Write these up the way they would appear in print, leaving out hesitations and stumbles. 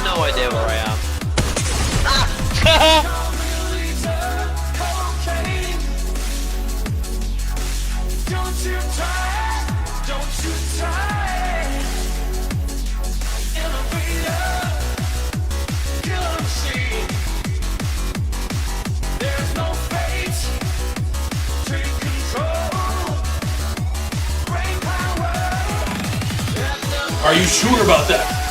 No idea where I am. Are you sure about that?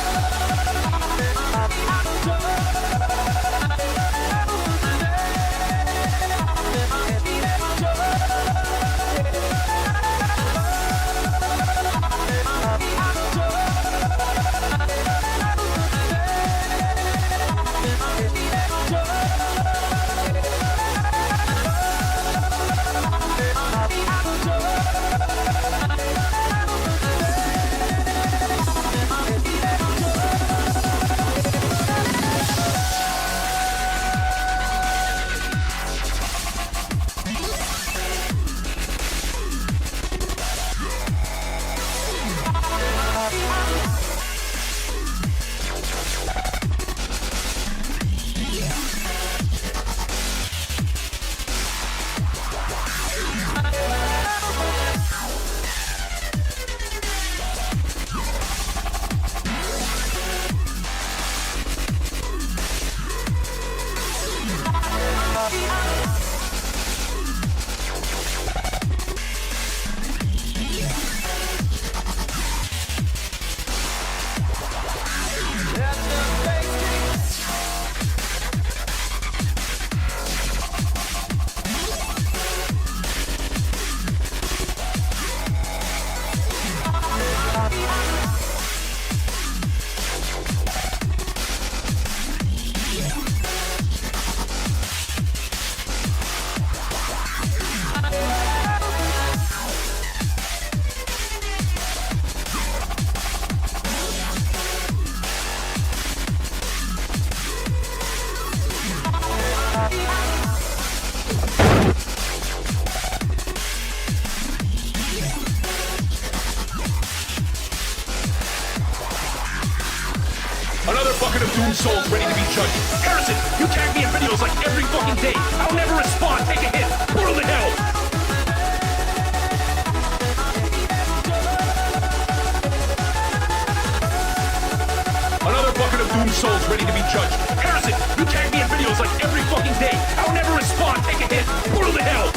bucket of doomed souls ready to be judged. Harrison, you tag me in videos like every fucking day. I'll never respond. Take a hit. Portal to hell. Another bucket of doomed souls ready to be judged. Harrison, you tag me in videos like every fucking day. I'll never respond. Take a hit. Portal to hell.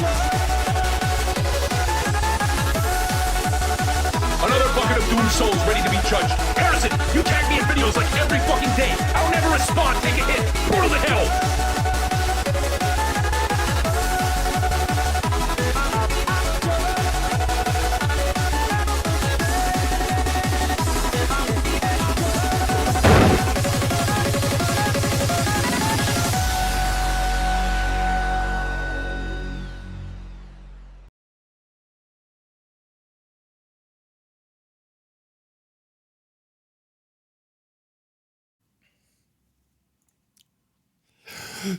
Another bucket of doomed souls ready to be judged. Harrison, you tag me in videos like every fucking day. I'll never respond. Take a hit. Portal to hell.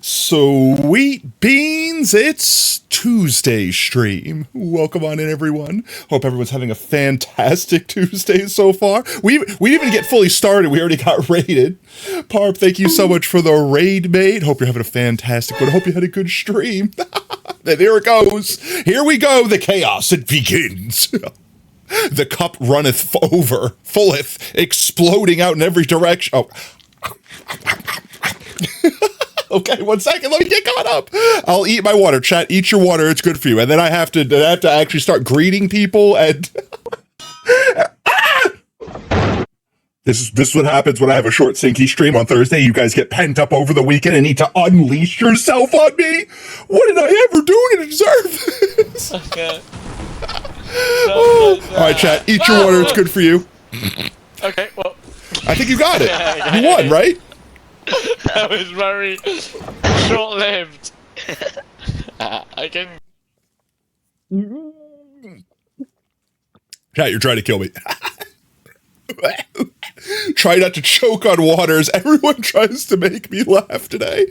Sweet beans, it's Tuesday stream. Welcome on in, everyone. Hope everyone's having a fantastic Tuesday so far. We didn't even get fully started. We already got raided. Parp, thank you so much for the raid, mate. Hope you're having a fantastic one. Hope you had a good stream. There it goes. Here we go. The chaos, it begins. The cup runneth over, fulleth, exploding out in every direction. Oh. Okay, 1 second. Let me get caught up. I'll eat my water. Chat, eat your water. It's good for you. And then I have to actually start greeting people. And this is what happens when I have a short sinky stream on Thursday. You guys get pent up over the weekend and need to unleash yourself on me. What did I ever do to deserve this? Okay. Oh. All right, chat, eat your water. It's good for you. Okay, well. I think you got it. You won, right? That was very short-lived. I can... Chat, you're trying to kill me. Try not to choke on waters. Everyone tries to make me laugh today.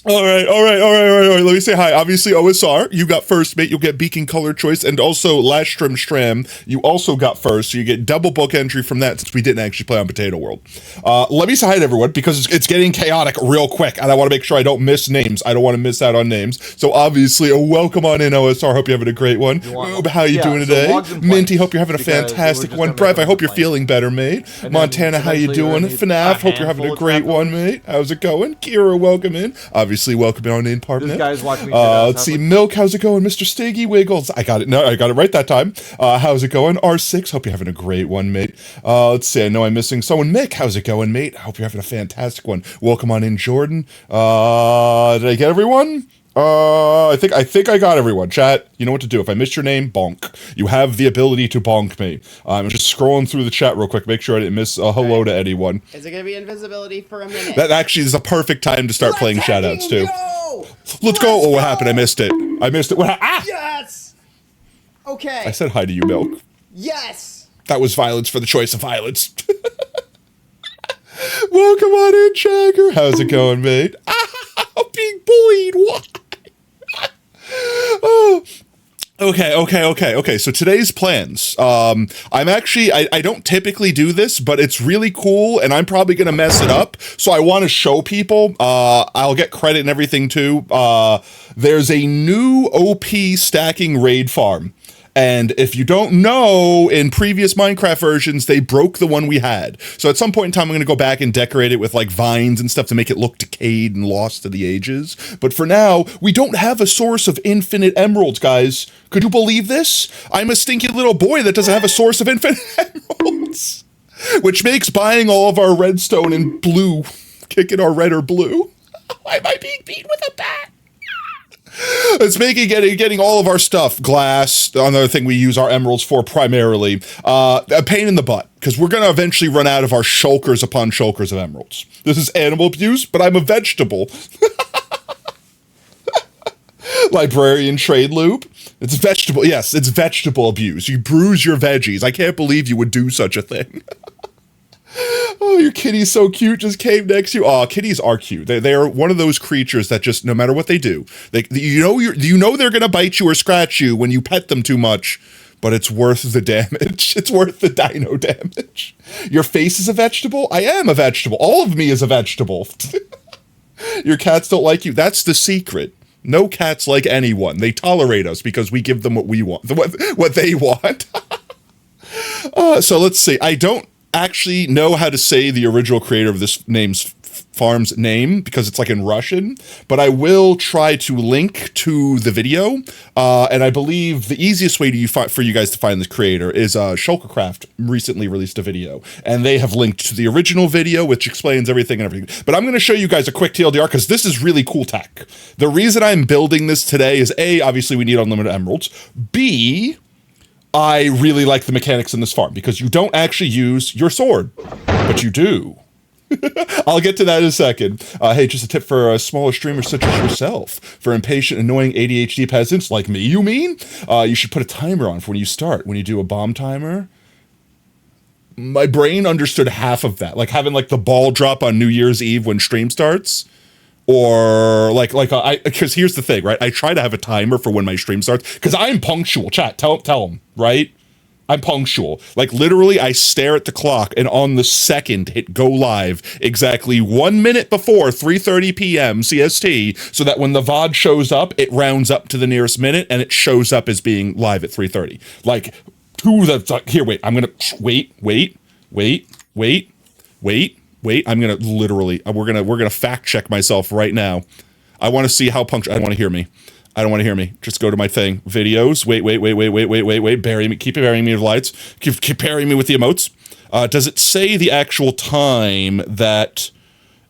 All right. Let me say hi. Obviously, OSR, you got first, mate. You'll get beacon color choice, and also Lastrom Stram, you also got first, so you get double book entry from that since we didn't actually play on Potato World. Let me say hi to everyone, because it's getting chaotic real quick, and I want to make sure I don't miss names. I don't want to miss out on names. So obviously, welcome on in, OSR. Hope you're having a great one. How you doing today? Minty, hope you're having a fantastic one. Brev, I hope you're feeling better, mate. Montana, how you doing? FNAF, hope you're having a great one, mate. How's it going? Kira, welcome in. Obviously, welcome on in, partner. This guy's watching me. Let's see, Milk, how's it going? Mr. Stiggy Wiggles, I got it. No, I got it right that time. How's it going? R6, hope you're having a great one, mate. Let's see, I know I'm missing someone. Mick, how's it going, mate? I hope you're having a fantastic one. Welcome on in, Jordan. Did I get everyone? I think I got everyone. Chat, you know what to do. If I missed your name, bonk. You have the ability to bonk me. I'm just scrolling through the chat real quick, make sure I didn't miss a hello to anyone. Is it gonna be invisibility for a minute? That actually is a perfect time to start playing shoutouts too. Let's go. Oh, what happened? I missed it. Yes. Okay. I said hi to you, Milk. Yes. That was violence for the choice of violence. Welcome on in, Jagger. How's it going, mate? I'm being bullied. What? Oh. Okay. So today's plans. I'm actually, I don't typically do this, but it's really cool, and I'm probably gonna mess it up. So I want to show people. I'll get credit and everything too. There's a new OP stacking raid farm. And if you don't know, in previous Minecraft versions, they broke the one we had. So at some point in time, I'm going to go back and decorate it with like vines and stuff to make it look decayed and lost to the ages. But for now, we don't have a source of infinite emeralds, guys. Could you believe this? I'm a stinky little boy that doesn't have a source of infinite emeralds. Which makes buying all of our redstone and blue, kicking our red or blue. Why am I being beat with a bat? It's making getting all of our stuff, glass, another thing we use our emeralds for primarily, a pain in the butt, because we're going to eventually run out of our shulkers upon shulkers of emeralds. This is animal abuse, but I'm a vegetable. Librarian trade loop. It's vegetable. Yes, it's vegetable abuse. You bruise your veggies. I can't believe you would do such a thing. Oh, your kitty's so cute, just came next to you. Oh, kitties are cute. They are one of those creatures that just, no matter what they do, you know they're going to bite you or scratch you when you pet them too much, but it's worth the damage. It's worth the dino damage. Your face is a vegetable? I am a vegetable. All of me is a vegetable. Your cats don't like you. That's the secret. No cats like anyone. They tolerate us because we give them what we want, what they want. So let's see. I don't actually know how to say the original creator of this farm's name because it's like in Russian, but I will try to link to the video. And I believe the easiest way for you guys to find the creator is Shulkercraft recently released a video, and they have linked to the original video, which explains everything and everything. But I'm going to show you guys a quick TLDR because this is really cool tech. The reason I'm building this today is A, obviously we need unlimited emeralds. B, I really like the mechanics in this farm because you don't actually use your sword, but you do. I'll get to that in a second. Hey, just a tip for smaller streamers such as yourself. For impatient, annoying ADHD peasants like me, you mean? You should put a timer on for when you start. When you do a bomb timer. My brain understood half of that. Like having like the ball drop on New Year's Eve when stream starts. Or because here's the thing, right? I try to have a timer for when my stream starts because I'm punctual. Chat, tell them, right? I'm punctual. Like literally, I stare at the clock and on the second hit go live exactly 1 minute before 3:30 p.m. CST, so that when the VOD shows up, it rounds up to the nearest minute and it shows up as being live at 3:30. Like here. Wait, I'm gonna wait. I'm gonna literally. We're gonna fact check myself right now. I want to see how punctual. I don't want to hear me. I don't want to hear me. Just go to my thing. Videos. Wait. Bury me. Keep burying me with lights. Keep burying me with the emotes. Does it say the actual time that...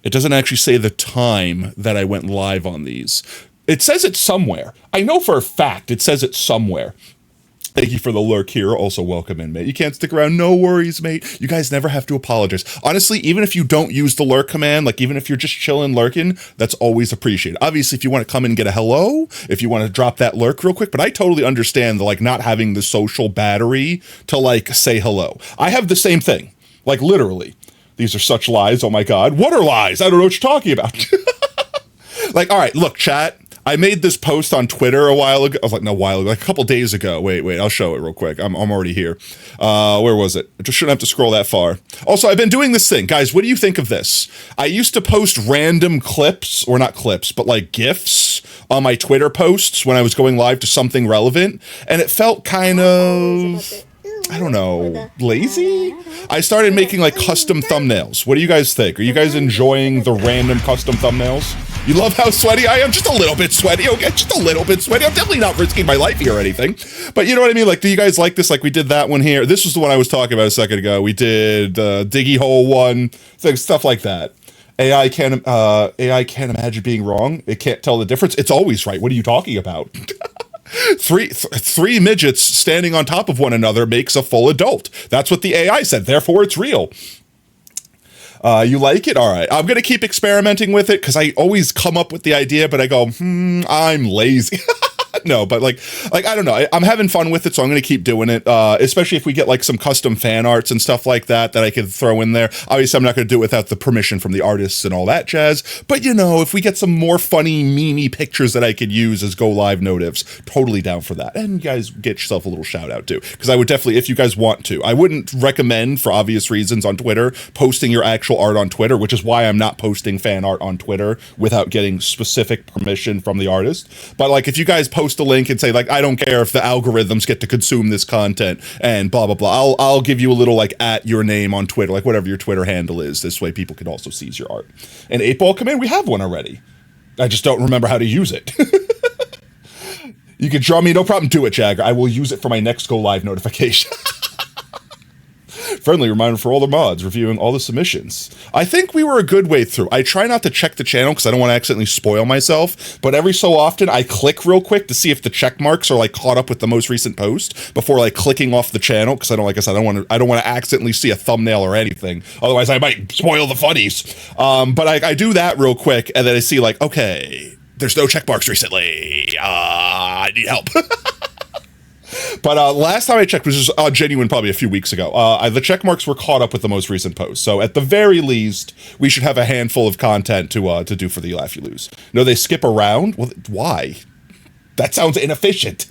It doesn't actually say the time that I went live on these. It says it somewhere. I know for a fact it says it somewhere. Thank you for the lurk here. Also welcome in, mate. You can't stick around. No worries, mate. You guys never have to apologize. Honestly, even if you don't use the lurk command, like even if you're just chilling lurking, that's always appreciated. Obviously, if you want to come and get a hello, if you want to drop that lurk real quick, but I totally understand the like not having the social battery to like say hello. I have the same thing. Like literally. These are such lies. Oh my God. What are lies? I don't know what you're talking about. Like, all right, look, chat. I made this post on Twitter a while ago. I was like, no, a while ago, like a couple days ago. Wait, I'll show it real quick. I'm already here. Where was it? I just shouldn't have to scroll that far. Also, I've been doing this thing. Guys, what do you think of this? I used to post random clips, or not clips, but like GIFs on my Twitter posts when I was going live to something relevant. And it felt kind of... I don't know, lazy? I started making like custom thumbnails. What do you guys think? Are you guys enjoying the random custom thumbnails? You love how sweaty I am? Just a little bit sweaty, okay? Just a little bit sweaty. I'm definitely not risking my life here or anything. But you know what I mean? Like, do you guys like this? Like, we did that one here. This was the one I was talking about a second ago. We did Diggy Hole one, stuff like that. AI can't imagine being wrong. It can't tell the difference. It's always right. What are you talking about? Three midgets standing on top of one another makes a full adult. That's what the AI said. Therefore, it's real. You like it? All right. I'm going to keep experimenting with it because I always come up with the idea, but I go, I'm lazy. No, but like I don't know. I'm having fun with it, so I'm going to keep doing it. Especially if we get like some custom fan arts and stuff like that I could throw in there. Obviously, I'm not going to do it without the permission from the artists and all that jazz. But you know, if we get some more funny, memey pictures that I could use as go live notives, totally down for that. And you guys get yourself a little shout out too, because I would definitely, if you guys want to, I wouldn't recommend for obvious reasons on Twitter posting your actual art on Twitter, which is why I'm not posting fan art on Twitter without getting specific permission from the artist. But like, if you guys post a link and say like, I don't care if the algorithms get to consume this content and blah blah blah, I'll give you a little like at your name on Twitter, like whatever your Twitter handle is. This way people can also seize your art. And 8-Ball Command, we have one already. I just don't remember how to use it. You can draw me, no problem, do it, Jagger. I will use it for my next go live notification. Friendly reminder for all the mods, reviewing all the submissions. I think we were a good way through. I try not to check the channel because I don't want to accidentally spoil myself, but every so often I click real quick to see if the check marks are like caught up with the most recent post before like clicking off the channel, because I don't, like I said, I don't want to accidentally see a thumbnail or anything. Otherwise I might spoil the funnies. But I do that real quick, and then I see like, okay, there's no check marks recently. I need help. But last time I checked, which was genuine probably a few weeks ago, the check marks were caught up with the most recent post. So at the very least, we should have a handful of content to do for the Laugh You Lose. No, they skip around? Well, why? That sounds inefficient.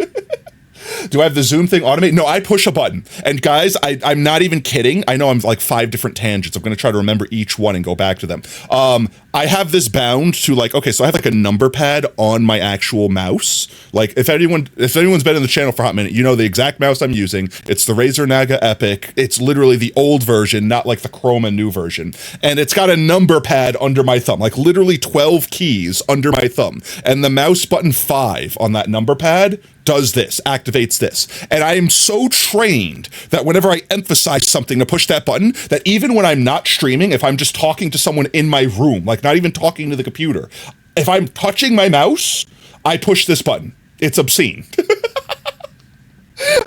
Do I have the Zoom thing automated? No, I push a button. And guys, I'm not even kidding. I know I'm like 5 different tangents. I'm going to try to remember each one and go back to them. I have this bound to like, okay, so I have like a number pad on my actual mouse. Like if anyone's been in the channel for a hot minute, you know the exact mouse I'm using. It's the Razer Naga Epic. It's literally the old version, not like the Chroma new version. And it's got a number pad under my thumb, like literally 12 keys under my thumb. And the mouse button 5 on that number pad does this, activates this. And I am so trained that whenever I emphasize something to push that button, that even when I'm not streaming, if I'm just talking to someone in my room, like not even talking to the computer, if I'm touching my mouse, I push this button. It's obscene.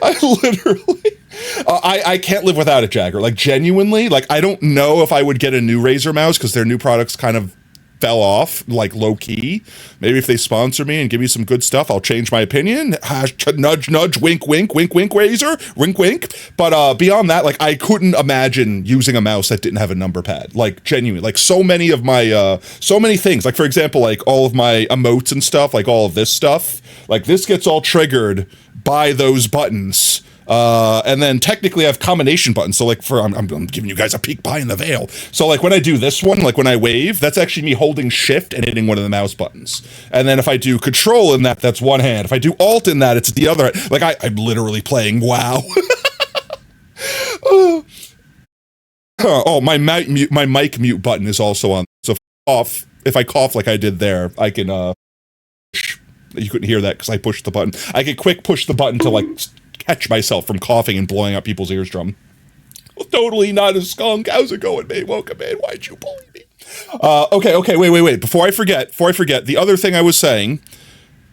I literally, I can't live without it, Jagger. Like genuinely, like I don't know if I would get a new Razer mouse because their new products kind of fell off, like low key. Maybe if they sponsor me and give me some good stuff, I'll change my opinion. Nudge, nudge, wink, wink, wink, wink, Razer, wink, wink. But beyond that, like I couldn't imagine using a mouse that didn't have a number pad. Like genuinely, like so many of my, so many things. Like for example, like all of my emotes and stuff, like all of this stuff, like this gets all triggered by those buttons. And then technically I have combination buttons. So like I'm giving you guys a peek behind the veil. So like when I do this one, like when I wave, that's actually me holding shift and hitting one of the mouse buttons. And then if I do control in that, that's one hand. If I do alt in that, it's the other hand. Like I'm literally playing WoW. Oh, my mic mute button is also on. So if I cough like I did there, I can, you couldn't hear that because I pushed the button. I could quick push the button to like catch myself from coughing and blowing out people's eardrum. Totally not a skunk. How's it going, mate? Welcome in. Why'd you bully me? Okay, wait. Before I forget, the other thing I was saying,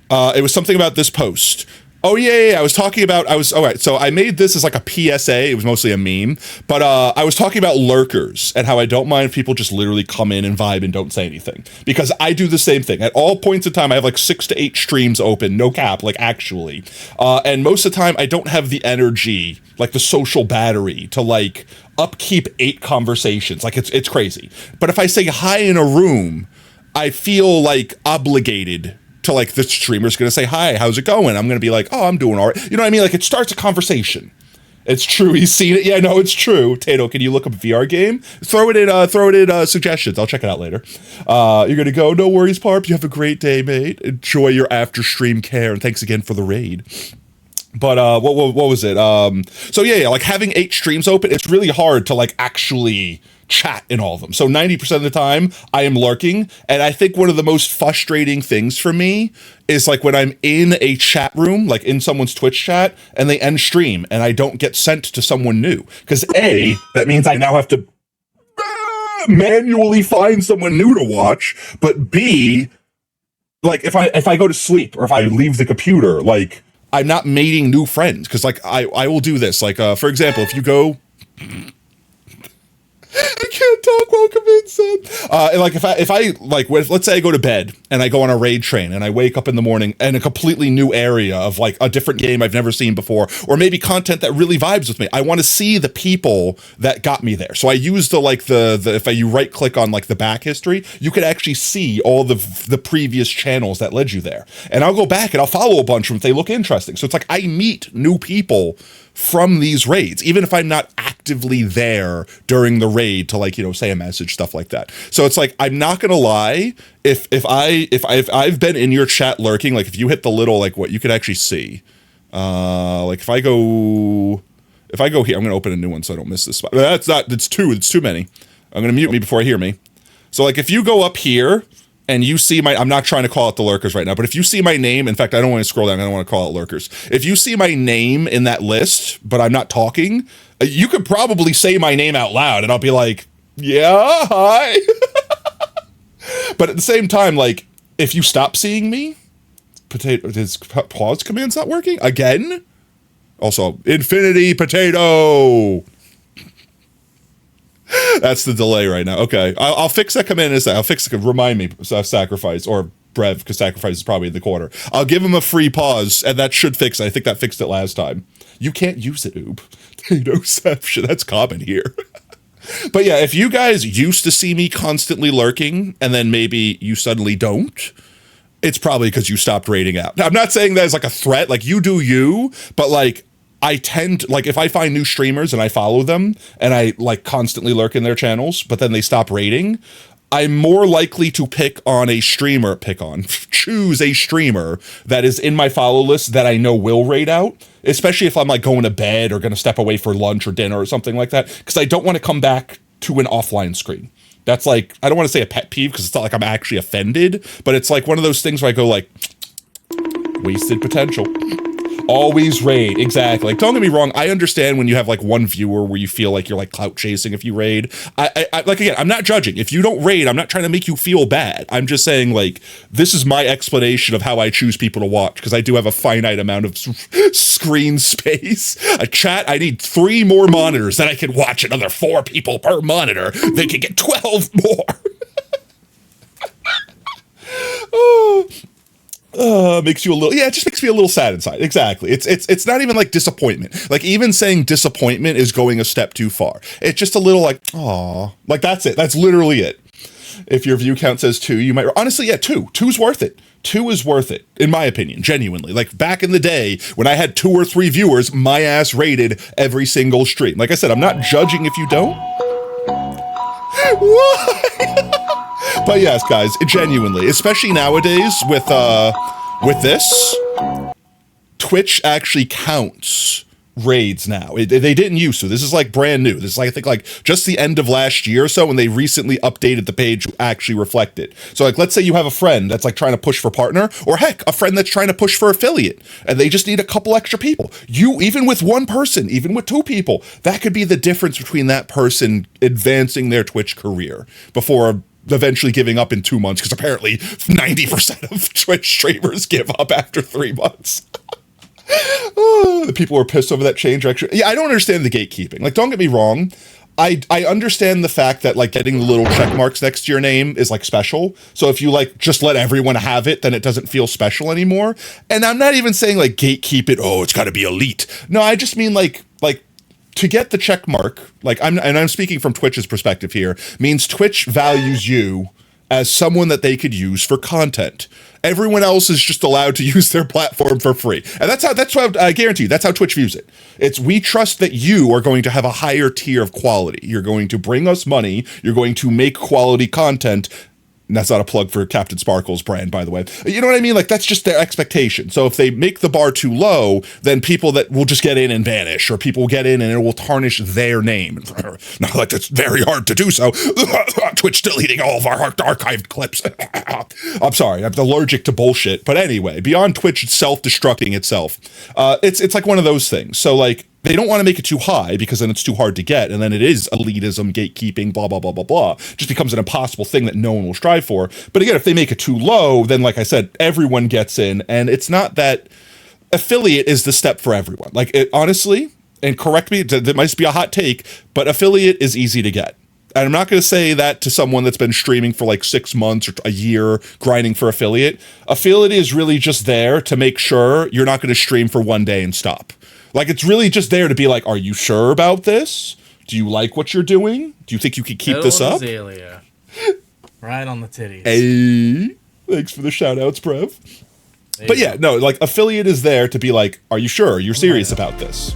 it was something about this post. Oh yeah, I was talking about, all right, so I made this as like a PSA, it was mostly a meme, but I was talking about lurkers and how I don't mind if people just literally come in and vibe and don't say anything. Because I do the same thing. At all points in time, I have like 6 to 8 streams open, no cap, like actually. And most of the time, I don't have the energy, like the social battery to like upkeep 8 conversations. Like it's crazy. But if I say hi in a room, I feel like obligated to like the streamer's gonna say, hi, how's it going? I'm gonna be like, oh, I'm doing all right. You know what I mean? Like it starts a conversation. It's true. He's seen it. Yeah, no, it's true. Tato, can you look up a VR game? Throw it in suggestions. I'll check it out later. You're gonna go, no worries, Parp. You have a great day, mate. Enjoy your after stream care. And thanks again for the raid. But what was it? So yeah, like having 8 streams open, it's really hard to like actually chat in all of them. So 90% of the time I am lurking. And I think one of the most frustrating things for me is like when I'm in a chat room, like in someone's Twitch chat and they end stream and I don't get sent to someone new. Because A, that means I now have to manually find someone new to watch. But B, like if I go to sleep or if I leave the computer, like I'm not making new friends. Cause like I will do this. Like, for example, if you go, I can't talk. Welcome in, son. And like if I like, let's say I go to bed and I go on a raid train and I wake up in the morning in a completely new area of like a different game I've never seen before, or maybe content that really vibes with me. I want to see the people that got me there. So I use if you right click on like the back history, you could actually see all the previous channels that led you there. And I'll go back and I'll follow a bunch of them if they look interesting. So it's like I meet new people from these raids, even if I'm not actively there during the raid to like, you know, say a message, stuff like that. So it's like, I'm not gonna lie, if I've been in your chat lurking, like if you hit the little, like what you could actually see, like if I go here, I'm gonna open a new one so I don't miss this spot. It's too many. I'm gonna mute me before I hear me. So like if you go up here, and you see I'm not trying to call it the lurkers right now, but if you see my name, in fact, I don't want to scroll down, I don't want to call it lurkers. If you see my name in that list, but I'm not talking, you could probably say my name out loud and I'll be like, yeah, hi. But at the same time, like, if you stop seeing me, his pause command's not working again. Also, infinity potato. That's the delay right now. Okay, I'll fix that command in a sec. I'll fix it. Remind me, sacrifice, or Brev, because sacrifice is probably in the corner. I'll give him a free pause, and that should fix it. I think that fixed it last time. You can't use it, oob. Dataception, that's common here. But yeah, if you guys used to see me constantly lurking, and then maybe you suddenly don't, it's probably because you stopped raiding out. Now, I'm not saying that as like a threat, like you do you, but like I tend, like if I find new streamers and I follow them and I like constantly lurk in their channels, but then they stop raiding, I'm more likely to choose a streamer that is in my follow list that I know will raid out, especially if I'm like going to bed or going to step away for lunch or dinner or something like that, because I don't want to come back to an offline screen. That's like, I don't want to say a pet peeve because it's not like I'm actually offended, but it's like one of those things where I go like, wasted potential. Always raid, exactly. Like, don't get me wrong, I understand when you have like one viewer where you feel like you're like clout chasing if you raid. I like, again, I'm not judging. If you don't raid, I'm not trying to make you feel bad. I'm just saying like, this is my explanation of how I choose people to watch, because I do have a finite amount of screen space. A chat, I need 3 more monitors, then I can watch another 4 people per monitor. They can get 12 more. Oh. Makes you a little, yeah, it just makes me a little sad inside. Exactly. It's not even like disappointment. Like even saying disappointment is going a step too far. It's just a little like, aw, like that's it. That's literally it. If your view count says 2, you might, honestly, yeah, 2. 2's worth it. 2 is worth it, in my opinion, genuinely. Like back in the day when I had 2 or 3 viewers, my ass rated every single stream. Like I said, I'm not judging if you don't. Why? But yes, guys, genuinely, especially nowadays with this, Twitch actually counts raids now. They didn't used to. This is like brand new. This is like, I think like just the end of last year or so when they recently updated the page to actually reflect it. So like, let's say you have a friend that's like trying to push for partner, or heck, a friend that's trying to push for affiliate, and they just need a couple extra people. You, even with 1 person, even with 2 people, that could be the difference between that person advancing their Twitch career before eventually giving up in 2 months, because apparently 90% of Twitch streamers give up after 3 months. Oh, the people were pissed over that change. Actually, yeah, I don't understand the gatekeeping. Like, don't get me wrong. I understand the fact that like getting the little check marks next to your name is like special. So if you like just let everyone have it, then it doesn't feel special anymore. And I'm not even saying like gatekeep it. Oh, it's got to be elite. No, I just mean like to get the check mark, like I'm speaking from Twitch's perspective here, means Twitch values you as someone that they could use for content. Everyone else is just allowed to use their platform for free. And that's how I guarantee you, that's how Twitch views it. It's, we trust that you are going to have a higher tier of quality. You're going to bring us money. You're going to make quality content. And that's not a plug for Captain Sparkle's brand, by the way. You know what I mean? Like, that's just their expectation. So if they make the bar too low, then people that will just get in and vanish, or people will get in and it will tarnish their name. Not like it's very hard to do so. Twitch deleting all of our archived clips. I'm sorry, I'm allergic to bullshit. But anyway, beyond Twitch self-destructing itself, it's like one of those things. So like, they don't want to make it too high because then it's too hard to get, and then it is elitism, gatekeeping, blah, blah, blah, blah, blah. Just becomes an impossible thing that no one will strive for. But again, if they make it too low, then like I said, everyone gets in, and it's not that affiliate is the step for everyone. Like, it, honestly, and correct me, that might be a hot take, but affiliate is easy to get. And I'm not going to say that to someone that's been streaming for like 6 months or a year grinding for affiliate. Affiliate is really just there to make sure you're not going to stream for 1 day and stop. Like, it's really just there to be like, are you sure about this? Do you like what you're doing? Do you think you can keep this up? Azalea. Right on the titties. Hey, thanks for the shout outs, Brev. But yeah, no, like, affiliate is there to be like, are you sure? You're serious about this?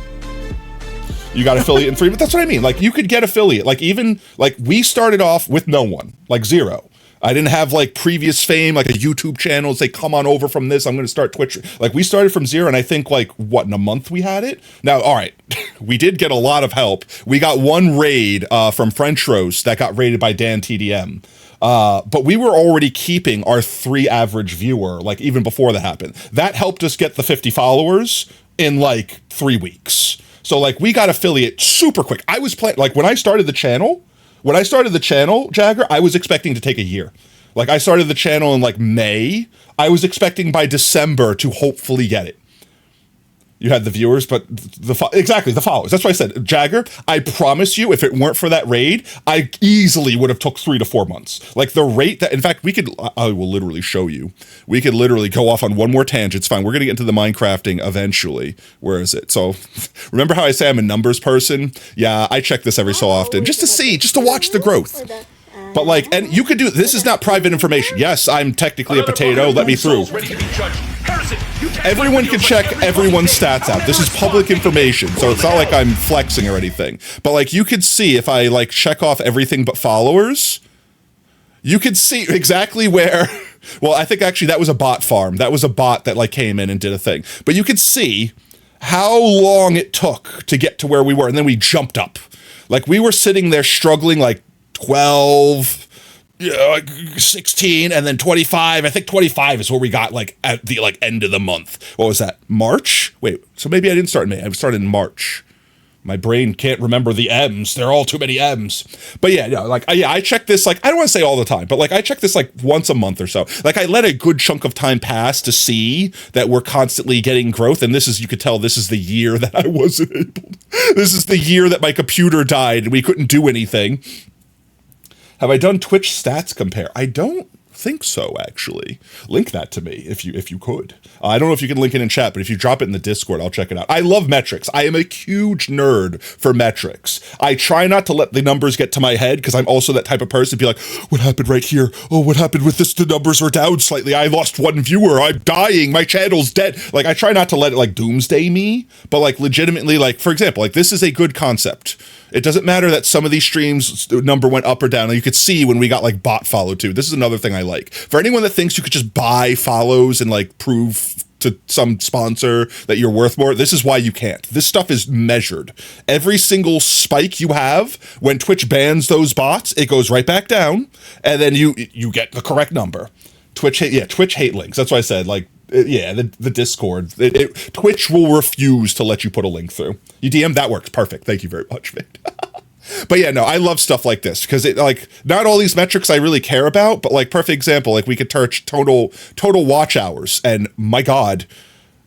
You got affiliate and free, but that's what I mean. Like, you could get affiliate. Like, even, like, we started off with no one, like 0. I didn't have like previous fame, like a YouTube channel. Say, come on over from this. I'm going to start Twitch. Like, we started from 0, and I think like what, in a month we had it. Now, all right, we did get a lot of help. We got 1 raid from French Roast that got raided by Dan TDM. But we were already keeping our 3 average viewer, like even before that happened. That helped us get the 50 followers in like 3 weeks. So like, we got affiliate super quick. I was playing, like, when I started the channel, Jagger, I was expecting to take a year. Like, I started the channel in like May. I was expecting by December to hopefully get it. You had the viewers, but exactly, the followers. That's why I said, Jagger, I promise you, if it weren't for that raid, I easily would have took 3 to 4 months. Like, the rate that, in fact, I will literally show you. We could literally go off on one more tangent. It's fine. We're going to get into the Minecrafting eventually. Where is it? So, remember how I say I'm a numbers person? Yeah, I check this every so often, just to see, just to watch the growth. But like, and you could do, this is not private information. Yes, I'm technically a potato, let me through. Everyone can check everyone's stats out. This is public information, so it's not like I'm flexing or anything. But like, you could see if I like check off everything but followers, you could see exactly where, well, I think actually that was a bot farm. That was a bot that like came in and did a thing. But you could see how long it took to get to where we were, and then we jumped up. Like, we were sitting there struggling like 12, 16, and then 25. I think 25 is where we got like at the like end of the month. What was that? March? Wait, so maybe I didn't start in May. I started in March. My brain can't remember the M's. There are all too many M's. But yeah, no, like, I check this, like, I don't want to say all the time, but like, I check this like once a month or so. Like, I let a good chunk of time pass to see that we're constantly getting growth. And this is, you could tell this is the year that I wasn't able. This is the year that my computer died and we couldn't do anything. Have I done Twitch stats compare? I don't think so, actually. Link that to me if you could. I don't know if you can link it in chat, but if you drop it in the Discord, I'll check it out. I love metrics. I am a huge nerd for metrics. I try not to let the numbers get to my head because I'm also that type of person to be like, what happened right here? Oh, what happened with this? The numbers are down slightly. I lost one viewer. I'm dying. My channel's dead. Like, I try not to let it like doomsday me, but like legitimately, like, for example, like this is a good concept. It doesn't matter that some of these streams number went up or down. You could see when we got like bot follow too. This is another thing I like. For anyone that thinks you could just buy follows and like prove to some sponsor that you're worth more, this is why you can't. This stuff is measured. Every single spike you have, when Twitch bans those bots, it goes right back down, and then you get the correct number. Twitch hate links. That's why I said, like, yeah, the Discord. Twitch will refuse to let you put a link through. You DM, that works. Perfect. Thank you very much, man. But yeah, no, I love stuff like this because it, like, not all these metrics I really care about, but like, perfect example, like we could touch total watch hours, and my God,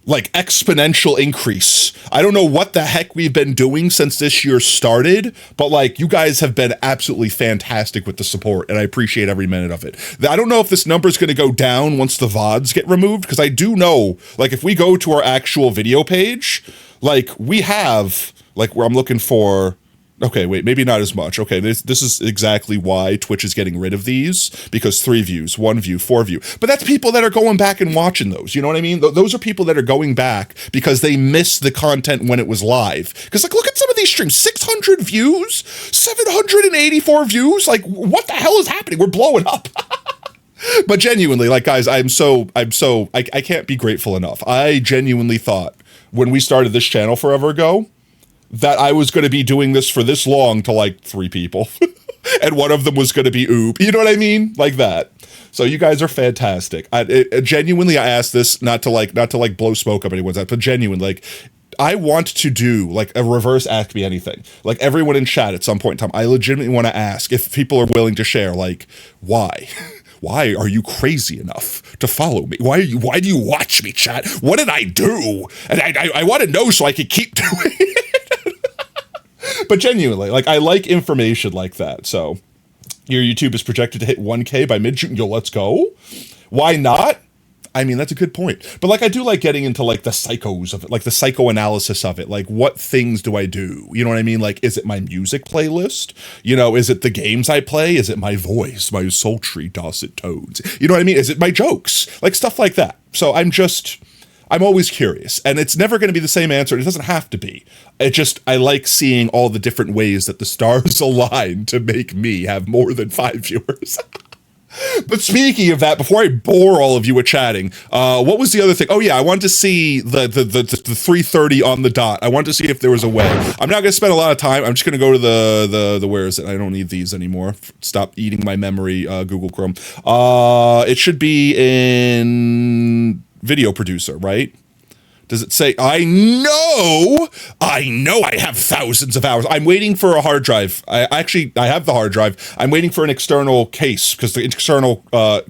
like exponential increase. I don't know what the heck we've been doing since this year started, but like, you guys have been absolutely fantastic with the support, and I appreciate every minute of it. I don't know if this number is going to go down once the VODs get removed, because I do know, like, if we go to our actual video page, like, we have, like, where I'm looking for, okay, wait, maybe not as much. Okay, this is exactly why Twitch is getting rid of these, because 3 views, 1 view, 4 view. But that's people that are going back and watching those, you know what I mean? Those are people that are going back because they missed the content when it was live. Because, like, look at some of these streams, 600 views, 784 views. Like, what the hell is happening? We're blowing up. But genuinely, like, guys, I can't be grateful enough. I genuinely thought when we started this channel forever ago, that I was going to be doing this for this long to like 3 people. And one of them was going to be Oob. You know what I mean? Like that. So you guys are fantastic. Genuinely, I asked this not to blow smoke up anyone's ass, but genuinely, like, I want to do like a reverse Ask Me Anything. Like, everyone in chat at some point in time, I legitimately want to ask if people are willing to share, like, why? Why are you crazy enough to follow me? Why do you watch me, chat? What did I do? And I want to know so I can keep doing it. But genuinely, like, I like information like that. So your YouTube is projected to hit 1K by mid-June. Yo, let's go. Why not? I mean, that's a good point. But like, I do like getting into like the psychos of it, like the psychoanalysis of it. Like, what things do I do? You know what I mean? Like, is it my music playlist? You know, is it the games I play? Is it my voice, my sultry dulcet tones? You know what I mean? Is it my jokes? Like, stuff like that. So I'm always curious, and it's never going to be the same answer. It doesn't have to be. I like seeing all the different ways that the stars align to make me have more than 5 viewers. But speaking of that, before I bore all of you with chatting, what was the other thing? Oh yeah, I wanted to see the 3:30 on the dot. I wanted to see if there was a way. I'm not going to spend a lot of time. I'm just going to go to the where is it? I don't need these anymore. Stop eating my memory, Google Chrome. It should be in Video Producer, right? Does it say, I know I have thousands of hours. I'm waiting for a hard drive. I have the hard drive. I'm waiting for an external case because the external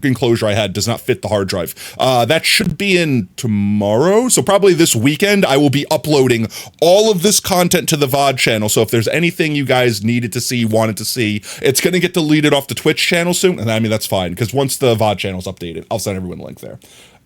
enclosure I had does not fit the hard drive. That should be in tomorrow. So probably this weekend, I will be uploading all of this content to the VOD channel. So if there's anything you guys needed to see, wanted to see, it's going to get deleted off the Twitch channel soon. And I mean, that's fine, because once the VOD channel is updated, I'll send everyone a link there.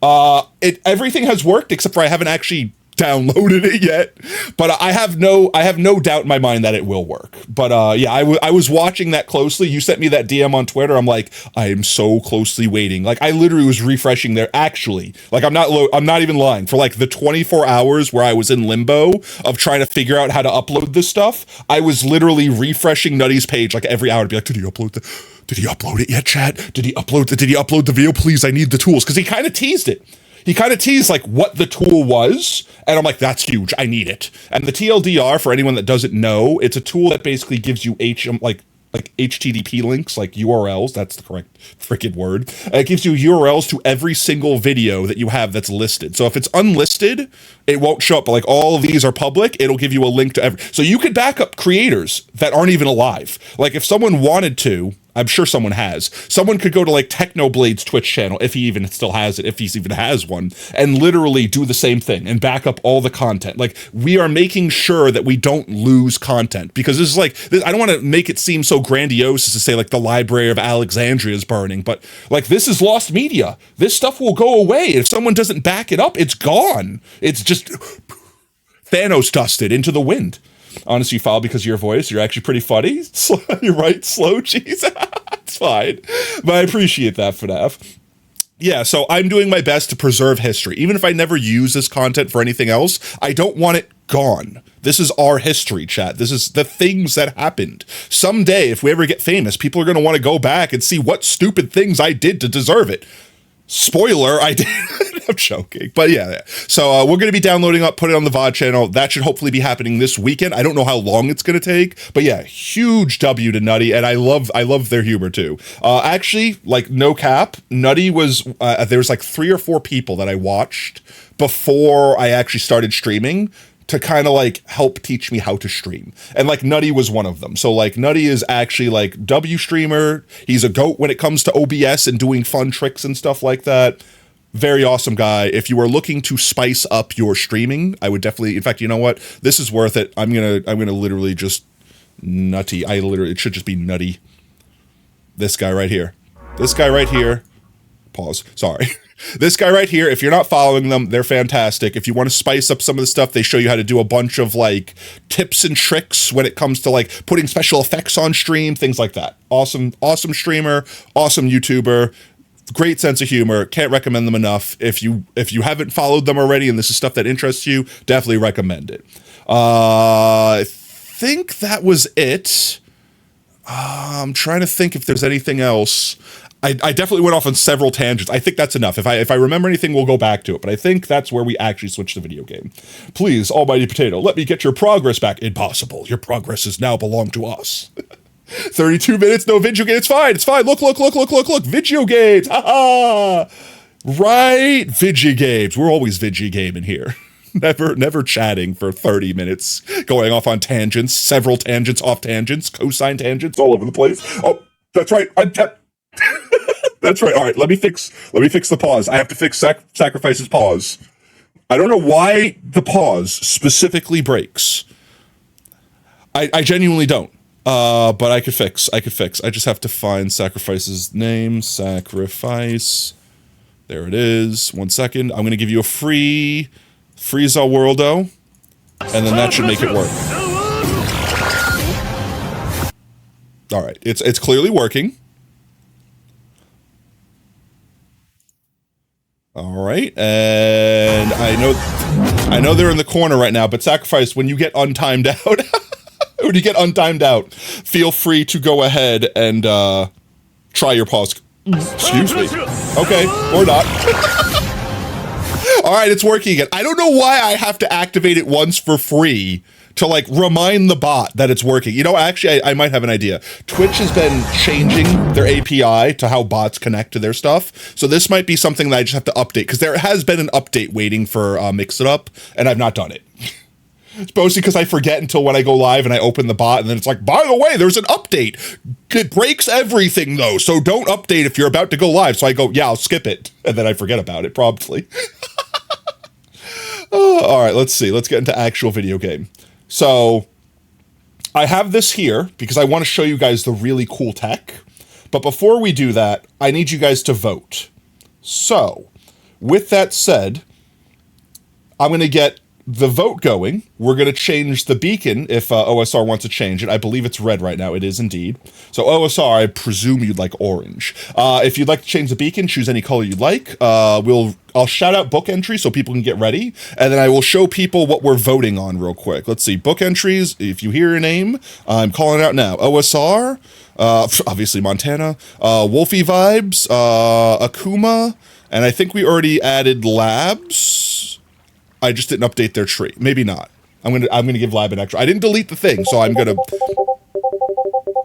Everything has worked except for I haven't actually downloaded it yet, but I have no doubt in my mind that it will work. But yeah, I was watching that closely. You sent me that DM on Twitter. I'm like, I am so closely waiting. Like, I literally was refreshing there. Actually, like, I'm not even lying. For like the 24 hours where I was in limbo of trying to figure out how to upload this stuff, I was literally refreshing Nutty's page like every hour to be like, did he upload it yet, chat? Did he upload the video? Please, I need the tools. Because he kind of teased it. He kind of teased like what the tool was, and I'm like, that's huge. I need it. And the TLDR, for anyone that doesn't know, it's a tool that basically gives you like HTTP links, like URLs. That's the correct freaking word. It gives you URLs to every single video that you have that's listed. So if it's unlisted, it won't show up. But like all of these are public, it'll give you a link to every. So you could back up creators that aren't even alive. Like if someone wanted to, I'm sure someone has. Someone could go to like Technoblade's Twitch channel, if he even still has it, if he even has one, and literally do the same thing and back up all the content. Like, we are making sure that we don't lose content, because this is like, I don't want to make it seem so grandiose as to say like the Library of Alexandria is burning, but like, this is lost media. This stuff will go away. If someone doesn't back it up, it's gone. It's just Thanos dusted into the wind. Honestly, Foul, because of your voice, you're actually pretty funny. You're right, slow cheese. It's fine. But I appreciate that, FNAF. Yeah, so I'm doing my best to preserve history. Even if I never use this content for anything else, I don't want it gone. This is our history, chat. This is the things that happened. Someday, if we ever get famous, people are going to want to go back and see what stupid things I did to deserve it. Spoiler, I did. I'm joking. But yeah. So we're going to be downloading up, put it on the VOD channel. That should hopefully be happening this weekend. I don't know how long it's going to take, but yeah, huge W to Nutty. And I love their humor too. Actually, like, no cap, Nutty was, there was like 3 or 4 people that I watched before I actually started streaming to kind of like help teach me how to stream. And like Nutty was one of them. So like Nutty is actually like W streamer. He's a goat when it comes to OBS and doing fun tricks and stuff like that. Very awesome guy. If you are looking to spice up your streaming, I would definitely, in fact, you know what? This is worth it. I'm gonna literally just Nutty. It should just be Nutty. This guy right here. This guy right here. Pause. Sorry. This guy right here, if you're not following them, they're fantastic. If you want to spice up some of the stuff, they show you how to do a bunch of like tips and tricks when it comes to like putting special effects on stream, things like that. Awesome streamer, awesome YouTuber, great sense of humor. Can't recommend them enough. If you haven't followed them already and this is stuff that interests you, definitely recommend it. I think that was it. I'm trying to think if there's anything else. I definitely went off on several tangents. I think that's enough. If I remember anything, we'll go back to it. But I think that's where we actually switched the video game. Please, almighty potato, let me get your progress back. Impossible. Your progress is now belong to us. 32 minutes, no video game. It's fine. It's fine. Look. Video games. Ha. Right. Video games. We're always video gaming here. Never chatting for 30 minutes, going off on tangents, several tangents, off tangents, cosine tangents, all over the place. Oh, that's right. That's right. All right, let me fix the pause. I have to fix Sacrifice's pause. I don't know why the pause specifically breaks. I genuinely don't. But I could fix. I just have to find Sacrifice's name. Sacrifice. There it is. 1 second. I'm gonna give you a free Worldo, and then that should make it work. All right, it's clearly working. All right, and I know they're in the corner right now, but Sacrifice, when you get untimed out, feel free to go ahead and try your pause. Excuse me. Okay, or not. All right, it's working again. I don't know why I have to activate it once for free to like remind the bot that it's working. You know, actually, I might have an idea. Twitch has been changing their API to how bots connect to their stuff. So this might be something that I just have to update, because there has been an update waiting for Mix It Up, and I've not done it. It's mostly because I forget until when I go live and I open the bot, and then it's like, by the way, there's an update. It breaks everything though, so don't update if you're about to go live. So I go, yeah, I'll skip it, and then I forget about it promptly. All right, let's see. Let's get into actual video game. So I have this here because I want to show you guys the really cool tech. But before we do that, I need you guys to vote. So with that said, I'm going to get the vote going. We're going to change the beacon if OSR wants to change it. I believe it's red right now. It is indeed. So OSR, I presume you'd like orange. If you'd like to change the beacon, choose any color you'd like. I'll shout out book entries so people can get ready, and then I will show people what we're voting on real quick. Let's see, book entries. If you hear your name, I'm calling it out now. OSR, obviously Montana, Wolfie Vibes, Akuma, and I think we already added Labs. I just didn't update their tree. Maybe not. I'm gonna give Lab an extra. I didn't delete the thing, so I'm gonna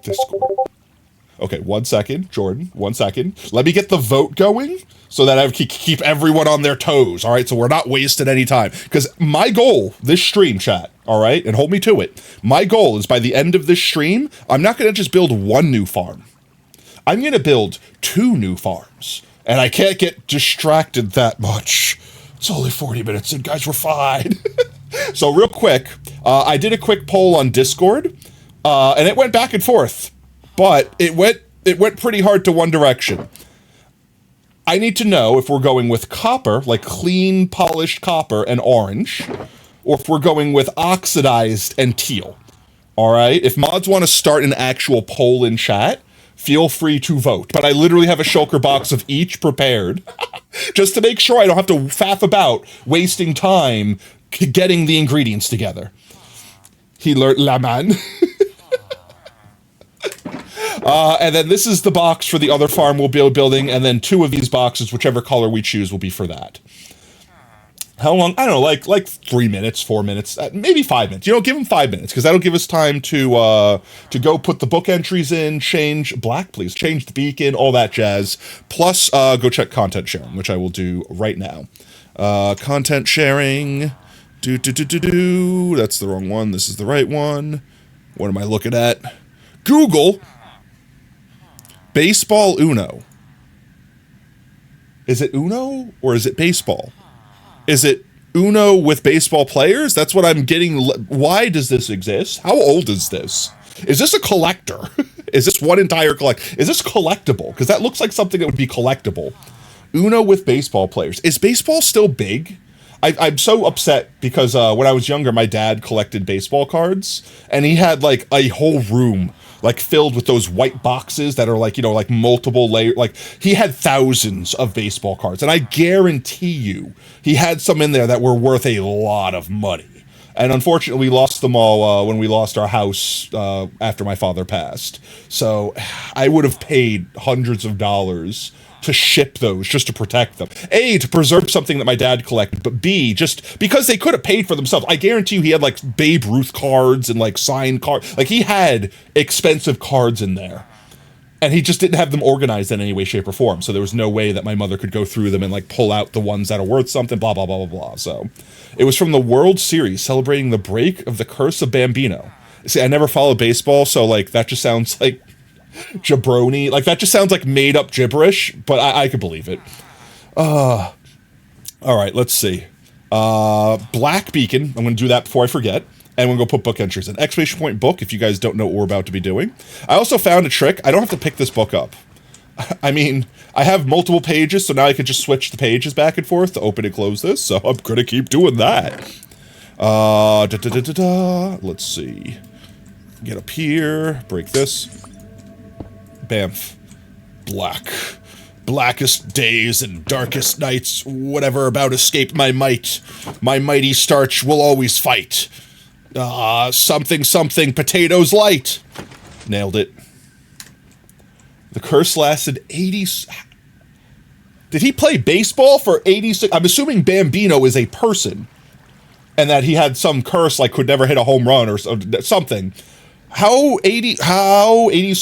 Discord. Okay, 1 second, Jordan. 1 second. Let me get the vote going so that I keep everyone on their toes. All right, so we're not wasting any time. Because my goal, this stream, chat, all right, and hold me to it. My goal is by the end of this stream, I'm not gonna just build one new farm. I'm gonna build 2 new farms, and I can't get distracted that much. It's only 40 minutes in, guys. We're fine. So real quick, I did a quick poll on Discord, and it went back and forth. But it went pretty hard to one direction. I need to know if we're going with copper, like clean, polished copper and orange, or if we're going with oxidized and teal. All right? If mods want to start an actual poll in chat, feel free to vote. But I literally have a shulker box of each prepared, just to make sure I don't have to faff about wasting time getting the ingredients together. He learned la man. And then this is the box for the other farm we'll be building, and then 2 of these boxes, whichever color we choose, will be for that. How long? I don't know, like 3 minutes, 4 minutes, maybe 5 minutes. You know, give them 5 minutes, because that'll give us time to go put the book entries in, change the beacon, all that jazz. Plus, go check content sharing, which I will do right now. Content sharing, that's the wrong one. This is the right one. What am I looking at? Google. Baseball Uno. Is it Uno or is it baseball? Is it Uno with baseball players? That's what I'm getting. Why does this exist? How old is this? Is this a collector? Is this one entire Is this collectible? Because that looks like something that would be collectible. Uno with baseball players. Is baseball still big? I'm so upset because when I was younger, my dad collected baseball cards, and he had like a whole room like filled with those white boxes that are like, you know, like multiple layer. Like he had thousands of baseball cards, and I guarantee you he had some in there that were worth a lot of money. And unfortunately, we lost them all when we lost our house after my father passed. So I would have paid hundreds of dollars to ship those just to protect them. A, to preserve something that my dad collected, but B, just because they could have paid for themselves. I guarantee you he had like Babe Ruth cards and like signed cards. Like he had expensive cards in there. And he just didn't have them organized in any way, shape, or form. So there was no way that my mother could go through them and like pull out the ones that are worth something, blah, blah, blah, blah, blah. So it was from the World Series celebrating the break of the curse of Bambino. See, I never followed baseball, so like that just sounds like jabroni. Like that just sounds like made up gibberish, but I could believe it. All right, let's see. Black beacon. I'm going to do that before I forget. And we're going to put book entries in. Exclamation point book if you guys don't know what we're about to be doing. I also found a trick. I don't have to pick this book up. I mean, I have multiple pages, so now I can just switch the pages back and forth to open and close this. So I'm going to keep doing that. Let's see. Get up here. Break this. Bamf. Black. Blackest days and darkest nights, whatever about escape my might. My mighty starch will always fight. Something, potatoes light. Nailed it. The curse lasted 80... Did he play baseball for 86... I'm assuming Bambino is a person. And that he had some curse, like could never hit a home run or something. How 80...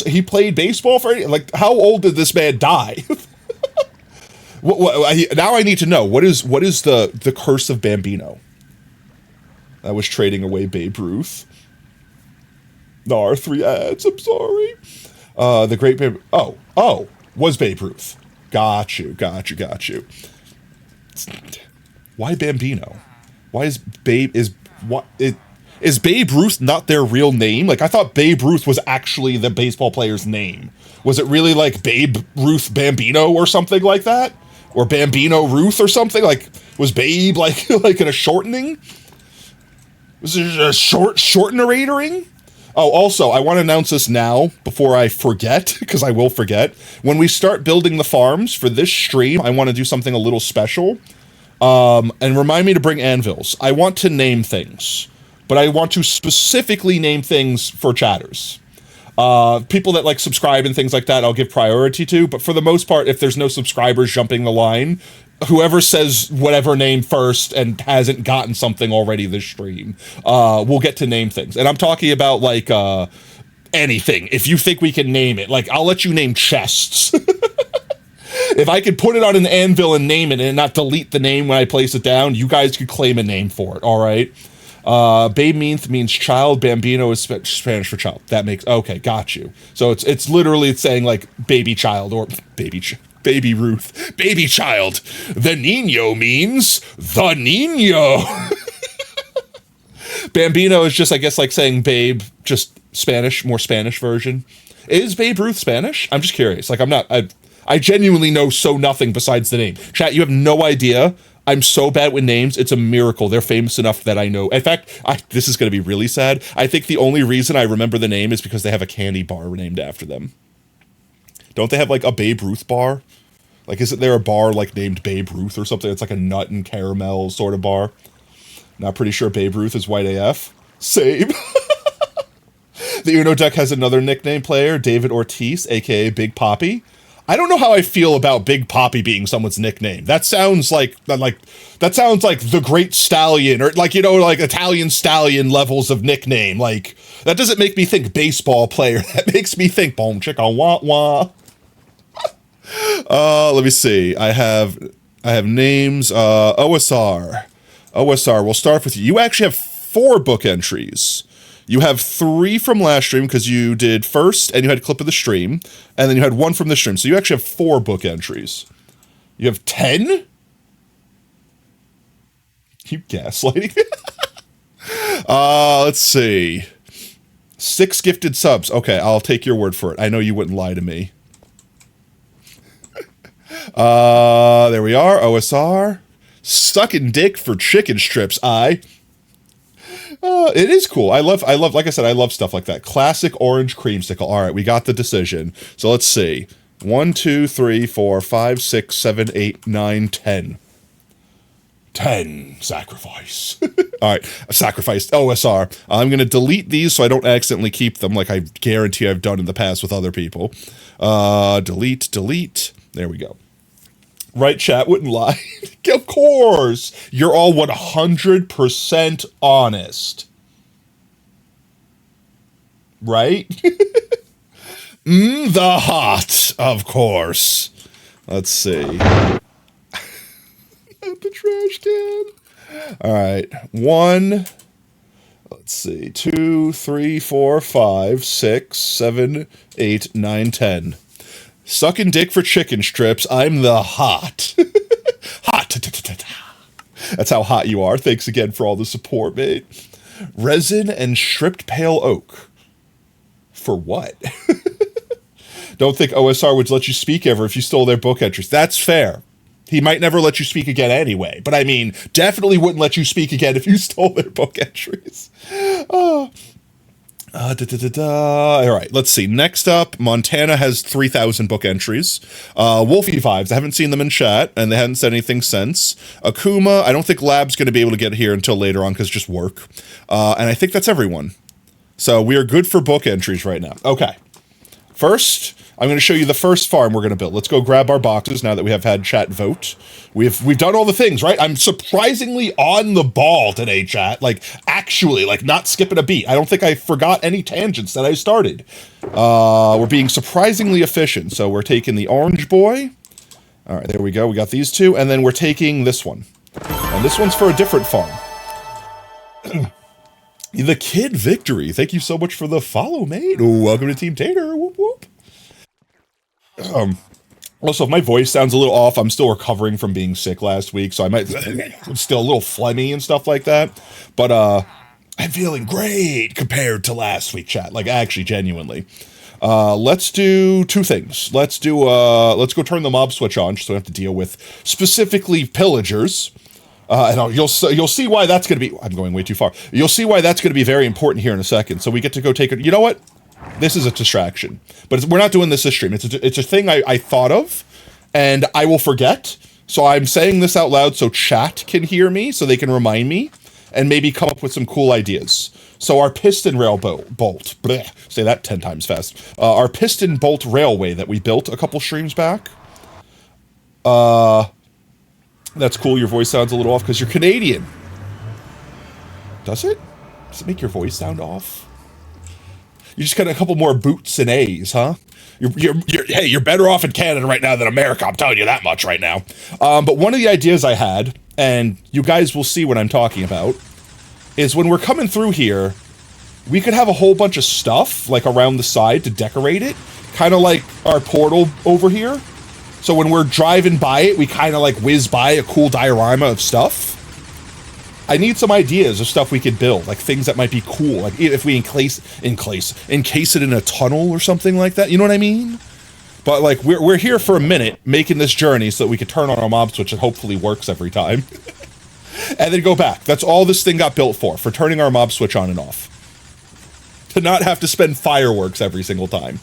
He played baseball for 80... Like, how old did this man die? Now I need to know. What is the curse of Bambino? I was trading away Babe Ruth. No, our 3 ads, I'm sorry. The great Babe... Oh, was Babe Ruth. Got you. Why Bambino? Why is Babe... Is Babe Ruth not their real name? Like, I thought Babe Ruth was actually the baseball player's name. Was it really like Babe Ruth Bambino or something like that? Or Bambino Ruth or something? Like, was Babe like in a shortening? This is a short narratoring. Oh, also, I want to announce this now before I forget, because I will forget. When we start building the farms for this stream, I want to do something a little special. And remind me to bring anvils. I want to name things, but I want to specifically name things for chatters. People that like subscribe and things like that, I'll give priority to. But for the most part, if there's no subscribers jumping the line, whoever says whatever name first and hasn't gotten something already this stream, will get to name things. And I'm talking about like anything. If you think we can name it, like I'll let you name chests. If I could put it on an anvil and name it and not delete the name when I place it down, you guys could claim a name for it. All right. Babe means child. Bambino is Spanish for child. That makes okay. Got you. So it's literally saying like baby child or baby Ruth, baby child. The Nino means the Nino. Bambino is just, I guess, like saying babe, just Spanish, more Spanish version. Is Babe Ruth Spanish? I'm just curious. Like I genuinely know nothing besides the name. Chat, you have no idea. I'm so bad with names, it's a miracle. They're famous enough that I know. In fact, this is going to be really sad. I think the only reason I remember the name is because they have a candy bar named after them. Don't they have like a Babe Ruth bar? Like, isn't there a bar like named Babe Ruth or something? It's like a nut and caramel sort of bar. Not pretty sure Babe Ruth is white AF. Same. The Uno deck has another nickname player, David Ortiz, aka Big Poppy. I don't know how I feel about Big Poppy being someone's nickname. That sounds like the Great Stallion, or like, you know, like Italian stallion levels of nickname. Like, that doesn't make me think baseball player. That makes me think boom chicka wah wah. Let me see. I have names. OSR. We'll start with you. You actually have 4 book entries. You have 3 from last stream because you did first and you had a clip of the stream, and then you had 1 from the stream. So you actually have 4 book entries. You have 10? You gaslighting me? Let's see. 6 gifted subs. Okay, I'll take your word for it. I know you wouldn't lie to me. There we are. OSR. Sucking dick for chicken strips. It is cool. I love, like I said, I love stuff like that. Classic orange creamsicle. All right, we got the decision. So let's see. 1, 2, 3, 4, 5, 6, 7, 8, 9, 10. 10 sacrifice. All right, sacrificed OSR. I'm going to delete these so I don't accidentally keep them like I guarantee I've done in the past with other people. Delete. There we go. Right, chat, wouldn't lie. Of course. You're all 100% honest. Right? The hot, of course. Let's see. The trash can. All right. 1. Let's see. 2, 3, 4, 5, 6, 7, 8, 9, 10. Sucking dick for chicken strips. I'm the hot. Hot. That's how hot you are. Thanks again for all the support, mate. Resin and stripped pale oak. For what? Don't think OSR would let you speak ever if you stole their book entries. That's fair. He might never let you speak again anyway. But I mean, definitely wouldn't let you speak again if you stole their book entries. All right, let's see. Next up, Montana has 3,000 book entries. Wolfie Vibes, I haven't seen them in chat, and they haven't said anything since. Akuma, I don't think Lab's going to be able to get here until later on because just work. And I think that's everyone. So we are good for book entries right now. Okay. First, I'm going to show you the first farm we're going to build. Let's go grab our boxes now that we have had chat vote. We've done all the things, right? I'm surprisingly on the ball today, chat. Like, actually, like, not skipping a beat. I don't think I forgot any tangents that I started. We're being surprisingly efficient. So we're taking the orange boy. All right, there we go. We got these 2. And then we're taking this one. And this one's for a different farm. The Kid Victory. Thank you so much for the follow, mate. Welcome to Team Tater. Whoop, whoop. Also, if my voice sounds a little off, I'm still recovering from being sick last week, so I'm still a little phlegmy and stuff like that. But I'm feeling great compared to last week, chat. Like, actually, genuinely. Let's do 2 things. Let's go turn the mob switch on, so we don't have to deal with specifically pillagers. And you'll see why that's going to be. I'm going way too far. You'll see why that's going to be very important here in a second. So we get to go take it. You know what? This is a distraction, but we're not doing this stream. It's a thing I thought of, and I will forget. So I'm saying this out loud so chat can hear me, so they can remind me, and maybe come up with some cool ideas. So our piston rail bolt, bleh, say that 10 times fast. Our piston bolt railway that we built a couple streams back. That's cool. Your voice sounds a little off because you're Canadian. Does it? Does it make your voice sound off? You just got a couple more boots and A's, huh? Hey, you're better off in Canada right now than America. I'm telling you that much right now. But one of the ideas I had, and you guys will see what I'm talking about, is when we're coming through here, we could have a whole bunch of stuff like around the side to decorate it, kind of like our portal over here. So when we're driving by it, we kind of like whiz by a cool diorama of stuff. I need some ideas of stuff we could build, like things that might be cool, like if we encase it in a tunnel or something like that. You know what I mean? But like we're here for a minute making this journey so that we could turn on our mob switch and hopefully works every time, and then go back. That's all this thing got built for turning our mob switch on and off, to not have to spend fireworks every single time.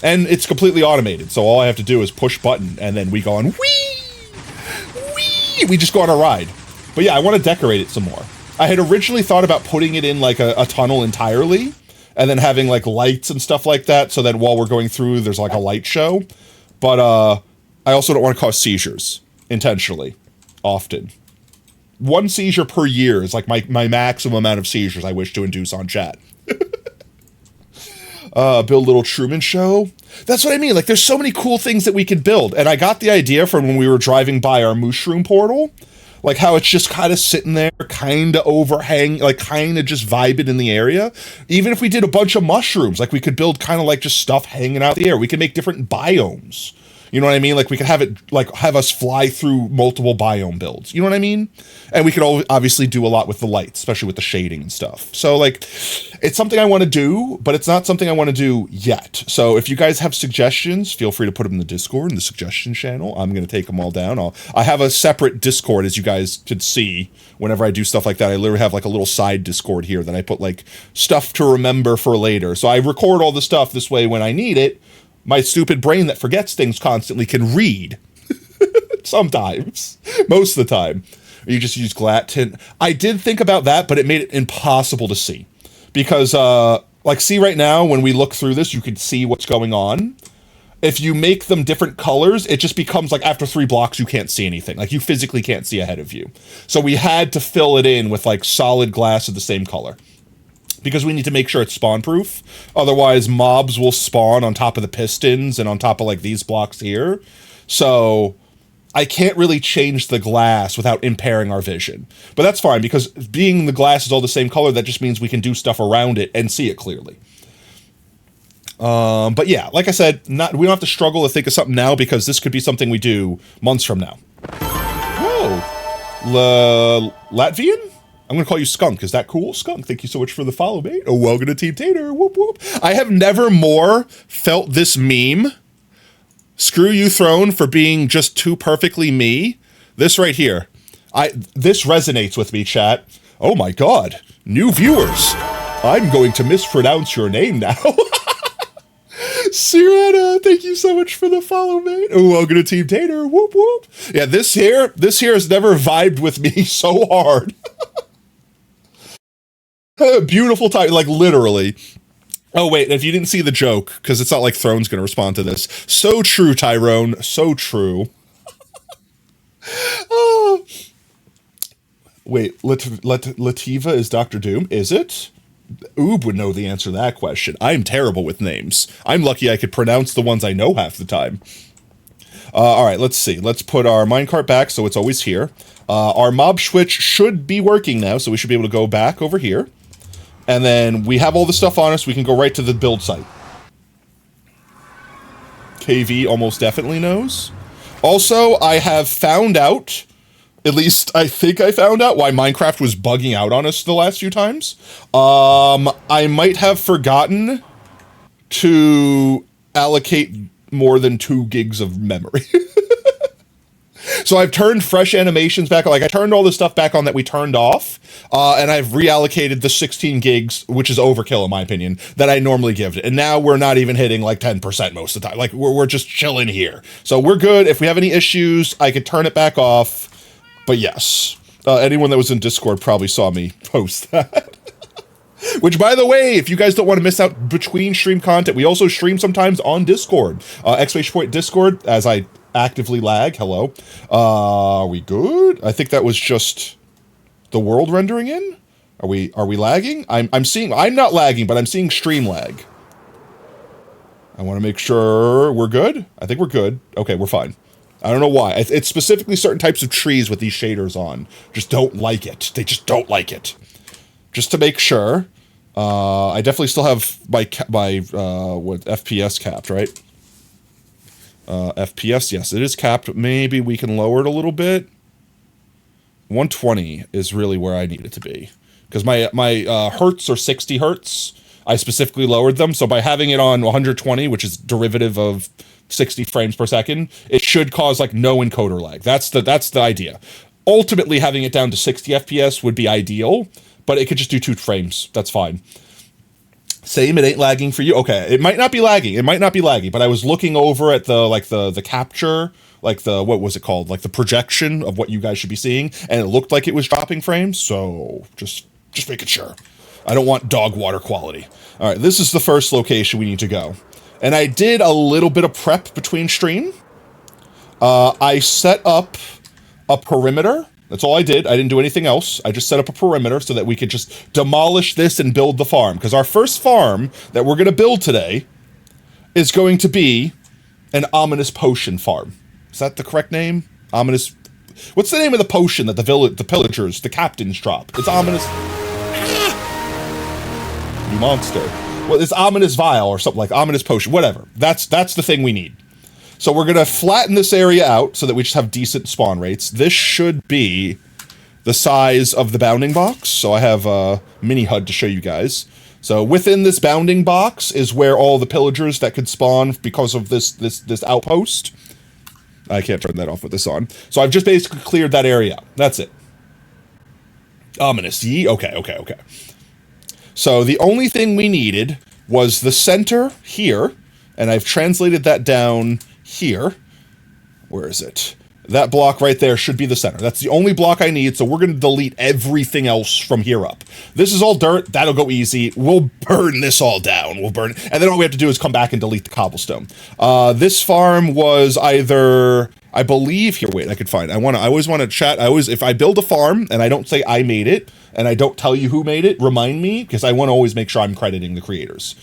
And it's completely automated, so all I have to do is push button, and then we go on whee! Whee! We just go on a ride. But yeah, I want to decorate it some more. I had originally thought about putting it in like a tunnel entirely, and then having like lights and stuff like that, so that while we're going through, there's like a light show. But I also don't want to cause seizures, intentionally, often. 1 seizure per year is like my maximum amount of seizures I wish to induce on chat. Build a little Truman Show. That's what I mean. Like, there's so many cool things that we could build. And I got the idea from when we were driving by our mushroom portal. Like, how it's just kind of sitting there, kind of overhang, like, kind of just vibing in the area. Even if we did a bunch of mushrooms, like, we could build kind of like just stuff hanging out in the air. We could make different biomes. You know what I mean? Like, we could have it, like, have us fly through multiple biome builds. You know what I mean? And we could obviously do a lot with the lights, especially with the shading and stuff. So, like, it's something I want to do, but it's not something I want to do yet. So if you guys have suggestions, feel free to put them in the Discord, in the suggestion channel. I'm going to take them all down. I have a separate Discord, as you guys could see. Whenever I do stuff like that, I literally have, like, a little side Discord here that I put, like, stuff to remember for later. So I record all the stuff this way when I need it. My stupid brain that forgets things constantly can read. Sometimes. Most of the time. Or you just use glatt tint. I did think about that, but it made it impossible to see. Because, like, see right now, when we look through this, you can see what's going on. If you make them different colors, it just becomes, like, after 3 blocks, you can't see anything. Like, you physically can't see ahead of you. So we had to fill it in with, like, solid glass of the same color. Because we need to make sure it's spawn-proof. Otherwise, mobs will spawn on top of the pistons and on top of, like, these blocks here. So I can't really change the glass without impairing our vision. But that's fine, because being the glass is all the same color, that just means we can do stuff around it and see it clearly. But yeah, like I said, we don't have to struggle to think of something now, because this could be something we do months from now. Whoa. Latvian? I'm gonna call you Skunk. Is that cool? Skunk, thank you so much for the follow, mate. Oh, welcome to Team Tater. Whoop, whoop. I have never more felt this meme. Screw you, Throne, for being just too perfectly me. This right here. This resonates with me, chat. Oh my god. New viewers. I'm going to mispronounce your name now. Sirena, thank you so much for the follow, mate. Oh, welcome to Team Tater. Whoop, whoop. Yeah, this here has never vibed with me so hard. Beautiful time, like literally. Oh wait, if you didn't see the joke, because it's not like Throne's gonna respond to this. So true, Tyrone. So true. Oh. Wait, Lativa is Dr. Doom? Is it? Oob would know the answer to that question. I'm terrible with names. I'm lucky I could pronounce the ones I know half the time. Alright, let's see. Let's put our minecart back so it's always here. Our mob switch should be working now, so we should be able to go back over here. And then we have all the stuff on us, we can go right to the build site. KV almost definitely knows. Also, I have found out, at least I think I found out, why Minecraft was bugging out on us the last few times. I might have forgotten to allocate more than 2 gigs of memory. So I've turned fresh animations back on. Like I turned all the stuff back on that we turned off, and I've reallocated the 16 gigs, which is overkill in my opinion, that I normally give it. And now we're not even hitting like 10% most of the time. Like we're just chilling here. So we're good. If we have any issues, I could turn it back off. But yes, anyone that was in Discord probably saw me post that. Which, by the way, if you guys don't want to miss out between stream content, we also stream sometimes on Discord. Exclamation point Discord, as I actively lag. Hello. Are we good? I think that was just the world rendering in. Are we lagging? I'm not lagging, but I'm seeing stream lag. I want to make sure we're good. I think we're good. Okay, we're fine. I don't know why. It's specifically certain types of trees with these shaders on. Just don't like it. They just don't like it. Just to make sure. I definitely still have my FPS capped, right? FPS, yes, it is capped. Maybe we can lower it a little bit. 120 is really where I need it to be. Because my hertz are 60 hertz. I specifically lowered them. So by having it on 120, which is derivative of 60 frames per second, it should cause like no encoder lag. That's the idea. Ultimately, having it down to 60 FPS would be ideal, but it could just do 2 frames. That's fine. Same, it ain't lagging for you. Okay, it might not be lagging. It might not be lagging, but I was looking over at the capture, like the, what was it called? Like the projection of what you guys should be seeing, and it looked like it was dropping frames, so just making sure. I don't want dog water quality. All right, this is the first location we need to go. And I did a little bit of prep between stream. I set up a perimeter. That's all I did. I didn't do anything else. I just set up a perimeter so that we could just demolish this and build the farm. Because our first farm that we're going to build today is going to be an ominous potion farm. Is that the correct name? Ominous. What's the name of the potion that the pillagers, the captains drop? It's ominous. You monster. Well, it's ominous vial or something like ominous potion. Whatever. That's the thing we need. So we're going to flatten this area out so that we just have decent spawn rates. This should be the size of the bounding box. So I have a mini HUD to show you guys. So within this bounding box is where all the pillagers that could spawn because of this outpost. I can't turn that off with this on. So I've just basically cleared that area. That's it. Ominous. Okay. So the only thing we needed was the center here. And I've translated that down here. Where is it? That block right there should be the center. That's the only block I need, so we're going to delete everything else from here up. This is all dirt. That'll go easy. We'll burn this all down. We'll burn it. And then all we have to do is come back and delete the cobblestone. This farm was either... I believe... Here, wait, I could find... I always want to chat. If I build a farm and I don't say I made it, and I don't tell you who made it, remind me, because I want to always make sure I'm crediting the creators.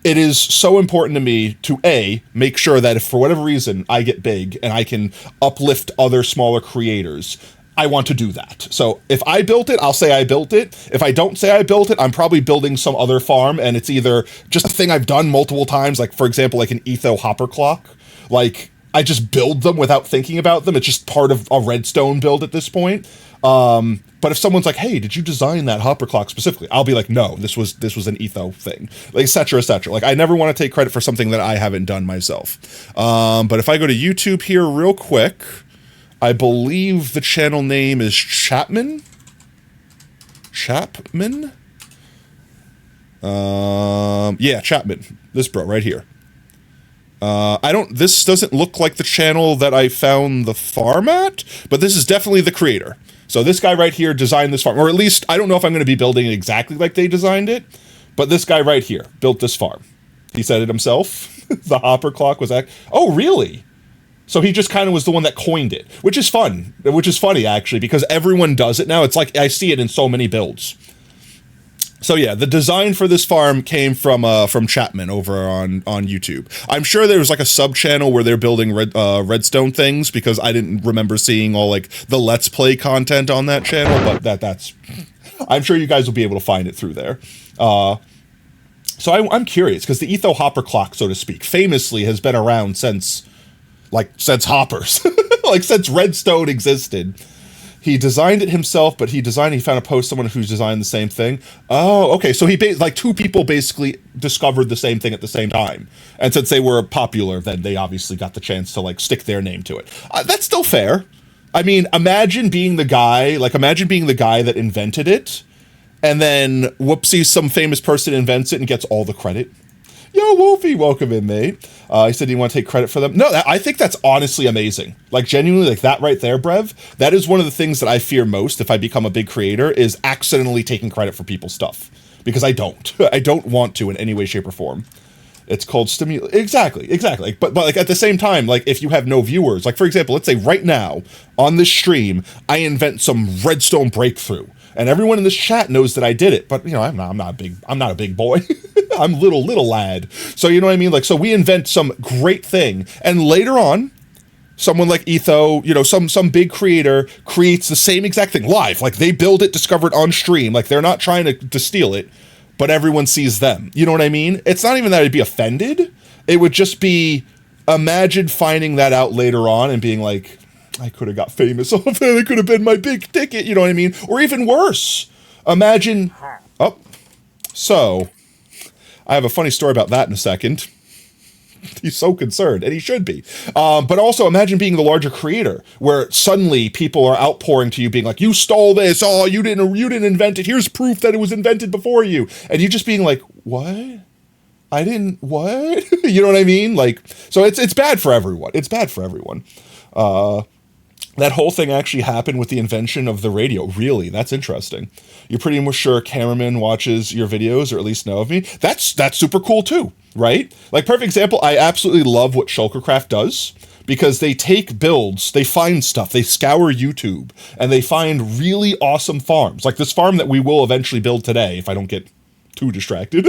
It is so important to me to, A, make sure that if for whatever reason I get big and I can uplift other smaller creators, I want to do that. So if I built it, I'll say I built it. If I don't say I built it, I'm probably building some other farm, and it's either just a thing I've done multiple times, like, for example, like an etho hopper clock. Like, I just build them without thinking about them. It's just part of a redstone build at this point. But if someone's like, hey, did you design that hopper clock specifically? I'll be like, no, this was an etho thing, like, et cetera, et cetera. Like, I never want to take credit for something that I haven't done myself. But if I go to YouTube here real quick, I believe the channel name is Chapman. Yeah, Chapman. This bro right here. This doesn't look like the channel that I found the farm at, but this is definitely the creator. So this guy right here designed this farm, or at least, I don't know if I'm going to be building it exactly like they designed it, but this guy right here built this farm. He said it himself. The hopper clock was oh, really? So he just kind of was the one that coined it, which is fun, which is funny, actually, because everyone does it now. It's like, I see it in so many builds. So yeah, the design for this farm came from Chapman over on YouTube. I'm sure there was like a sub channel where they're building redstone things, because I didn't remember seeing all like the Let's Play content on that channel, but that's I'm sure you guys will be able to find it through there. So I'm curious, because the etho hopper clock, so to speak, famously has been around since hoppers, like since redstone existed. He designed it himself, but he found a post someone who's designed the same thing. Oh, okay. So like two people basically discovered the same thing at the same time. And since they were popular, then they obviously got the chance to like stick their name to it. That's still fair. I mean, imagine being the guy that invented it, and then whoopsie, some famous person invents it and gets all the credit. Yo, Wolfie, welcome in, mate. He said you want to take credit for them. No, I think that's honestly amazing. Like, genuinely, like that right there, Brev, that is one of the things that I fear most if I become a big creator, is accidentally taking credit for people's stuff. Because I don't. I don't want to in any way, shape, or form. It's called Exactly. But like at the same time, like if you have no viewers, like for example, let's say right now on this stream, I invent some redstone breakthrough. And everyone in this chat knows that I did it, but you know, I'm not a big boy. I'm little lad. So you know what I mean? Like, so we invent some great thing, and later on, someone like Etho, you know, some big creator creates the same exact thing live. Like they build it, discover it on stream. Like they're not trying to steal it, but everyone sees them. You know what I mean? It's not even that I'd be offended. It would just be, imagine finding that out later on and being like, I could have got famous off it. It could have been my big ticket, you know what I mean? Or even worse, imagine, so I have a funny story about that in a second. He's so concerned, and he should be. But also imagine being the larger creator, where suddenly people are outpouring to you being like, you stole this, oh, you didn't invent it, here's proof that it was invented before you. And you just being like, what? I didn't, what? You know what I mean? Like, so it's bad for everyone. It's bad for everyone. That whole thing actually happened with the invention of the radio. Really? That's interesting. You're pretty much sure cameraman watches your videos, or at least know of me. That's super cool too, right? Like, perfect example, I absolutely love what Shulkercraft does, because they take builds, they find stuff, they scour YouTube, and they find really awesome farms. Like this farm that we will eventually build today, if I don't get too distracted.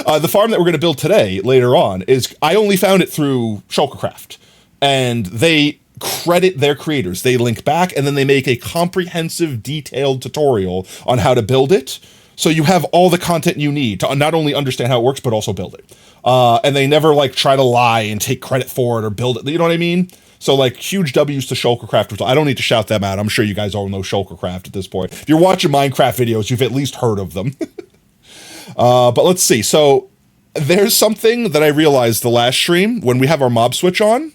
The farm that we're going to build today, later on, is, I only found it through Shulkercraft. And they credit their creators. They link back, and then they make a comprehensive, detailed tutorial on how to build it. So you have all the content you need to not only understand how it works, but also build it. And they never like try to lie and take credit for it or build it. You know what I mean? So like huge W's to Shulkercraft. I don't need to shout them out. I'm sure you guys all know Shulkercraft at this point. If you're watching Minecraft videos, you've at least heard of them. But let's see. So there's something that I realized the last stream when we have our mob switch on.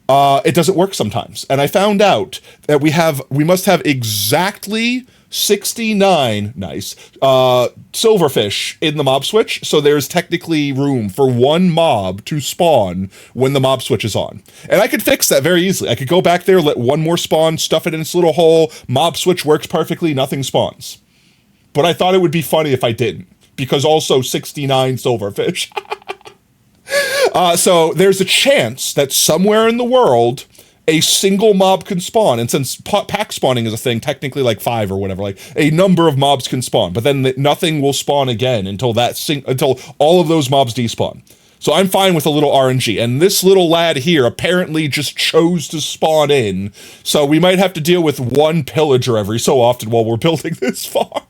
It doesn't work sometimes. And I found out that we must have exactly 69 silverfish in the mob switch, so there's technically room for one mob to spawn when the mob switch is on. And I could fix that very easily. I could go back there, let one more spawn, stuff it in its little hole, mob switch works perfectly, nothing spawns. But I thought it would be funny if I didn't, because also 69 silverfish. So there's a chance that somewhere in the world, a single mob can spawn. And since pack spawning is a thing, technically like 5 or whatever, like a number of mobs can spawn, but then nothing will spawn again until until all of those mobs despawn. So I'm fine with a little RNG. And this little lad here apparently just chose to spawn in. So we might have to deal with one pillager every so often while we're building this farm.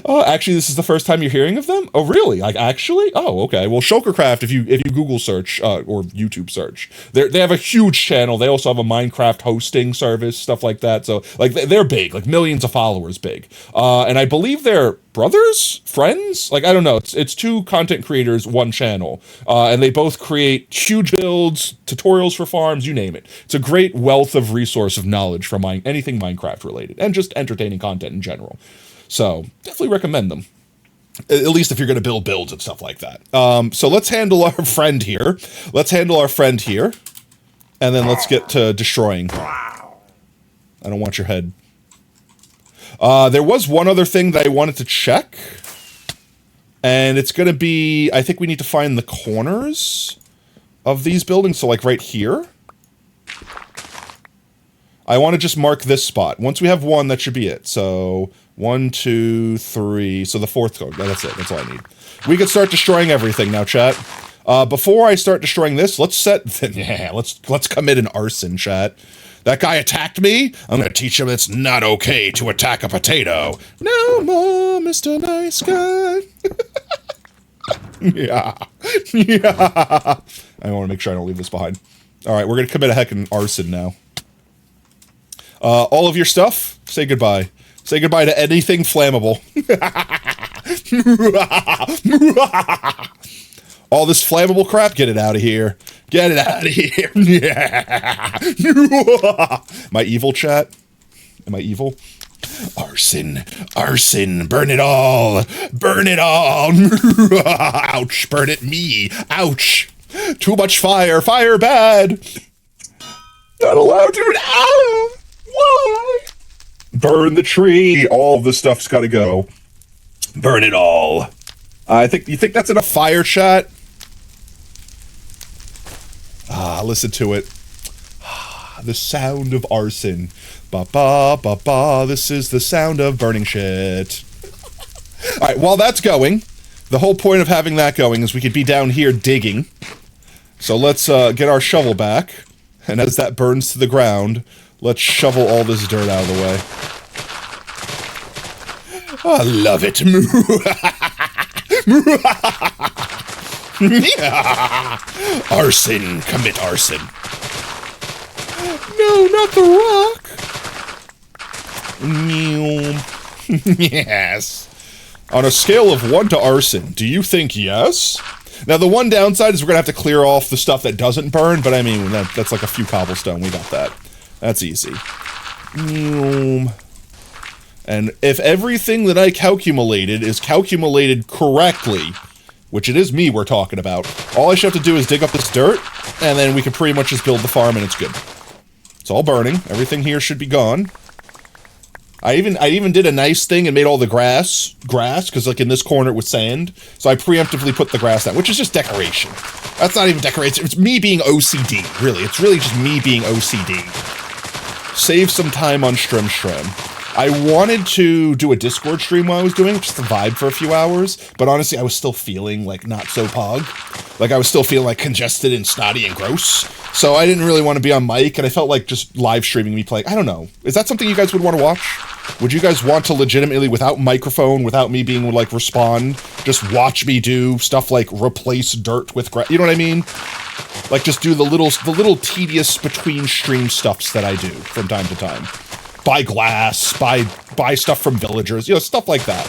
Oh, actually, this is the first time you're hearing of them? Oh, really? Like, actually? Oh, okay. Well, Shulkercraft, if you Google search or YouTube search, they have a huge channel. They also have a Minecraft hosting service, stuff like that. So, like, they're big, like millions of followers big. And I believe they're brothers, friends. Like, I don't know. It's two content creators, one channel, and they both create huge builds, tutorials for farms, you name it. It's a great wealth of resource of knowledge from anything Minecraft related, and just entertaining content in general. So definitely recommend them, at least if you're going to build builds and stuff like that. So let's handle our friend here. And then let's get to destroying. I don't want your head. There was one other thing that I wanted to check. And it's going to be, I think we need to find the corners of these buildings. So like right here. I want to just mark this spot. Once we have one, that should be it. So 1, 2, 3. So the fourth code. That's it. That's all I need. We can start destroying everything now, chat. Before I start destroying this, let's commit an arson, chat. That guy attacked me. I'm gonna teach him it's not okay to attack a potato. No more, Mr. Nice Guy. Yeah. I want to make sure I don't leave this behind. All right, we're gonna commit a heckin' arson now. All of your stuff, say goodbye. Say goodbye to anything flammable. All this flammable crap, get it out of here. Get it out of here. Am I evil, chat? Am I evil? Arson, arson, burn it all. Burn it all. Ouch, burn it me. Ouch. Too much fire, fire bad. Not allowed to. Ow. Why? Burn the tree. All of this stuff's got to go. Burn it all. You think that's enough fire, chat? Listen to it. The sound of arson. Ba ba ba ba. This is the sound of burning shit. All right, while that's going, the whole point of having that going is we could be down here digging. So let's get our shovel back, and as that burns to the ground, let's shovel all this dirt out of the way. I love it. Arson, commit arson. No, not the rock. Yes. On a scale of 1 to arson, do you think yes? Now, the one downside is we're going to have to clear off the stuff that doesn't burn, but I mean, that's like a few cobblestone. We got that. That's easy. And if everything that I calculated is calculated correctly, which it is me we're talking about, all I should have to do is dig up this dirt, and then we can pretty much just build the farm and it's good. It's all burning. Everything here should be gone. I even did a nice thing and made all the grass, because like in this corner it was sand, so I preemptively put the grass down, which is just decoration. That's not even decoration, it's me being OCD, really. It's really just me being OCD. Save some time on Strim. I wanted to do a Discord stream while I was doing it, just to vibe for a few hours, but honestly, I was still feeling, like, not so pog. Like, I was still feeling, like, congested and snotty and gross, so I didn't really want to be on mic, and I felt like just live streaming me playing. I don't know. Is that something you guys would want to watch? Would you guys want to legitimately, without microphone, without me being, like, respond, just watch me do stuff like replace dirt with grass? You know what I mean? Like, just do the little tedious between stream stuffs that I do from time to time. Buy glass, buy stuff from villagers, you know, stuff like that.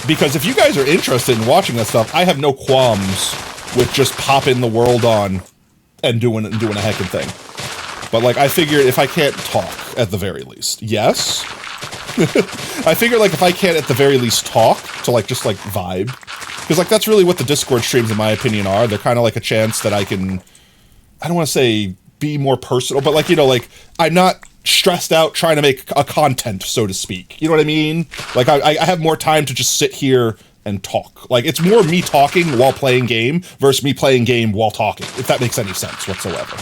Because if you guys are interested in watching that stuff, I have no qualms with just popping the world on and doing a heckin' thing. But, like, I figured if I can't talk, at the very least, yes? I figure, like, if I can't at the very least talk, to, like, just, like, vibe. Because, like, that's really what the Discord streams, in my opinion, are. They're kind of like a chance that I can, I don't want to say be more personal, but, like, you know, like, I'm not stressed out trying to make a content, so to speak. You know what I mean? Like, I have more time to just sit here and talk. Like, it's more me talking while playing game versus me playing game while talking, if that makes any sense whatsoever.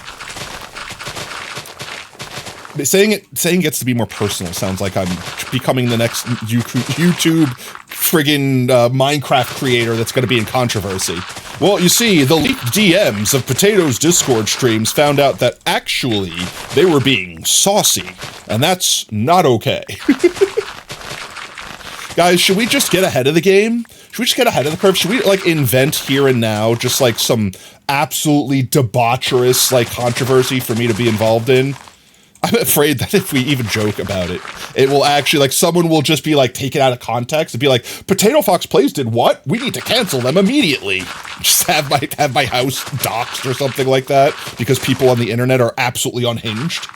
Saying it gets to be more personal sounds like I'm becoming the next YouTube friggin' Minecraft creator that's going to be in controversy. Well, you see, the leaked DMs of Potato's Discord streams found out that actually they were being saucy, and that's not okay. Guys, should we just get ahead of the game? Should we just get ahead of the curve? Should we, like, invent here and now just, like, some absolutely debaucherous, like, controversy for me to be involved in? I'm afraid that if we even joke about it, it will actually, like, someone will just be, like, taken out of context and be like, Potato Fox Plays did what? We need to cancel them immediately. Just have my house doxxed or something like that, because people on the internet are absolutely unhinged.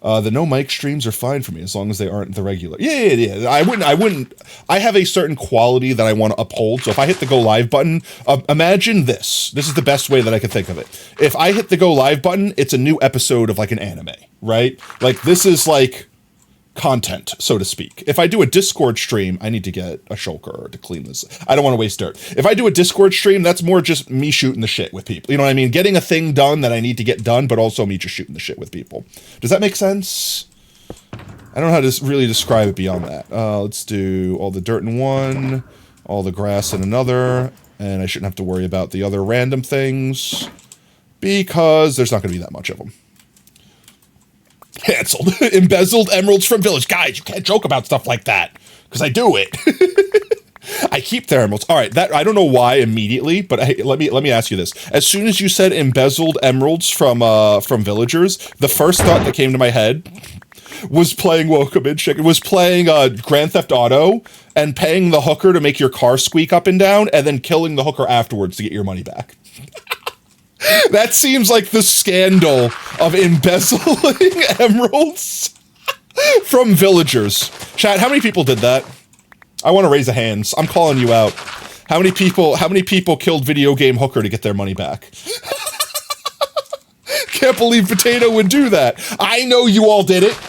The no mic streams are fine for me as long as they aren't the regular. Yeah. I wouldn't. I have a certain quality that I want to uphold. So if I hit the go live button, imagine this. This is the best way that I can think of it. If I hit the go live button, it's a new episode of like an anime, right? Like this is like content, so to speak. If I do a Discord stream, I need to get a shulker to clean this. I don't want to waste dirt. If I do a Discord stream, that's more just me shooting the shit with people. You know what I mean? Getting a thing done that I need to get done, but also me just shooting the shit with people. Does that make sense? I don't know how to really describe it beyond that. Let's do all the dirt in one, all the grass in another, and I shouldn't have to worry about the other random things, because there's not going to be that much of them. Cancelled. Embezzled emeralds from village. Guys, you can't joke about stuff like that, because I do it. I keep their emeralds. All right, that I don't know why immediately, but let me ask you this. As soon as you said embezzled emeralds from villagers, the first thought that came to my head was playing Welcome In Chicken, was playing Grand Theft Auto and paying the hooker to make your car squeak up and down, and then killing the hooker afterwards to get your money back. That seems like the scandal of embezzling emeralds from villagers. Chat, how many people did that? I want to raise a hands. I'm calling you out. How many people killed video game hooker to get their money back? Can't believe Potato would do that. I know you all did it.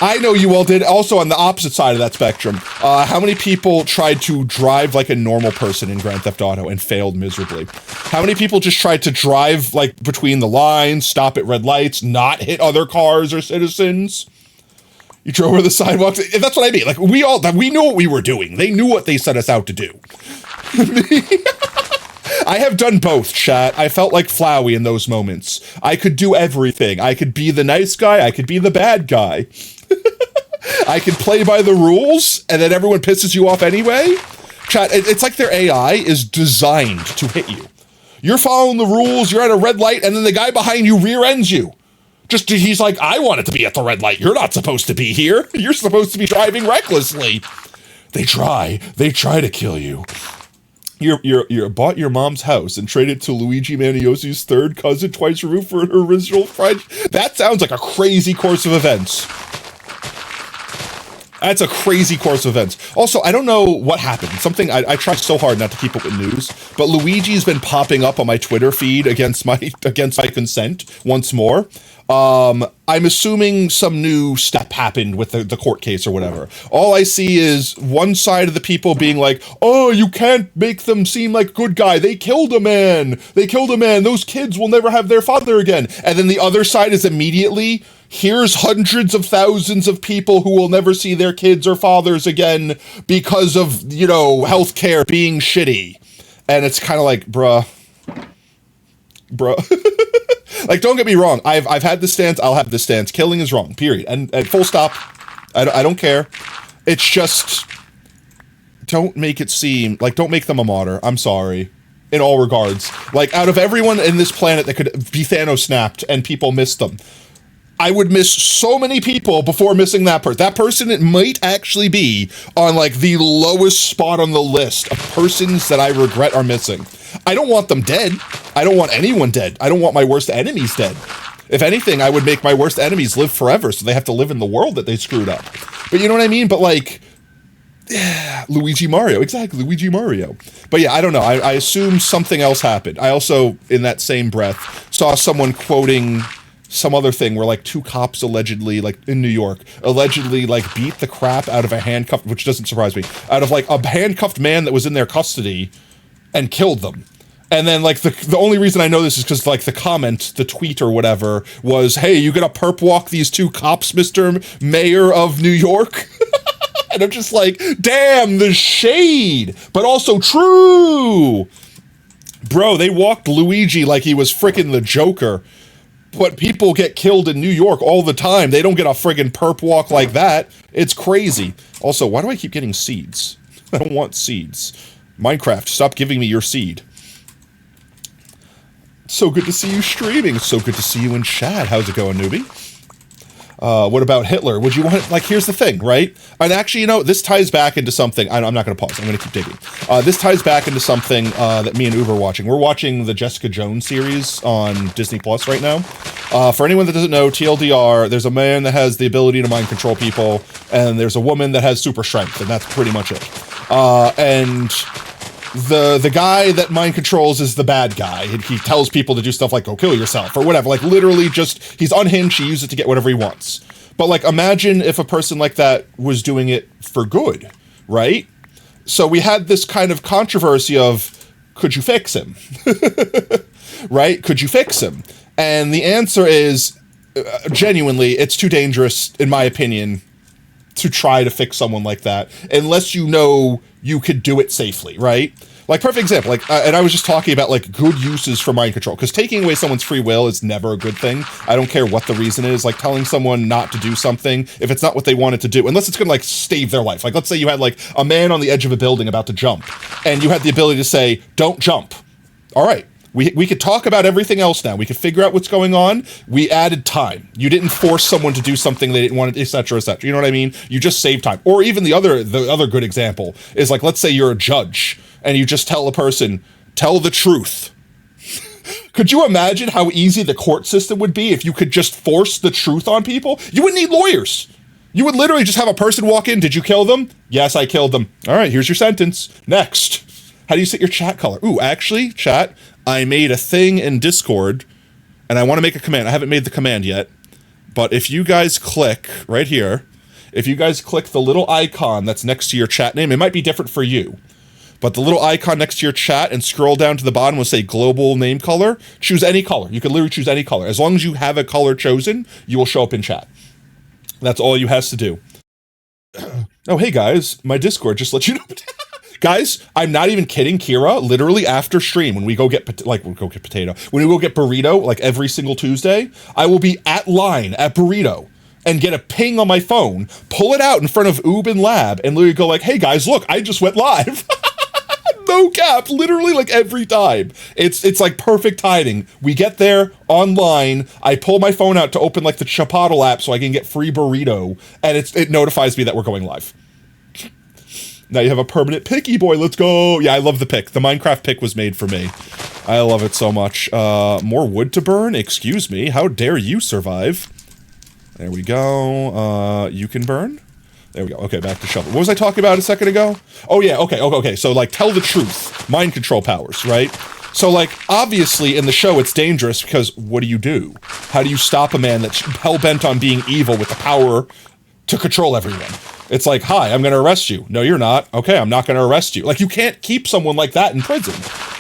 I know you all did. Also, on the opposite side of that spectrum, how many people tried to drive like a normal person in Grand Theft Auto and failed miserably? How many people just tried to drive like between the lines, stop at red lights, not hit other cars or citizens? You drove over the sidewalks. That's what I mean. Like we knew what we were doing. They knew what they set us out to do. I have done both, chat. I felt like Flowey in those moments. I could do everything. I could be the nice guy. I could be the bad guy. I could play by the rules, and then everyone pisses you off anyway. Chat, it's like their AI is designed to hit you. You're following the rules, you're at a red light, and then the guy behind you rear ends you. He's like, I wanted to be at the red light. You're not supposed to be here. You're supposed to be driving recklessly. They try to kill you. You bought your mom's house and traded to Luigi Maniosi's third cousin twice removed for her original friend. That sounds like a crazy course of events. That's a crazy course of events. Also, I don't know what happened. Something I try so hard not to keep up with news, but Luigi's been popping up on my Twitter feed against my consent once more. I'm assuming some new step happened with the court case or whatever. All I see is one side of the people being like, oh, you can't make them seem like good guy. They killed a man. Those kids will never have their father again. And then the other side is immediately, here's hundreds of thousands of people who will never see their kids or fathers again because of, healthcare being shitty. And it's kind of like, bruh. Like, don't get me wrong. I've had this stance. I'll have this stance. Killing is wrong, period. And full stop. I don't care. It's just, don't make it seem, like, don't make them a martyr. I'm sorry. In all regards. Like, out of everyone in this planet that could be Thanos snapped and people missed them, I would miss so many people before missing that person. That person, it might actually be on, like, the lowest spot on the list of persons that I regret are missing. I don't want them dead. I don't want anyone dead. I don't want my worst enemies dead. If anything, I would make my worst enemies live forever so they have to live in the world that they screwed up. But you know what I mean? But, like, yeah, Luigi Mario. Exactly, Luigi Mario. But yeah, I don't know. I assume something else happened. I also, in that same breath, saw someone quoting some other thing where, like, two cops allegedly, like, in New York, allegedly, like, beat the crap out of a handcuffed, which doesn't surprise me, out of, like, a handcuffed man that was in their custody and killed them. And then, like, the only reason I know this is because, like, the comment, the tweet or whatever, was, hey, you gonna perp walk these two cops, Mr. Mayor of New York? And I'm just like, damn, the shade, but also true. Bro, they walked Luigi like he was frickin' the Joker. But people get killed in New York all the time. They don't get a friggin' perp walk like that. It's crazy. Also, why do I keep getting seeds? I don't want seeds. Minecraft, stop giving me your seed. So good to see you streaming. So good to see you in chat. How's it going, newbie? What about Hitler? Would you want, like, here's the thing, right? And actually, this ties back into something. I'm not going to pause. I'm going to keep digging. This ties back into something that me and Uber are watching. We're watching the Jessica Jones series on Disney Plus right now. For anyone that doesn't know, TLDR, there's a man that has the ability to mind control people, and there's a woman that has super strength, and that's pretty much it. And the guy that mind controls is the bad guy. He tells people to do stuff like go kill yourself or whatever. Like, literally just, he's unhinged, he uses it to get whatever he wants. But, like, imagine if a person like that was doing it for good, right? So we had this kind of controversy of, could you fix him? Right? Could you fix him? And the answer is, genuinely, it's too dangerous, in my opinion, to try to fix someone like that, unless you know you could do it safely, right? Like, perfect example, like, and I was just talking about, like, good uses for mind control, because taking away someone's free will is never a good thing. I don't care what the reason is, like, telling someone not to do something, if it's not what they wanted to do, unless it's gonna, like, save their life. Like, let's say you had, like, a man on the edge of a building about to jump, and you had the ability to say, don't jump. All right. We could talk about everything else now. We could figure out what's going on. We added time. You didn't force someone to do something they didn't want to, et cetera, et cetera. You know what I mean? You just saved time. Or even the other good example is, like, let's say you're a judge and you just tell a person, tell the truth. Could you imagine how easy the court system would be if you could just force the truth on people? You wouldn't need lawyers. You would literally just have a person walk in. Did you kill them? Yes, I killed them. All right, here's your sentence. Next. How do you set your chat color? Ooh, actually, chat, I made a thing in Discord, and I want to make a command. I haven't made the command yet, but if you guys click right here, if you guys click the little icon that's next to your chat name, it might be different for you, but the little icon next to your chat and scroll down to the bottom will say global name color. Choose any color. You can literally choose any color. As long as you have a color chosen, you will show up in chat. That's all you has to do. Oh, hey guys, my Discord just let you know. Guys, I'm not even kidding, Kira. Literally after stream, when we go get when we go get burrito, like every single Tuesday, I will be at line at burrito and get a ping on my phone, pull it out in front of Oob and Lab, and literally go like, "Hey guys, look, I just went live." No cap, literally like every time. It's like perfect timing. We get there online. I pull my phone out to open like the Chipotle app so I can get free burrito, and it notifies me that we're going live. Now you have a permanent picky boy. Let's go. Yeah, I love the pick. The Minecraft pick was made for me. I love it so much. More wood to burn? Excuse me. How dare you survive? There we go. You can burn? There we go. Okay, back to shovel. What was I talking about a second ago? Oh, yeah. Okay. So, like, tell the truth. Mind control powers, right? So, like, obviously in the show it's dangerous because what do? How do you stop a man that's hell-bent on being evil with the power to control everyone? It's like, hi, I'm going to arrest you. No, you're not. Okay, I'm not going to arrest you. Like, you can't keep someone like that in prison.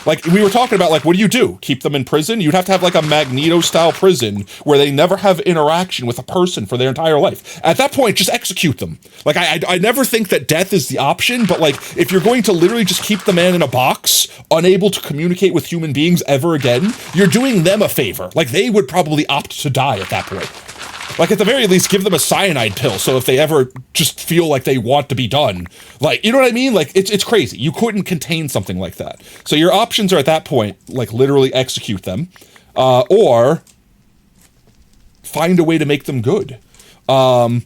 Like, we were talking about, like, what do? Keep them in prison? You'd have to have, like, a Magneto-style prison where they never have interaction with a person for their entire life. At that point, just execute them. Like, I never think that death is the option, but, like, if you're going to literally just keep the man in a box, unable to communicate with human beings ever again, you're doing them a favor. Like, they would probably opt to die at that point. Like, at the very least, give them a cyanide pill, so if they ever just feel like they want to be done, like, you know what I mean? Like, it's crazy. You couldn't contain something like that. So your options are at that point, like, literally execute them, or find a way to make them good. And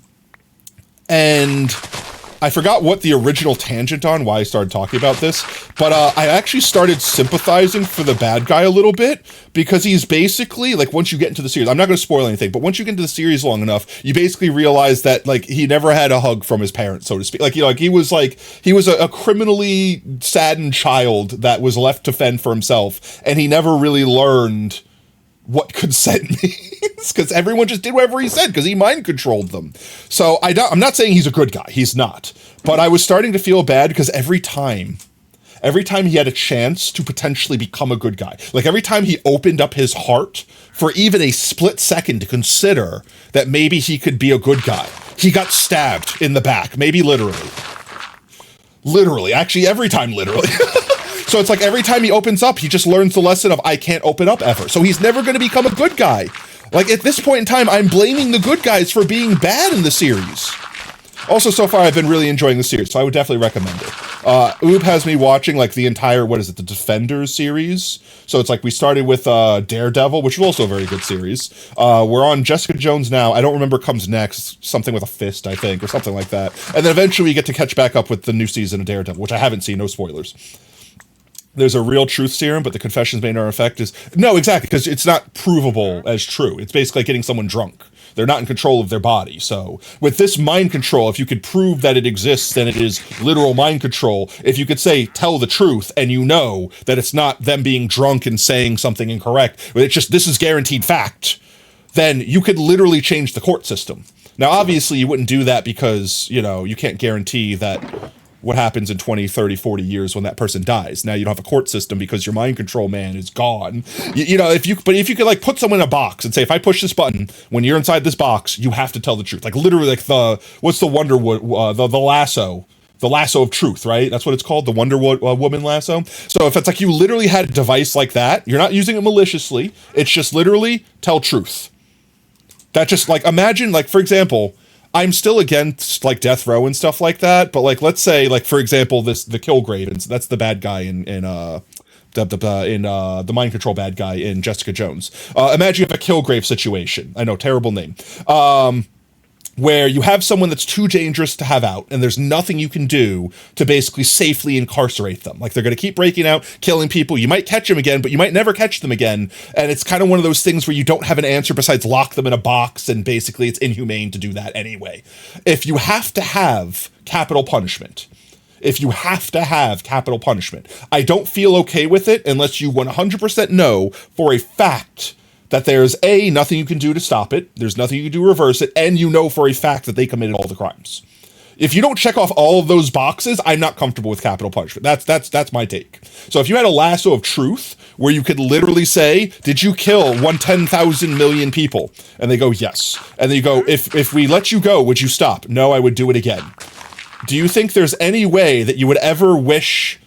I forgot what the original tangent on why I started talking about this, but I actually started sympathizing for the bad guy a little bit, because he's basically, like, once you get into the series, I'm not going to spoil anything, but once you get into the series long enough, you basically realize that, like, he never had a hug from his parents, so to speak. Like, you know, like, he was a criminally saddened child that was left to fend for himself, and he never really learned what consent means, because everyone just did whatever he said because he mind controlled them. So I'm not saying he's a good guy. He's not. But I was starting to feel bad because every time he had a chance to potentially become a good guy, like every time he opened up his heart for even a split second to consider that maybe he could be a good guy, he got stabbed in the back, maybe literally. Literally. Actually, every time literally. So it's like every time he opens up, he just learns the lesson of I can't open up ever. So he's never going to become a good guy. Like, at this point in time, I'm blaming the good guys for being bad in the series. Also, so far, I've been really enjoying the series, so I would definitely recommend it. Oob has me watching, like, the entire, the Defenders series. So it's like we started with Daredevil, which was also a very good series. We're on Jessica Jones now. I don't remember what comes next. Something with a fist, I think, or something like that. And then eventually we get to catch back up with the new season of Daredevil, which I haven't seen, no spoilers. There's a real truth serum, but the confessions made no effect is... No, exactly, because it's not provable as true. It's basically like getting someone drunk. They're not in control of their body. So with this mind control, if you could prove that it exists, then it is literal mind control. If you could say, tell the truth, and you know that it's not them being drunk and saying something incorrect, but it's just, this is guaranteed fact, then you could literally change the court system. Now, obviously, you wouldn't do that because, you know, you can't guarantee that... what happens in 20, 30, 40 years when that person dies. Now you don't have a court system because your mind control man is gone. You know, if you could like put someone in a box and say, if I push this button, when you're inside this box, you have to tell the truth. Like literally like what's the Wonder Wood, the lasso the lasso of truth, right? That's what it's called, the Wonder Woman lasso. So if it's like you literally had a device like that, you're not using it maliciously. It's just literally tell truth. That just like, imagine like, for example, I'm still against like death row and stuff like that. But like, let's say like, for example, the Kilgrave, and that's the bad guy in the mind control bad guy in Jessica Jones. Imagine you have a Kilgrave situation. I know, terrible name. Where you have someone that's too dangerous to have out, and there's nothing you can do to basically safely incarcerate them. Like, they're going to keep breaking out, killing people. You might catch them again, but you might never catch them again. And it's kind of one of those things where you don't have an answer besides lock them in a box, and basically it's inhumane to do that anyway. If you have to have capital punishment, I don't feel okay with it unless you 100% know for a fact that there's A, nothing you can do to stop it, there's nothing you can do to reverse it, and you know for a fact that they committed all the crimes. If you don't check off all of those boxes, I'm not comfortable with capital punishment. That's my take. So if you had a lasso of truth where you could literally say, did you kill 10,000 million people? And they go, yes. And then you go, if we let you go, would you stop? No, I would do it again. Do you think there's any way that you would ever wish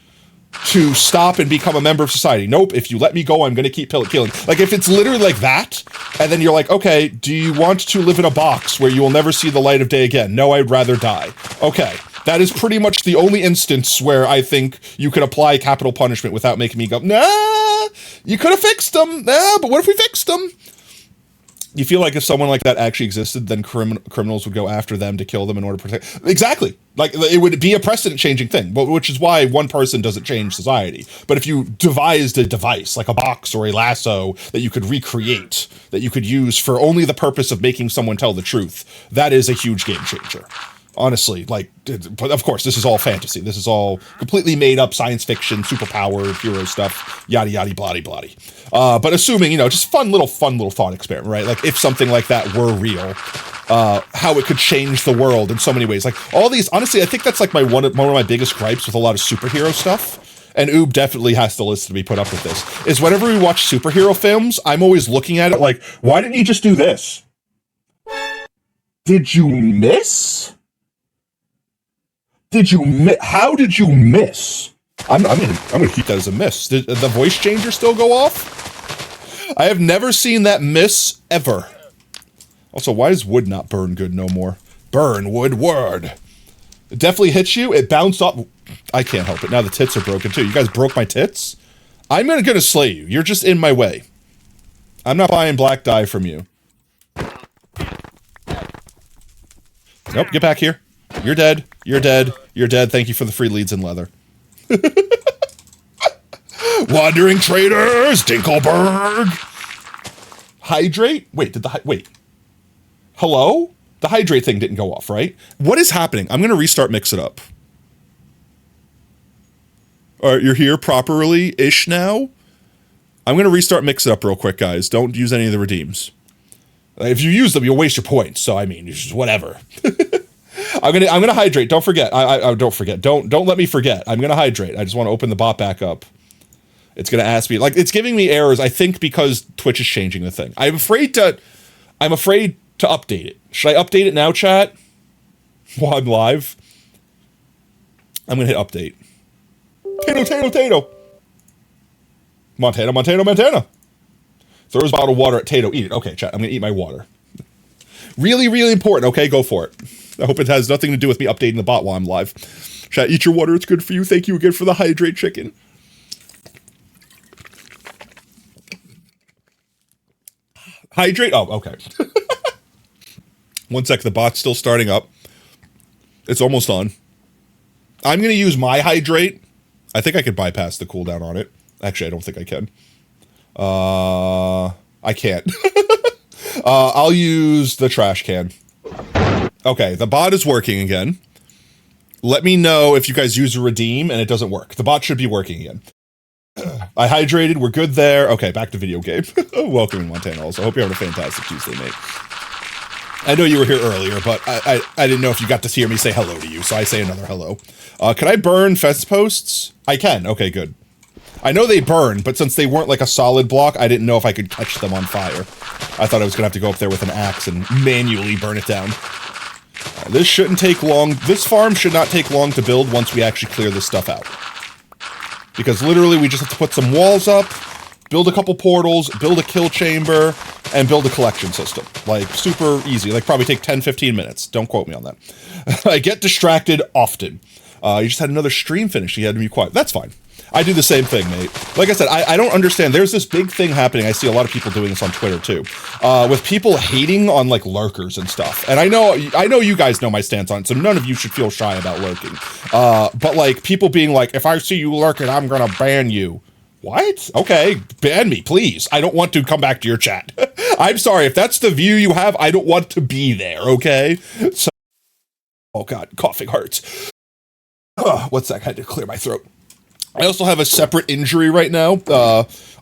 to stop and become a member of society? Nope. If you let me go, I'm going to keep killing. Like, if it's literally like that, and then you're like, okay, do you want to live in a box where you will never see the light of day again? No, I'd rather die. Okay. That is pretty much the only instance where I think you could apply capital punishment without making me go, nah, you could have fixed them. Nah, but what if we fixed them? You feel like if someone like that actually existed, then criminals would go after them to kill them in order to protect. Exactly. Like, it would be a precedent-changing thing, which is why one person doesn't change society. But if you devised a device, like a box or a lasso, that you could recreate, that you could use for only the purpose of making someone tell the truth, that is a huge game changer. Honestly, like, but of course, this is all fantasy. This is all completely made up science fiction, superpowered hero stuff, yada yada bloody bloody. But assuming, just fun little thought experiment, right? Like, if something like that were real, how it could change the world in so many ways. Like, all these, honestly, I think that's like one of my biggest gripes with a lot of superhero stuff. And Oob definitely has to listen to me put up with this. Is whenever we watch superhero films, I'm always looking at it like, why didn't you just do this? Did you miss? How did you miss? I'm gonna keep that as a miss. Did the voice changer still go off? I have never seen that miss ever. Also, why does wood not burn good no more? Burn wood word. It definitely hits you. It bounced off. I can't help it. Now the tits are broken too. You guys broke my tits? I'm gonna slay you. You're just in my way. I'm not buying black dye from you. Nope, get back here. You're dead. You're dead. You're dead. Thank you for the free leads in leather. Wandering traders, Dinkelberg. Hydrate? Wait, wait. Hello? The hydrate thing didn't go off, right? What is happening? I'm going to restart Mix It Up. All right, you're here properly-ish now. I'm going to restart Mix It Up real quick, guys. Don't use any of the redeems. If you use them, you'll waste your points. So, I mean, just whatever. I'm gonna hydrate. Don't forget. I don't forget. Don't let me forget. I'm gonna hydrate. I just want to open the bot back up. It's gonna ask me, like, it's giving me errors. I think because Twitch is changing the thing. I'm afraid to update it. Should I update it now, chat? While I'm live, I'm gonna hit update. Tato. Montana. Throws a bottle of water at Tato. Eat it. Okay, chat. I'm gonna eat my water. Really, really important. Okay, go for it. I hope it has nothing to do with me updating the bot while I'm live. Chat, eat your water. It's good for you. Thank you again for the hydrate chicken. Hydrate? Oh, okay. One sec. The bot's still starting up. It's almost on. I'm going to use my hydrate. I think I could bypass the cooldown on it. Actually, I don't think I can. I can't. I'll use the trash can. Okay, the bot is working again. Let me know if you guys use a redeem and it doesn't work. The bot should be working again. I hydrated, we're good there. Okay, back to video game. Welcome in Montana also. Hope you're having a fantastic Tuesday, mate. I know you were here earlier, but I didn't know if you got to hear me say hello to you, so I say another hello. Can I burn fence posts? I can, okay, good. I know they burn, but since they weren't like a solid block, I didn't know if I could catch them on fire. I thought I was gonna have to go up there with an axe and manually burn it down. This shouldn't take long. This farm should not take long to build once we actually clear this stuff out. Because literally we just have to put some walls up, build a couple portals, build a kill chamber, and build a collection system. Like, super easy. Like, probably take 10, 15 minutes. Don't quote me on that. I get distracted often. You just had another stream finish. You had to be quiet. That's fine. I do the same thing, mate. Like I said, I don't understand. There's this big thing happening. I see a lot of people doing this on Twitter, too. With people hating on, like, lurkers and stuff. And I know you guys know my stance on it, so none of you should feel shy about lurking. But, like, people being like, if I see you lurking, I'm gonna ban you. What? Okay, ban me, please. I don't want to come back to your chat. I'm sorry, if that's the view you have, I don't want to be there, okay? So, oh god, coughing hurts. What's that? I had to clear my throat. I also have a separate injury right now,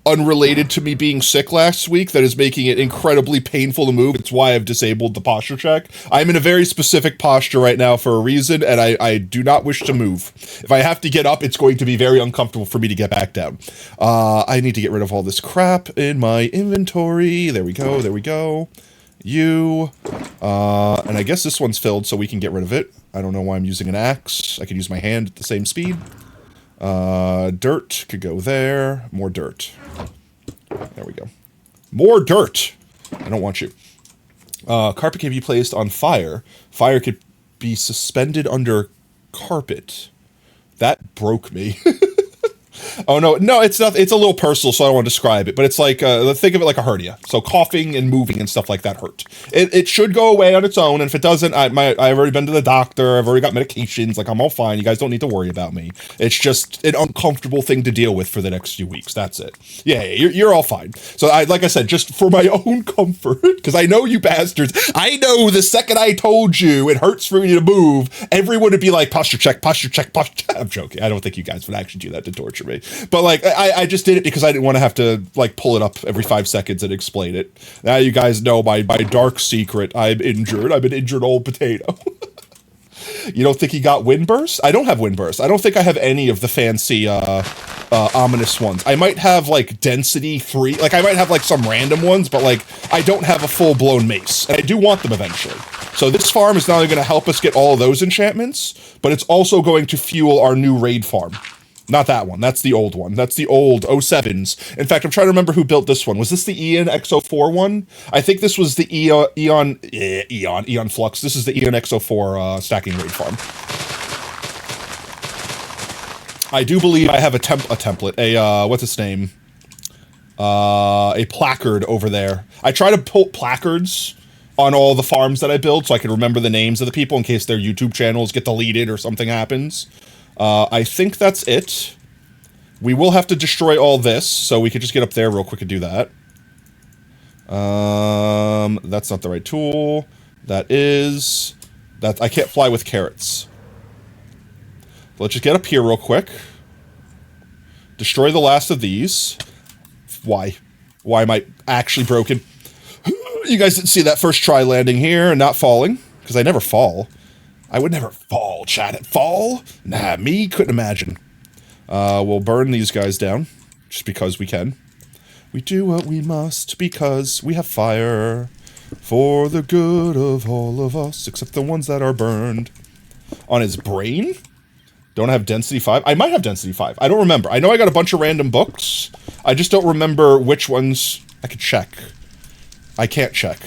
unrelated to me being sick last week, that is making it incredibly painful to move. It's why I've disabled the posture check. I'm in a very specific posture right now for a reason, and I do not wish to move. If I have to get up, it's going to be very uncomfortable for me to get back down. I need to get rid of all this crap in my inventory. There we go, there we go. And I guess this one's filled, so we can get rid of it. I don't know why I'm using an axe. I can use my hand at the same speed. Dirt could go there. More dirt. There we go. More dirt! I don't want you. Carpet can be placed on fire. Fire could be suspended under carpet. That broke me. Oh, no, it's not. It's a little personal, so I don't want to describe it. But it's like, think of it like a hernia. So coughing and moving and stuff like that hurt. It should go away on its own, and if it doesn't, I've already been to the doctor. I've already got medications. Like, I'm all fine. You guys don't need to worry about me. It's just an uncomfortable thing to deal with for the next few weeks. That's it. Yeah, you're all fine. So, like I said, just for my own comfort, because I know you bastards. I know the second I told you it hurts for me to move, everyone would be like, posture check, posture check, posture check. I'm joking. I don't think you guys would actually do that to torture me. But, like, I just did it because I didn't want to have to, like, pull it up every 5 seconds and explain it. Now you guys know my dark secret. I'm injured. I'm an injured old potato. You don't think he got Windburst? I don't have Windburst. I don't think I have any of the fancy, ominous ones. I might have, like, density 3. Like, I might have, like, some random ones, but, like, I don't have a full-blown mace. And I do want them eventually. So this farm is not only going to help us get all of those enchantments, but it's also going to fuel our new raid farm. Not that one. That's the old one. That's the old 07s. In fact, I'm trying to remember who built this one. Was this the Eon X04 one? I think this was the Eon Flux. This is the Eon X04 stacking raid farm. I do believe I have a template. What's its name? A placard over there. I try to put placards on all the farms that I build so I can remember the names of the people in case their YouTube channels get deleted or something happens. I think that's it. We will have to destroy all this, so we could just get up there real quick and do that. That's not the right tool. That I can't fly with carrots. Let's just get up here real quick. Destroy the last of these. Why? Why am I actually broken? You guys didn't see that first try landing here and not falling, because I never fall. I would never fall, chat. Fall? Nah, me couldn't imagine. We'll burn these guys down, just because we can. We do what we must, because we have fire, for the good of all of us, except the ones that are burned. On his brain? Don't I have density 5? I might have density 5. I don't remember. I know I got a bunch of random books. I just don't remember which ones. I could check. I can't check.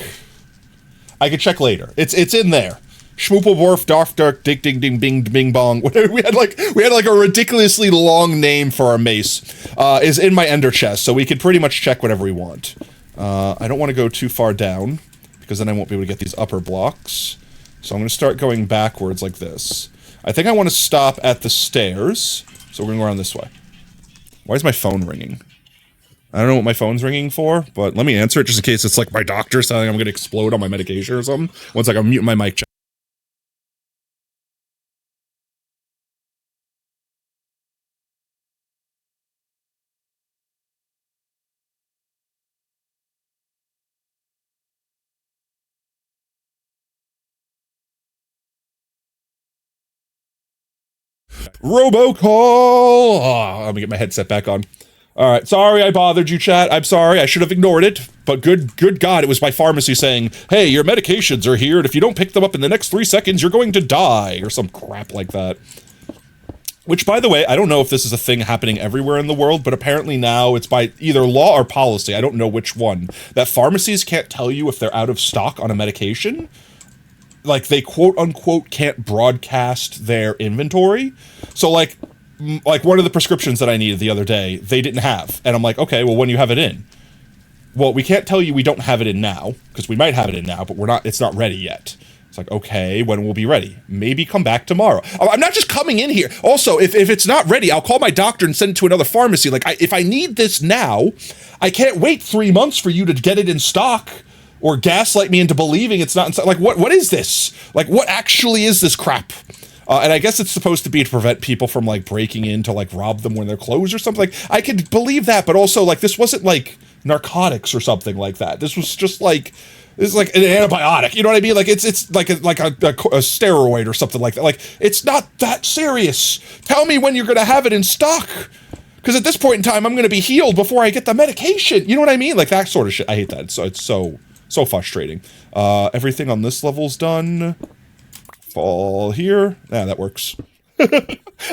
I could check later. It's in there. Schmoopelworf, Darf, Dark, Dick, Ding, Ding, Bing, Bing, Bong. We had like a ridiculously long name for our mace. Is in my ender chest, so we could pretty much check whatever we want. I don't want to go too far down, because then I won't be able to get these upper blocks. So I'm going to start going backwards like this. I think I want to stop at the stairs, so we're going to go around this way. Why is my phone ringing? I don't know what my phone's ringing for, but let me answer it just in case it's like my doctor saying I'm going to explode on my medication or something. One second, I'm muting my mic. Robocall! Oh, let me get my headset back on. All right, sorry I bothered you, chat. I'm sorry, I should have ignored it. But good God, it was my pharmacy saying, hey, your medications are here, and if you don't pick them up in the next 3 seconds, you're going to die, or some crap like that. Which, by the way, I don't know if this is a thing happening everywhere in the world, but apparently now it's by either law or policy, I don't know which one, that pharmacies can't tell you if they're out of stock on a medication. Like, they quote-unquote can't broadcast their inventory. So, like one of the prescriptions that I needed the other day, they didn't have. And I'm like, okay, well, when do you have it in? Well, we can't tell you we don't have it in now, because we might have it in now, but it's not ready yet. It's like, okay, when will be ready? Maybe come back tomorrow. Oh, I'm not just coming in here. Also, if it's not ready, I'll call my doctor and send it to another pharmacy. Like, if I need this now, I can't wait 3 months for you to get it in stock or gaslight me into believing it's not in stock. Like, what is this? Like, what actually is this crap? And I guess it's supposed to be to prevent people from, like, breaking in to, like, rob them when they're closed or something. Like, I could believe that, but also, like, this wasn't, like, narcotics or something like that. This was just, like... This is like an antibiotic, you know what I mean? Like, it's like a steroid or something like that. Like, it's not that serious. Tell me when you're going to have it in stock. Because at this point in time, I'm going to be healed before I get the medication. You know what I mean? Like, that sort of shit. I hate that. So it's so frustrating. Everything on this level's done. Fall here. Yeah, that works.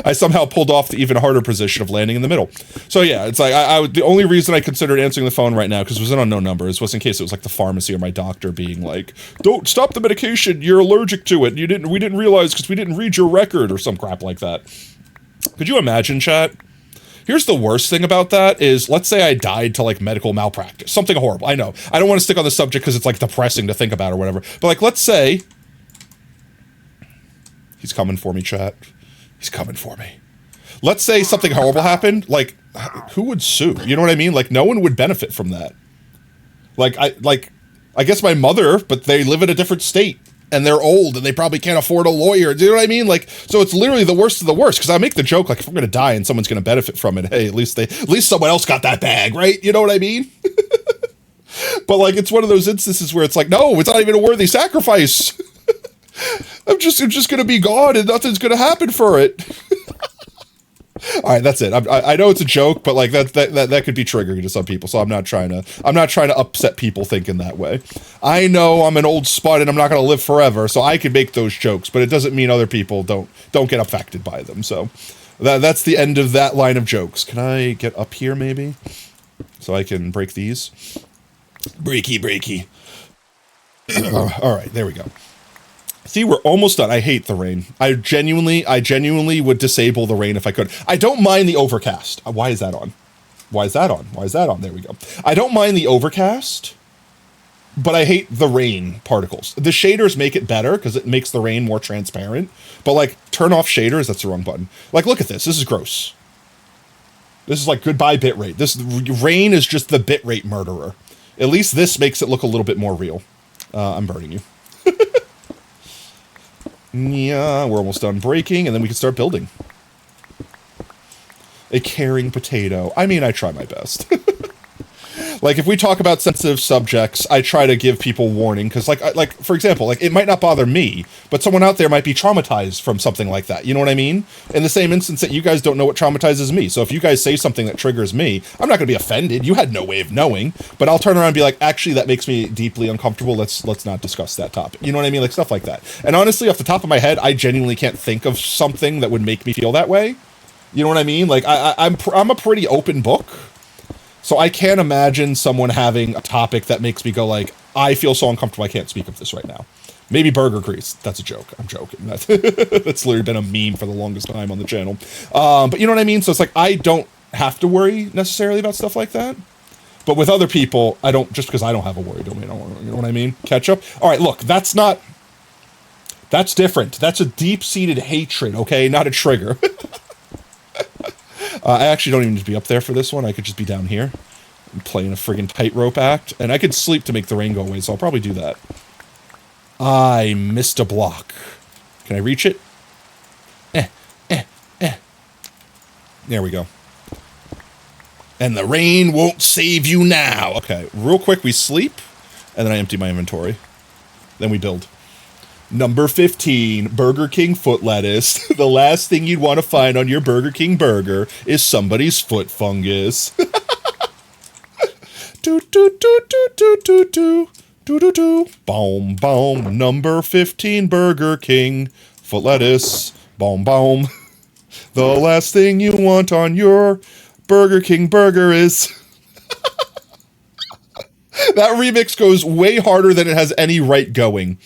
I somehow pulled off the even harder position of landing in the middle. So yeah, it's like the only reason I considered answering the phone right now, because it was an unknown number, was in case it was like the pharmacy or my doctor being like, "Don't stop the medication. You're allergic to it. We didn't realize because we didn't read your record," or some crap like that. Could you imagine, chat? Here's the worst thing about that is, let's say I died to like medical malpractice, something horrible. I know I don't want to stick on the subject because it's like depressing to think about or whatever. But like, let's say he's coming for me, chat. He's coming for me. Let's say something horrible happened. Like, who would sue? You know what I mean? Like, no one would benefit from that. I guess my mother, but they live in a different state and they're old and they probably can't afford a lawyer. Do you know what I mean? Like, so it's literally the worst of the worst. Because I make the joke, like, if I'm going to die and someone's going to benefit from it, hey, at least someone else got that bag, right? You know what I mean? But like, it's one of those instances where it's like, no, it's not even a worthy sacrifice. I'm just gonna be gone and nothing's gonna happen for it. All right, that's it. I know it's a joke, but like that could be triggering to some people. So I'm not trying to upset people thinking that way. I know I'm an old spud and I'm not gonna live forever, so I can make those jokes, but it doesn't mean other people don't get affected by them. So that's the end of that line of jokes. Can I get up here maybe, so I can break these? Breaky. All right, there we go. See, we're almost done. I hate the rain. I genuinely would disable the rain if I could. I don't mind the overcast. Why is that on? Why is that on? Why is that on? There we go. I don't mind the overcast, but I hate the rain particles. The shaders make it better because it makes the rain more transparent. But like, turn off shaders, that's the wrong button. Like, look at this. This is gross. This is like goodbye bitrate. This rain is just the bitrate murderer. At least this makes it look a little bit more real. I'm burning you. Yeah, we're almost done breaking, and then we can start building. A caring potato. I mean, I try my best. Like, if we talk about sensitive subjects, I try to give people warning, because, like, for example, like, it might not bother me, but someone out there might be traumatized from something like that, you know what I mean? In the same instance that you guys don't know what traumatizes me, so if you guys say something that triggers me, I'm not going to be offended, you had no way of knowing, but I'll turn around and be like, actually, that makes me deeply uncomfortable, let's not discuss that topic, you know what I mean? Like, stuff like that. And honestly, off the top of my head, I genuinely can't think of something that would make me feel that way, you know what I mean? Like, I'm a pretty open book. So I can't imagine someone having a topic that makes me go like, I feel so uncomfortable I can't speak of this right now. Maybe burger grease. That's a joke. I'm joking. That's literally been a meme for the longest time on the channel. But you know what I mean? So it's like, I don't have to worry necessarily about stuff like that. But with other people, I don't, just because I don't have a worry, don't mean I don't, you know what I mean? Ketchup. All right, look, that's different. That's a deep-seated hatred, okay? Not a trigger. I actually don't even need to be up there for this one. I could just be down here and playing a friggin' tightrope act. And I could sleep to make the rain go away, so I'll probably do that. I missed a block. Can I reach it? There we go. And the rain won't save you now. Okay, real quick, we sleep, and then I empty my inventory. Then we build. Number 15, Burger King foot lettuce. The last thing you'd want to find on your Burger King burger is somebody's foot fungus. Do do do do do do do do do do. Boom boom. Number 15 Burger King. Foot lettuce. Boom boom. The last thing you want on your Burger King burger is. That remix goes way harder than it has any right going.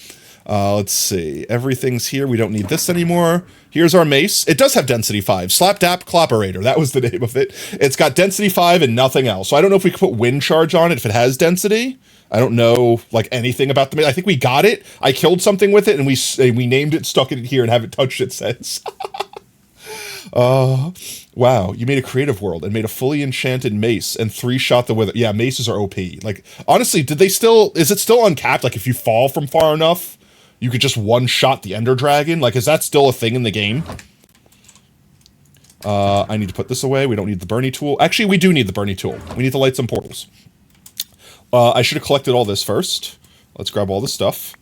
Let's see. Everything's here. We don't need this anymore. Here's our mace. It does have density 5. Slapdap Clopperator. That was the name of it. It's got density 5 and nothing else. So I don't know if we could put wind charge on it if it has density. I don't know like anything about the mace. I think we got it. I killed something with it and we named it, stuck it here, and haven't touched it since. Wow, you made a creative world and made a fully enchanted mace and 3-shot the wither. Yeah, maces are OP. Like, honestly, is it still uncapped? Like, if you fall from far enough, you could just one-shot the Ender Dragon? Like, is that still a thing in the game? I need to put this away. We don't need the Bernie tool. Actually, we do need the Bernie tool. We need to light some portals. I should have collected all this first. Let's grab all this stuff.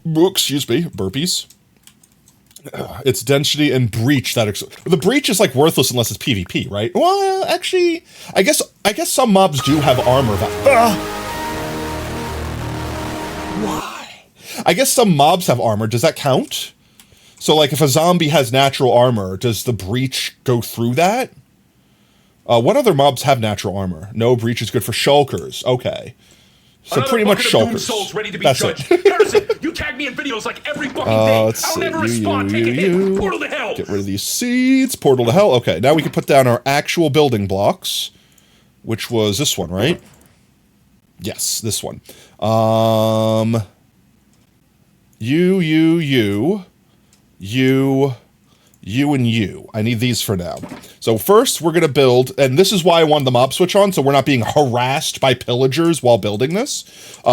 Excuse me, burpees. It's density and breach that the breach is like worthless unless it's PvP, right? Well, actually, I guess some mobs do have armor. Why? I guess some mobs have armor. Does that count? So, like, if a zombie has natural armor, does the breach go through that? What other mobs have natural armor? No, breach is good for shulkers. Okay. So Another pretty much bucket of shulkers. Souls ready to be That's judged. it. Harrison, you tag me in videos like every fucking day. Let's I'll see. never respond. Take a hit. Portal to hell. Get rid of these seeds. Portal to hell. Okay, now we can put down our actual building blocks, which was this one, right? Yes, this one. You, and you. I need these for now. So first, we're going to build, and this is why I wanted the mob switch on, so we're not being harassed by pillagers while building this.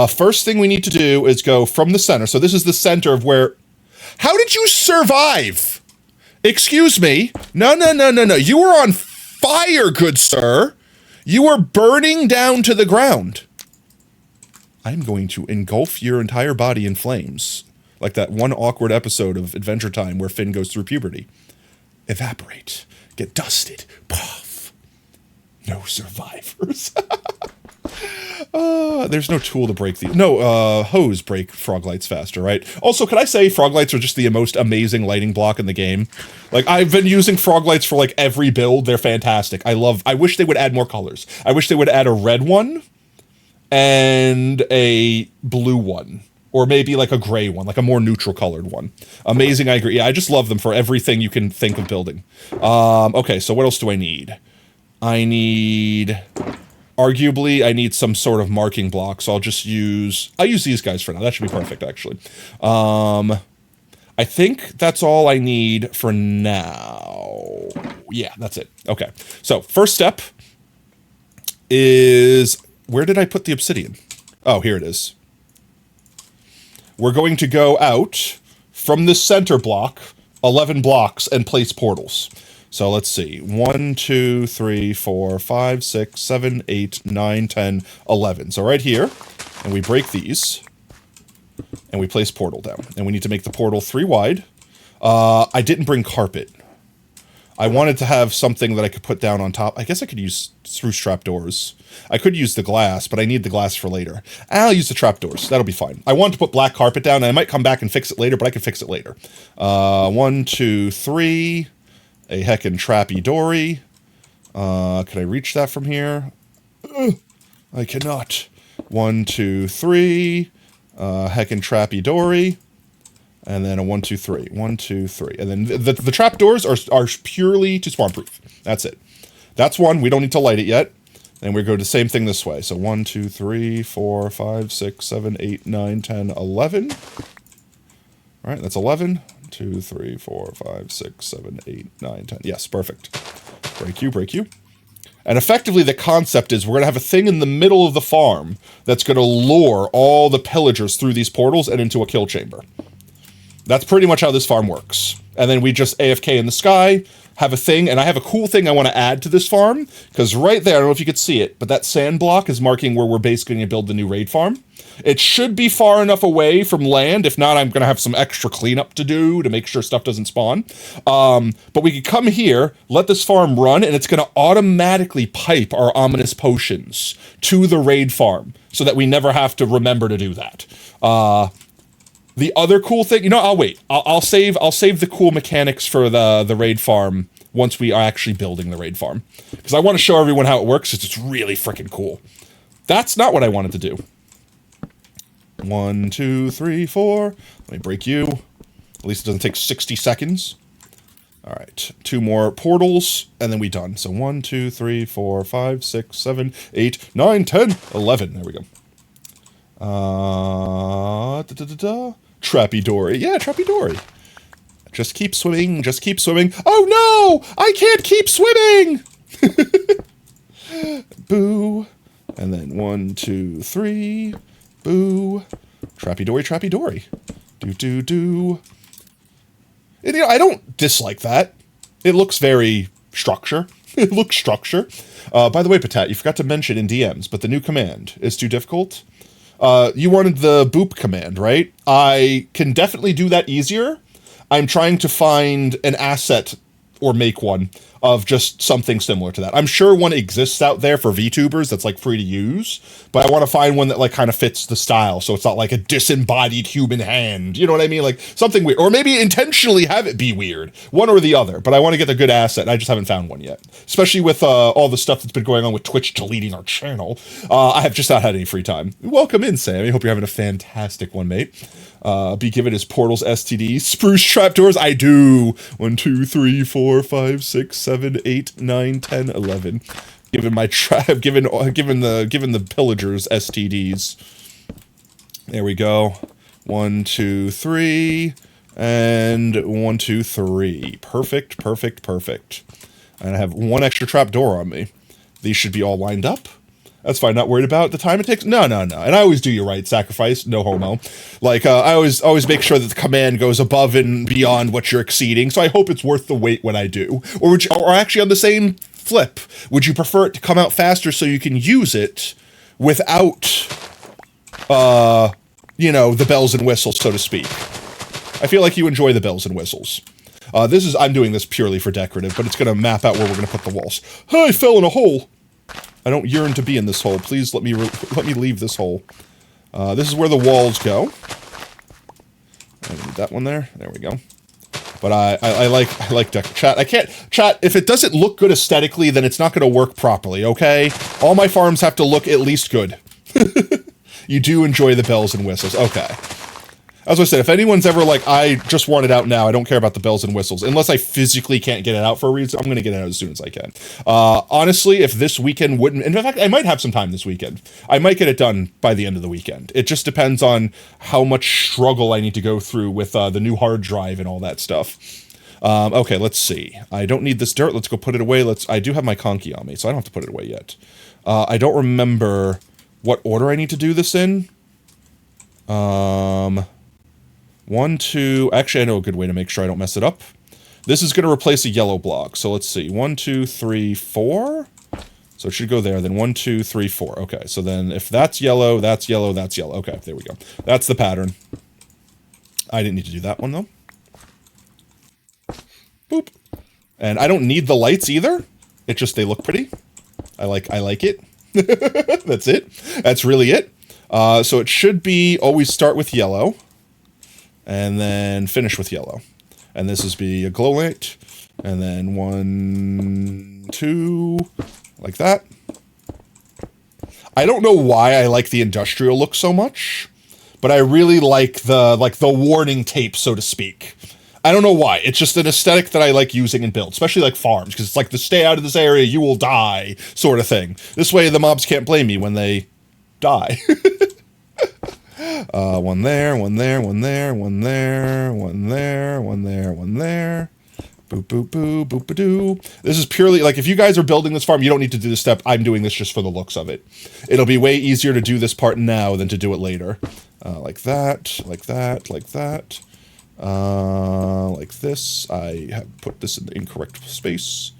First thing we need to do is go from the center. So this is the center of where... How did you survive? Excuse me. No. You were on fire, good sir. You were burning down to the ground. I'm going to engulf your entire body in flames. Like that one awkward episode of Adventure Time where Finn goes through puberty. Evaporate. Get dusted. Puff. No survivors. There's no tool to break the... No, hose break frog lights faster, right? Also, could I say frog lights are just the most amazing lighting block in the game? Like, I've been using frog lights for, like, every build. They're fantastic. I wish they would add more colors. I wish they would add a red one and a blue one. Or maybe like a gray one, like a more neutral colored one. Amazing, I agree. Yeah, I just love them for everything you can think of building. Okay, so what else do I need? Arguably, I need some sort of marking block, so I'll use these guys for now. That should be perfect, actually. I think that's all I need for now. Yeah, that's it. Okay, so first step is... Where did I put the obsidian? Oh, here it is. We're going to go out from the center block, 11 blocks, and place portals. So let's see. 1, 2, 3, 4, 5, 6, 7, 8, 9, 10, 11. So right here, and we break these, and we place portal down. And we need to make the portal 3 wide. I didn't bring carpet. I wanted to have something that I could put down on top. I guess I could use spruce trapdoors. I could use the glass, but I need the glass for later. I'll use the trapdoors. That'll be fine. I want to put black carpet down, and I might come back and fix it later, but I can fix it later. 1, 2, 3. A heckin' trappy dory. Can I reach that from here? I cannot. 1, 2, 3. Heckin' trappy dory. And then a 1, 2, 3. 1, 2, 3. And then the trapdoors are purely to spawn proof. That's it. That's one. We don't need to light it yet. And we go the same thing this way. So 1, 2, 3, 4, 5, 6, 7, 8, 9, 10, 11. All right, that's 11. 2, 3, 4, 5, 6, 7, 8, 9, 10. Yes, perfect. Break you. And effectively, the concept is we're going to have a thing in the middle of the farm that's going to lure all the pillagers through these portals and into a kill chamber. That's pretty much how this farm works. And then we just AFK in the sky, have a thing, and I have a cool thing I want to add to this farm, because right there, I don't know if you could see it, but that sand block is marking where we're basically going to build the new raid farm. It should be far enough away from land. If not, I'm going to have some extra cleanup to do to make sure stuff doesn't spawn. But we could come here, let this farm run, and it's going to automatically pipe our ominous potions to the raid farm so that we never have to remember to do that. The other cool thing, you know, I'll wait. I'll save the cool mechanics for the raid farm once we are actually building the raid farm, because I want to show everyone how it works. It's really freaking cool. That's not what I wanted to do. 1, 2, 3, 4. Let me break you. At least it doesn't take 60 seconds. All right, 2 more portals, and then we done. So 1, 2, 3, 4, 5, 6, 7, 8, 9, 10, 11. There we go. Trappy Dory. Yeah, Trappy Dory. Just keep swimming, just keep swimming. Oh no! I can't keep swimming! Boo. And then 1, 2, 3. Boo. Trappy Dory, Trappy Dory. Do, do, do. And, you know, I don't dislike that. It looks very structure. It looks structure. By the way, Patat, you forgot to mention in DMs, but the new command is too difficult. You wanted the boop command, right? I can definitely do that easier. I'm trying to find an asset or make one of just something similar to that. I'm sure one exists out there for VTubers that's like free to use, but I want to find one that like kind of fits the style, so it's not like a disembodied human hand. You know what I mean? Like something weird, or maybe intentionally have it be weird, one or the other. But I want to get the good asset. I just haven't found one yet, especially with all the stuff that's been going on with Twitch deleting our channel. I have just not had any free time. Welcome in, Sam. I hope you're having a fantastic one, mate. Be given his portals STDs. Spruce trapdoors, I do. 1, 2, 3, 4, 5, 6, 7, 8, 9, 10, 11. Given my trap, given the pillagers STDs. There we go. 1, 2, 3, and 1, 2, 3. Perfect, perfect, perfect. And I have 1 extra trapdoor on me. These should be all lined up. That's fine. Not worried about the time it takes. No, no, no. And I always do you right. Sacrifice. No homo. Like, I always make sure that the command goes above and beyond what you're exceeding. So I hope it's worth the wait when I do. Or actually on the same flip, would you prefer it to come out faster so you can use it without, you know, the bells and whistles, so to speak? I feel like you enjoy the bells and whistles. I'm doing this purely for decorative, but it's going to map out where we're going to put the walls. I fell in a hole. I don't yearn to be in this hole. Please let me leave this hole. This is where the walls go. I need that one there. There we go. But I like chat. I can't chat if it doesn't look good aesthetically, then it's not going to work properly. Okay, all my farms have to look at least good. You do enjoy the bells and whistles. Okay. As I said, if anyone's ever like, I just want it out now, I don't care about the bells and whistles. Unless I physically can't get it out for a reason, I'm going to get it out as soon as I can. Honestly, if this weekend wouldn't... In fact, I might have some time this weekend. I might get it done by the end of the weekend. It just depends on how much struggle I need to go through with the new hard drive and all that stuff. Okay, let's see. I don't need this dirt. Let's go put it away. I do have my conky on me, so I don't have to put it away yet. I don't remember what order I need to do this in. 1, 2... Actually, I know a good way to make sure I don't mess it up. This is going to replace a yellow block. So let's see. 1, 2, 3, 4. So it should go there. Then 1, 2, 3, 4. Okay, so then if that's yellow, that's yellow, that's yellow. Okay, there we go. That's the pattern. I didn't need to do that one, though. Boop. And I don't need the lights either. It just, they look pretty. I like it. That's it. That's really it. So it should be always start with yellow. And then finish with yellow. And this is be a glow light. And then 1, 2, like that. I don't know why I like the industrial look so much, but I really like the warning tape, so to speak. I don't know why. It's just an aesthetic that I like using in builds, especially like farms, because it's like the stay out of this area, you will die sort of thing. This way the mobs can't blame me when they die. One there, one there, one there, one there, one there, one there, one there. Boop, boop, boop, boop, ba-doo. This is purely, like, if you guys are building this farm, you don't need to do this step. I'm doing this just for the looks of it. It'll be way easier to do this part now than to do it later. Like that, like that, like that. Like this. I have put this in the incorrect space.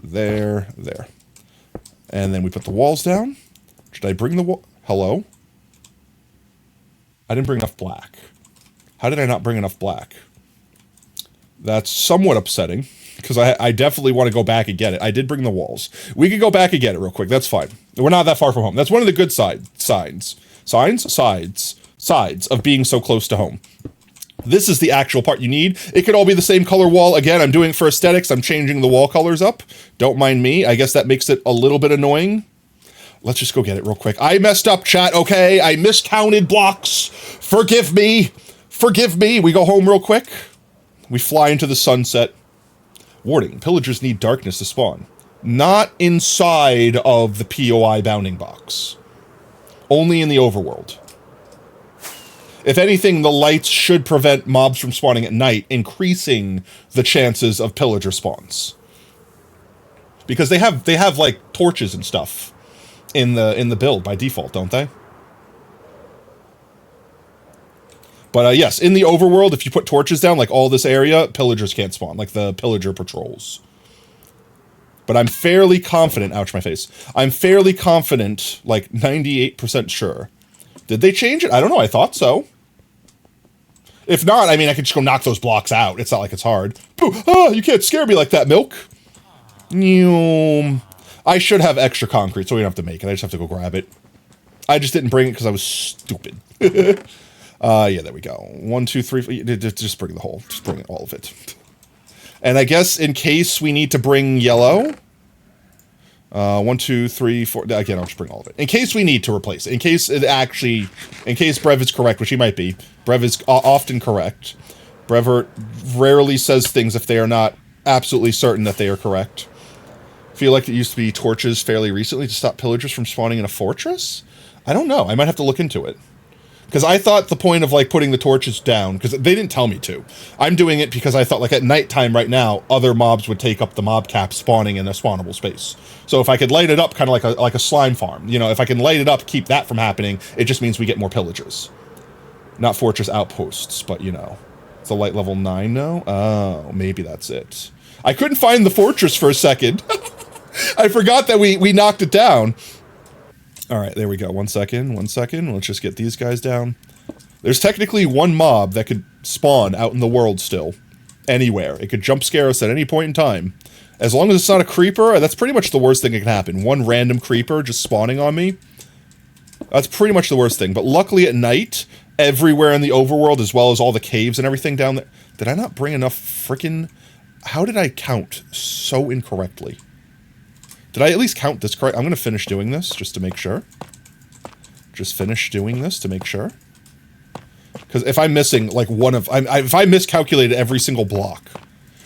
There. And then we put the walls down. Should I bring the wall? Hello? I didn't bring enough black. How did I not bring enough black? That's somewhat upsetting, because I definitely want to go back and get it. I did bring the walls. We can go back and get it real quick. That's fine. We're not that far from home. That's one of the good sides of being so close to home. This is the actual part you need. It could all be the same color wall. Again, I'm doing it for aesthetics. I'm changing the wall colors up. Don't mind me. I guess that makes it a little bit annoying. Let's just go get it real quick. I messed up, chat, okay? I miscounted blocks. Forgive me. Forgive me. We go home real quick. We fly into the sunset. Warning, pillagers need darkness to spawn. Not inside of the POI bounding box. Only in the overworld. If anything, the lights should prevent mobs from spawning at night, increasing the chances of pillager spawns. Because they have like torches and stuff in the build by default, don't they? But yes, in the overworld, if you put torches down, like all this area, pillagers can't spawn, like the pillager patrols. But I'm fairly confident, ouch my face, I'm fairly confident, like 98% sure. Did they change it? I don't know, I thought so. If not, I mean, I could just go knock those blocks out. It's not like it's hard. Oh, you can't scare me like that, Milk. I should have extra concrete, so we don't have to make it. I just have to go grab it. I just didn't bring it because I was stupid. Yeah, there we go. 1, 2, 3, just bring the whole, just bring all of it. And I guess in case we need to bring yellow, 1, 2, 3, 4, again, I'll just bring all of it. In case we need to replace it, in case Brev is correct, which he might be. Brev is often correct. Brev rarely says things if they are not absolutely certain that they are correct. Feel like it used to be torches fairly recently to stop pillagers from spawning in a fortress? I don't know, I might have to look into it. Because I thought the point of, like, putting the torches down, because they didn't tell me to. I'm doing it because I thought, like, at nighttime right now, other mobs would take up the mob cap spawning in a spawnable space. So if I could light it up kind of like a slime farm, you know, if I can light it up, keep that from happening, it just means we get more pillagers. Not fortress outposts, but, you know. It's a light level 9 now? Oh, maybe that's it. I couldn't find the fortress for a second. I forgot that we knocked it down. Alright, there we go. 1 second, 1 second. Let's just get these guys down. There's technically one mob that could spawn out in the world still. Anywhere. It could jump scare us at any point in time. As long as it's not a creeper, that's pretty much the worst thing that can happen. One random creeper just spawning on me. That's pretty much the worst thing. But luckily at night, everywhere in the overworld, as well as all the caves and everything down there... Did I not bring enough frickin'... How did I count so incorrectly? Did I at least count this correct? I'm going to finish doing this, just to make sure. Just finish doing this to make sure. Because if I'm missing, like, if I miscalculated every single block...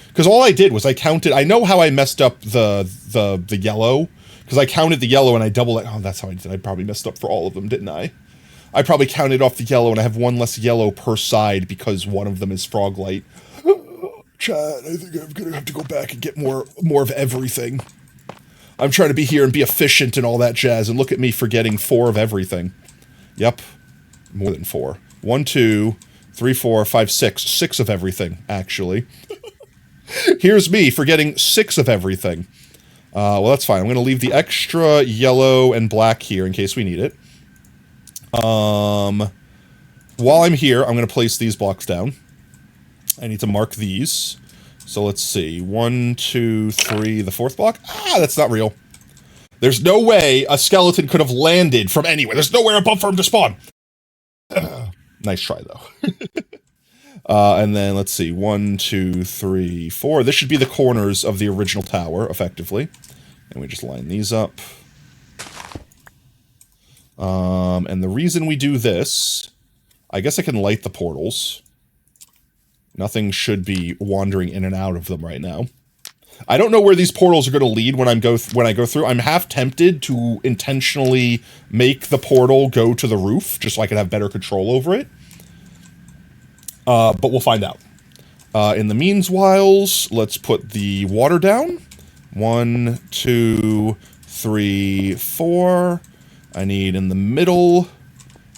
Because all I did was I counted... I know how I messed up the yellow. Because I counted the yellow and I doubled it. Oh, that's how I did. I probably messed up for all of them, didn't I? I probably counted off the yellow and I have one less yellow per side because one of them is frog light. Chad, I think I'm going to have to go back and get more of everything. I'm trying to be here and be efficient and all that jazz, and look at me forgetting 4 of everything. Yep. More than 4. 1, 2, 3, 4, 5, 6. 6 of everything, actually. Here's me forgetting 6 of everything. Well, that's fine. I'm going to leave the extra yellow and black here in case we need it. While I'm here, I'm going to place these blocks down. I need to mark these. So let's see. 1, 2, 3, the 4th block? Ah, that's not real. There's no way a skeleton could have landed from anywhere. There's nowhere above for him to spawn. Nice try, though. And then, let's see. 1, 2, 3, 4. This should be the corners of the original tower, effectively. And we just line these up. And the reason we do this... I guess I can light the portals. Nothing should be wandering in and out of them right now. I don't know where these portals are going to lead when I go through. I'm half tempted to intentionally make the portal go to the roof, just so I can have better control over it. But we'll find out. In the meanwhile, let's put the water down. 1, 2, 3, 4. I need in the middle,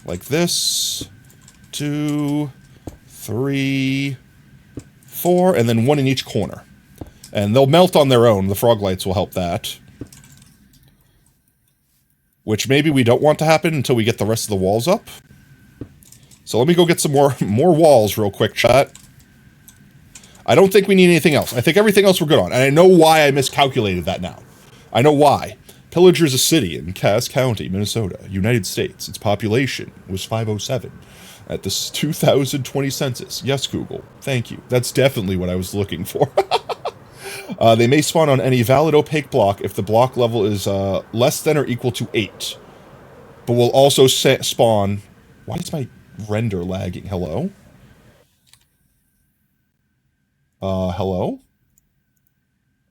like this. 2, 3, 4, and then 1 in each corner. And they'll melt on their own. The frog lights will help that. Which maybe we don't want to happen until we get the rest of the walls up. So let me go get some more walls real quick, chat. I don't think we need anything else. I think everything else we're good on. And I know why I miscalculated that now. I know why. Pillager is a city in Cass County, Minnesota, United States. Its population was 507 at the 2020 census. Yes, Google. Thank you. That's definitely what I was looking for. They may spawn on any valid opaque block if the block level is less than or equal to 8. But will also spawn... Why is my render lagging? Hello? Hello?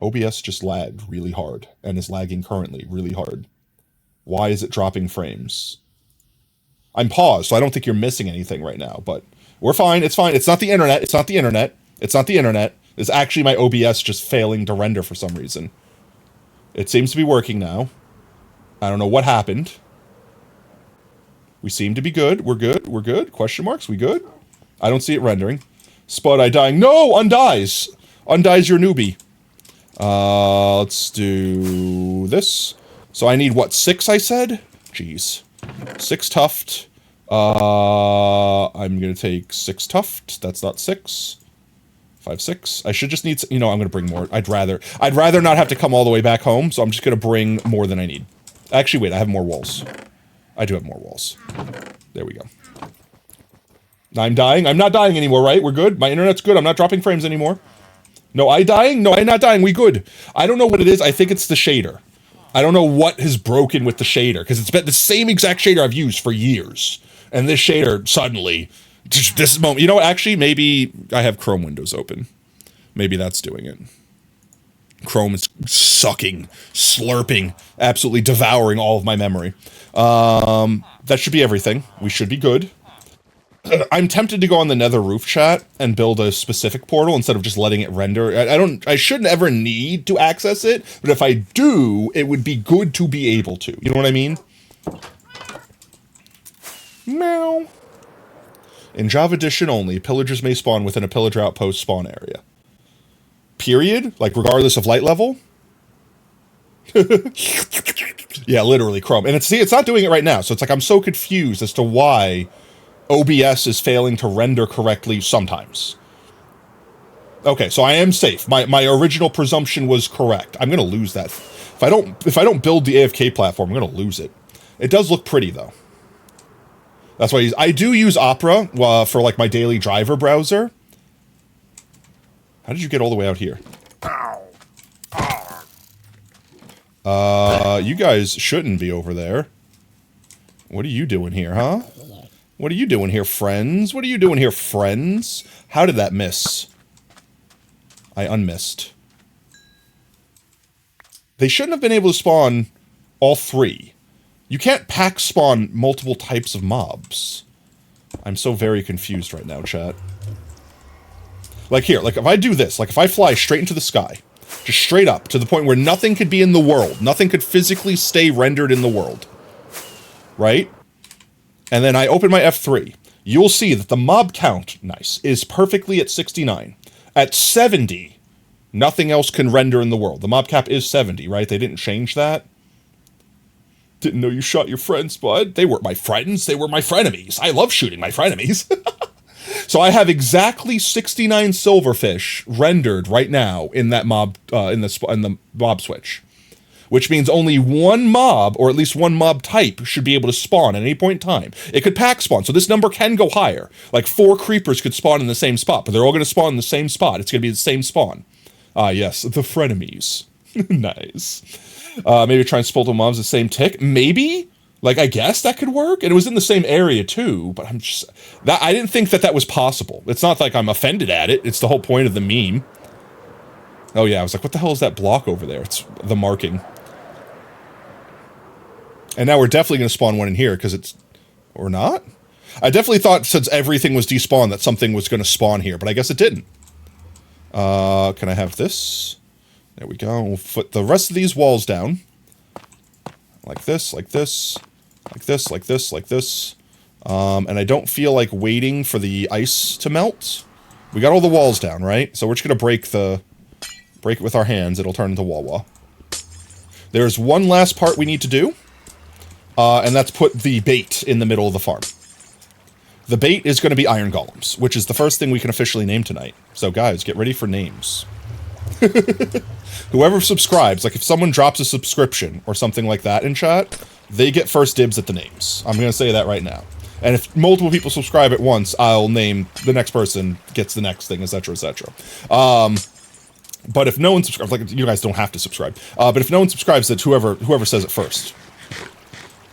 OBS just lagged really hard, and is lagging currently really hard. Why is it dropping frames? I'm paused, so I don't think you're missing anything right now, but we're fine, it's fine. It's not the internet, it's not the internet, it's not the internet. It's actually my OBS just failing to render for some reason. It seems to be working now. I don't know what happened. We seem to be good, we're good, we're good, question marks, we good? I don't see it rendering. Spud Eye dying, no, undies! Undies your newbie. Let's do this. So I need, what, 6 I said? Jeez. 6 tuft. I'm gonna take 6 tuft. That's not 6. 5, 6. I should just need, you know, I'm gonna bring more. I'd rather not have to come all the way back home, so I'm just gonna bring more than I need. Actually, wait, I have more walls. I do have more walls. There we go. I'm dying. I'm not dying anymore, right? We're good? My internet's good. I'm not dropping frames anymore. No, I dying? No, I not dying. We good. I don't know what it is. I think it's the shader. I don't know what has broken with the shader, because it's been the same exact shader I've used for years. And this shader, suddenly, this moment, you know what, actually, maybe I have Chrome windows open. Maybe that's doing it. Chrome is sucking, slurping, absolutely devouring all of my memory. That should be everything. We should be good. I'm tempted to go on the nether roof, chat, and build a specific portal instead of just letting it render. I shouldn't ever need to access it, but if I do, it would be good to be able to. You know what I mean? Meow. In Java Edition only, pillagers may spawn within a pillager outpost spawn area. Period? Like, regardless of light level? Yeah, literally, Chrome. And it's not doing it right now, so it's like I'm so confused as to why OBS is failing to render correctly sometimes. Okay, so I am safe. My original presumption was correct. I'm gonna lose that. If I don't build the AFK platform, I'm gonna lose it. It does look pretty though. That's why I do use Opera for like my daily driver browser. How did you get all the way out here? You guys shouldn't be over there. What are you doing here, huh? What are you doing here, friends? What are you doing here, friends? How did that miss? I unmissed. They shouldn't have been able to spawn all 3. You can't pack spawn multiple types of mobs. I'm so very confused right now, chat. Like here, like if I do this, like if I fly straight into the sky, just straight up, to the point where nothing could be in the world, nothing could physically stay rendered in the world, right? And then I open my F3, you'll see that the mob count, nice, is perfectly at 69. At 70, nothing else can render in the world. The mob cap is 70, right? They didn't change that. Didn't know you shot your friends, bud. They weren't my friends, they were my frenemies. I love shooting my frenemies. So I have exactly 69 silverfish rendered right now in that mob, in the mob switch. Which means only one mob, or at least one mob type, should be able to spawn at any point in time. It could pack spawn, so this number can go higher. Like 4 creepers could spawn in the same spot, but they're all going to spawn in the same spot. It's going to be the same spawn. Ah, yes, the frenemies. Nice. Maybe try and spawn the mobs the same tick? Maybe? Like, I guess that could work? And it was in the same area, too, but I'm just... I didn't think that was possible. It's not like I'm offended at it. It's the whole point of the meme. Oh, yeah, I was like, what the hell is that block over there? It's the marking. And now we're definitely going to spawn one in here, because it's... Or not? I definitely thought, since everything was despawned, that something was going to spawn here, but I guess it didn't. Can I have this? There we go. We'll put the rest of these walls down. Like this, like this, like this, like this, like this. And I don't feel like waiting for the ice to melt. We got all the walls down, right? So we're just gonna break it with our hands. It'll turn into Wawa. There's one last part we need to do, and that's put the bait in the middle of the farm. The bait is going to be iron golems, which is the first thing we can officially name tonight. So guys, get ready for names. Whoever subscribes, like if someone drops a subscription or something like that in chat, they get first dibs at the names. I'm going to say that right now. And if multiple people subscribe at once, I'll name the next person gets the next thing, etc., etc. But if no one subscribes, like you guys don't have to subscribe. But if no one subscribes, it's whoever says it first.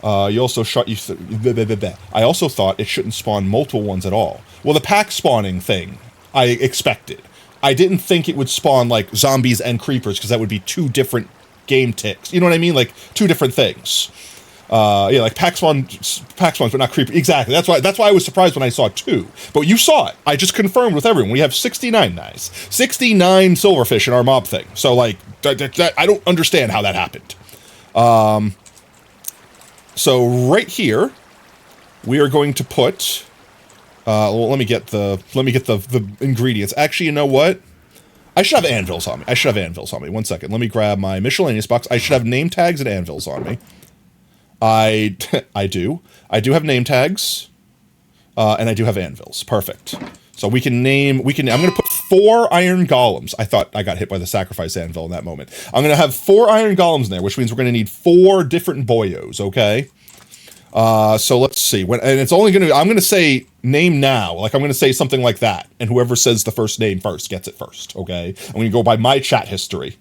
You also I also thought it shouldn't spawn multiple ones at all. Well, the pack spawning thing, I expected. I didn't think it would spawn, like, zombies and creepers, because that would be two different game ticks. You know what I mean? Like, two different things. Yeah, like pack spawns, but not creepers. Exactly. That's why I was surprised when I saw 2. But you saw it. I just confirmed with everyone. We have 69 guys. 69 silverfish in our mob thing. So, like, I don't understand how that happened. So right here, we are going to put. Well, let me get the ingredients. Actually, you know what? I should have anvils on me. 1 second. Let me grab my miscellaneous box. I should have name tags and anvils on me. I do. I do have name tags, and I do have anvils. Perfect. So we can name. I'm going to put 4 iron golems. I thought I got hit by the sacrifice anvil in that moment. I'm going to have 4 iron golems in there, which means we're going to need 4 different boyos. Okay. So let's see. And it's only going to. I'm going to say name now. Like I'm going to say something like that, and whoever says the first name first gets it first. Okay. I'm going to go by my chat history.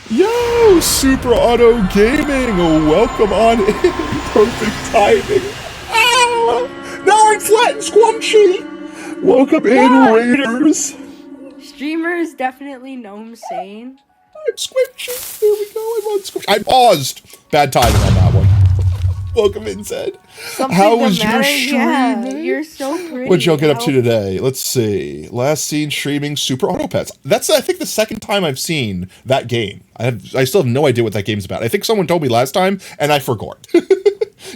Yo, Super Auto Gaming, welcome on in. Perfect timing. Ah, now I'm flat and squunchy. Welcome in, Raiders. Streamers definitely know I'm sane. I'm squishy. There we go. I'm on squish. I paused. Bad timing on that one. Welcome in, Zed. How was your stream? Yeah, you're so pretty. What'd y'all get up to today? Let's see. Last seen streaming Super Auto Pets. That's, I think, the second time I've seen that game. I still have no idea what that game's about. I think someone told me last time, and I forgot.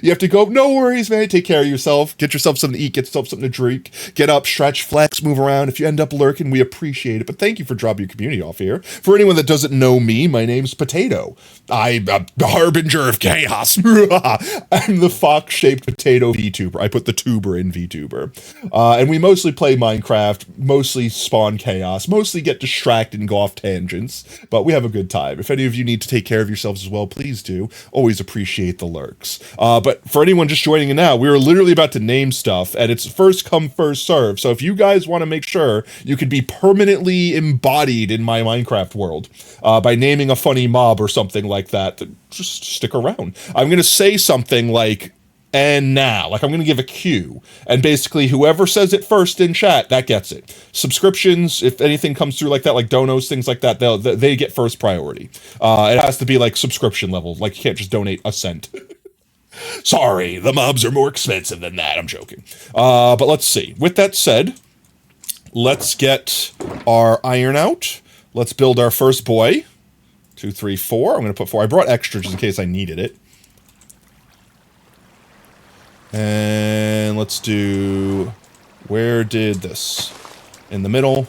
You have to go, no worries, man. Take care of yourself. Get yourself something to eat. Get yourself something to drink. Get up, stretch, flex, move around. If you end up lurking, we appreciate it. But thank you for dropping your community off here. For anyone that doesn't know me, my name's Potato. I'm the harbinger of chaos. I'm the fox-shaped potato VTuber. I put the tuber in VTuber. And we mostly play Minecraft, mostly spawn chaos, mostly get distracted and go off tangents. But we have a good time. If any of you need to take care of yourselves as well, please do. Always appreciate the lurks. But for anyone just joining in now, we were literally about to name stuff, and it's first come, first serve. So if you guys want to make sure you could be permanently embodied in my Minecraft world by naming a funny mob or something like that, just stick around. I'm going to say something like, and now. Like, I'm going to give a cue. And basically, whoever says it first in chat, that gets it. Subscriptions, if anything comes through like that, like donos, things like that, they get first priority. It has to be, like, subscription level. Like, you can't just donate a cent. Sorry, the mobs are more expensive than that. I'm joking. But let's see. With that said, let's get our iron out. Let's build our first boy. 2, 3, 4. I'm going to put 4. I brought extra just in case I needed it. And let's do... Where did this? In the middle.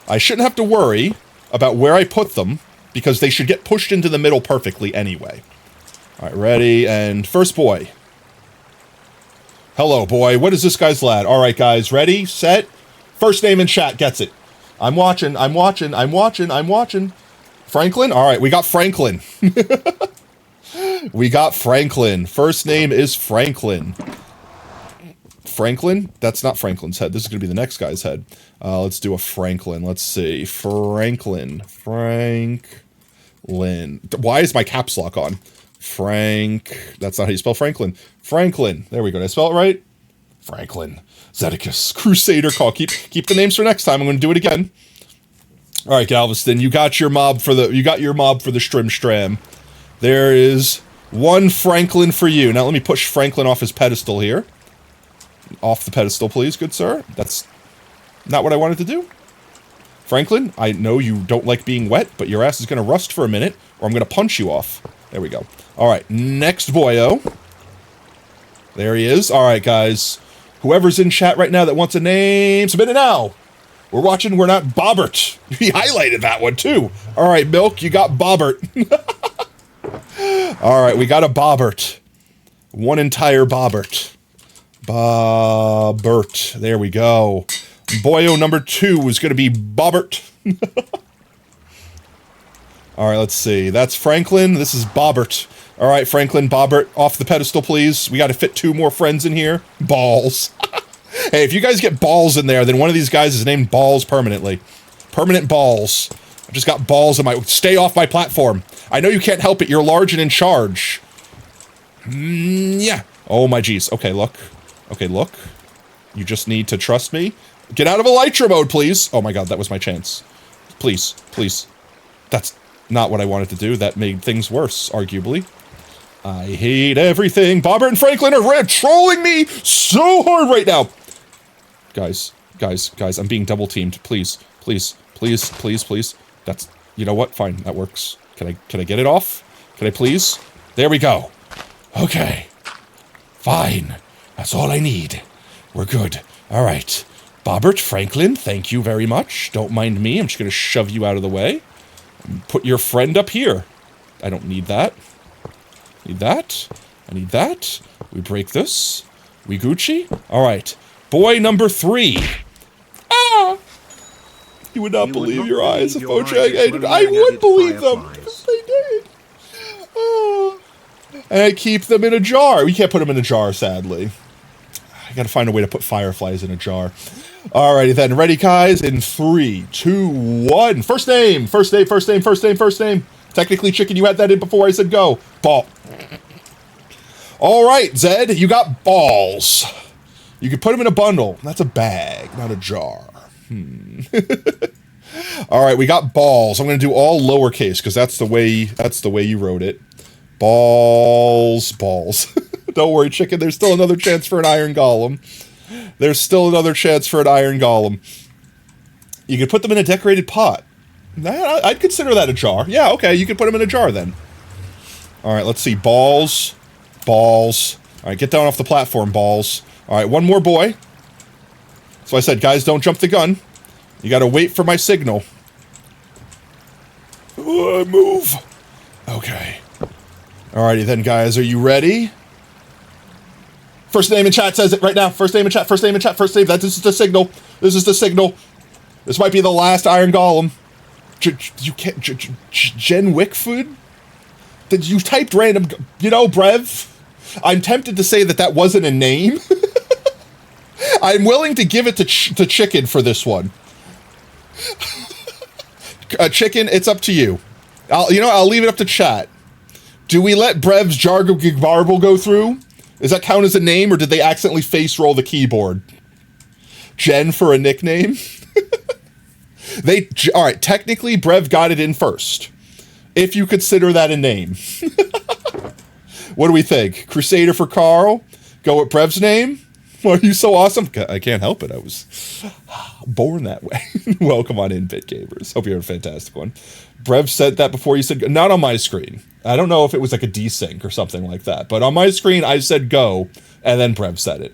I shouldn't have to worry about where I put them, because they should get pushed into the middle perfectly anyway. Alright, ready, and first boy. Hello, boy. What is this guy's lad? Alright, guys, ready, set. First name in chat gets it. I'm watching. Franklin? Alright, we got Franklin. We got Franklin. First name is Franklin. Franklin? That's not Franklin's head. This is going to be the next guy's head. Let's do a Franklin. Let's see. Franklin. Why is my caps lock on? That's not how you spell Franklin. Franklin. There we go. Did I spell it right? Franklin. Zedicus. Crusader call. Keep the names for next time. I'm going to do it again. All right, Galveston. You got your mob for the Strim Stram. There is one Franklin for you. Now let me push Franklin off his pedestal here. Off the pedestal, please, good sir. That's not what I wanted to do. Franklin, I know you don't like being wet, but your ass is going to rust for a minute, or I'm going to punch you off. There we go. All right, next boyo. There he is. All right, guys. Whoever's in chat right now that wants a name, submit it now. We're watching, we're not Bobbert. He highlighted that one too. All right, Milk, you got Bobbert. All right, we got a Bobbert. One entire Bobbert. Bobbert. There we go. Boyo number 2 is going to be Bobbert. All right, let's see. That's Franklin. This is Bobbert. All right, Franklin, Bobbert, off the pedestal, please. We got to fit 2 more friends in here. Balls. Hey, if you guys get Balls in there, then one of these guys is named Balls permanently. Permanent Balls. I just got balls in my... Stay off my platform. I know you can't help it. You're large and in charge. Yeah. Oh, my geez. Okay, look. Okay, look. You just need to trust me. Get out of Elytra mode, please. Oh, my God. That was my chance. Please. Please. That's not what I wanted to do. That made things worse, arguably. I hate everything. Bobbert and Franklin are trolling me so hard right now. Guys. I'm being double teamed. Please. That's, you know what? Fine, that works. Can I get it off? Can I please? There we go. Okay. Fine. That's all I need. We're good. All right. Bobbert, Franklin, thank you very much. Don't mind me. I'm just going to shove you out of the way. Put your friend up here. I don't need that. Need that. I need that. We break this. We Gucci. All right. Boy number 3. Ah! You would not believe your eyes. I would believe them. Because they did. Oh. And I keep them in a jar. We can't put them in a jar, sadly. I gotta find a way to put fireflies in a jar. Alrighty then. Ready, guys? In 3, 2, 1. First name. Technically, Chicken, you had that in before I said go. Ball. Alright, Zed. You got balls. You can put them in a bundle. That's a bag, not a jar. Alright, we got balls. I'm gonna do all lowercase, because that's the way you wrote it. Balls. Don't worry, Chicken, there's still another chance for an iron golem. You could put them in a decorated pot. I'd consider that a jar. Yeah, okay, you could put them in a jar then. Alright, let's see. Balls. Alright, get down off the platform, balls. Alright, one more boy. So I said, guys, don't jump the gun. You gotta wait for my signal. Move. Okay. Alrighty then, guys, are you ready? First name in chat says it right now. First name in chat. This is the signal. This might be the last Iron Golem. You can't... Jen Wickfood? Did you typed random... You know, Brev? I'm tempted to say that wasn't a name. I'm willing to give it to Chicken for this one. Chicken, it's up to you. I'll leave it up to chat. Do we let Brev's Jargo Gigbarble go through? Does that count as a name, or did they accidentally face roll the keyboard? Jen for a nickname? Alright, technically Brev got it in first. If you consider that a name. What do we think? Crusader for Carl? Go with Brev's name? Are you so awesome? I can't help it. I was born that way. Welcome on in, Bit Gamers. Hope you have a fantastic one. Brev said that before you said... Not on my screen. I don't know if it was like a desync or something like that. But on my screen, I said go, and then Brev said it.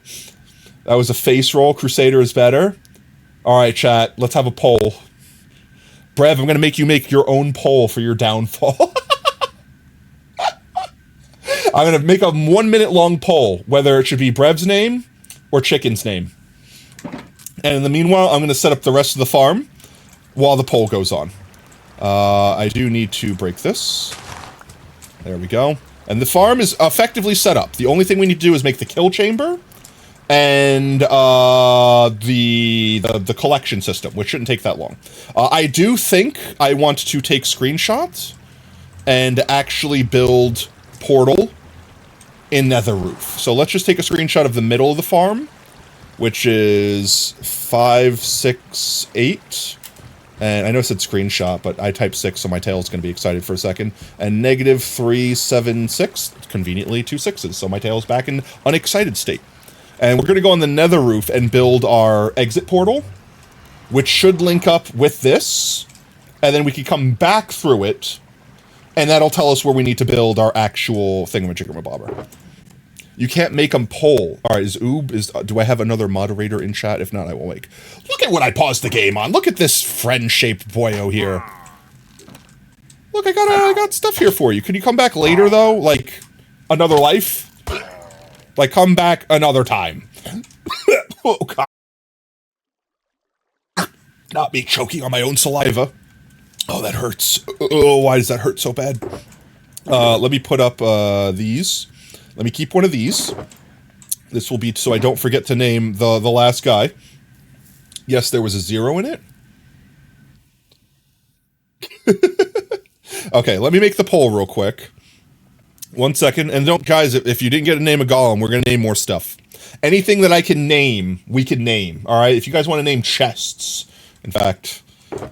That was a face roll. Crusader is better. Alright, chat. Let's have a poll. Brev, I'm going to make you make your own poll for your downfall. I'm going to make a 1 minute long poll, whether it should be Brev's name or Chicken's name. And in the meanwhile, I'm going to set up the rest of the farm while the poll goes on. I do need to break this. There we go. And the farm is effectively set up. The only thing we need to do is make the kill chamber and the collection system, which shouldn't take that long. I do think I want to take screenshots and actually build portal in Nether roof. So let's just take a screenshot of the middle of the farm, which is 5, 6, 8. And I know it said screenshot, but I typed 6, so my tail's going to be excited for a second. And -3, 7, 6. Conveniently 2 6s, so my tail's back in unexcited state. And we're going to go on the Nether roof and build our exit portal, which should link up with this. And then we can come back through it, and that'll tell us where we need to build our actual thingamajiggamabobber. You can't make them poll. All right, do I have another moderator in chat? If not, I will make. Look at what I paused the game on. Look at this friend-shaped boyo here. Look, I got stuff here for you. Could you come back later, though? Like, another life? Like, come back another time. Oh, God. Not me choking on my own saliva. Oh, that hurts. Oh, why does that hurt so bad? Let me put up these. Let me keep one of these. This will be so I don't forget to name the last guy. Yes, there was a 0 in it. Okay, let me make the poll real quick. 1 second. And don't, guys, if you didn't get a name of Gollum, we're going to name more stuff. Anything that I can name, we can name. All right, if you guys want to name chests. In fact,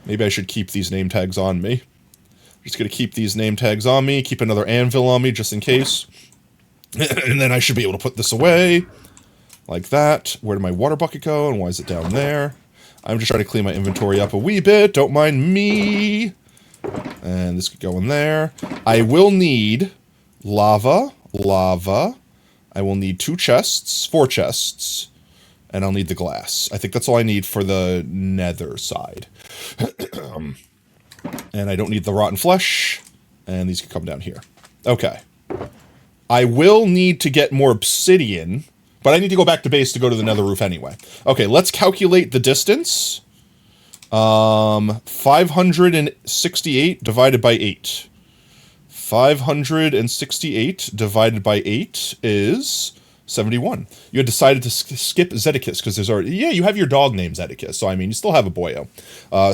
maybe I should keep these name tags on me. I'm just going to keep these name tags on me, keep another anvil on me just in case. And then I should be able to put this away. Like that. Where did my water bucket go, and why is it down there? I'm just trying to clean my inventory up a wee bit. Don't mind me. And this could go in there. I will need lava. I will need 2 chests, 4 chests. And I'll need the glass. I think that's all I need for the nether side. And I don't need the rotten flesh. And these can come down here. Okay. I will need to get more obsidian. But I need to go back to base to go to the nether roof anyway. Okay, let's calculate the distance. 568 divided by 8. 568 divided by 8 is 71. You had decided to skip Zedicus because there's already... Yeah, you have your dog named Zedicus, so I mean, you still have a boyo.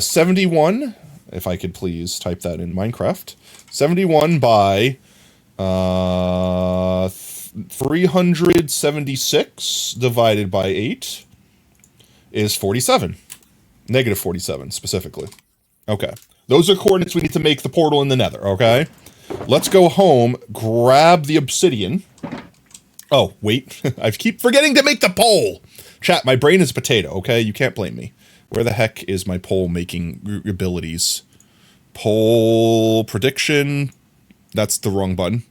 71, if I could please type that in Minecraft. 71 by 376 divided by 8 is 47. Negative 47, specifically. Okay. Those are coordinates we need to make the portal in the nether, okay? Let's go home, grab the obsidian. Oh, wait. I keep forgetting to make the poll. Chat, my brain is a potato, okay? You can't blame me. Where the heck is my poll-making abilities? Poll prediction. That's the wrong button.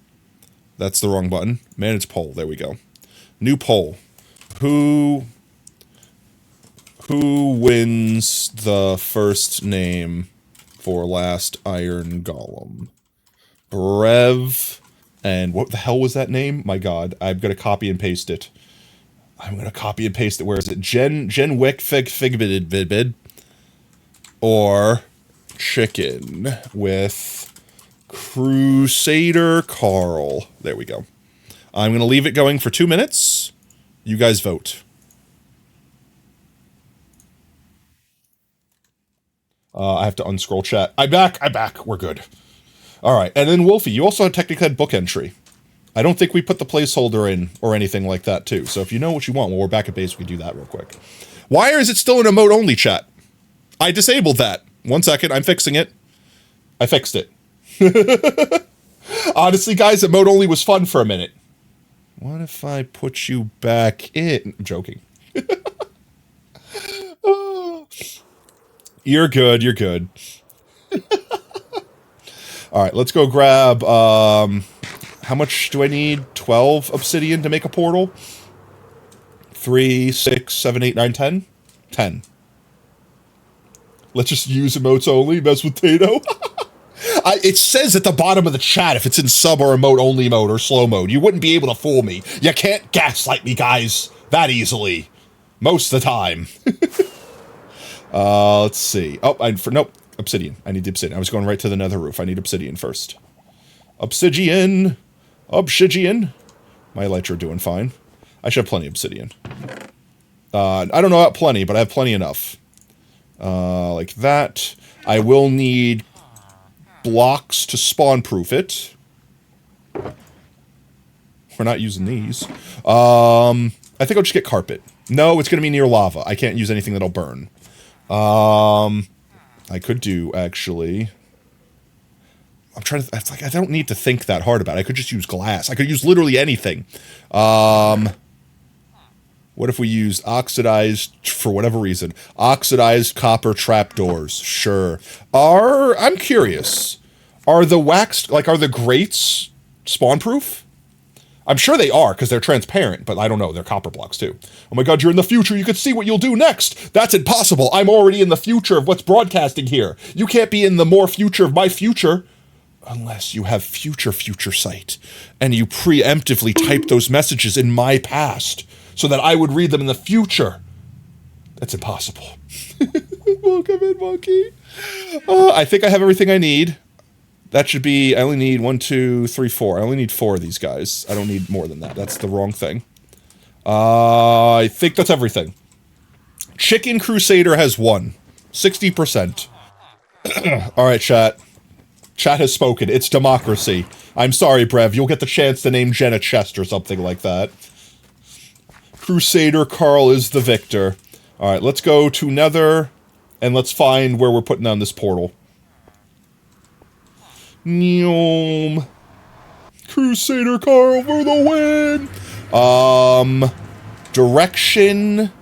That's the wrong button. Manage poll. There we go. New poll. Who wins the first name for last Iron Golem? Brev. And what the hell was that name? My god. I'm going to copy and paste it. Where is it? Jen Wick Figbid. Or Chicken with Crusader Carl. There we go. I'm going to leave it going for 2 minutes. You guys vote. I have to unscroll chat. I'm back. We're good. All right. And then Wolfie, you also technically had book entry. I don't think we put the placeholder in or anything like that too. So if you know what you want, when we're back at base, we can do that real quick. Why is it still an emote only chat? I disabled that. 1 second. I'm fixing it. I fixed it. Honestly, guys, emote only was fun for a minute. What if I put you back in? I'm joking. Oh. You're good. All right, let's go grab, how much do I need? 12 obsidian to make a portal? 3, 6, 7, 8, 9, 10? 10. Let's just use emotes only, mess with Tato. It says at the bottom of the chat if it's in sub or emote only mode or slow mode. You wouldn't be able to fool me. You can't gaslight me, guys, that easily. Most of the time. Let's see. Oh, nope. Obsidian. I need the obsidian. I was going right to the nether roof. I need obsidian first. Obsidian. My lights are doing fine. I should have plenty of obsidian. I don't know about plenty, but I have plenty enough. Like that. I will need blocks to spawn-proof it. We're not using these. I think I'll just get carpet. No, it's going to be near lava. I can't use anything that'll burn. I could do, actually. I'm trying to, it's like, I don't need to think that hard about it. I could just use glass. I could use literally anything. What if we used oxidized, for whatever reason, oxidized copper trapdoors? Sure. I'm curious. Are the waxed, like, are the grates spawn-proof? I'm sure they are, because they're transparent, but I don't know. They're copper blocks, too. Oh my god, you're in the future. You could see what you'll do next. That's impossible. I'm already in the future of what's broadcasting here. You can't be in the more future of my future. Unless you have future sight, and you preemptively type those messages in my past, so that I would read them in the future. That's impossible. Welcome in, monkey. I think I have everything I need. That should be, I only need 1, 2, 3, 4. I only need 4 of these guys. I don't need more than that. That's the wrong thing. I think that's everything. Chicken Crusader has won. 60%. Alright, chat. Chat has spoken. It's democracy. I'm sorry, Brev. You'll get the chance to name Jenna Chest or something like that. Crusader Carl is the victor. Alright, let's go to Nether, and let's find where we're putting down this portal. Neom. Crusader Carl for the win! Direction.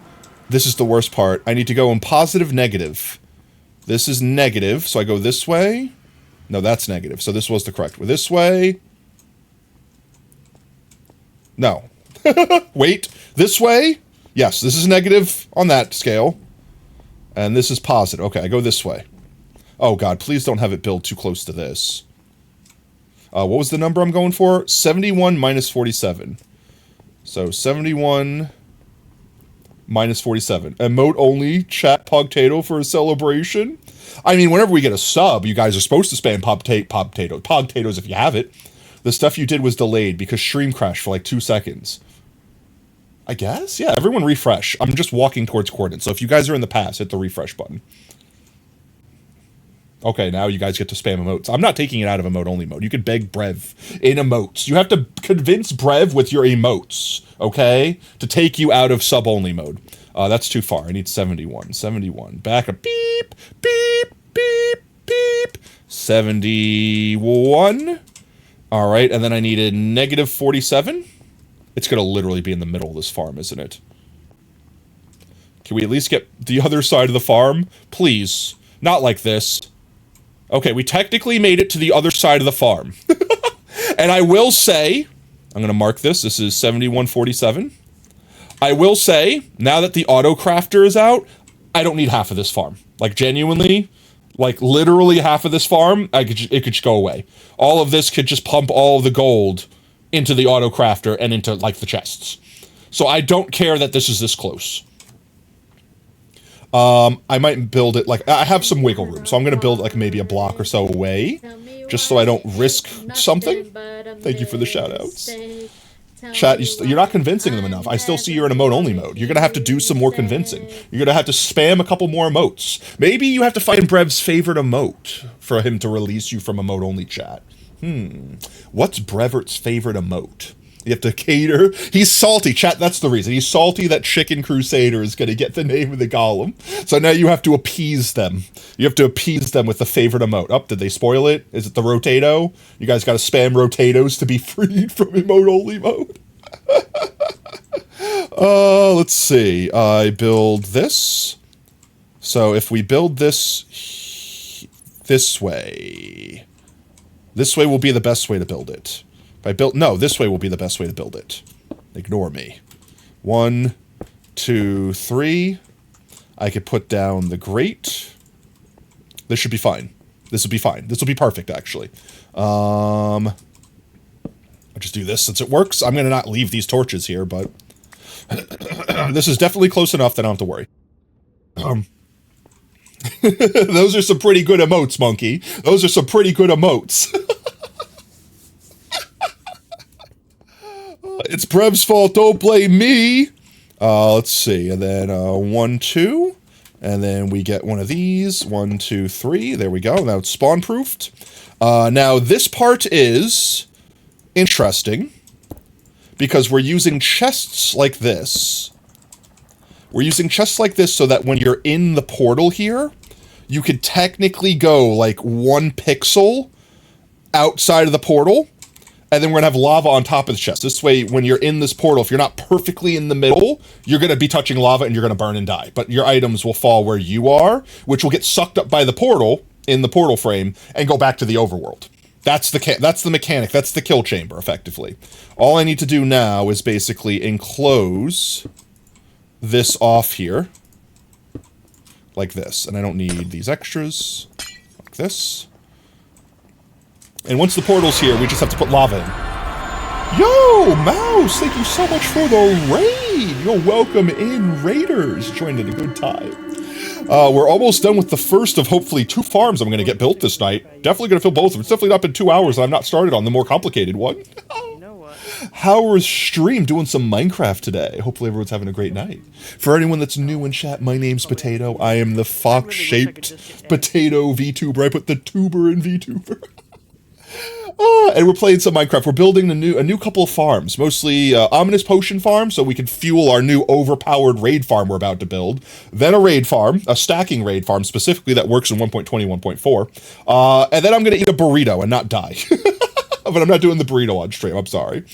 This is the worst part. I need to go in positive, negative. This is negative, so I go this way. No, that's negative, so this was the correct way. This way. No. Wait, this way? Yes, this is negative on that scale. And this is positive. Okay, I go this way. Oh god, please don't have it build too close to this. What was the number I'm going for? 71 minus 47. So 71 minus 47. Emote only, chat Pogtato for a celebration. I mean, whenever we get a sub, you guys are supposed to spam Pogtators if you have it. The stuff you did was delayed because stream crashed for like 2 seconds. I guess? Yeah, everyone refresh. I'm just walking towards coordinates, so if you guys are in the past, hit the refresh button. Okay, now you guys get to spam emotes. I'm not taking it out of emote-only mode. You could beg Brev in emotes. You have to convince Brev with your emotes, okay? To take you out of sub-only mode. That's too far. I need 71. 71. Back up. Beep, beep, beep, beep. 71. All right, and then I needed negative 47. It's going to literally be in the middle of this farm, isn't it? Can we at least get the other side of the farm? Please. Not like this. Okay, we technically made it to the other side of the farm. And I will say, I'm going to mark this. This is 7147. I will say, now that the auto crafter is out, I don't need half of this farm. Like, genuinely, like, literally half of this farm, it could just go away. All of this could just pump all of the gold into the auto crafter and into, like, the chests. So I don't care that this is this close. I might build it, like, I have some wiggle room, so I'm going to build, like, maybe a block or so away, just so I don't risk something. Thank you for the shout-outs. Chat, you're not convincing them enough. I still see you're in emote-only mode. You're going to have to do some more convincing. You're going to have to spam a couple more emotes. Maybe you have to find Brev's favorite emote for him to release you from emote-only chat. What's Brevert's favorite emote? You have to cater. He's salty, chat. That's the reason. He's salty that Chicken Crusader is going to get the name of the golem. So now you have to appease them. You have to appease them with the favorite emote. Oh, did they spoil it? Is it the Rotato? You guys got to spam Rotatos to be freed from emote-only mode. Let's see. I build this. So if we build this this way will be the best way to build it. No, this way will be the best way to build it. Ignore me. 1, 2, 3. I could put down the grate. This should be fine. This will be fine. This will be perfect, actually. I'll just do this since it works. I'm going to not leave these torches here, but this is definitely close enough that I don't have to worry. Those are some pretty good emotes, monkey. Those are some pretty good emotes. It's Brev's fault, don't blame me. Let's see, and then 1, 2, and then we get one of these. 1, 2, 3, there we go. Now it's spawn-proofed. Now this part is interesting, because we're using chests like this. We're using chests like this so that when you're in the portal here, you could technically go like 1 pixel outside of the portal, and then we're going to have lava on top of the chest. This way, when you're in this portal, if you're not perfectly in the middle, you're going to be touching lava and you're going to burn and die. But your items will fall where you are, which will get sucked up by the portal, in the portal frame, and go back to the overworld. That's the mechanic. That's the kill chamber, effectively. All I need to do now is basically enclose this off here. Like this. And I don't need these extras. Like this. And once the portal's here, we just have to put lava in. Yo, Mouse, thank you so much for the raid. You're welcome in, Raiders. Joined at a good time. We're almost done with the first of hopefully 2 farms I'm going to get built this night. Definitely going to fill both of them. It's definitely not been 2 hours and I've not started on the more complicated one. How was stream doing some Minecraft today? Hopefully everyone's having a great night. For anyone that's new in chat, my name's Potato. I am the fox-shaped potato VTuber. I put the tuber in VTuber. And we're playing some Minecraft. We're building a new couple of farms, mostly Ominous Potion Farm, so we can fuel our new overpowered raid farm we're about to build. Then a raid farm, a stacking raid farm specifically that works in 1.20, 1.4. And then I'm going to eat a burrito and not die. But I'm not doing the burrito on stream, I'm sorry.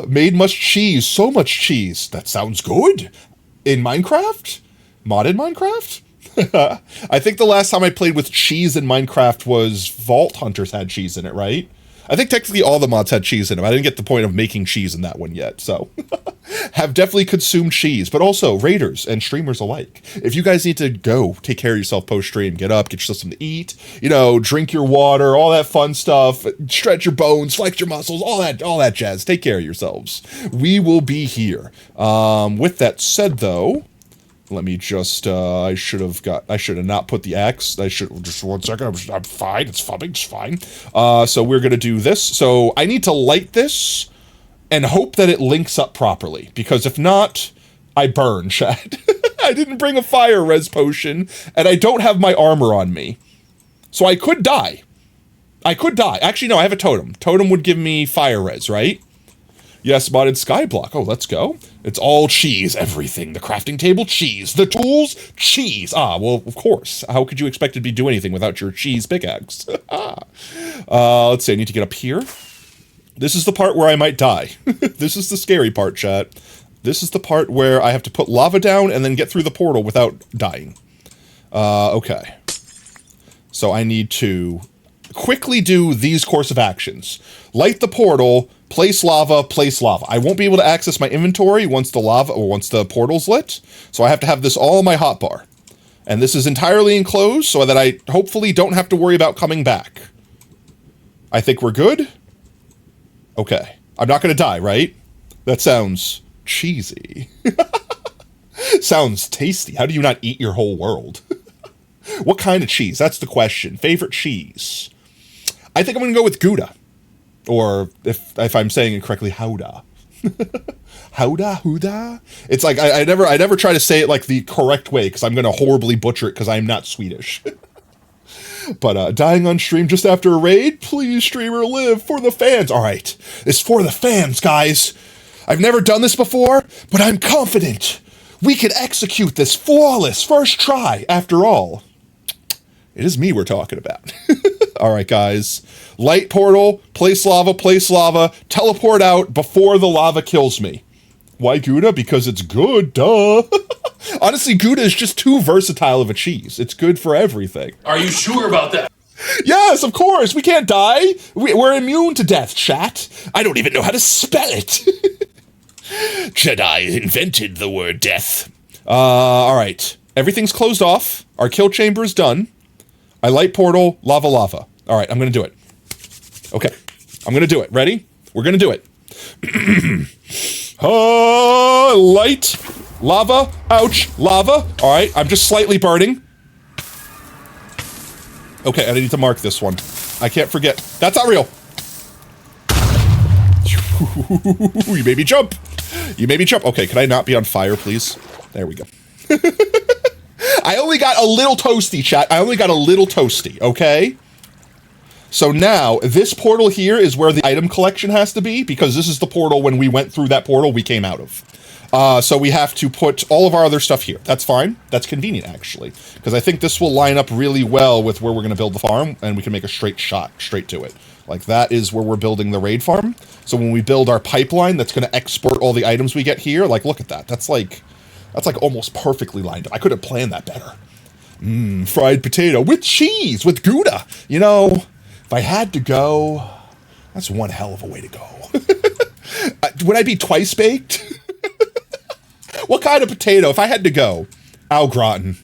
Made much cheese, so much cheese. That sounds good. In Minecraft? Modded Minecraft? I think the last time I played with cheese in Minecraft was Vault Hunters had cheese in it, right? I think technically all the mods had cheese in them. I didn't get the point of making cheese in that one yet, so. Have definitely consumed cheese, but also raiders and streamers alike. If you guys need to go take care of yourself post-stream, get up, get yourself something to eat, you know, drink your water, all that fun stuff, stretch your bones, flex your muscles, all that jazz. Take care of yourselves. We will be here. With that said, though, let me just, I should have not put the X. Just 1 second, I'm fine, it's fine. So we're gonna do this. So I need to light this and hope that it links up properly, because if not, I burn, chat. I didn't bring a fire res potion, and I don't have my armor on me. So I could die. Actually, no, I have a totem. Totem would give me fire res, right? Yes, modded skyblock. Oh, let's go. It's all cheese, everything. The crafting table, cheese. The tools, cheese. Ah, well, of course. How could you expect to do anything without your cheese pickaxe? Let's see, I need to get up here. This is the part where I might die. This is the scary part, chat. This is the part where I have to put lava down and then get through the portal without dying. Okay. So I need to quickly do these course of actions. Light the portal, place lava, place lava. I won't be able to access my inventory once the portal's lit, so I have to have this all in my hotbar. And this is entirely enclosed so that I hopefully don't have to worry about coming back. I think we're good. Okay. I'm not going to die, right? That sounds cheesy. Sounds tasty. How do you not eat your whole world? What kind of cheese? That's the question. Favorite cheese? I think I'm going to go with Gouda. Or, if I'm saying it correctly, Howda. Howda? It's like, I never try to say it like the correct way, because I'm going to horribly butcher it, because I'm not Swedish. But, dying on stream just after a raid? Please, streamer, live for the fans. Alright, it's for the fans, guys. I've never done this before, but I'm confident we can execute this flawless first try, after all. It is me we're talking about. Alright, guys. Light portal, place lava, teleport out before the lava kills me. Why Gouda? Because it's good, duh. Honestly, Gouda is just too versatile of a cheese. It's good for everything. Are you sure about that? Yes, of course. We can't die. We're immune to death, chat. I don't even know how to spell it. Jedi invented the word death. Alright. Everything's closed off. Our kill chamber is done. I light portal, lava. Alright, I'm gonna do it. Okay. I'm gonna do it. Ready? We're gonna do it. Light. Lava. Ouch. Lava. Alright, I'm just slightly burning. Okay, I need to mark this one. I can't forget. That's not real. You made me jump. Okay, can I not be on fire, please? There we go. I only got a little toasty, chat. I only got a little toasty, okay? So now, this portal here is where the item collection has to be, because this is the portal when we went through that portal we came out of. So we have to put all of our other stuff here. That's fine. That's convenient, actually. Because I think this will line up really well with where we're going to build the farm, and we can make a straight shot straight to it. Like, that is where we're building the raid farm. So when we build our pipeline that's going to export all the items we get here, like, look at that. That's like almost perfectly lined up. I could have planned that better. Fried potato with cheese, with Gouda. You know, If I had to go, that's one hell of a way to go. Would I be twice baked? What kind of potato? If I had to go, au gratin.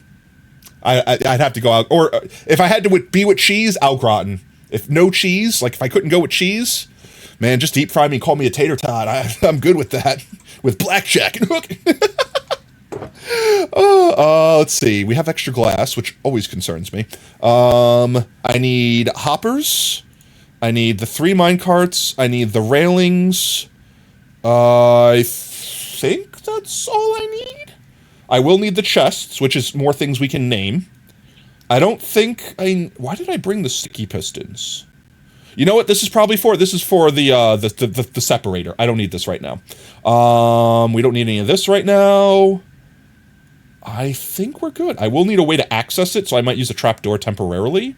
I'd have to go out. Or if I had to be with cheese, au gratin. If no cheese, like if I couldn't go with cheese, man, just deep fry me and call me a tater tot. I'm good with that. With blackjack and hook. Let's see. We have extra glass, which always concerns me. I need hoppers. I need the 3 minecarts. I need the railings. I think that's all I need. I will need the chests, which is more things we can name. I don't think why did I bring the sticky pistons? You know what? This is for the separator. I don't need this right now. We don't need any of this right now. I think we're good. I will need a way to access it, so I might use a trapdoor temporarily.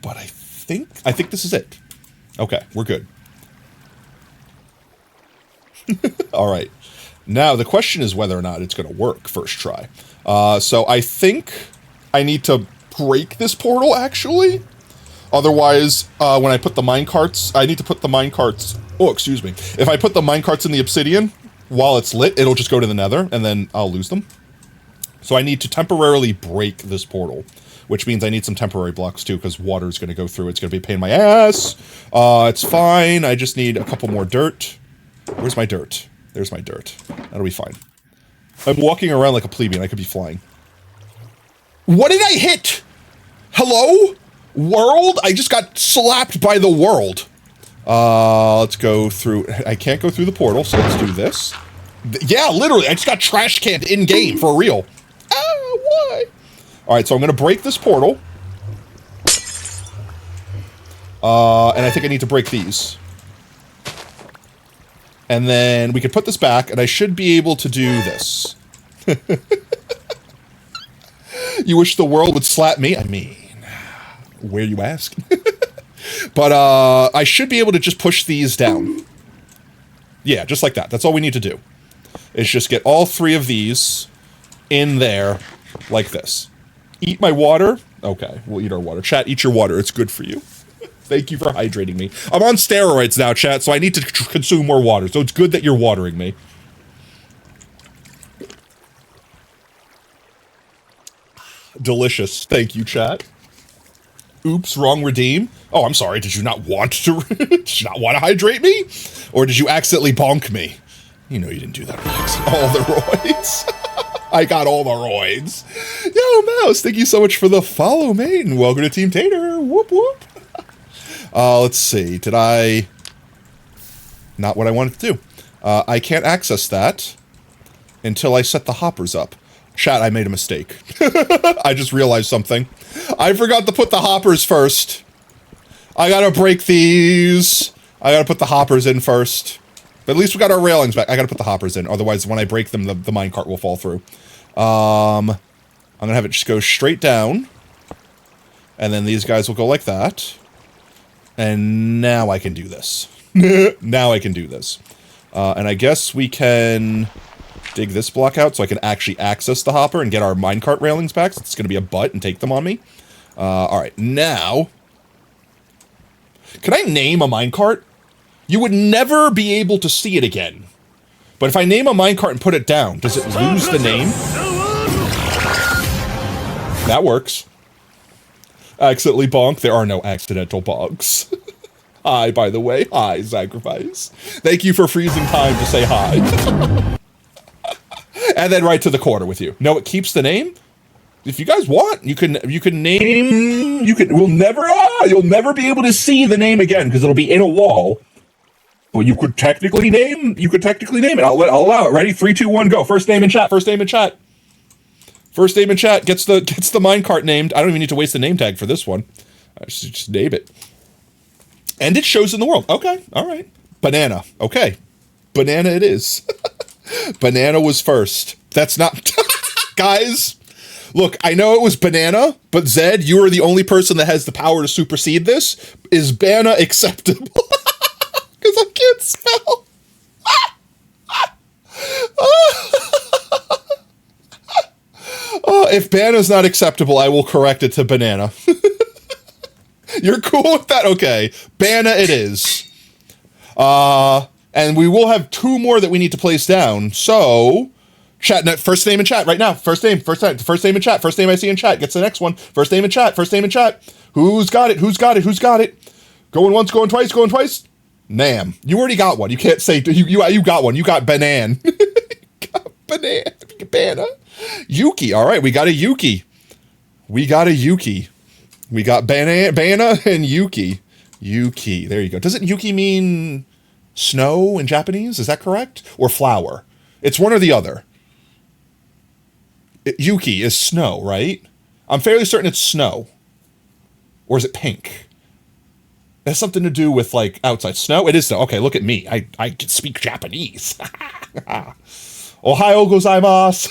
But I think this is it. Okay, we're good. All right. Now, the question is whether or not it's going to work first try. So I think I need to break this portal, actually. Otherwise, when I put the minecarts, I need to put the minecarts... Oh, excuse me. If I put the minecarts in the obsidian, while it's lit, it'll just go to the nether, and then I'll lose them. So I need to temporarily break this portal, which means I need some temporary blocks, too, because water's going to go through. It's going to be a pain in my ass. It's fine. I just need a couple more dirt. Where's my dirt? There's my dirt. That'll be fine. I'm walking around like a plebeian. I could be flying. What did I hit? Hello? World? I just got slapped by the world. Let's go through. I can't go through the portal, so let's do this. Yeah, literally. I just got trash canned in-game, for real. Ah, why? Alright, so I'm going to break this portal. And I think I need to break these. And then we could put this back, and I should be able to do this. You wish the world would slap me? I mean, where you ask? But I should be able to just push these down. Yeah, just like that. That's all we need to do. Is just get all 3 of these in there like this. Eat my water? Okay, we'll eat our water. Chat, eat your water. It's good for you. Thank you for hydrating me. I'm on steroids now, chat, so I need to consume more water. So it's good that you're watering me. Delicious. Thank you, chat. Oops, wrong redeem. Oh, I'm sorry. Did you not want to did you not want to hydrate me? Or did you accidentally bonk me? You know you didn't do that. All the roids. I got all the roids. Yo, Mouse, thank you so much for the follow, mate, and welcome to Team Tater. Whoop, whoop. Let's see. Did I... Not what I wanted to do. I can't access that until I set the hoppers up. Chat, I made a mistake. I just realized something. I forgot to put the hoppers first. I gotta break these. I gotta put the hoppers in first. But at least we got our railings back. I gotta put the hoppers in. Otherwise, when I break them, the minecart will fall through. I'm gonna have it just go straight down. And then these guys will go like that. And now I can do this. Now I can do this. And I guess we can dig this block out so I can actually access the hopper and get our minecart railings back. So it's going to be a butt and take them on me. Alright, now... Can I name a minecart? You would never be able to see it again. But if I name a minecart and put it down, does it lose the name? That works. Accidentally bonk. There are no accidental bonks. Hi, by the way. Hi, Sacrifice. Thank you for freezing time to say hi. And then right to the corner with you. No, it keeps the name. If you guys want, you can name. You'll never be able to see the name again because it'll be in a wall. But you could technically name. It. I'll allow it. Ready? 3, 2, 1, go. First name in chat. First name in chat. First name in chat gets the minecart named. I don't even need to waste the name tag for this one. I just name it. And it shows in the world. Okay, all right. Banana. Okay. Banana it is. Banana was first. That's not... Guys, look, I know it was banana, but Zed, you are the only person that has the power to supersede this. Is banana acceptable? Because I can't spell. If banana's not acceptable, I will correct it to banana. You're cool with that? Okay. Bana it is. And we will have 2 more that we need to place down. So, chat, first name in chat right now. First name in chat. First name I see in chat gets the next one. First name in chat. Who's got it? Going once, going twice. Nam. You already got one. You can't say, you got one. You got Banan. Bana. Yuki. All right, we got a Yuki. We got Bana and Yuki. Yuki. There you go. Doesn't Yuki mean snow in Japanese? Is that correct? Or flower? It's one or the other. Yuki is snow, right? I'm fairly certain it's snow. Or is it pink? It has something to do with, like, outside. Snow? It is snow. Okay, look at me. I can speak Japanese. Ohio gozaimasu.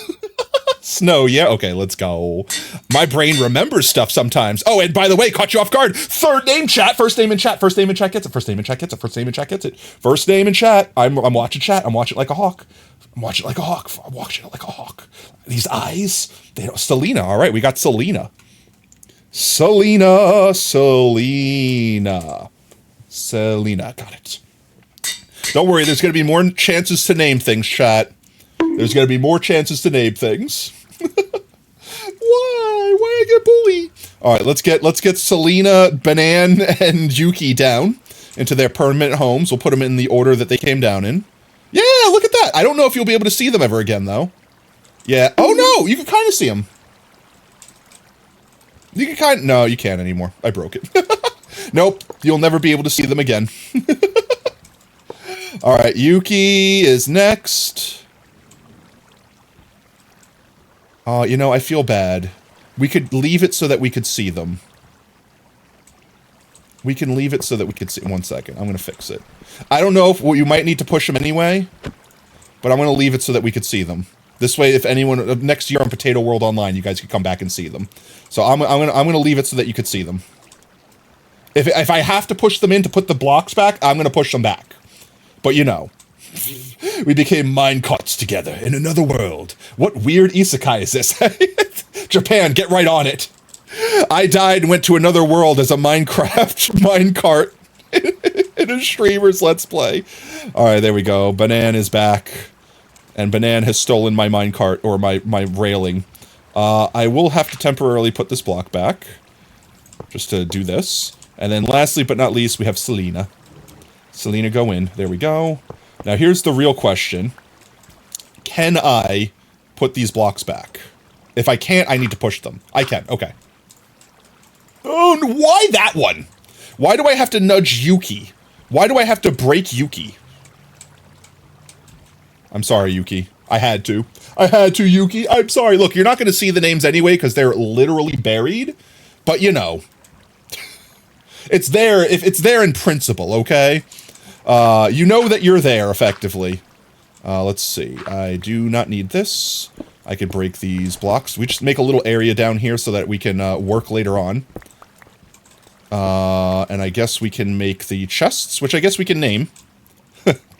Snow, yeah? Okay, let's go. My brain remembers stuff sometimes. Oh, and by the way, caught you off guard. Third name chat. First name in chat gets it. First name in chat. I'm watching chat. I'm watching like a hawk. These eyes. They don't. Selena. All right, we got Selena. Selena. Got it. Don't worry, there's going to be more chances to name things, chat. There's going to be more chances to name things. Why I get bullied? All right, let's get Selena, Banan, and Yuki down into their permanent homes. We'll put them in the order that they came down in. Yeah, look at that. I don't know if you'll be able to see them ever again, though. Yeah. Oh, no, you can kind of see them. No, you can't anymore. I broke it. Nope, you'll never be able to see them again. All right, Yuki is next. You know, I feel bad. We could leave it so that we could see them. We can leave it so that we could see. 1 second, I'm going to fix it. I don't know if you might need to push them anyway, but I'm going to leave it so that we could see them. This way, if anyone next year on Potato World Online, you guys could come back and see them. So I'm gonna leave it so that you could see them. If I have to push them in to put the blocks back, I'm gonna push them back. But you know, we became minecarts together in another world. What weird isekai is this? Japan, get right on it. I died and went to another world as a Minecraft minecart in a streamer's Let's Play. All right, there we go. Banan is back. And Banan has stolen my minecart, or my railing. I will have to temporarily put this block back. Just to do this. And then lastly but not least, we have Selena. Selena, go in. There we go. Now here's the real question. Can I put these blocks back? If I can't, I need to push them. I can. Okay. Oh, why that one? Why do I have to nudge Yuki? Why do I have to break Yuki? I'm sorry, Yuki. I had to, Yuki. I'm sorry. Look, you're not going to see the names anyway because they're literally buried. But, you know. It's there. If it's there in principle, okay? You know that you're there, effectively. Let's see. I do not need this. I could break these blocks. We just make a little area down here so that we can work later on. And I guess we can make the chests, which I guess we can name.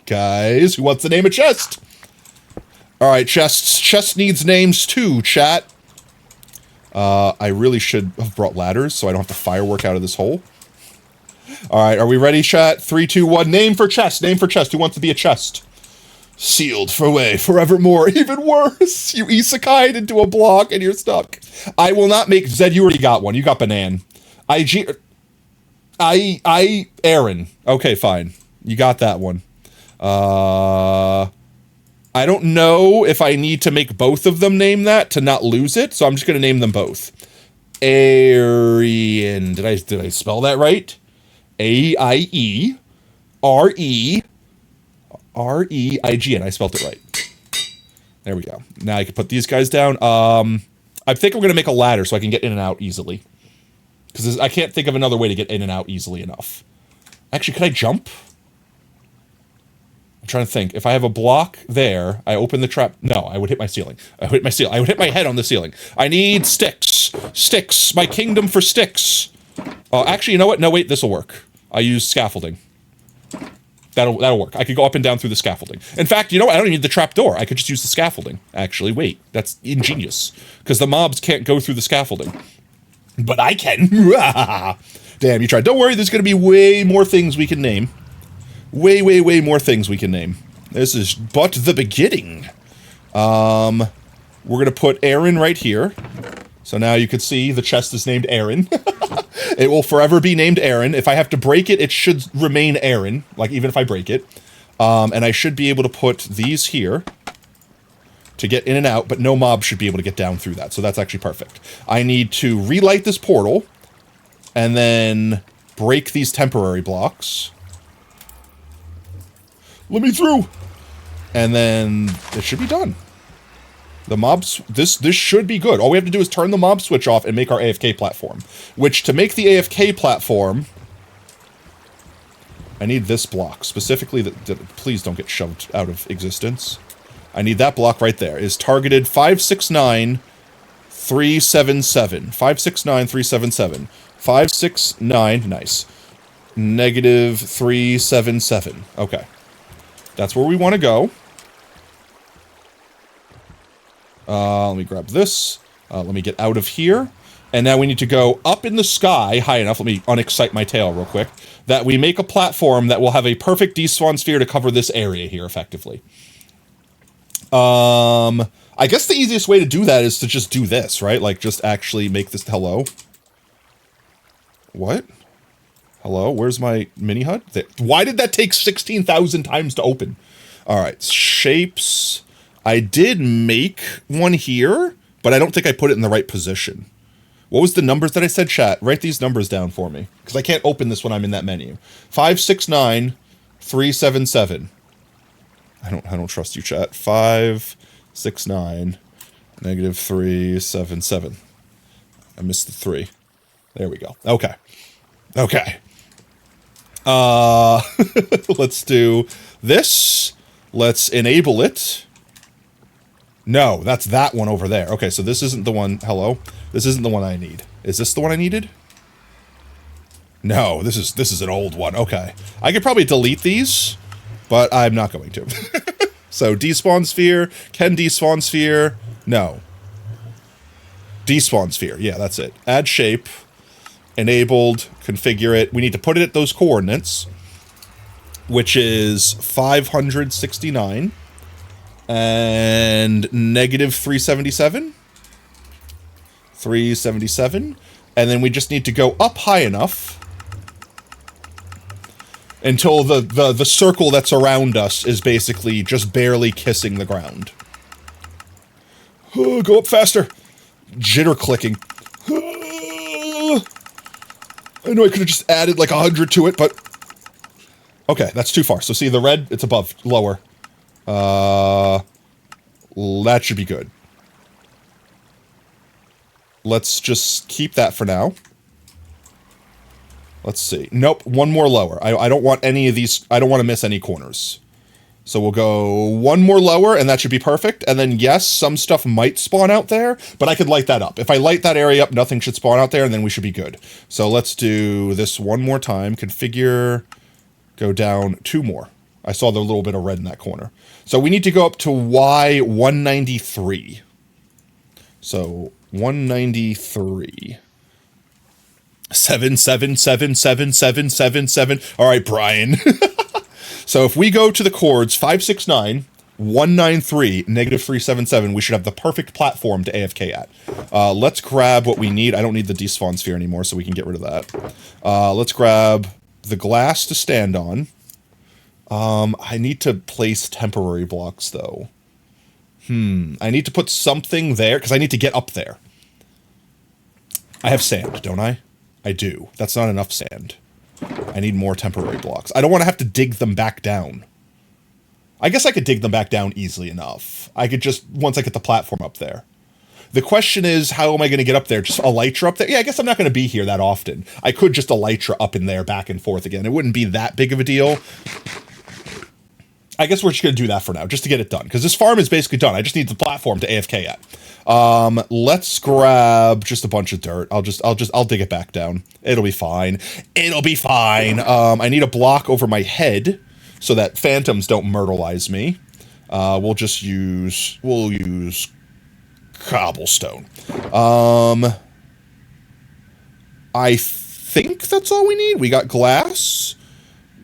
Guys, who wants to name a chest? Alright, chests. Chest needs names too, chat. I really should have brought ladders so I don't have to firework out of this hole. Alright, are we ready, chat? 3, 2, 1. Name for chest. Name for chest. Who wants to be a chest? Sealed for away forevermore. Even worse. You isekai'd into a block and you're stuck. I will not make... Zed, you already got one. You got Banan. Aaron. Okay, fine. You got that one. I don't know if I need to make both of them name that to not lose it, so I'm just going to name them both. Arian. Did I spell that right? A-I-E-R-E-R-E-I-G-N. I spelled it right. There we go. Now I can put these guys down. I think we're going to make a ladder so I can get in and out easily. Because I can't think of another way to get in and out easily enough. Actually, could I jump? I'm trying to think. If I have a block there, I open the trap. No, I would hit my ceiling. I would hit my head on the ceiling. I need sticks. Sticks. My kingdom for sticks. Actually, you know what? No, wait. This will work. I use scaffolding. That'll work. I could go up and down through the scaffolding. In fact, you know what? I don't need the trap door. I could just use the scaffolding. Actually, wait. That's ingenious. Because the mobs can't go through the scaffolding. But I can. Damn, you tried. Don't worry, there's going to be way more things we can name. Way more things we can name. This is but the beginning. We're going to put Aaron right here. So now you can see the chest is named Aaron. It will forever be named Aaron. If I have to break it, it should remain Aaron, like even if I break it. And I should be able to put these here to get in and out, but no mob should be able to get down through that. So that's actually perfect. I need to relight this portal and then break these temporary blocks. Let me through. And then it should be done. The mobs, this should be good. All we have to do is turn the mob switch off and make our AFK platform. Which, to make the AFK platform, I need this block. Specifically, please don't get shoved out of existence. I need that block right there. Is targeted 569377. 569377. 569, nice. Negative 377. Okay. That's where we want to go. Let me grab this. Let me get out of here. And now we need to go up in the sky high enough. Let me unexcite my tail real quick. That we make a platform that will have a perfect despawn sphere to cover this area here effectively. I guess the easiest way to do that is to just do this, right? Like, just actually make this... Hello? What? Hello? Where's my mini HUD? There. Why did that take 16,000 times to open? Alright, shapes... I did make one here, but I don't think I put it in the right position. What was the numbers that I said, chat? Write these numbers down for me, because I can't open this when I'm in that menu. 569377. I don't trust you, chat. 569 negative 377. I missed the 3. There we go. Okay. Okay. Let's do this. Let's enable it. No, that's that one over there. Okay, so this isn't the one... Hello? This isn't the one I need. Is this the one I needed? No, this is an old one. Okay. I could probably delete these, but I'm not going to. So, despawn sphere. Can despawn sphere? No. Despawn sphere. Yeah, that's it. Add shape. Enabled. Configure it. We need to put it at those coordinates, which is 569. And negative 377. 377. And then we just need to go up high enough until the circle that's around us is basically just barely kissing the ground. Oh, go up faster. Jitter clicking. I know I could have just added like 100 to it, but... Okay, that's too far. So see the red? It's above. Lower. That should be good. Let's just keep that for now. Let's see. Nope, one more lower. I don't want any of these... I don't want to miss any corners. So we'll go one more lower, and that should be perfect. And then, yes, some stuff might spawn out there, but I could light that up. If I light that area up, nothing should spawn out there, and then we should be good. So let's do this one more time. Configure... Go down 2 more. I saw the little bit of red in that corner. So we need to go up to Y193. So 193. 7777777. All right, Brian. So if we go to the chords 569, 193, negative 377, we should have the perfect platform to AFK at. Let's grab what we need. I don't need the despawn sphere anymore, so we can get rid of that. Let's grab the glass to stand on. I need to place temporary blocks, though. I need to put something there, because I need to get up there. I have sand, don't I? I do. That's not enough sand. I need more temporary blocks. I don't want to have to dig them back down. I guess I could dig them back down easily enough. I could just, once I get the platform up there. The question is, how am I going to get up there? Just elytra up there? Yeah, I guess I'm not going to be here that often. I could just elytra up in there, back and forth again. It wouldn't be that big of a deal. I guess we're just going to do that for now, just to get it done. Because this farm is basically done. I just need the platform to AFK at. Let's grab just a bunch of dirt. I'll dig it back down. It'll be fine. It'll be fine. I need a block over my head so that phantoms don't myrtleize me. We'll use cobblestone. I think that's all we need. We got glass.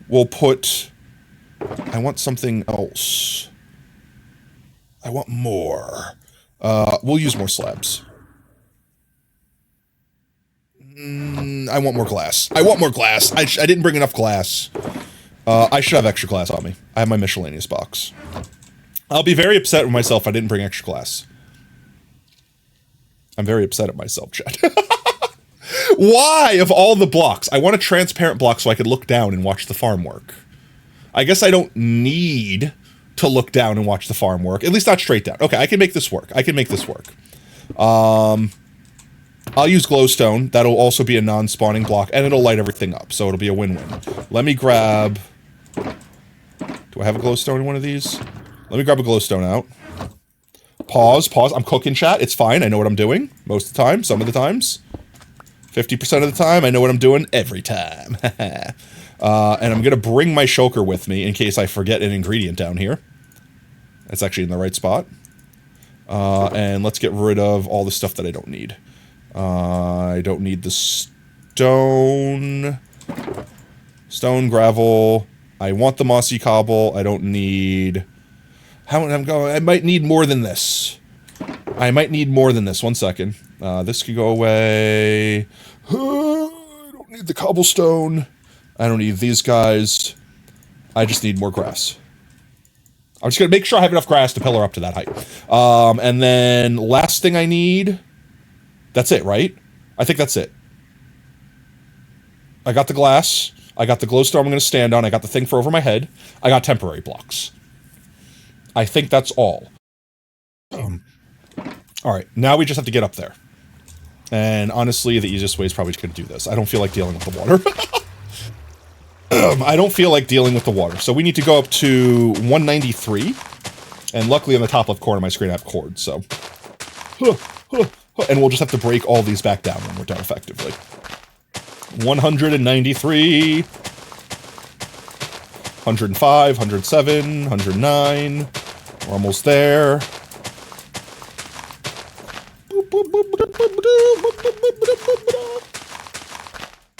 We'll put... I want something else. I want more. We'll use more slabs. I want more glass. I want more glass. I didn't bring enough glass. I should have extra glass on me. I have my miscellaneous box. I'll be very upset with myself if I didn't bring extra glass. I'm very upset at myself, chat. Why, of all the blocks? I want a transparent block so I could look down and watch the farm work. I guess I don't need to look down and watch the farm work. At least not straight down. Okay, I can make this work. I can make this work. I'll use glowstone. That'll also be a non-spawning block, and it'll light everything up, so it'll be a win-win. Let me grab... Do I have a glowstone in one of these? Let me grab a glowstone out. Pause. I'm cooking, chat. It's fine. I know what I'm doing. Most of the time. Some of the times. 50% of the time, I know what I'm doing every time. And I'm going to bring my shulker with me in case I forget an ingredient down here. That's actually in the right spot. And let's get rid of all the stuff that I don't need. I don't need the stone. Stone, gravel. I want the mossy cobble. I don't need... How I'm going? I might need more than this. I might need more than this. 1 second. This could go away. I don't need the cobblestone. I don't need these guys. I just need more grass. I'm just going to make sure I have enough grass to pillar up to that height. And then last thing I need... That's it, right? I think that's it. I got the glass. I got the glowstone I'm going to stand on. I got the thing for over my head. I got temporary blocks. I think that's all. Alright, now we just have to get up there. And honestly, the easiest way is probably just going to do this. I don't feel like dealing with the water. I don't feel like dealing with the water. So we need to go up to 193. And luckily on the top left corner of my screen I have cords, so... And we'll just have to break all these back down when we're done effectively. 193... 105, 107, 109. We're almost there.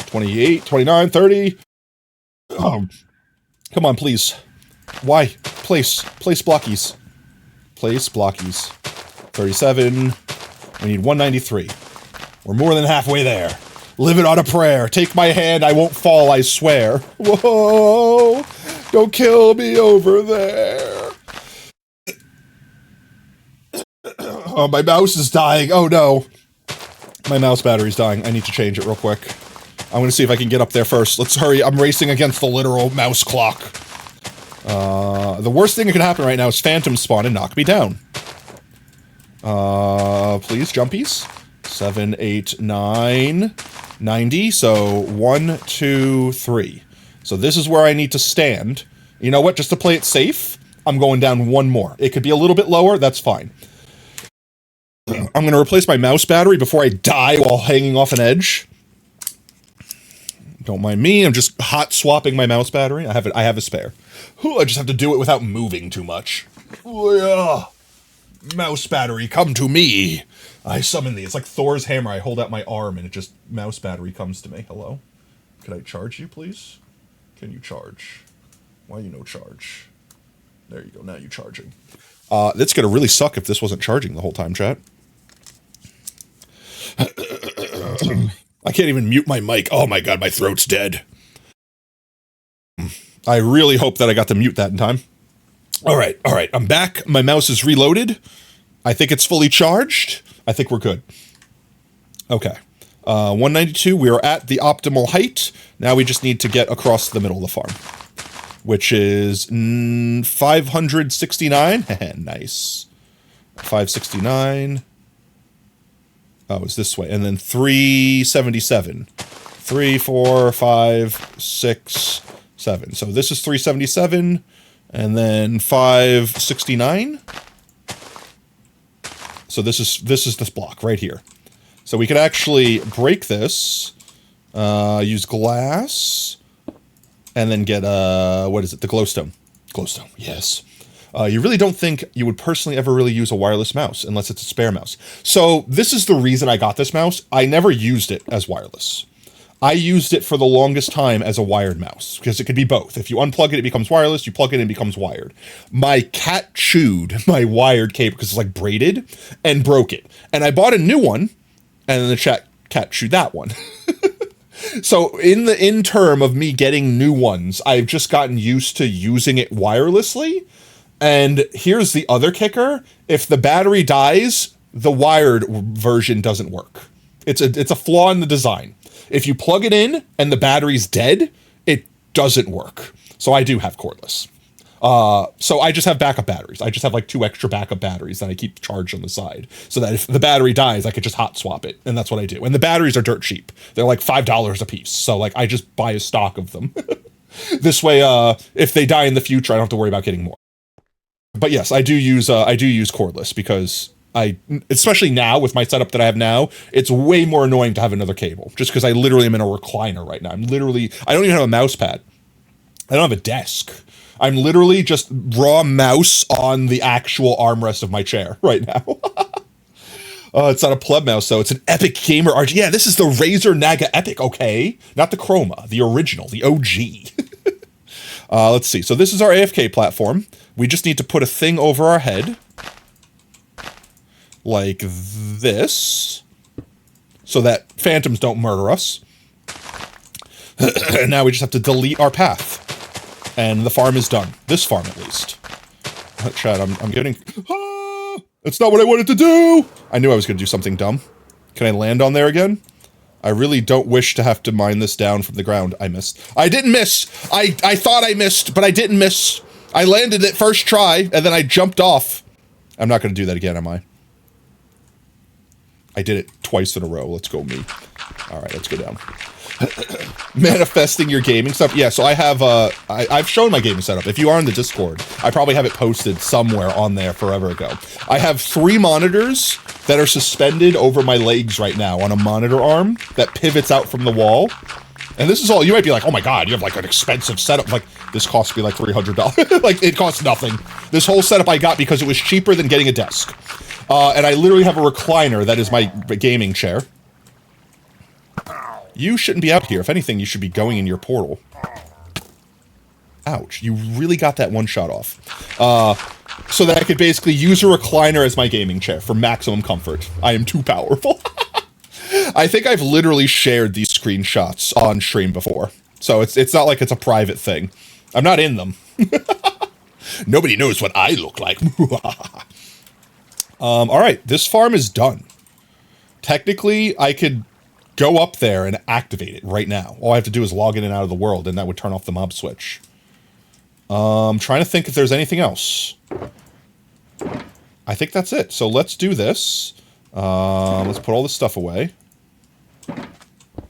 28, 29, 30. Come on, please. Why? Place blockies. Place blockies. 37. We need 193. We're more than halfway there. Live it on a prayer. Take my hand, I won't fall, I swear. Whoa! Don't kill me over there. Oh, my mouse is dying. Oh, no. My mouse battery's dying. I need to change it real quick. I'm gonna see if I can get up there first. Let's hurry. I'm racing against the literal mouse clock. The worst thing that could happen right now is phantoms spawn and knock me down. Please, jumpies. 7, 8, 9, 90. So, 1, 2, 3. So this is where I need to stand. You know what? Just to play it safe, I'm going down one more. It could be a little bit lower. That's fine. I'm going to replace my mouse battery before I die while hanging off an edge. Don't mind me. I'm just hot swapping my mouse battery. I have a spare. I just have to do it without moving too much. Mouse battery, come to me. I summon thee. It's like Thor's hammer. I hold out my arm and it just mouse battery comes to me. Hello? Could I charge you, please? Can you charge? Why you no charge? There you go. Now you're charging. That's gonna really suck if this wasn't charging the whole time, chat. I can't even mute my mic. Oh my god, my throat's dead. I really hope that I got to mute that in time. Alright, I'm back. My mouse is reloaded. I think it's fully charged. I think we're good. Okay. 192, we are at the optimal height. Now we just need to get across the middle of the farm. Which is 569. Nice. 569. Oh, it's this way. And then 377. 3, 4, 5, 6, 7. So this is 377. And then 569. So this is this block right here. So we could actually break this, use glass, and then get, what is it, the glowstone. Glowstone, yes. You really don't think you would personally ever really use a wireless mouse, unless it's a spare mouse. So this is the reason I got this mouse. I never used it as wireless. I used it for the longest time as a wired mouse because it could be both. If you unplug it, it becomes wireless. You plug it in, it becomes wired. My cat chewed my wired cable because it's like braided and broke it. And I bought a new one, and then the cat chewed that one. So in the interim of me getting new ones, I've just gotten used to using it wirelessly. And here's the other kicker. If the battery dies, the wired version doesn't work. It's a flaw in the design. If you plug it in and the battery's dead, it doesn't work. So I do have cordless. So I just have backup batteries. I just have like 2 extra backup batteries that I keep charged on the side, so that if the battery dies, I could just hot swap it, and that's what I do. And the batteries are dirt cheap. They're like $5 a piece. So like I just buy a stock of them. This way, if they die in the future, I don't have to worry about getting more. But yes, I do use cordless because especially now with my setup that I have now, it's way more annoying to have another cable, just because I literally am in a recliner right now. I don't even have a mouse pad. I don't have a desk. I'm literally just raw mouse on the actual armrest of my chair right now. It's not a pleb mouse though. It's an Epic Gamer RG. Yeah, this is the Razer Naga Epic, okay? Not the Chroma, the original, the OG. Let's see. So this is our AFK platform. We just need to put a thing over our head. Like this. So that phantoms don't murder us. And now we just have to delete our path. And the farm is done. This farm, at least. Chad, I'm getting... Ah! That's not what I wanted to do! I knew I was going to do something dumb. Can I land on there again? I really don't wish to have to mine this down from the ground. I missed. I didn't miss! I thought I missed, but I didn't miss. I landed it first try, and then I jumped off. I'm not going to do that again, am I? I did it twice in a row. Let's go me. Alright, let's go down. Manifesting your gaming stuff. Yeah, so I have I've shown my gaming setup. If you are on the Discord, I probably have it posted somewhere on there forever ago. I have 3 monitors that are suspended over my legs right now on a monitor arm that pivots out from the wall. And this is all, you might be like, oh my god, you have like an expensive setup. Like, this cost me like $300. Like, it costs nothing. This whole setup I got because it was cheaper than getting a desk. And I literally have a recliner that is my gaming chair. You shouldn't be out here. If anything, you should be going in your portal. Ouch. You really got that one shot off. So that I could basically use a recliner as my gaming chair for maximum comfort. I am too powerful. I think I've literally shared these screenshots on stream before. So it's not like it's a private thing. I'm not in them. Nobody knows what I look like. Alright, this farm is done. Technically, I could go up there and activate it right now. All I have to do is log in and out of the world, and that would turn off the mob switch. Trying to think if there's anything else. I think that's it. So let's do this. Let's put all this stuff away.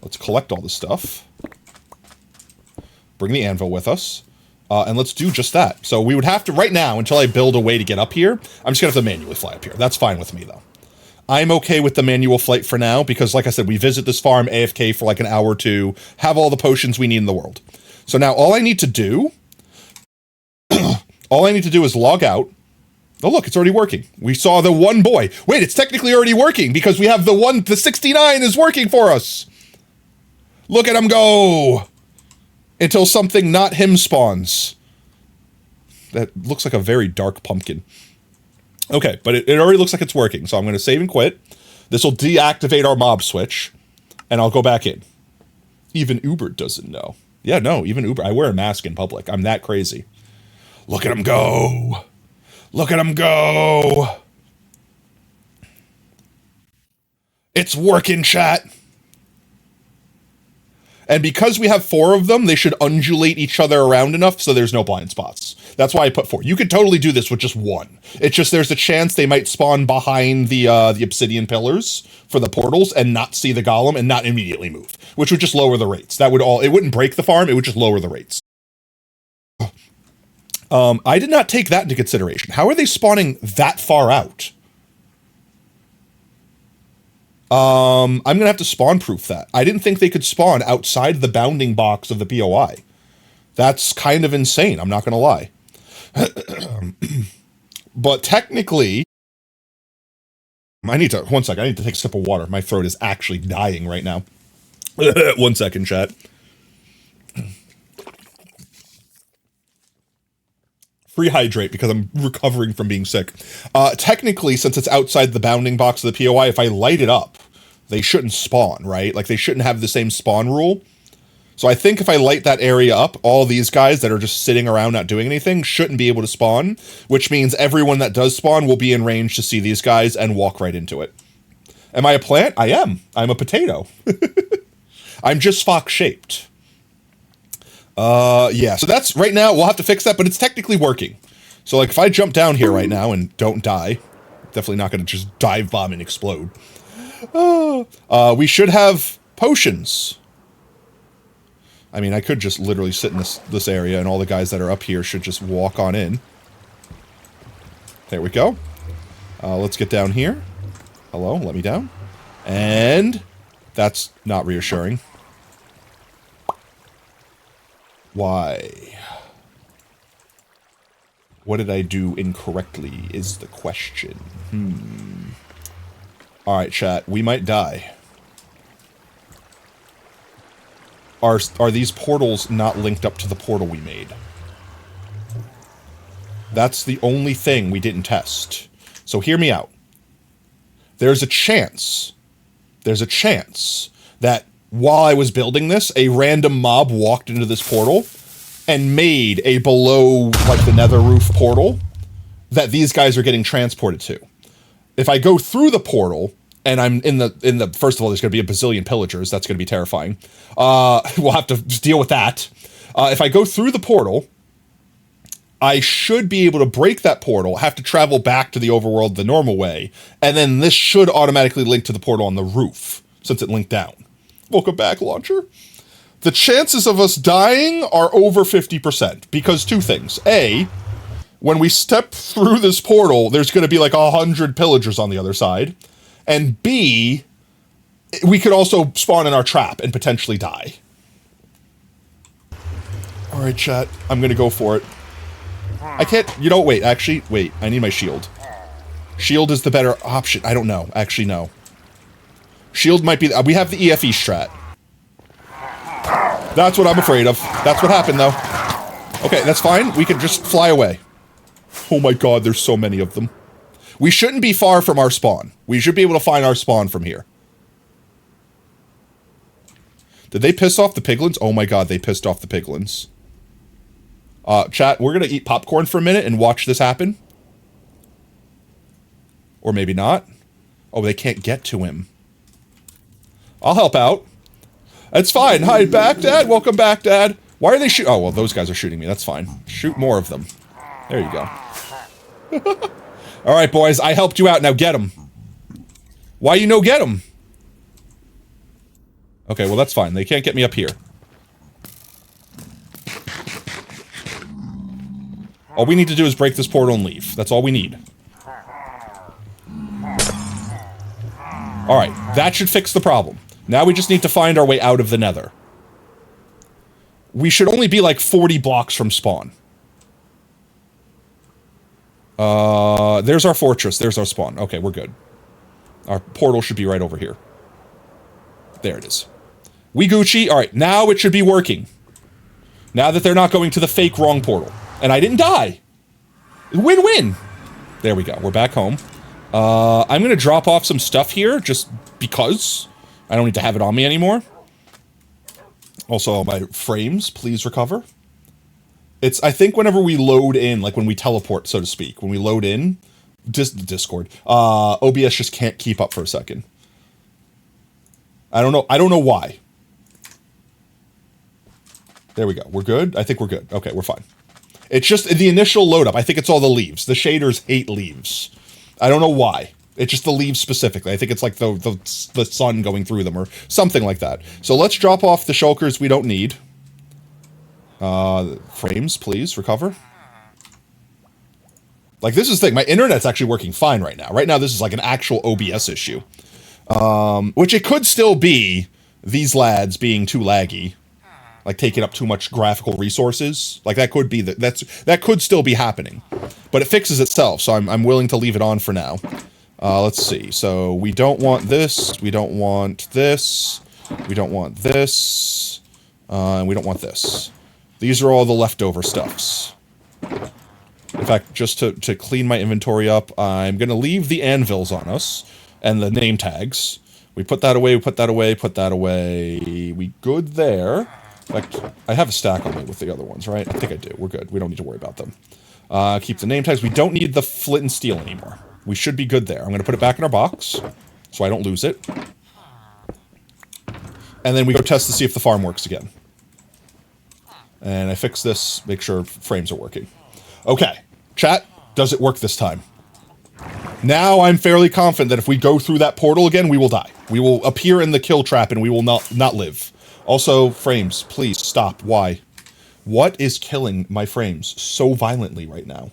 Let's collect all this stuff. Bring the anvil with us. And let's do just that. So we would have to, right now, until I build a way to get up here, I'm just going to have to manually fly up here. That's fine with me, though. I'm okay with the manual flight for now, because like I said, we visit this farm AFK for like an hour or two, have all the potions we need in the world. So now all I need to do, is log out. Oh look, it's already working. We saw the one boy. Wait, it's technically already working, because we have the 69 is working for us. Look at him go. Until something not him spawns. That looks like a very dark pumpkin. Okay, but it already looks like it's working, so I'm going to save and quit. This will deactivate our mob switch, and I'll go back in. Even Uber doesn't know. Yeah, no, even Uber. I wear a mask in public. I'm that crazy. Look at him go! Look at him go! It's working, chat! And because we have 4 of them, they should undulate each other around enough so there's no blind spots. That's why I put 4. You could totally do this with just 1. It's just there's a chance they might spawn behind the obsidian pillars for the portals and not see the golem and not immediately move, which would just lower the rates. That would it wouldn't break the farm, it would just lower the rates. I did not take that into consideration. How are they spawning that far out? I'm gonna have to spawn proof that. I didn't think they could spawn outside the bounding box of the POI. That's kind of insane, I'm not gonna lie. But technically, one second, I need to take a sip of water. My throat is actually dying right now. 1 second, chat. Free hydrate because I'm recovering from being sick. Technically, since it's outside the bounding box of the POI, if I light it up, they shouldn't spawn, right? Like, they shouldn't have the same spawn rule. So I think if I light that area up, all these guys that are just sitting around not doing anything shouldn't be able to spawn, which means everyone that does spawn will be in range to see these guys and walk right into it. Am I a plant? I am. I'm a potato. I'm just fox-shaped. Yeah, so that's, right now, we'll have to fix that, but it's technically working. So, like, if I jump down here right now and don't die, definitely not going to just dive bomb and explode. We should have potions. I mean, I could just literally sit in this area, and all the guys that are up here should just walk on in. There we go. Let's get down here. Hello, let me down. And that's not reassuring. Why? What did I do incorrectly is the question. Alright, chat. We might die. Are these portals not linked up to the portal we made? That's the only thing we didn't test. So hear me out. There's a chance that while I was building this, a random mob walked into this portal and made a below, like, the nether roof portal that these guys are getting transported to. If I go through the portal, and I'm in the first of all, there's going to be a bazillion pillagers. That's going to be terrifying. We'll have to deal with that. If I go through the portal, I should be able to break that portal, have to travel back to the overworld the normal way, and then this should automatically link to the portal on the roof, since it linked down. Welcome back, launcher. The chances of us dying are over 50%, because two things. A, when we step through this portal, there's going to be like 100 pillagers on the other side. And B, we could also spawn in our trap and potentially die. Alright, chat. I'm gonna go for it. I can't... You know, wait. Actually, wait. I need my shield. Shield is the better option. I don't know. Actually, no. Shield might be... we have the EFE strat. That's what I'm afraid of. That's what happened, though. Okay, that's fine. We can just fly away. Oh my god, there's so many of them. We shouldn't be far from our spawn. We should be able to find our spawn from here. Did they piss off the piglins? Oh my god, they pissed off the piglins. Chat, we're gonna eat popcorn for a minute and watch this happen. Or maybe not. Oh, they can't get to him. I'll help out. That's fine. Hi, back, Dad. Welcome back, Dad. Why are they shooting? Oh, well, those guys are shooting me. That's fine. Shoot more of them. There you go. Alright, boys. I helped you out. Now get him. Why you no get him? Okay, well, that's fine. They can't get me up here. All we need to do is break this portal and leave. That's all we need. Alright, that should fix the problem. Now we just need to find our way out of the nether. We should only be like 40 blocks from spawn. There's our fortress. There's our spawn. Okay, we're good. Our portal should be right over here. There it is. We Gucci. Alright, now it should be working. Now that they're not going to the fake wrong portal. And I didn't die. Win-win. There we go. We're back home. I'm gonna drop off some stuff here, just because. I don't need to have it on me anymore. Also, my frames, please recover. It's, I think whenever we load in, like when we teleport, so to speak, when we load in, Discord, OBS just can't keep up for a second. I don't know why. There we go. We're good? I think we're good. Okay, we're fine. It's just the initial load up. I think it's all the leaves. The shaders hate leaves. I don't know why. It's just the leaves specifically. I think it's like the sun going through them or something like that. So let's drop off the shulkers we don't need. Frames, please, recover. Like, this is the thing. My internet's actually working fine right now. Right now, this is like an actual OBS issue. Which it could still be these lads being too laggy. Like, taking up too much graphical resources. Like, that could be that could still be happening. But it fixes itself, so I'm willing to leave it on for now. Let's see. So, we don't want this. We don't want this. We don't want this. And we don't want this. These are all the leftover stuffs. In fact, just to clean my inventory up, I'm going to leave the anvils on us and the name tags. We put that away, we put that away, put that away. We good there. In fact, I have a stack on me with the other ones, right? I think I do. We're good. We don't need to worry about them. Keep the name tags. We don't need the flint and steel anymore. We should be good there. I'm going to put it back in our box so I don't lose it. And then we go test to see if the farm works again. And I fix this, make sure frames are working. Okay, chat, does it work this time? Now I'm fairly confident that if we go through that portal again, we will die. We will appear in the kill trap and we will not live. Also, frames, please stop. Why? What is killing my frames so violently right now?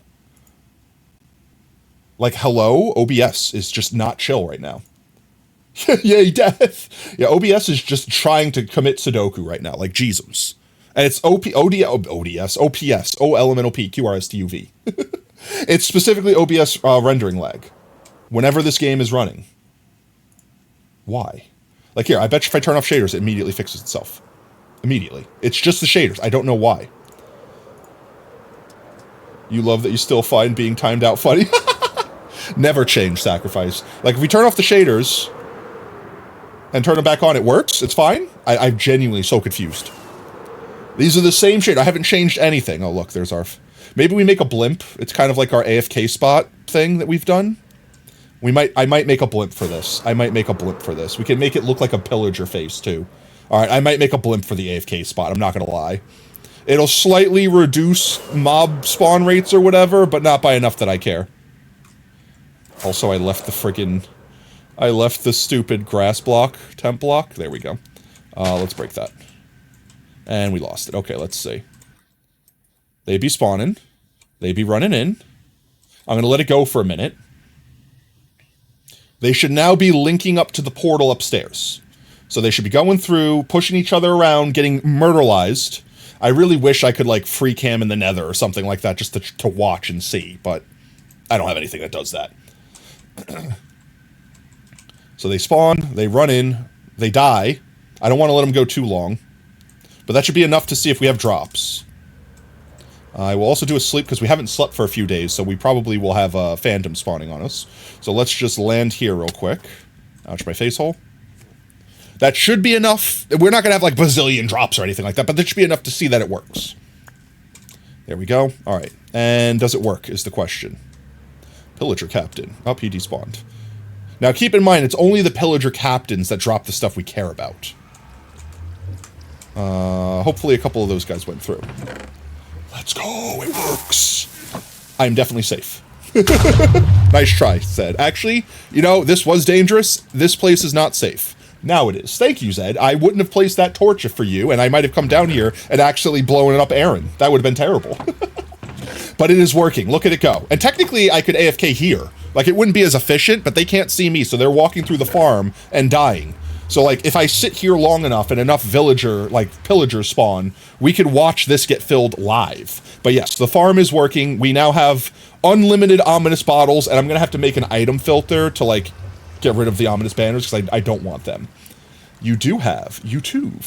Like, hello? OBS is just not chill right now. Yay, death! Yeah, OBS is just trying to commit Sudoku right now, like Jesus. And it's OPS, OLMNOP, QRSTUV. It's specifically OBS rendering lag. Whenever this game is running. Why? Like here, I bet you if I turn off shaders, it immediately fixes itself. Immediately. It's just the shaders. I don't know why. You love that you still find being timed out funny? Never change, Sacrifice. Like, if we turn off the shaders and turn them back on, it works? It's fine? I'm genuinely so confused. These are the same shade. I haven't changed anything. Oh, look, there's our... Maybe we make a blimp. It's kind of like our AFK spot thing that we've done. I might make a blimp for this. I might make a blimp for this. We can make it look like a pillager face, too. Alright, I might make a blimp for the AFK spot. I'm not gonna lie. It'll slightly reduce mob spawn rates or whatever, but not by enough that I care. Also, I left the stupid grass block, temp block. There we go. Let's break that. And we lost it. Okay, let's see. They be spawning. They be running in. I'm gonna let it go for a minute. They should now be linking up to the portal upstairs. So they should be going through, pushing each other around, getting murderalized. I really wish I could, like, free cam in the nether or something like that just to watch and see, but I don't have anything that does that. So they spawn, they run in, they die. I don't want to let them go too long. But that should be enough to see if we have drops. I will also do a sleep because we haven't slept for a few days, so we probably will have a phantom spawning on us. So let's just land here real quick. Ouch, my face hole. That should be enough. We're not going to have like bazillion drops or anything like that, but that should be enough to see that it works. There we go. All right. And does it work is the question. Pillager Captain. Oh, he despawned. Now keep in mind, it's only the Pillager Captains that drop the stuff we care about. Hopefully a couple of those guys went through. Let's go, it works. I'm definitely safe. Nice try, Zed. Actually, you know, this was dangerous. This place is not safe. Now it is. Thank you, Zed. I wouldn't have placed that torch for you, and I might have come down here and actually blown it up Aaron. That would have been terrible. But it is working. Look at it go. And technically, I could AFK here. Like, it wouldn't be as efficient, but they can't see me, so they're walking through the farm and dying. So, like, if I sit here long enough and enough pillagers spawn, we could watch this get filled live. But yes, the farm is working. We now have unlimited ominous bottles, and I'm going to have to make an item filter to, like, get rid of the ominous banners, because I don't want them. You do have YouTube.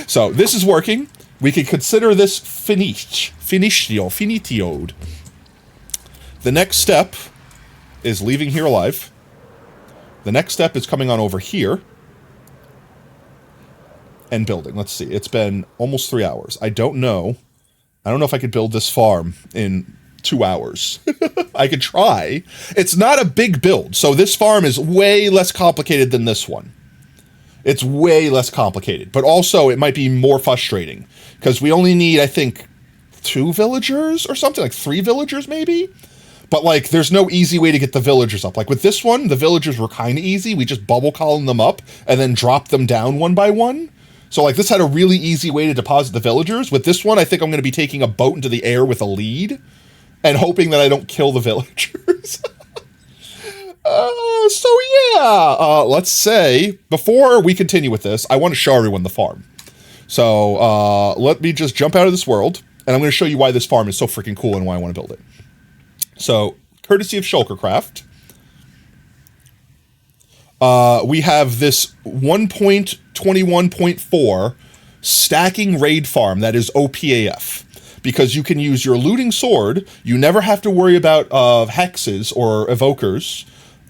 So, this is working. We could consider this finitioed. The next step is leaving here alive. The next step is coming on over here and building. Let's see. It's been almost 3 hours. I don't know if I could build this farm in 2 hours. I could try. It's not a big build, so this farm is way less complicated than this one. It's way less complicated, but also it might be more frustrating because we only need, I think, 2 villagers or something, like 3 villagers maybe? But, like, there's no easy way to get the villagers up. Like, with this one, the villagers were kind of easy. We just bubble column them up and then drop them down one by one. So, like, this had a really easy way to deposit the villagers. With this one, I think I'm going to be taking a boat into the air with a lead and hoping that I don't kill the villagers. So, yeah. Let's say, before we continue with this, I want to show everyone the farm. So, let me just jump out of this world, and I'm going to show you why this farm is so freaking cool and why I want to build it. So, courtesy of Shulkercraft. we have this 1.21.4 stacking raid farm that is OPAF. Because you can use your looting sword, you never have to worry about hexes or evokers,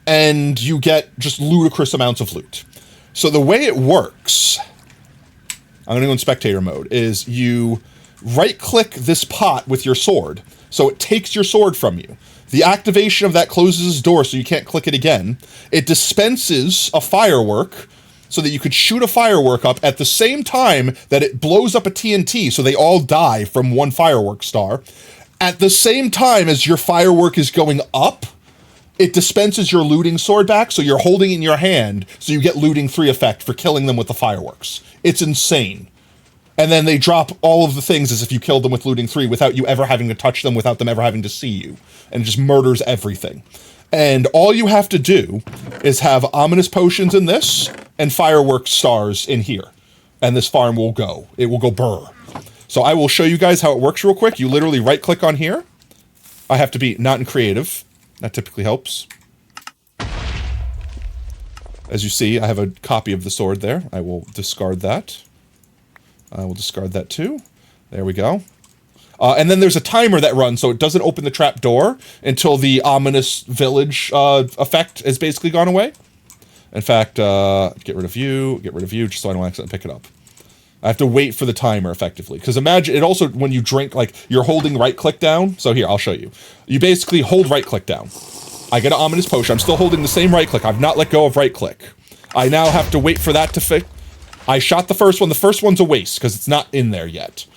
and you get just ludicrous amounts of loot. So the way it works, I'm going to go in spectator mode, is you right-click this pot with your sword, so it takes your sword from you. The activation of that closes its door so you can't click it again. It dispenses a firework so that you could shoot a firework up at the same time that it blows up a TNT so they all die from one firework star. At the same time as your firework is going up, it dispenses your looting sword back, so you're holding it in your hand, so you get looting 3 effect for killing them with the fireworks. It's insane. And then they drop all of the things as if you killed them with looting 3 without you ever having to touch them, without them ever having to see you. And it just murders everything. And all you have to do is have ominous potions in this and fireworks stars in here. And this farm will go. It will go burr. So I will show you guys how it works real quick. You literally right-click on here. I have to be not in creative. That typically helps. As you see, I have a copy of the sword there. I will discard that. I will discard that too. There we go. And then there's a timer that runs, so it doesn't open the trap door until the ominous village effect has basically gone away. In fact, get rid of you, just so I don't accidentally pick it up. I have to wait for the timer, effectively. Because imagine, it also, when you drink, like, you're holding right-click down. So here, I'll show you. You basically hold right-click down. I get an ominous potion. I'm still holding the same right-click. I've not let go of right-click. I now have to wait for that to fix. I shot the first one. The first one's a waste, because it's not in there yet.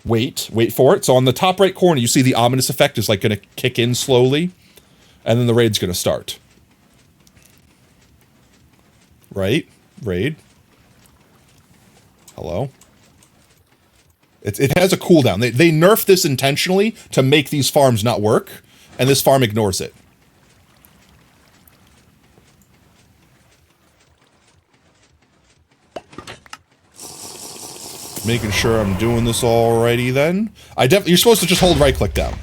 Wait for it. So on the top right corner, you see the ominous effect is, like, going to kick in slowly. And then the raid's going to start. Right? Raid. Hello? It has a cooldown. They nerfed this intentionally to make these farms not work, and this farm ignores it. Making sure I'm doing this alrighty then. You're supposed to just hold right-click down.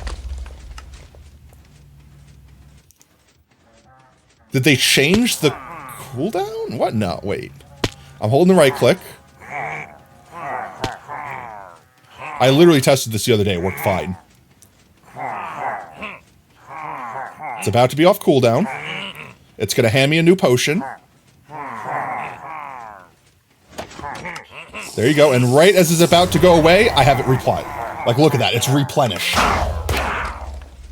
Did they change the cooldown? What? No, wait. I'm holding the right-click. I literally tested this the other day. It worked fine. It's about to be off cooldown. It's going to hand me a new potion. There you go. And right as it's about to go away, I have it replied. Like, look at that. It's replenished.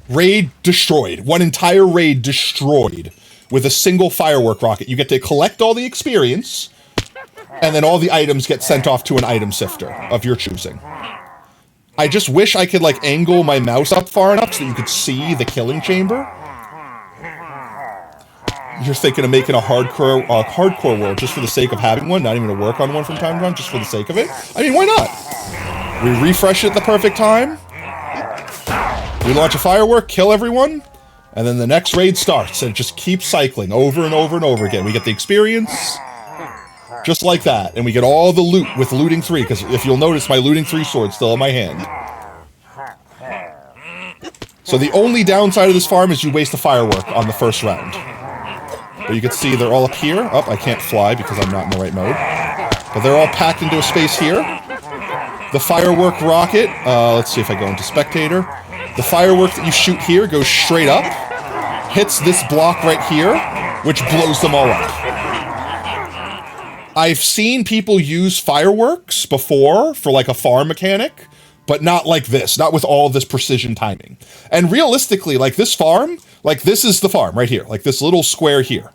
Raid destroyed. One entire raid destroyed with a single firework rocket. You get to collect all the experience, and then all the items get sent off to an item sifter of your choosing. I just wish I could, like, angle my mouse up far enough so that you could see the killing chamber. You're thinking of making a hardcore world just for the sake of having one, not even to work on one from time to time, just for the sake of it? I mean, why not? We refresh it at the perfect time. We launch a firework, kill everyone, and then the next raid starts, and it just keeps cycling over and over and over again. We get the experience, just like that, and we get all the loot with looting 3, because if you'll notice, my looting 3 sword's still in my hand. So the only downside of this farm is you waste a firework on the first round. But you can see they're all up here. Oh, I can't fly because I'm not in the right mode. But they're all packed into a space here. The firework rocket, let's see if I go into spectator. The firework that you shoot here goes straight up, hits this block right here, which blows them all up. I've seen people use fireworks before for like a farm mechanic, but not like this, not with all this precision timing. And realistically, like this farm, like this is the farm right here, like this little square here.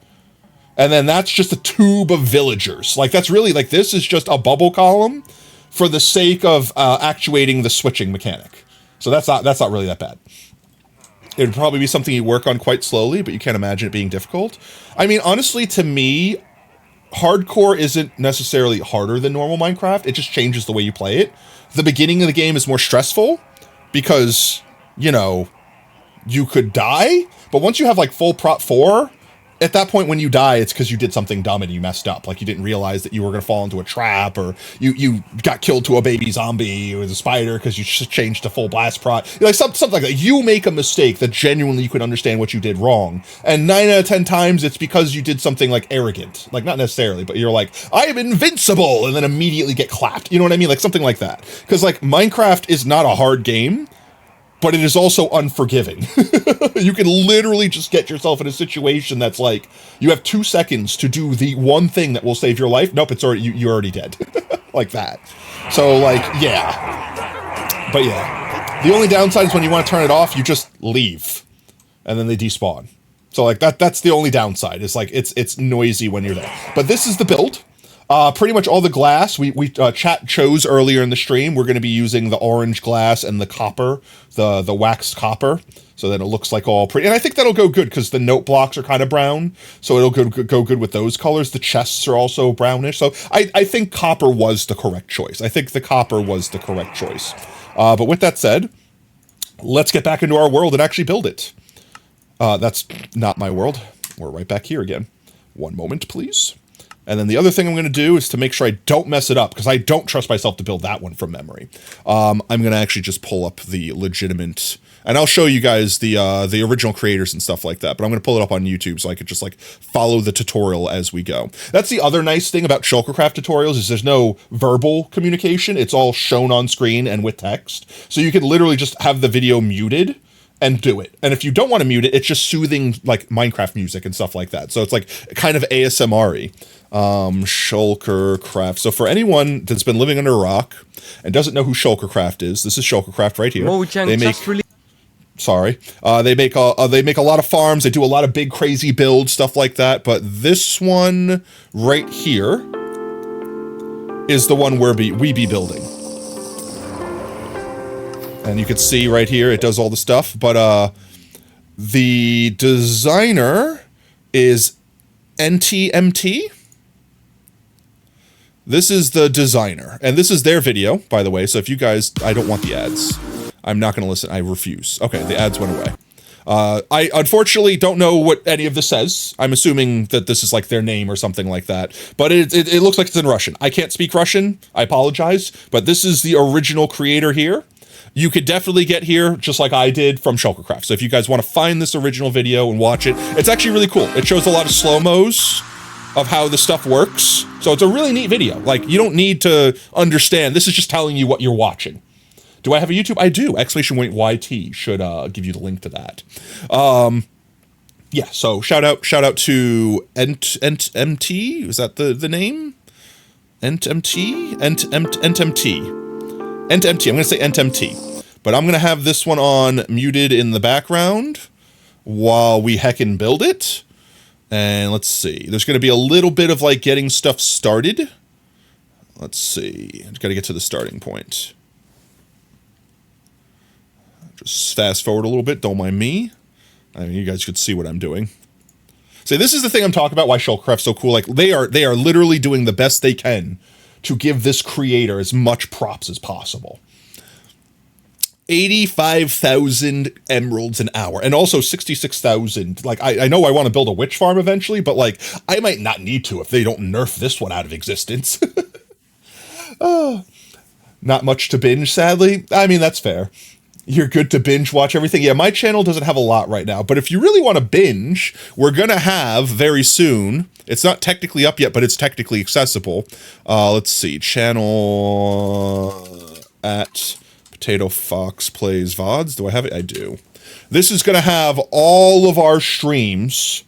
And then that's just a tube of villagers. Like that's really, like this is just a bubble column for the sake of actuating the switching mechanic. So that's not really that bad. It would probably be something you work on quite slowly, but you can't imagine it being difficult. I mean, honestly, to me, hardcore isn't necessarily harder than normal Minecraft. It just changes the way you play it. The beginning of the game is more stressful because, you know, you could die. But once you have like full prop 4, at that point when you die, it's because you did something dumb and you messed up. Like you didn't realize that you were going to fall into a trap, or you got killed to a baby zombie with a spider because you changed to full blast prot. Like something like that. You make a mistake that genuinely you could understand what you did wrong. And 9 out of 10 times it's because you did something like arrogant. Like not necessarily, but you're like, I am invincible, and then immediately get clapped. You know what I mean? Like something like that. Because like Minecraft is not a hard game, but it is also unforgiving. You can literally just get yourself in a situation that's like, you have 2 seconds to do the one thing that will save your life. Nope, it's already, you're already dead. Like that. So like, yeah. But yeah. The only downside is when you want to turn it off, you just leave. And then they despawn. So like that's the only downside. It's like, it's noisy when you're there. But this is the build. Pretty much all the glass we chat chose earlier in the stream. We're going to be using the orange glass and the copper, the waxed copper, so that it looks like all pretty. And I think that'll go good because the note blocks are kind of brown, so it'll go good with those colors. The chests are also brownish, so I think copper was the correct choice. I think the copper was the correct choice. But with that said, let's get back into our world and actually build it. That's not my world. We're right back here again. One moment, please. And then the other thing I'm going to do is to make sure I don't mess it up, because I don't trust myself to build that one from memory. I'm going to actually just pull up the legitimate, and I'll show you guys the original creators and stuff like that, but I'm going to pull it up on YouTube so I could just like follow the tutorial as we go. That's the other nice thing about Shulkercraft tutorials is there's no verbal communication. It's all shown on screen and with text. So you can literally just have the video muted and do it. And if you don't want to mute it, it's just soothing like Minecraft music and stuff like that. So it's like kind of ASMR-y. Shulkercraft. So for anyone that's been living under a rock and doesn't know who Shulkercraft is, this is Shulkercraft right here. They make, sorry, they make a lot of farms. They do a lot of big crazy builds, stuff like that. But this one right here is the one we be building. And you can see right here, it does all the stuff, but the designer is NTMT. This is the designer, and this is their video, by the way, so if you guys, I don't want the ads. I'm not going to listen, I refuse. Okay, the ads went away. I unfortunately don't know what any of this says. I'm assuming that this is like their name or something like that, but it looks like it's in Russian. I can't speak Russian, I apologize, but this is the original creator here. You could definitely get here, just like I did, from Shulkercraft. So if you guys want to find this original video and watch it, it's actually really cool. It shows a lot of slow-mos of how the stuff works. So it's a really neat video. Like, you don't need to understand. This is just telling you what you're watching. Do I have a YouTube? I do. !YT should give you the link to that. Yeah, so shout out to NTMT. Is that the name? NTMT? NTMT. I'm going to say NTMT, but I'm going to have this one on muted in the background while we heckin' build it. And let's see, there's going to be a little bit of like getting stuff started. Let's see, I've got to get to the starting point. Just fast forward a little bit, don't mind me. I mean, you guys could see what I'm doing. So this is the thing I'm talking about, why Shulkercraft's so cool. Like they are literally doing the best they can to give this creator as much props as possible. 85,000 emeralds an hour, and also 66,000. Like, I know I want to build a witch farm eventually, but like, I might not need to if they don't nerf this one out of existence. Not much to binge, sadly. I mean, that's fair. You're good to binge watch everything. Yeah, my channel doesn't have a lot right now, but if you really want to binge, we're going to have very soon. It's not technically up yet, but it's technically accessible. Let's see, channel at Potato Fox Plays VODs. Do I have it? I do. This is going to have all of our streams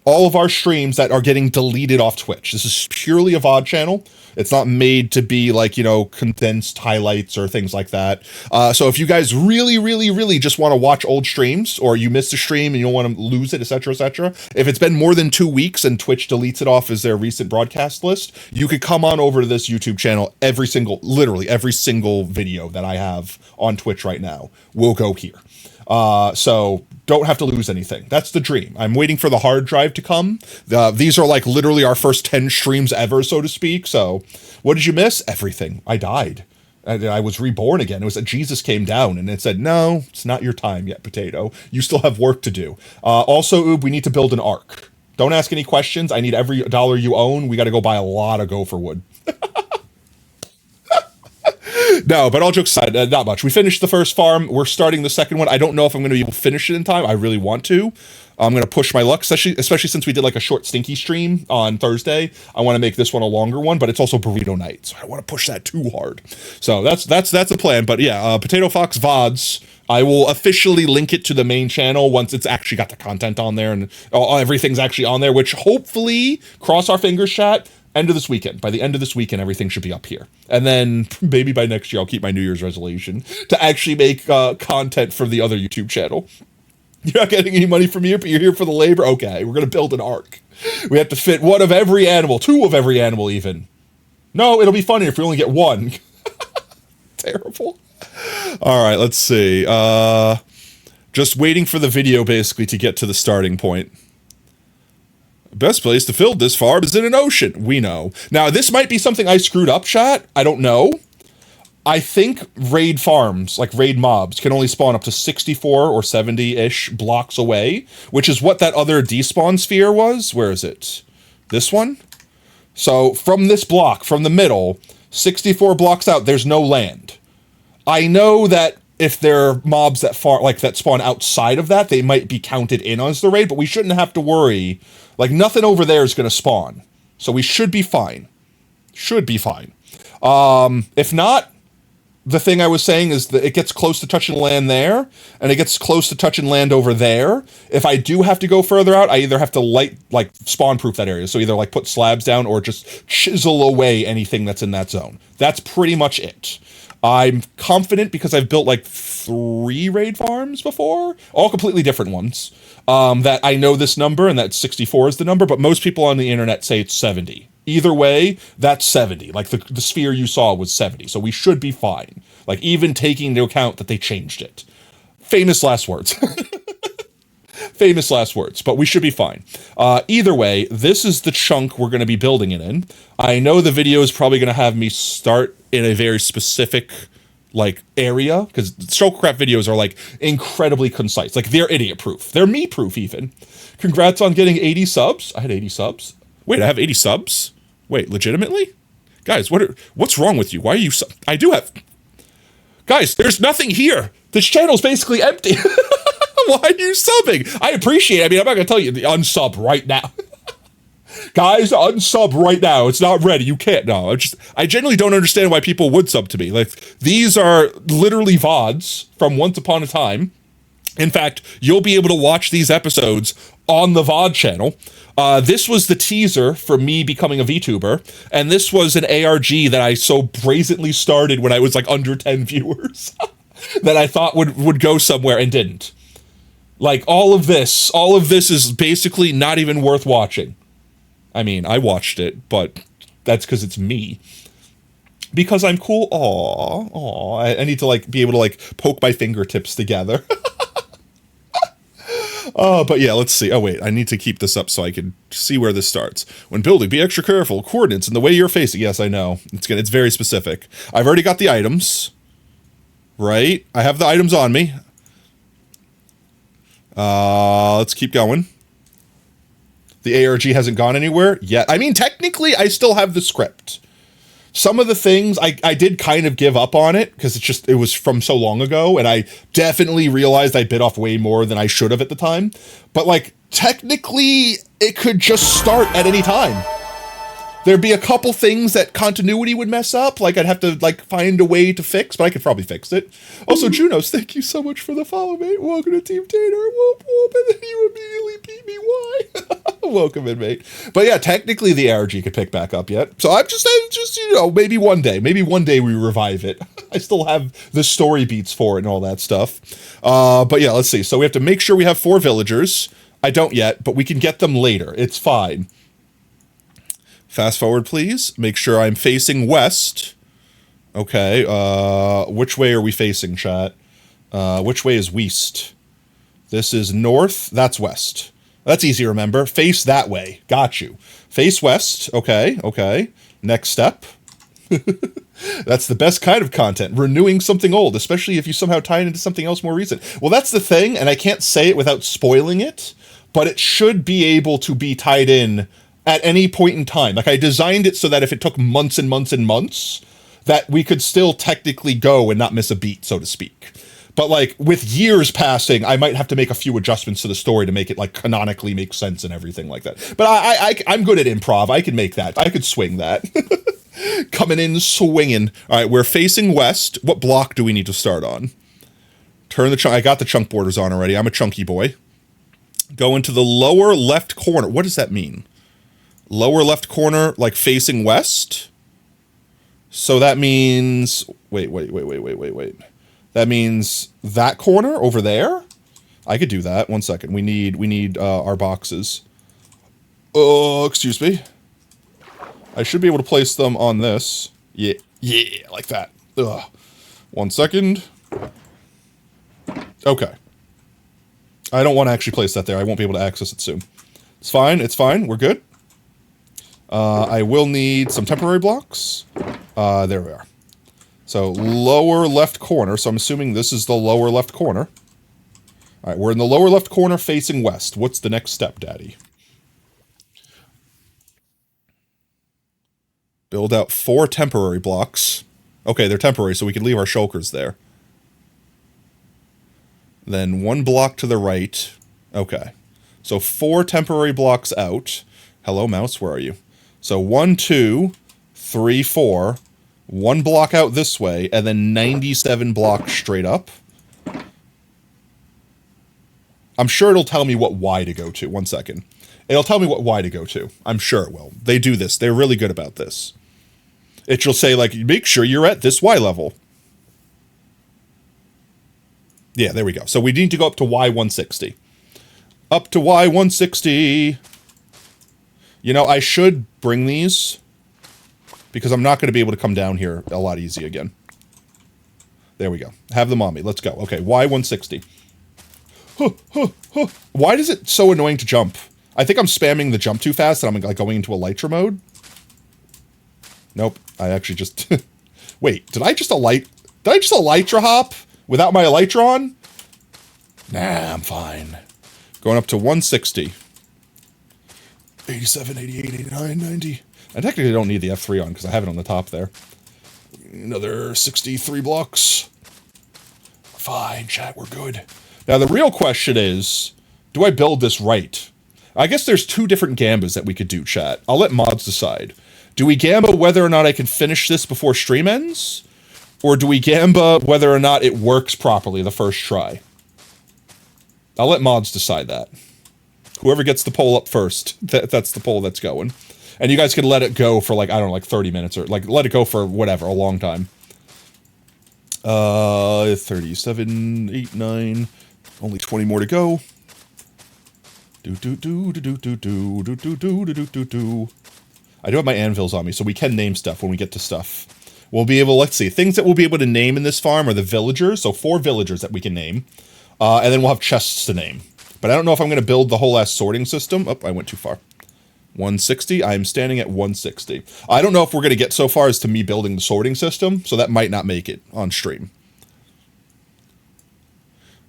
that are getting deleted off Twitch. This is purely a VOD channel. It's not made to be like, you know, condensed highlights or things like that. So if you guys really just want to watch old streams, or you missed a stream and you don't want to lose it, etc., if it's been more than 2 weeks and Twitch deletes it off as their recent broadcast list, you could come on over to this YouTube channel. Literally every single video that I have on Twitch right now will go here. So don't have to lose anything. That's the dream. I'm waiting for the hard drive to come. These are like literally our first 10 streams ever, so to speak. So what did you miss? Everything. I died. And I was reborn again. It was that Jesus came down and it said, no, it's not your time yet, Potato. You still have work to do. Also, Oob, we need to build an ark. Don't ask any questions. I need every dollar you own. We got to go buy a lot of gopher wood. No, but all jokes aside, not much. We finished the first farm. We're starting the second one. I don't know if I'm going to be able to finish it in time. I really want to. I'm going to push my luck, especially since we did like a short stinky stream on Thursday. I want to make this one a longer one, but it's also burrito night, so I don't want to push that too hard. So that's the plan. But yeah, Potato Fox VODs. I will officially link it to the main channel once it's actually got the content on there and everything's actually on there, which hopefully, cross our fingers, chat, end of this weekend. By the end of this weekend, everything should be up here. And then maybe by next year, I'll keep my New Year's resolution to actually make content for the other YouTube channel. You're not getting any money from here, but you're here for the labor? Okay, we're going to build an ark. We have to fit one of every animal, 2 of every animal even. No, it'll be funnier if we only get 1. Terrible. All right, let's see. Just waiting for the video, basically, to get to the starting point. Best place to build this farm is in an ocean. We know. Now, this might be something I screwed up, chat. I don't know. I think raid farms, like raid mobs, can only spawn up to 64 or 70-ish blocks away, which is what that other despawn sphere was. Where is it? This one? So, from this block, from the middle, 64 blocks out, there's no land. I know that if they're mobs that that spawn outside of that, they might be counted in as the raid, but we shouldn't have to worry. Like, nothing over there is going to spawn. So we should be fine. Should be fine. If not, the thing I was saying is that it gets close to touching land there, and it gets close to touching land over there. If I do have to go further out, I either have to spawn-proof that area. So either, put slabs down or just chisel away anything that's in that zone. That's pretty much it. I'm confident because I've built 3 raid farms before, all completely different ones, that I know this number and that 64 is the number, but most people on the internet say it's 70. Either way, that's 70. The sphere you saw was 70, so we should be fine. Even taking into account that they changed it. Famous last words. Famous last words, but we should be fine. Either way, this is the chunk we're going to be building it in. I know the video is probably going to have me start in a very specific area, because Showcraft videos are incredibly concise. They're idiot proof. They're me proof even. Congrats on getting 80 subs. I had 80 subs. Wait, I have 80 subs? Wait, legitimately? Guys, what's wrong with you? Why are you I do have... Guys, there's nothing here. This channel's basically empty. Why are you subbing? I appreciate it. I mean, I'm not going to tell you the unsub right now. Guys, unsub right now. It's not ready. You can't. No, I genuinely don't understand why people would sub to me. These are literally VODs from once upon a time. In fact, you'll be able to watch these episodes on the VOD channel. This was the teaser for me becoming a VTuber, and this was an ARG that I so brazenly started when I was under 10 viewers that I thought would go somewhere and didn't. All of this is basically not even worth watching. I mean, I watched it, but that's because it's me. Because I'm cool. Aww. I need to be able to poke my fingertips together. But yeah, let's see. Oh wait, I need to keep this up so I can see where this starts. When building, be extra careful. Coordinates and the way you're facing. Yes, I know. It's very specific. I've already got the items. Right? I have the items on me. Let's keep going. The ARG hasn't gone anywhere yet. I mean, technically, I still have the script. Some of the things, I did kind of give up on it, because it was from so long ago, and I definitely realized I bit off way more than I should have at the time. But, technically, it could just start at any time. There'd be a couple things that continuity would mess up, I'd have to, find a way to fix, but I could probably fix it. Also, Junos, thank you so much for the follow, mate. Welcome to Team Tater. Whoop, whoop, and then you immediately beat me. Why? Welcome in, mate. But yeah, technically the ARG could pick back up yet. So I'm just maybe one day we revive it. I still have the story beats for it and all that stuff. But yeah, let's see. So we have to make sure we have 4 villagers. I don't yet, but we can get them later. It's fine. Fast forward, please. Make sure I'm facing west. Okay, which way are we facing, chat? Which way is west? This is north, that's west. That's easy to remember. Face that way. Got you. Face west. Okay. Next step. That's the best kind of content. Renewing something old, especially if you somehow tie it into something else more recent. Well, that's the thing, and I can't say it without spoiling it, but it should be able to be tied in at any point in time. Like, I designed it so that if it took months and months and months, that we could still technically go and not miss a beat, so to speak. But, like, with years passing, I might have to make a few adjustments to the story to make it, like, canonically make sense and everything like that. But I'm good at improv. I can make that. I could swing that. Coming in swinging. All right, we're facing west. What block do we need to start on? Turn the chunk. I got the chunk borders on already. I'm a chunky boy. Go into the lower left corner. What does that mean? Lower left corner, like, facing west? So that means... Wait. That means that corner over there? I could do that. 1 second. We need our boxes. Oh, excuse me. I should be able to place them on this. Yeah, like that. Ugh. 1 second. Okay. I don't want to actually place that there. I won't be able to access it soon. It's fine. We're good. I will need some temporary blocks. There we are. So, lower left corner. So, I'm assuming this is the lower left corner. Alright, we're in the lower left corner facing west. What's the next step, Daddy? Build out 4 temporary blocks. Okay, they're temporary, so we can leave our shulkers there. Then 1 block to the right. Okay. So, 4 temporary blocks out. Hello, mouse, where are you? So, 1, 2, 3, 4... 1 block out this way, and then 97 blocks straight up. I'm sure it'll tell me what Y to go to. 1 second. It'll tell me what Y to go to. I'm sure it will. They do this. They're really good about this. It will say, like, make sure you're at this Y level. Yeah, there we go. So we need to go up to Y160. Up to Y160. You know, I should bring these... because I'm not going to be able to come down here a lot easy again. There we go. Have them on me. Let's go. Okay, Y160. Why is it so annoying to jump? I think I'm spamming the jump too fast and I'm like going into Elytra mode. Nope. I actually just... Wait, did I just Elytra hop without my Elytra on? Nah, I'm fine. Going up to 160. 87, 88, 89, 90... I technically don't need the F3 on because I have it on the top there. Another 63 blocks. Fine, chat, we're good. Now, the real question is, do I build this right? I guess there's 2 different gambas that we could do, chat. I'll let mods decide. Do we gamba whether or not I can finish this before stream ends? Or do we gamba whether or not it works properly the first try? I'll let mods decide that. Whoever gets the poll up first, that's the poll that's going. And you guys can let it go for, like, I don't know, like 30 minutes, or, like, let it go for whatever, a long time. 37, 8, 9, only 20 more to go. I do have my anvils on me, so we can name stuff when we get to stuff. We'll be able, let's see, things that we'll be able to name in this farm are the villagers, so 4 villagers that we can name. And then we'll have chests to name. But I don't know if I'm going to build the whole ass sorting system. Oh, I went too far. 160. I'm standing at 160. I don't know if we're going to get so far as to me building the sorting system, so that might not make it on stream.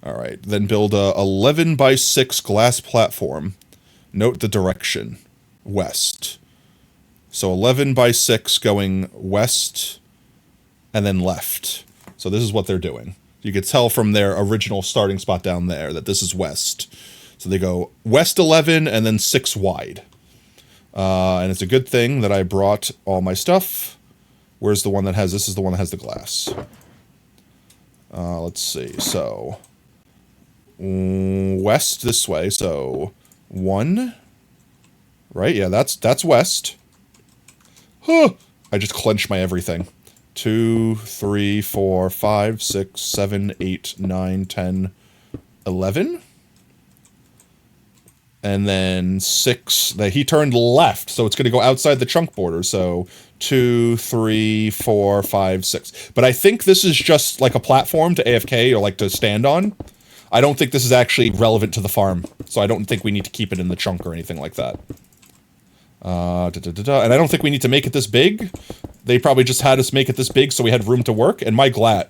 All right, then build a 11 by 6 glass platform. Note the direction. West. So 11 by 6 going west and then left. So this is what they're doing. You could tell from their original starting spot down there that this is west. So they go west 11 and then 6 wide. And it's a good thing that I brought all my stuff. Where's the one that has... This is the one that has the glass. Let's see. So... west this way. So... 1... Right? Yeah, that's west. Huh! I just clenched my everything. 2, 3, 4, 5, 6, 7, 8, 9, 10, 11... And then 6, he turned left, so it's going to go outside the chunk border. So 2, 3, 4, 5, 6. But I think this is just like a platform to AFK or like to stand on. I don't think this is actually relevant to the farm. So I don't think we need to keep it in the chunk or anything like that. And I don't think we need to make it this big. They probably just had us make it this big so we had room to work. And my glob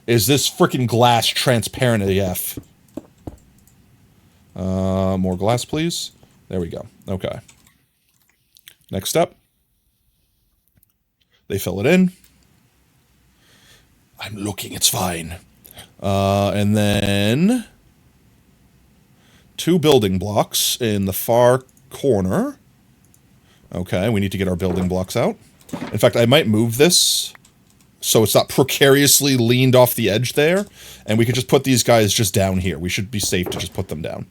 is this freaking glass transparent AF. More glass, please. There we go. Okay. Next step. They fill it in. I'm looking, it's fine. And then 2 building blocks in the far corner. Okay, we need to get our building blocks out. In fact, I might move this so it's not precariously leaned off the edge there. And we could just put these guys just down here. We should be safe to just put them down.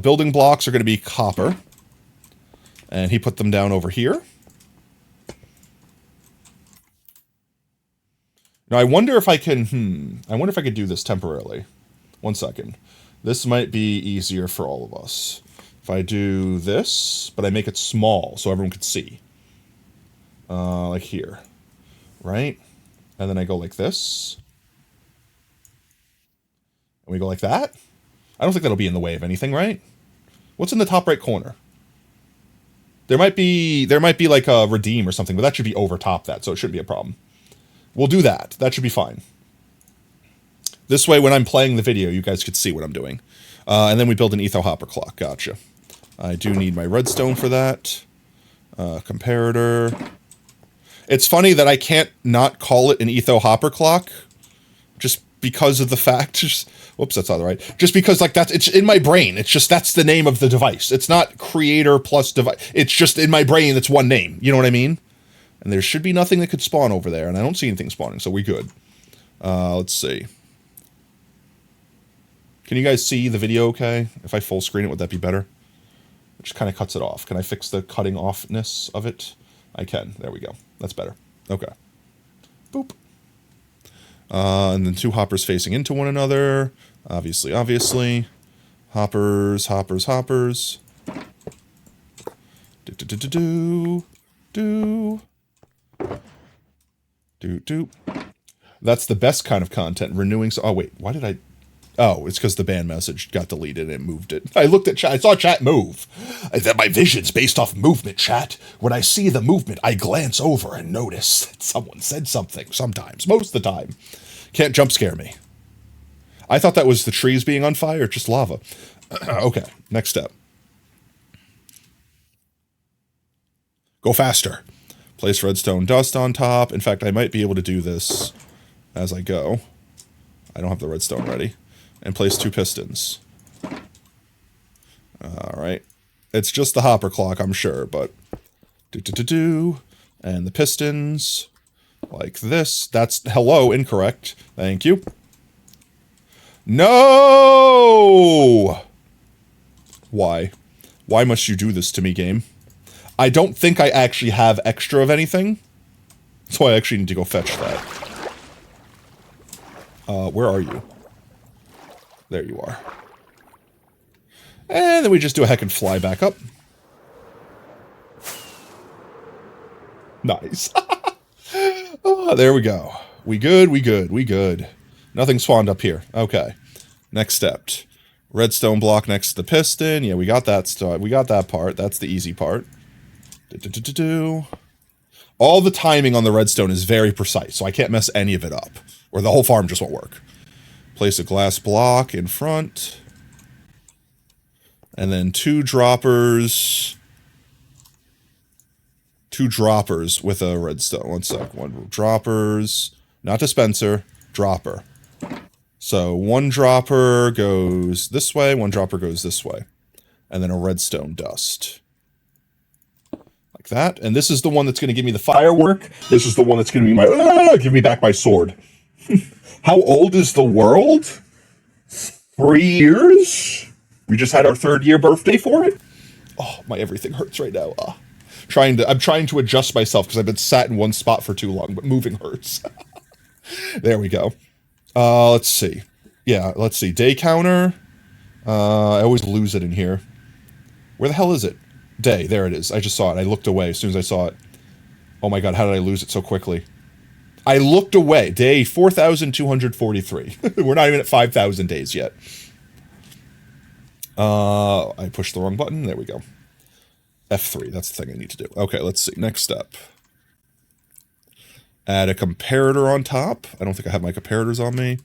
Building blocks are going to be copper. And he put them down over here. Now, I wonder if I can, I wonder if I could do this temporarily. 1 second. This might be easier for all of us. If I do this, but I make it small so everyone can see. Like here. Right? And then I go like this. And we go like that. I don't think that'll be in the way of anything, right? What's in the top right corner? There might be like a redeem or something, but that should be over top that, so it shouldn't be a problem. We'll do that. That should be fine. This way, when I'm playing the video, you guys could see what I'm doing. And then we build an etho hopper clock. Gotcha. I do need my redstone for that. Comparator. It's funny that I can't not call it an etho hopper clock, just because of the fact. Whoops, that's not right. Just because, like, it's in my brain. It's just that's the name of the device. It's not creator plus device. It's just in my brain. It's one name. You know what I mean? And there should be nothing that could spawn over there, and I don't see anything spawning, so we good. Let's see. Can you guys see the video okay? If I full screen it, would that be better? It just kind of cuts it off. Can I fix the cutting offness of it? I can. There we go. That's better. Okay. Boop. And then 2 hoppers facing into one another. Obviously. Hoppers. Do. That's the best kind of content. Renewing. Oh, wait. Why did I... Oh, it's because the ban message got deleted and it moved it. I looked at chat. I saw chat move. That my vision's based off movement, chat. When I see the movement, I glance over and notice that someone said something. Sometimes. Most of the time. Can't jump scare me. I thought that was the trees being on fire. Just lava. Okay. Next step. Go faster. Place redstone dust on top. In fact, I might be able to do this as I go. I don't have the redstone ready. And place 2 pistons. Alright. It's just the hopper clock, I'm sure, but... And the pistons. Like this. That's... Hello, incorrect. Thank you. No! Why? Why must you do this to me, game? I don't think I actually have extra of anything. So I actually need to go fetch that. Where are you? There you are. And then we just do a heck and fly back up. Nice. Oh, there we go. We good. Nothing spawned up here. Okay. Next step. Redstone block next to the piston. Yeah, we got that we got that part. That's the easy part. All the timing on the redstone is very precise, so I can't mess any of it up, or the whole farm just won't work. Place a glass block in front. And then 2 droppers. 2 droppers with a redstone. 1 sec. 1 droppers. Not dispenser. Dropper. So 1 dropper goes this way. 1 dropper goes this way. And then a redstone dust. Like that. And this is the one that's going to give me the firework. This is the one that's going to be my... give me back my sword. How old is the world? 3 years? We just had our 3rd year birthday for it? Oh, my everything hurts right now. I'm trying to adjust myself because I've been sat in one spot for too long, but moving hurts. There we go. Let's see. Yeah, let's see. Day counter. I always lose it in here. Where the hell is it? Day. There it is. I just saw it. I looked away as soon as I saw it. Oh my god, how did I lose it so quickly? I looked away. Day 4,243. We're not even at 5,000 days yet. I pushed the wrong button. There we go. F3. That's the thing I need to do. Okay, let's see. Next step. Add a comparator on top. I don't think I have my comparators on me.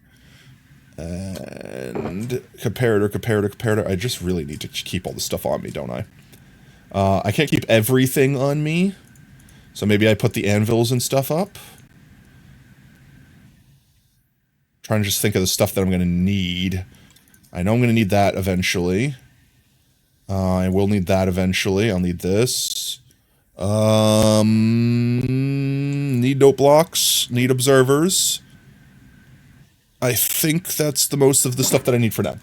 And comparator. I just really need to keep all this stuff on me, don't I? I can't keep everything on me. So maybe I put the anvils and stuff up. Trying to just think of the stuff that I'm going to need. I know I'm going to need that eventually. I will need that eventually. I'll need this. Need note blocks. Need observers. I think that's the most of the stuff that I need for now.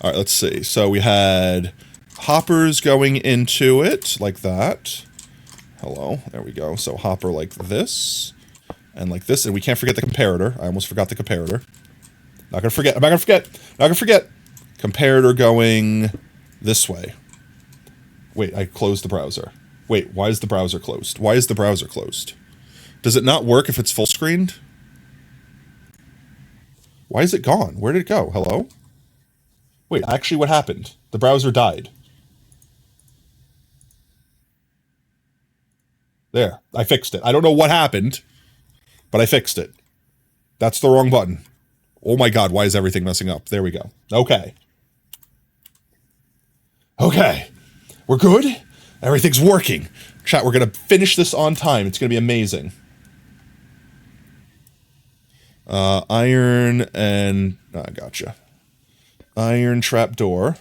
Alright, let's see. So we had hoppers going into it, like that. Hello, there we go. So hopper like this, and like this, and we can't forget the comparator. I almost forgot the comparator. Not gonna forget, I'm not gonna forget, not gonna forget. Comparator going this way. Wait, I closed the browser. Wait, why is the browser closed? Why is the browser closed? Does it not work if it's full screened? Why is it gone? Where did it go? Hello? Wait, actually what happened? The browser died. There, I fixed it. I don't know what happened, but I fixed it. That's the wrong button. Oh my god, why is everything messing up? There we go. Okay. Okay. We're good? Everything's working. Chat, we're gonna finish this on time. It's gonna be amazing. Iron and... gotcha. Iron trapdoor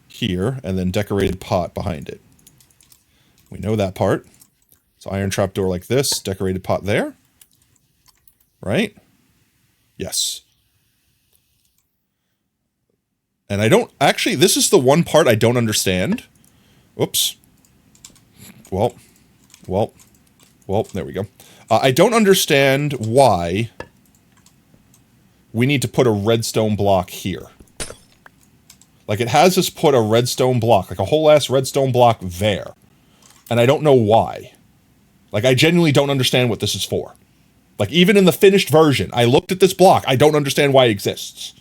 here, and then decorated pot behind it. We know that part. So iron trapdoor like this, decorated pot there. Right? Yes. And I don't... Actually, this is the one part I don't understand. Oops. Well, there we go. I don't understand why we need to put a redstone block here. Like, it has us put a redstone block, like a whole-ass redstone block there. And I don't know why. Like, I genuinely don't understand what this is for. Like, even in the finished version, I looked at this block, I don't understand why it exists.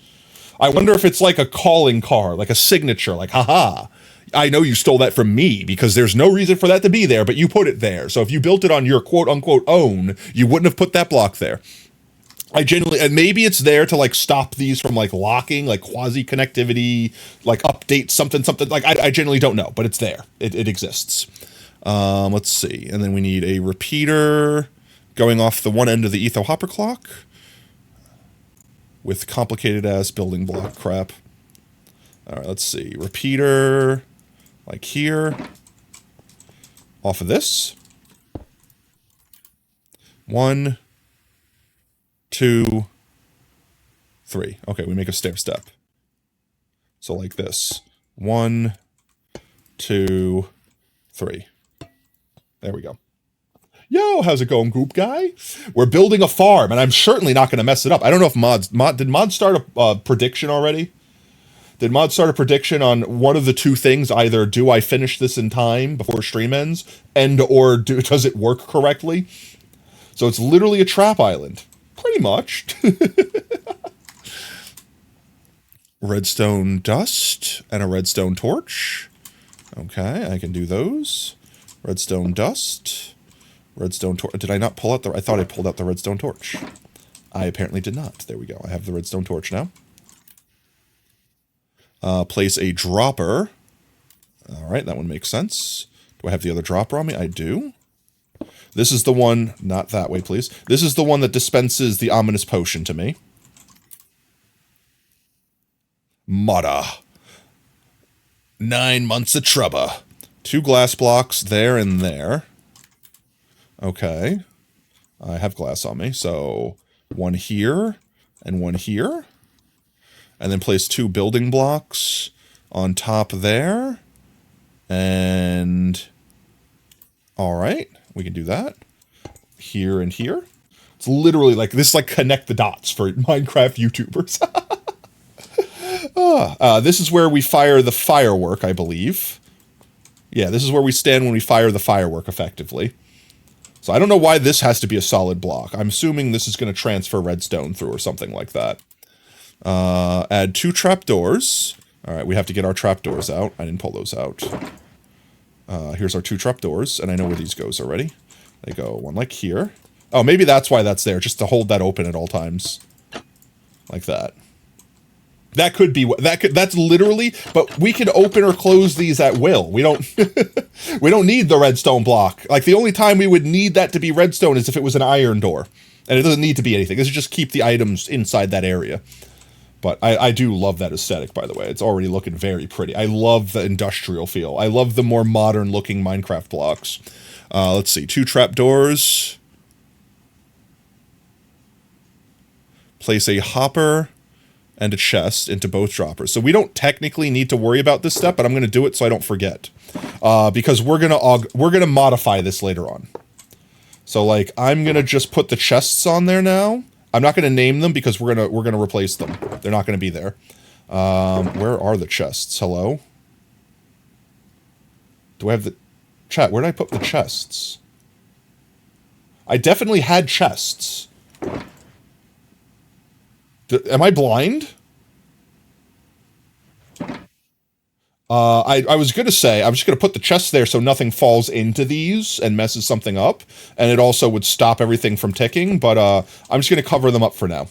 I wonder if it's like a calling card, like a signature, like, haha, I know you stole that from me, because there's no reason for that to be there, but you put it there. So if you built it on your quote-unquote own, you wouldn't have put that block there. I genuinely, and maybe it's there to, like, stop these from, like, locking, like, quasi-connectivity, like, update something, like, I genuinely don't know, but it's there. It exists. Let's see, and then we need a repeater going off the one end of the etho hopper clock with complicated-ass building block crap. Alright, let's see, repeater, like here, off of this. 1, 2, 3. Okay, we make a stair step. So like this. 1, 2, 3. There we go. Yo, how's it going, Goop Guy? We're building a farm, and I'm certainly not going to mess it up. I don't know if did Mod start a prediction already? Did Mod start a prediction on one of the two things? Either do I finish this in time before stream ends, or does it work correctly? So it's literally a trap island. Pretty much. Redstone dust and a redstone torch. Okay, I can do those. Redstone dust. Redstone torch. Did I not pull out the... I thought I pulled out the redstone torch. I apparently did not. There we go. I have the redstone torch now. Place a dropper. Alright, that one makes sense. Do I have the other dropper on me? I do. This is the one... Not that way, please. This is the one that dispenses the ominous potion to me. Mudda. 9 months of trouble. 2 glass blocks there and there. Okay. I have glass on me, so 1 here and 1 here. And then place 2 building blocks on top there. And... Alright, we can do that. Here and here. It's literally like, this is like connect the dots for Minecraft YouTubers. This is where we fire the firework, I believe. Yeah, this is where we stand when we fire the firework, effectively. So I don't know why this has to be a solid block. I'm assuming this is going to transfer redstone through or something like that. Add 2 trapdoors. Alright, we have to get our trapdoors out. I didn't pull those out. Here's our 2 trapdoors, and I know where these goes already. They go one like here, Oh, maybe that's why that's there, just to hold that open at all times. Like that. That could be that's literally, but we can open or close these at will. We don't we don't need the redstone block. Like the only time we would need that to be redstone is if it was an iron door. And it doesn't need to be anything. This is just keep the items inside that area. But I do love that aesthetic, by the way. It's already looking very pretty. I love the industrial feel. I love the more modern looking Minecraft blocks. Let's see, 2 trapdoors. Place a hopper and a chest into both droppers. So we don't technically need to worry about this step, but I'm going to do it so I don't forget. Because we're gonna modify this later on. So like I'm gonna just put the chests on there now. I'm not gonna name them because we're gonna replace them. They're not gonna be there. Where are the chests? Hello? Do I have the chat? Where did I put the chests? I definitely had chests. Am I blind? I was going to say, I'm just going to put the chests there so nothing falls into these and messes something up, and it also would stop everything from ticking, but I'm just going to cover them up for now.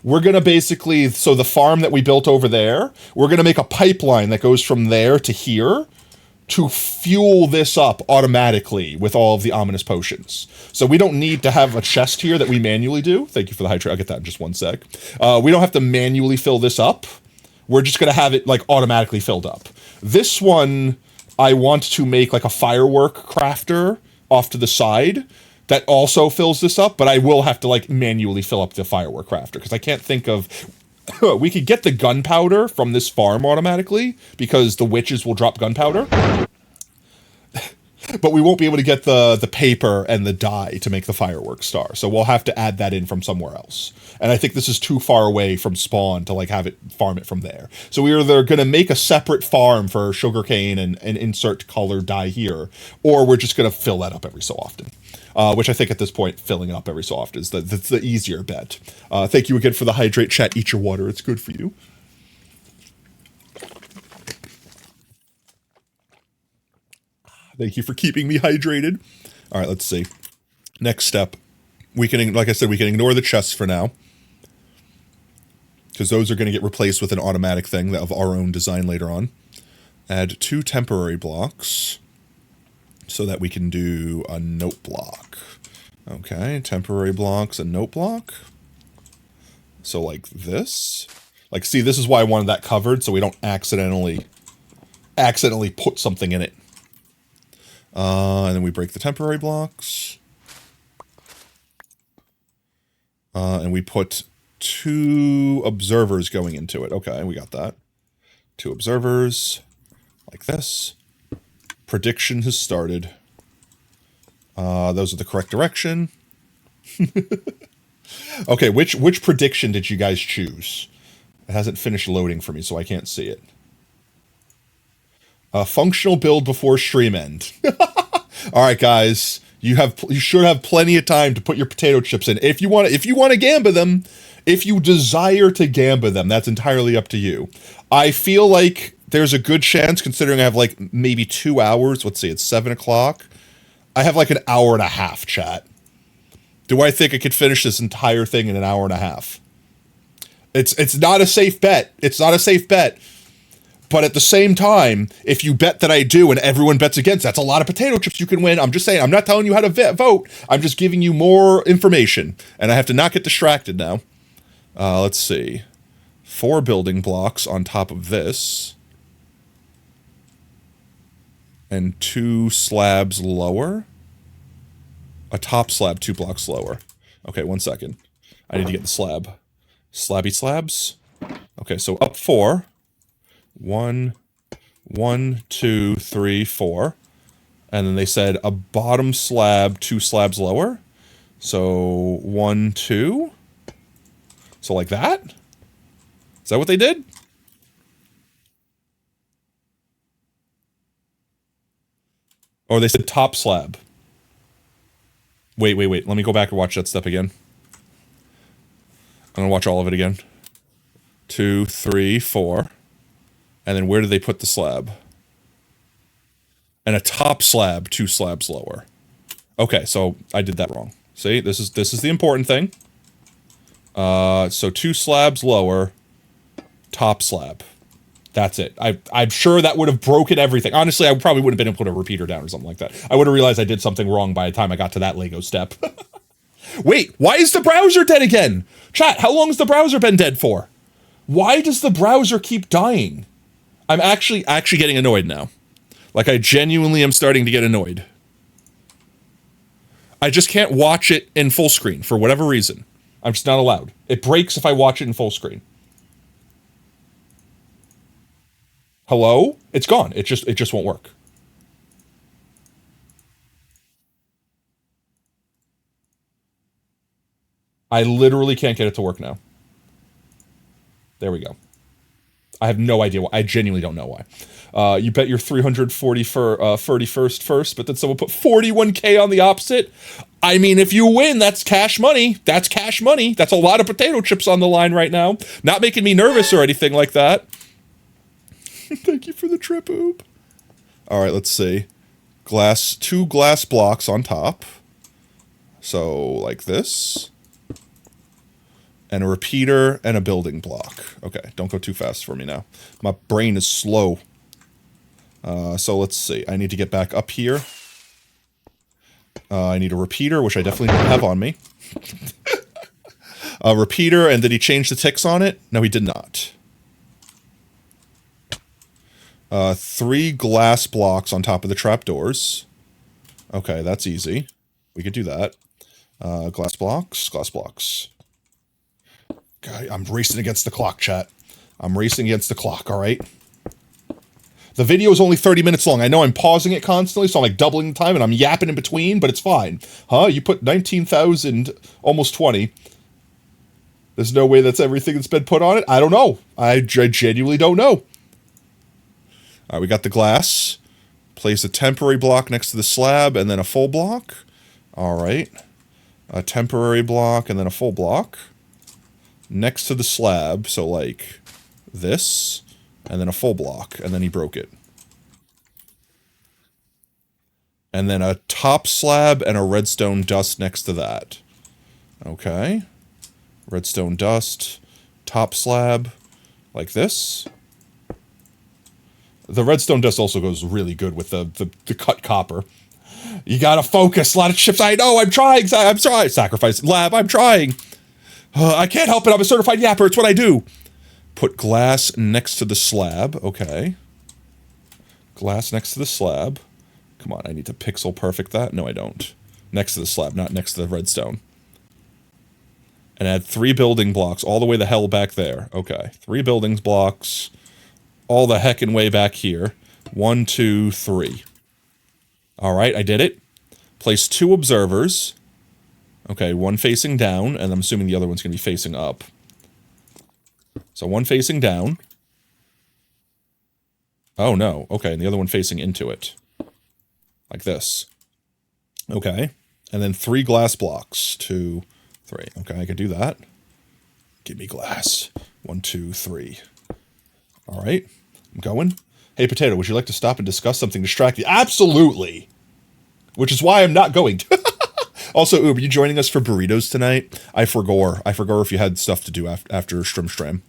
We're going to basically, so the farm that we built over there, we're going to make a pipeline that goes from there to here to fuel this up automatically with all of the ominous potions. So we don't need to have a chest here that we manually do. Thank you for the hydrate. I'll get that in just one sec. We don't have to manually fill this up. We're just going to have it like automatically filled up. This one, I want to make like a firework crafter off to the side that also fills this up, but I will have to like manually fill up the firework crafter because I can't think of... We could get the gunpowder from this farm automatically because the witches will drop gunpowder. But we won't be able to get the paper and the dye to make the fireworks star. So we'll have to add that in from somewhere else. And I think this is too far away from spawn to like have it farm it from there. So we're either going to make a separate farm for sugarcane and insert color dye here, or we're just going to fill that up every so often. Which I think at this point, filling it up every so often is the easier bet. Thank you again for the hydrate chat. Eat your water. It's good for you. Thank you for keeping me hydrated. All right, let's see. Next step. We can, like I said, we can ignore the chests for now. Because those are going to get replaced with an automatic thing of our own design later on. Add 2 temporary blocks so that we can do a note block. Okay, temporary blocks, a note block. So like this. Like, see, this is why I wanted that covered, so we don't accidentally put something in it. And then we break the temporary blocks. And we put 2 observers going into it. Okay, we got that. 2 observers, like this. Prediction has started. Those are the correct direction. Okay, which prediction did you guys choose? It hasn't finished loading for me, so I can't see it. Functional build before stream end. All right, guys, you should have plenty of time to put your potato chips in. If you want to gamba them, if you desire to gamba them, that's entirely up to you. I feel like there's a good chance, considering I have like maybe 2 hours. Let's see, it's 7 o'clock. I have like an hour and a half, chat. Do I think I could finish this entire thing in an hour and a half? It's not a safe bet. It's not a safe bet. But at the same time, if you bet that I do and everyone bets against, that's a lot of potato chips you can win. I'm just saying, I'm not telling you how to vote. I'm just giving you more information. And I have to not get distracted now. Let's see. 4 building blocks on top of this. And 2 slabs lower. A top slab 2 blocks lower. Okay, 1 second. I need to get the slab. Slabby slabs. Okay, so up 4. 1, 2, 3, 4. And then they said a bottom slab 2 slabs lower. So 1, 2. So like that? Is that what they did? Or they said top slab. Wait. Let me go back and watch that step again. I'm going to watch all of it again. 2, 3, 4. And then where did they put the slab? And a top slab 2 slabs lower. Okay, so I did that wrong. See, this is the important thing. So 2 slabs lower, top slab. That's it. I'm sure that would have broken everything. Honestly, I probably wouldn't have been able to put a repeater down or something like that. I would have realized I did something wrong by the time I got to that Lego step. Wait, why is the browser dead again? Chat, how long has the browser been dead for? Why does the browser keep dying? I'm actually getting annoyed now. Like, I genuinely am starting to get annoyed. I just can't watch it in full screen for whatever reason. I'm just not allowed. It breaks if I watch it in full screen. Hello? It's gone. It just won't work. I literally can't get it to work now. There we go. I have no idea why. I genuinely don't know why. You bet your 340 for 31st first, but then someone put 41K on the opposite. I mean, if you win, that's cash money. That's cash money. That's a lot of potato chips on the line right now. Not making me nervous or anything like that. Thank you for the trip, Oob. All right, let's see. 2 glass blocks on top. So, like this. And a repeater and a building block. Okay, don't go too fast for me now. My brain is slow. So let's see. I need to get back up here. I need a repeater, which I definitely don't have on me. A repeater, and did he change the ticks on it? No, he did not. 3 glass blocks on top of the trapdoors. Okay, that's easy. We could do that. Glass blocks. God, I'm racing against the clock, chat. I'm racing against the clock, all right? The video is only 30 minutes long. I know I'm pausing it constantly, so I'm like doubling the time, and I'm yapping in between, but it's fine. Huh? You put 19,000, almost 20. There's no way that's everything that's been put on it? I don't know. I genuinely don't know. All right, we got the glass. Place a temporary block next to the slab, and then a full block. All right. A temporary block, and then a full block. Next to the slab, so like this, and then a full block, and then he broke it. And then a top slab and a redstone dust next to that. Okay. Redstone dust, top slab, like this. The redstone dust also goes really good with the cut copper. You gotta focus. A lot of chips. I know. I'm trying. Sacrifice lab. I'm trying. I can't help it. I'm a certified yapper. It's what I do. Put glass next to the slab. Okay. Glass next to the slab. Come on. I need to pixel perfect that. No, I don't. Next to the slab, not next to the redstone. And add 3 building blocks all the way the hell back there. Okay. 3 buildings blocks. All the heckin' way back here. 1, 2, 3. Alright, I did it. Place 2 observers. Okay, 1 facing down, and I'm assuming the other one's going to be facing up. So 1 facing down. Oh, no. Okay, and the other one facing into it. Like this. Okay. And then 3 glass blocks. 2, 3. Okay, I could do that. Give me glass. 1, 2, 3. Alright, I'm going. Hey, Potato, would you like to stop and discuss something distracting? Absolutely! Which is why I'm not going to. Also, Oob, are you joining us for burritos tonight? I forgot if you had stuff to do after Strim.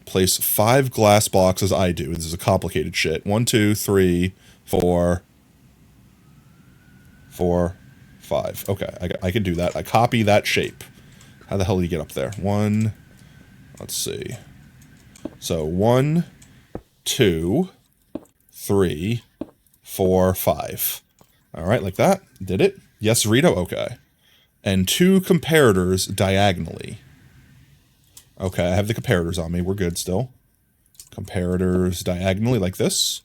Place 5 glass blocks as I do. This is a complicated shit. 1, 2, 3, 4, 5. Okay, I can do that. I copy that shape. How the hell do you get up there? 1, let's see. So 1, 2, 3, 4, 5. Alright, like that. Did it? Yes, Rito? Okay. And 2 comparators diagonally. Okay, I have the comparators on me. We're good still. Comparators diagonally like this.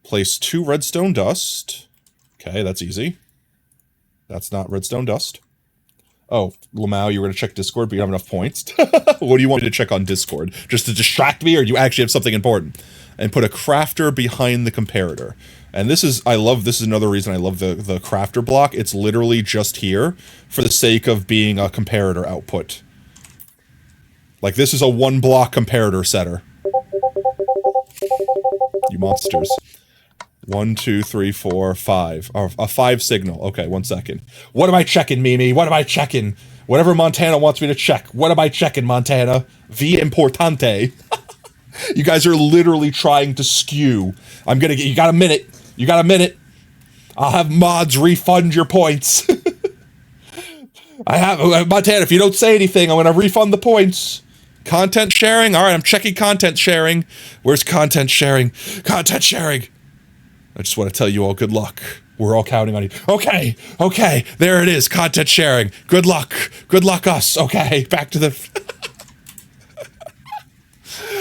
Place 2 redstone dust. Okay, that's easy. That's not redstone dust. Oh, Lamau, you were going to check Discord, but you don't have enough points. What do you want me to check on Discord? Just to distract me, or do you actually have something important? And put a crafter behind the comparator. And this is another reason I love the crafter block. It's literally just here for the sake of being a comparator output. Like, this is a 1-block comparator setter. You monsters. 1, 2, 3, 4, 5. Oh, a 5 signal. Okay, 1 second. What am I checking, Mimi? What am I checking? Whatever Montana wants me to check. What am I checking, Montana? V importante. You guys are literally trying to skew. I'm gonna get. You got a minute. You got a minute. I'll have mods refund your points. I have Montana. If you don't say anything, I'm gonna refund the points. Content sharing. All right, I'm checking content sharing. Where's content sharing? Content sharing. I just want to tell you all good luck. We're all counting on you. Okay, okay, there it is. Content sharing. Good luck. Good luck, us. Okay, back to the.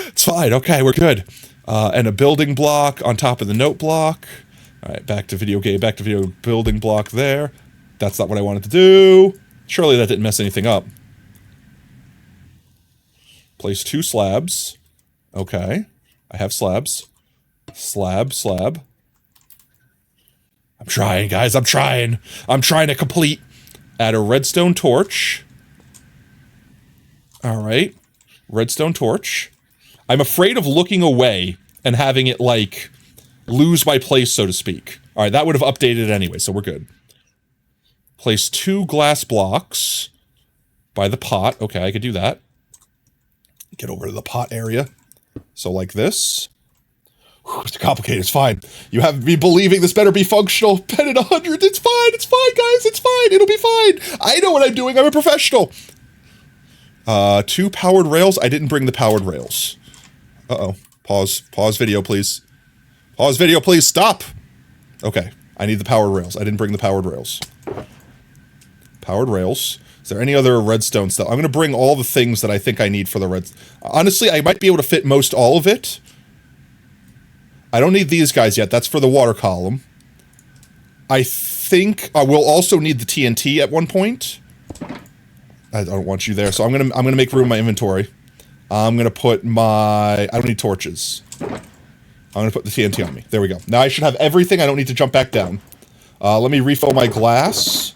It's fine. Okay, we're good. And a building block on top of the note block. All right, back to video game. Back to video building block there. That's not what I wanted to do. Surely that didn't mess anything up. Place 2 slabs. Okay, I have slabs. Slab, slab. I'm trying, guys. I'm trying. I'm trying to complete. Add a redstone torch. All right, redstone torch. I'm afraid of looking away and having it, like, lose my place, so to speak. All right, that would have updated it anyway, so we're good. Place 2 glass blocks by the pot. Okay, I could do that. Get over to the pot area. So like this. Whew, it's complicated, it's fine. You have me believing this better be functional. Pen at 100, it's fine, guys, it's fine, it'll be fine. I know what I'm doing, I'm a professional. 2 powered rails, I didn't bring the powered rails. Uh-oh. Pause video, please. Pause video, please. Stop! Okay. I need the powered rails. I didn't bring the powered rails. Powered rails. Is there any other redstone stuff? I'm going to bring all the things that I think I need for the red... Honestly, I might be able to fit most all of it. I don't need these guys yet. That's for the water column. I think I will also need the TNT at one point. I don't want you there, so I'm gonna make room in my inventory. I'm gonna put my... I don't need torches. I'm gonna put the TNT on me. There we go. Now I should have everything. I don't need to jump back down. Let me refill my glass.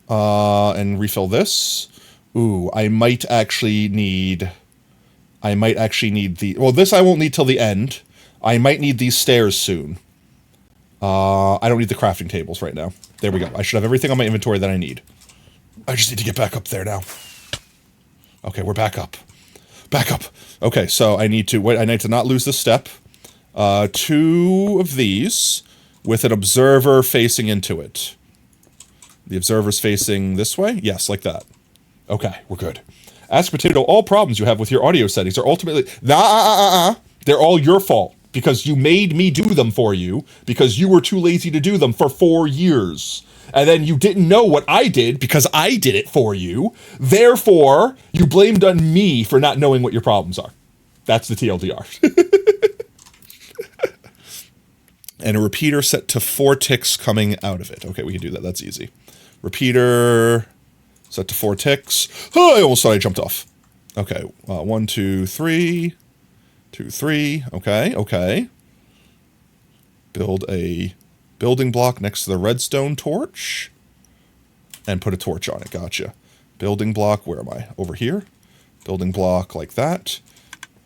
And refill this. Ooh, I might actually need the... Well, this I won't need till the end. I might need these stairs soon. I don't need the crafting tables right now. There we go. I should have everything on my inventory that I need. I just need to get back up there now. Okay, we're back up. Back up. Okay, so I need to... Wait, I need to not lose this step. 2 of these with an observer facing into it. The observer's facing this way? Yes, like that. Okay, we're good. Ask Potato, all problems you have with your audio settings are ultimately... They're all your fault. Because you made me do them for you. Because you were too lazy to do them for 4 years. And then you didn't know what I did because I did it for you. Therefore, you blamed on me for not knowing what your problems are. That's the TLDR. And a repeater set to 4 ticks coming out of it. Okay, we can do that. That's easy. Repeater set to 4 ticks. Oh, I almost thought I jumped off. Okay, 1, 2, 3. 2, 3. Okay, okay. Build a building block next to the redstone torch. And put a torch on it. Gotcha. Building block, where am I? Over here. Building block like that.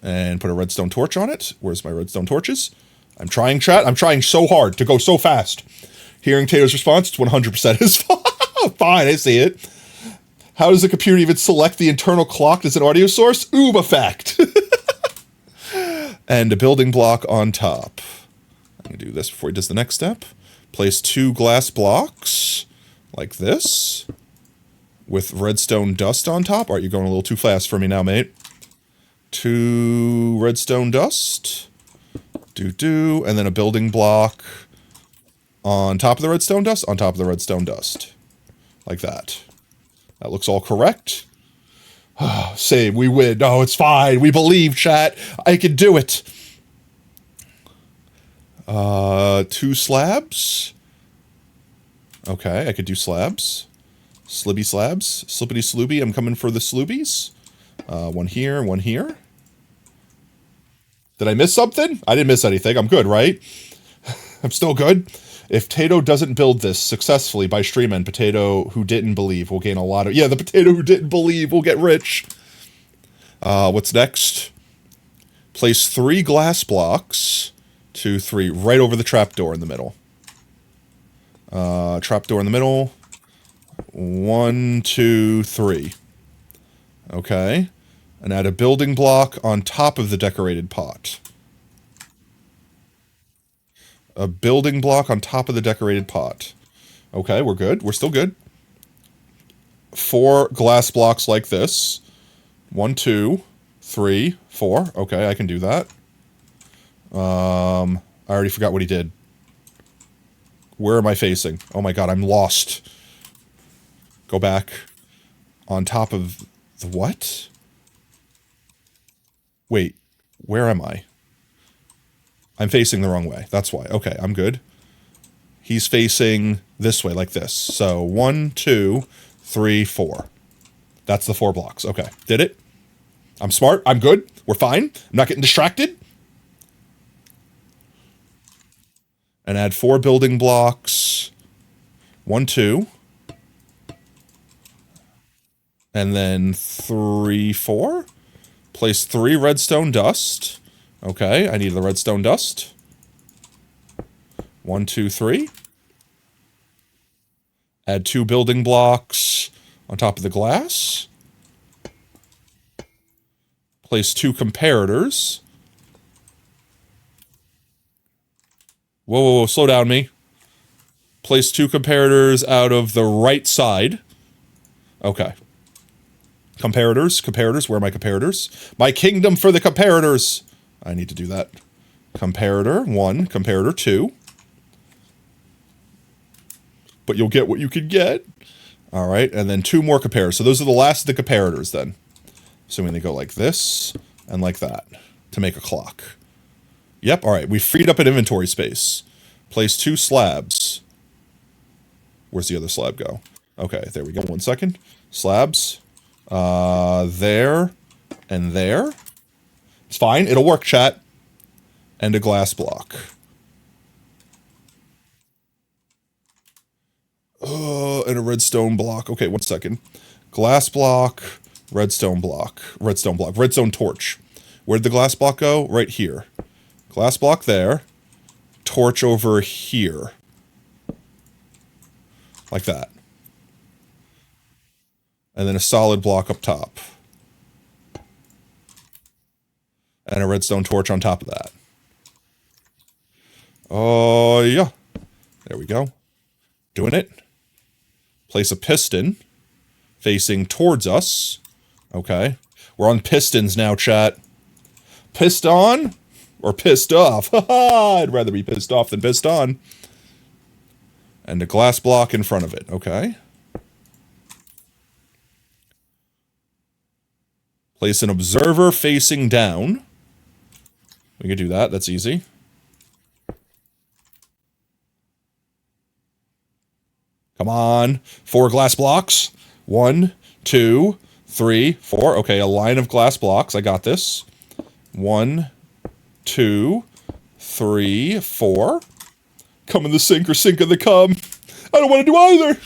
And put a redstone torch on it. Where's my redstone torches? I'm trying, chat. I'm trying so hard to go so fast. Hearing Tato's response, it's 100% his fault. Fine, I see it. How does the computer even select the internal clock as an audio source? Oob effect. And a building block on top. I'm going to do this before he does the next step. Place 2 glass blocks, like this, with redstone dust on top. All right, you're going a little too fast for me now, mate. 2 redstone dust. And then a building block on top of the redstone dust, on top of the redstone dust. Like that. That looks all correct. Save, we win. No, it's fine. We believe, chat. I can do it. 2 slabs. Okay, I could do slabs. Slibby slabs. Slippity slooby. I'm coming for the sloobies. 1 here, 1 here. Did I miss something? I didn't miss anything. I'm good, right? I'm still good. If Tato doesn't build this successfully by stream end, Potato who didn't believe will gain a lot of... Yeah, the Potato who didn't believe will get rich. What's next? Place 3 glass blocks 2, 3. Right over the trapdoor in the middle. Trapdoor in the middle. 1, 2, 3. Okay. And add a building block on top of the decorated pot. A building block on top of the decorated pot. Okay, we're good. We're still good. 4 glass blocks like this. 1, 2, 3, 4. Okay, I can do that. I already forgot what he did. Where am I facing? Oh my god, I'm lost. Go back. On top of the what? Wait, where am I? I'm facing the wrong way. That's why. Okay, I'm good. He's facing this way, like this. So 1, 2, 3, 4. That's the 4 blocks. Okay, did it? I'm smart. I'm good. We're fine. I'm not getting distracted. And add 4 building blocks. 1, 2. And then 3, 4. Place 3 redstone dust. Okay, I need the redstone dust. 1, 2, 3. Add 2 building blocks on top of the glass. Place 2 comparators. Whoa, whoa, whoa, slow down me. Place 2 comparators out of the right side. Okay. Comparators, where are my comparators? My kingdom for the comparators! I need to do that. Comparator 1, comparator 2. But you'll get what you can get. Alright, and then 2 more comparators. So those are the last of the comparators then. Assuming they go like this, and like that, to make a clock. Yep, alright, we freed up an inventory space. Place 2 slabs. Where's the other slab go? Okay, there we go, 1 second. Slabs. There, and there. It's fine, it'll work, chat. And a glass block. And a redstone block. Okay, 1 second. Glass block, redstone block, redstone torch. Where'd the glass block go? Right here. Glass block there. Torch over here. Like that. And then a solid block up top. And a redstone torch on top of that. Oh, yeah. There we go. Doing it. Place a piston facing towards us. Okay. We're on pistons now, chat. Pissed on or pissed off? Haha, I'd rather be pissed off than pissed on. And a glass block in front of it. Okay. Place an observer facing down. We can do that. That's easy. Come on. 4 glass blocks. 1, 2, 3, 4. Okay, a line of glass blocks. I got this. 1, 2, 3, 4. Come in the sink or sink in the cum. I don't want to do either.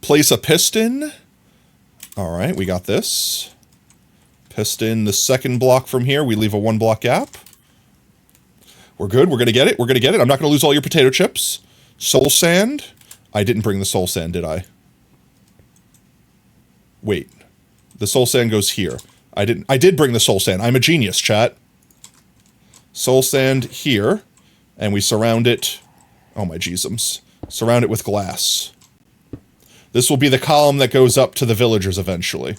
Place a piston. All right, we got this. Piston, the second block from here. We leave a 1 block gap. We're good. We're going to get it. We're going to get it. I'm not going to lose all your potato chips. Soul sand? I didn't bring the soul sand, did I? Wait. The soul sand goes here. I did bring the soul sand. I'm a genius, chat. Soul sand here. And we surround it... Oh my jeezums. Surround it with glass. This will be the column that goes up to the villagers eventually.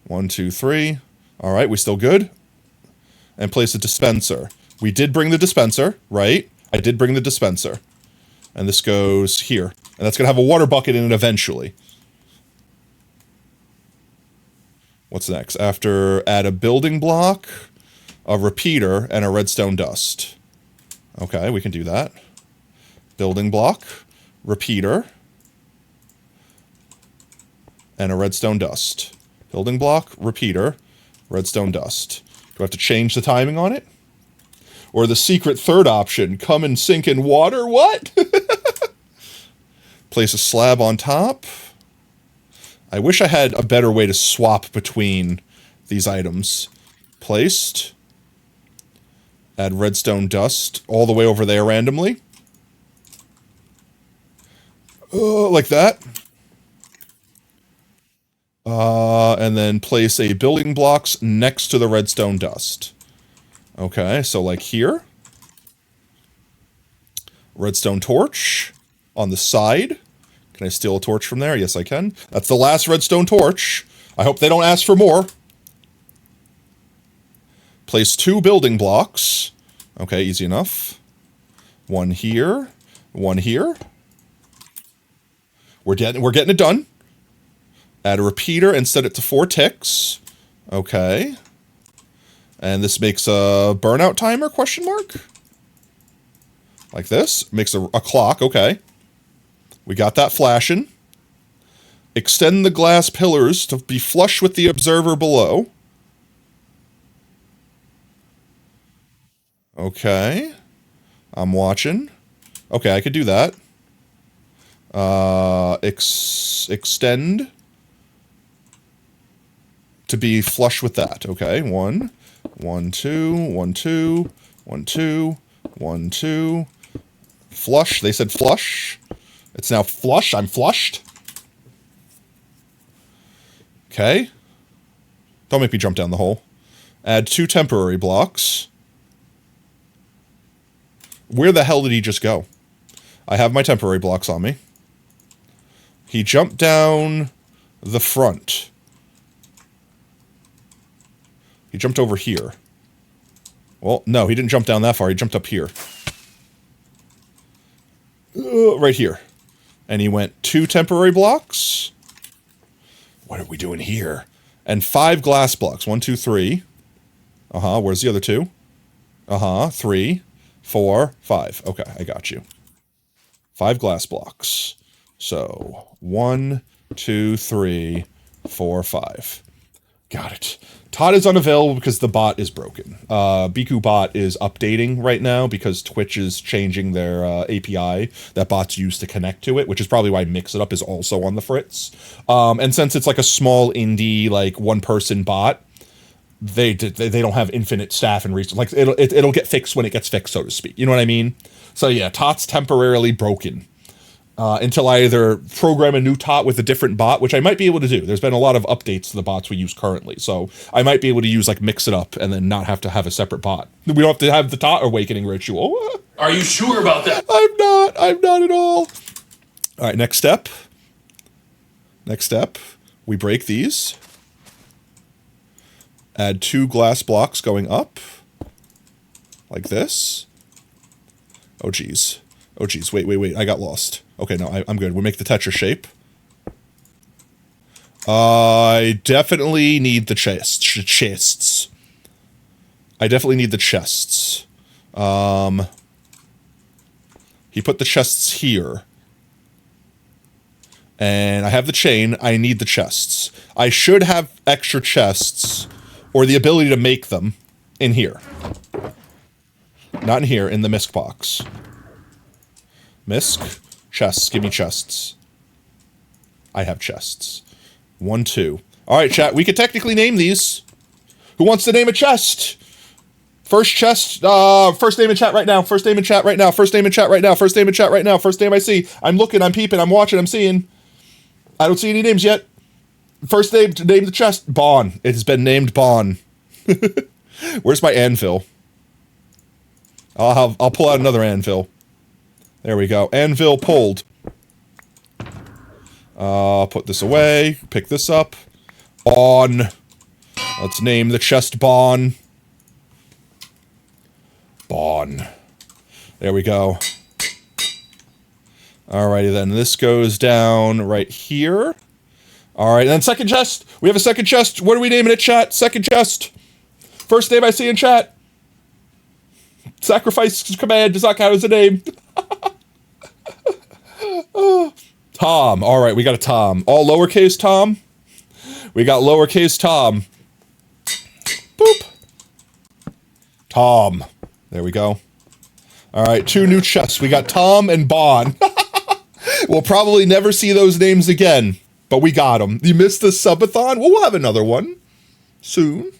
1, 2, 3. Alright, we still good? And place a dispenser. We did bring the dispenser, right? I did bring the dispenser. And this goes here. And that's going to have a water bucket in it eventually. What's next? After add a building block, a repeater, and a redstone dust. Okay, we can do that. Building block, repeater, and a redstone dust. Building block, repeater, redstone dust. Do I have to change the timing on it? Or the secret third option, come and sink in water? What? Place a slab on top. I wish I had a better way to swap between these items. Placed. Add redstone dust all the way over there randomly. Like that. And then place a building blocks next to the redstone dust. Okay, so like here. Redstone torch on the side. Can I steal a torch from there? Yes, I can. That's the last redstone torch. I hope they don't ask for more. Place 2 building blocks. Okay, easy enough. One here. One here. We're getting it done. Add a repeater and set it to 4 ticks. Okay. And this makes a burnout timer, question mark? Like this. Makes a clock, okay. We got that flashing. Extend the glass pillars to be flush with the observer below. Okay. I'm watching. Okay, I could do that. Extend to be flush with that. Okay, 1, 1, 2, 1, 2, 1, 2, 1, 2. Flush. They said flush. It's now flush. I'm flushed. Okay. Don't make me jump down the hole. Add 2 temporary blocks. Where the hell did he just go? I have my temporary blocks on me. He jumped down the front. He jumped over here. Well, no, he didn't jump down that far. He jumped up here. Right here. And he went 2 temporary blocks. What are we doing here? And 5 glass blocks. 1, 2, 3. Uh-huh. Where's the other 2? Uh-huh. 3, 4, 5. Okay, I got you. 5 glass blocks. So, 1, 2, 3, 4, 5. Got it. Todd is unavailable because the bot is broken. Biku bot is updating right now because Twitch is changing their API that bots use to connect to it, which is probably why Mix It Up is also on the fritz. And since it's like a small indie, like 1-person bot, they don't have infinite staff and resources. Like it'll get fixed when it gets fixed, so to speak. You know what I mean? So yeah, Tot's temporarily broken. Until I either program a new tot with a different bot, which I might be able to do. There's been a lot of updates to the bots we use currently, so I might be able to use like Mix It Up and then not have to have a separate bot. We don't have to have the tot awakening ritual. Are you sure about that? I'm not at all. All right, next step. Next step, we break these. Add 2 glass blocks going up. Like this. Oh, geez. Oh, geez. Wait. I got lost. Okay, no, I'm good. We make the Tetra shape. I definitely need the chests. I definitely need the chests. He put the chests here. And I have the chain. I need the chests. I should have extra chests, or the ability to make them, in here. Not in here, in the misc box. Misc. Chests. Give me chests. I have chests. 1, 2. Alright, chat. We could technically name these. Who wants to name a chest? First chest. First name in chat right now. First name in chat right now. First name in chat right now. First name in chat right now. First name I see. I'm looking. I'm peeping. I'm watching. I'm seeing. I don't see any names yet. First name to name the chest. Bon. It has been named Bon. Where's my anvil? I'll pull out another anvil. There we go. Anvil pulled. Put this away. Pick this up. Bon. Let's name the chest Bon. Bon. There we go. Alrighty then. This goes down right here. Alright, and then second chest. We have a second chest. What are we naming it, chat? Second chest. First name I see in chat. Sacrifice command does not count as a name. Tom. Alright, we got a Tom. All lowercase Tom. We got lowercase Tom. Boop. Tom. There we go. Alright, 2 new chests. We got Tom and Bon. We'll probably never see those names again, but we got them. You missed the subathon? Well, we'll have another one soon.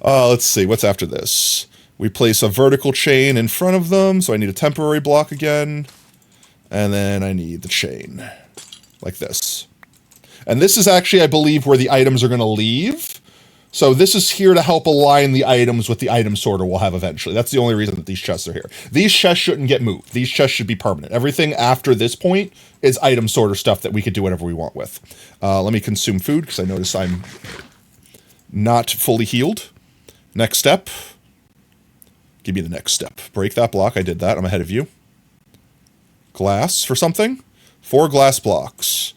Let's see. What's after this? We place a vertical chain in front of them, so I need a temporary block again. And then I need the chain, like this. And this is actually, I believe, where the items are going to leave. So this is here to help align the items with the item sorter we'll have eventually. That's the only reason that these chests are here. These chests shouldn't get moved. These chests should be permanent. Everything after this point is item sorter stuff that we could do whatever we want with. Let me consume food, because I notice I'm not fully healed. Next step. Give me the next step. Break that block. I did that. I'm ahead of you. Glass for something. 4 glass blocks.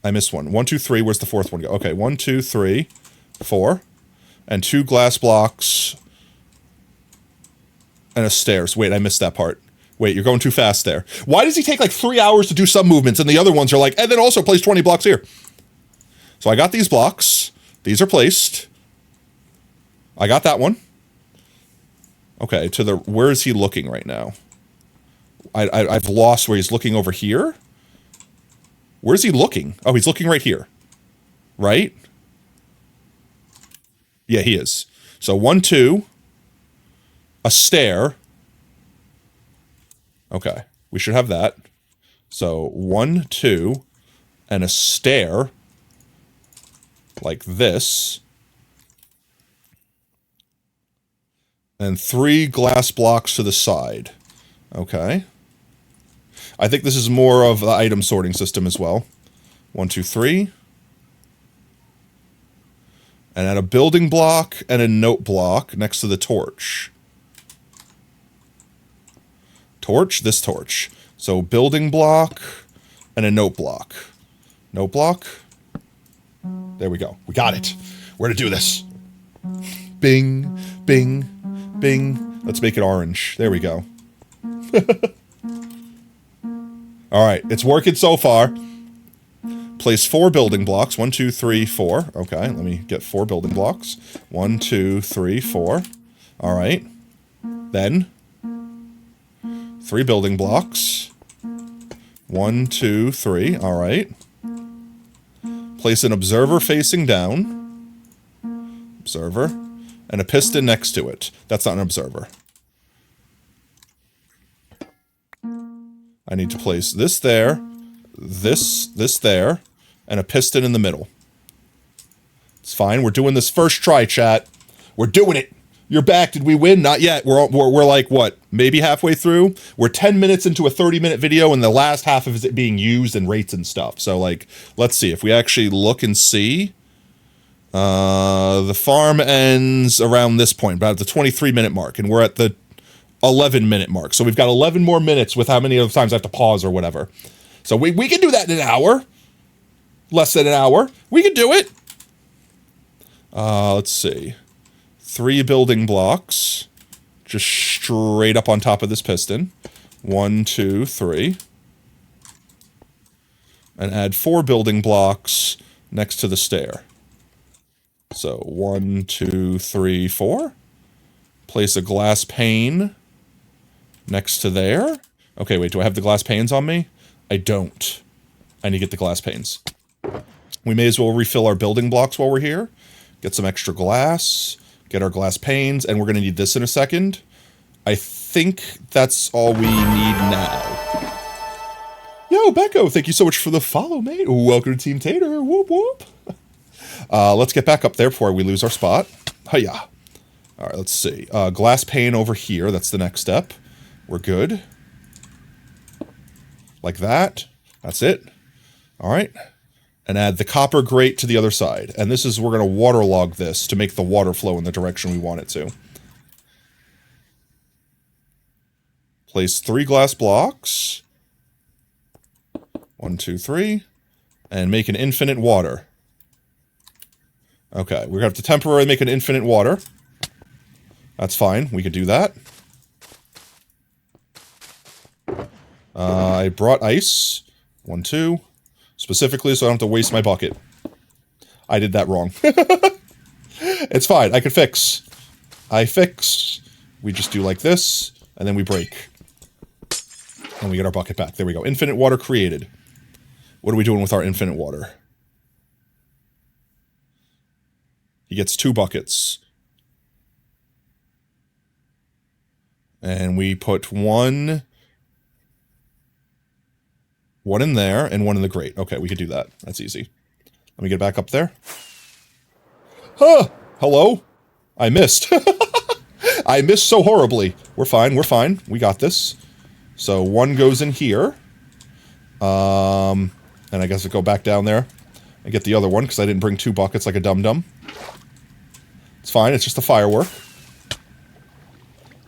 I missed one. 1, 2, 3. Where's the fourth one go? Okay, 1, 2, 3, 4. And 2 glass blocks. And a stairs. Wait, I missed that part. Wait, you're going too fast there. Why does he take like 3 hours to do some movements and the other ones are like, and then also place 20 blocks here? So I got these blocks. These are placed. I got that one. Okay, to the... Where is he looking right now? I've lost where he's looking over here. Where's he looking? Oh, he's looking right here. Right? Yeah, he is. So 1, 2. A stair. Okay, we should have that. So 1, 2. And a stair. Like this. And 3 glass blocks to the side. Okay. I think this is more of the item sorting system as well. 1, 2, 3. And add a building block and a note block next to the torch. Torch, this torch. So building block and a note block. Note block. There we go. We got it. We're to do this. Bing, bing, bing. Let's make it orange. There we go. Alright, it's working so far. Place 4 building blocks. 1, 2, 3, 4. Okay, let me get 4 building blocks. 1, 2, 3, 4. Alright. Then 3 building blocks. 1, 2, 3. Alright. Place an observer facing down. Observer. And a piston next to it. That's not an observer. I need to place this there, this there, and a piston in the middle. It's fine. We're doing this first try, chat. We're doing it. You're back. Did we win? Not yet. We're like, what, maybe halfway through? We're 10 minutes into a 30-minute video, and the last half of it being used and rates and stuff. So, like, let's see. If we actually look and see, the farm ends around this point, about the 23-minute mark, and we're at the 11-minute mark. So we've got 11 more minutes with how many other times I have to pause or whatever. So we can do that in an hour. Less than an hour. We can do it. Let's see. 3 building blocks. Just straight up on top of this piston. 1, 2, 3. And add 4 building blocks next to the stair. So 1, 2, 3, 4. Place a glass pane next to there. Okay, wait, do I have the glass panes on me? I don't. I need to get the glass panes. We may as well refill our building blocks while we're here. Get some extra glass. Get our glass panes. And we're going to need this in a second. I think that's all we need now. Yo, Becco, thank you so much for the follow, mate. Welcome to Team Tater. Whoop, whoop. Let's get back up there before we lose our spot. Hiya. All right, let's see. Glass pane over here. That's the next step. We're good. Like that. That's it. All right. And add the copper grate to the other side. And this is, we're going to waterlog this to make the water flow in the direction we want it to. Place 3 glass blocks. 1, 2, 3. And make an infinite water. Okay, we're going to have to temporarily make an infinite water. That's fine. We could do that. I brought ice. 1, 2. Specifically so I don't have to waste my bucket. I did that wrong. It's fine. I can fix. I fix. We just do like this, and then we break. And we get our bucket back. There we go. Infinite water created. What are we doing with our infinite water? He gets 2 buckets. And we put one in there and one in the grate. Okay, we could do that. That's easy. Let me get back up there. Huh! Hello? I missed. I missed so horribly. We're fine, we're fine. We got this. So one goes in here. And I guess I go back down there and get the other one because I didn't bring 2 buckets like a dum-dum. It's fine, it's just a firework.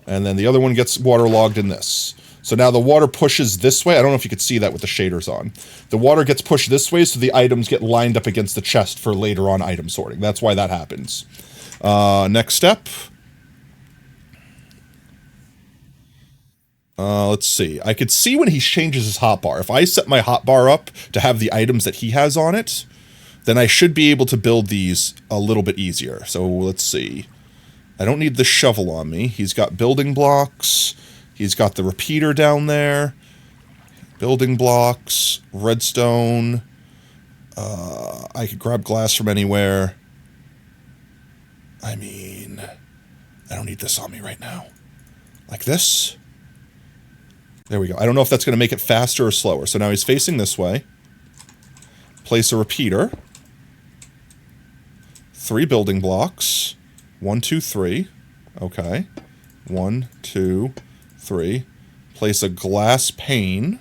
And then the other one gets waterlogged in this. So now the water pushes this way. I don't know if you could see that with the shaders on. The water gets pushed this way so the items get lined up against the chest for later on item sorting. That's why that happens. Next step. Let's see. I could see when he changes his hotbar. If I set my hotbar up to have the items that he has on it, then I should be able to build these a little bit easier. So let's see. I don't need the shovel on me. He's got building blocks. He's got the repeater down there. Building blocks. Redstone. I could grab glass from anywhere. I mean, I don't need this on me right now. Like this. There we go. I don't know if that's going to make it faster or slower. So now he's facing this way. Place a repeater. 3 building blocks. 1, 2, 3. Okay. 1, 2, 3. Place a glass pane.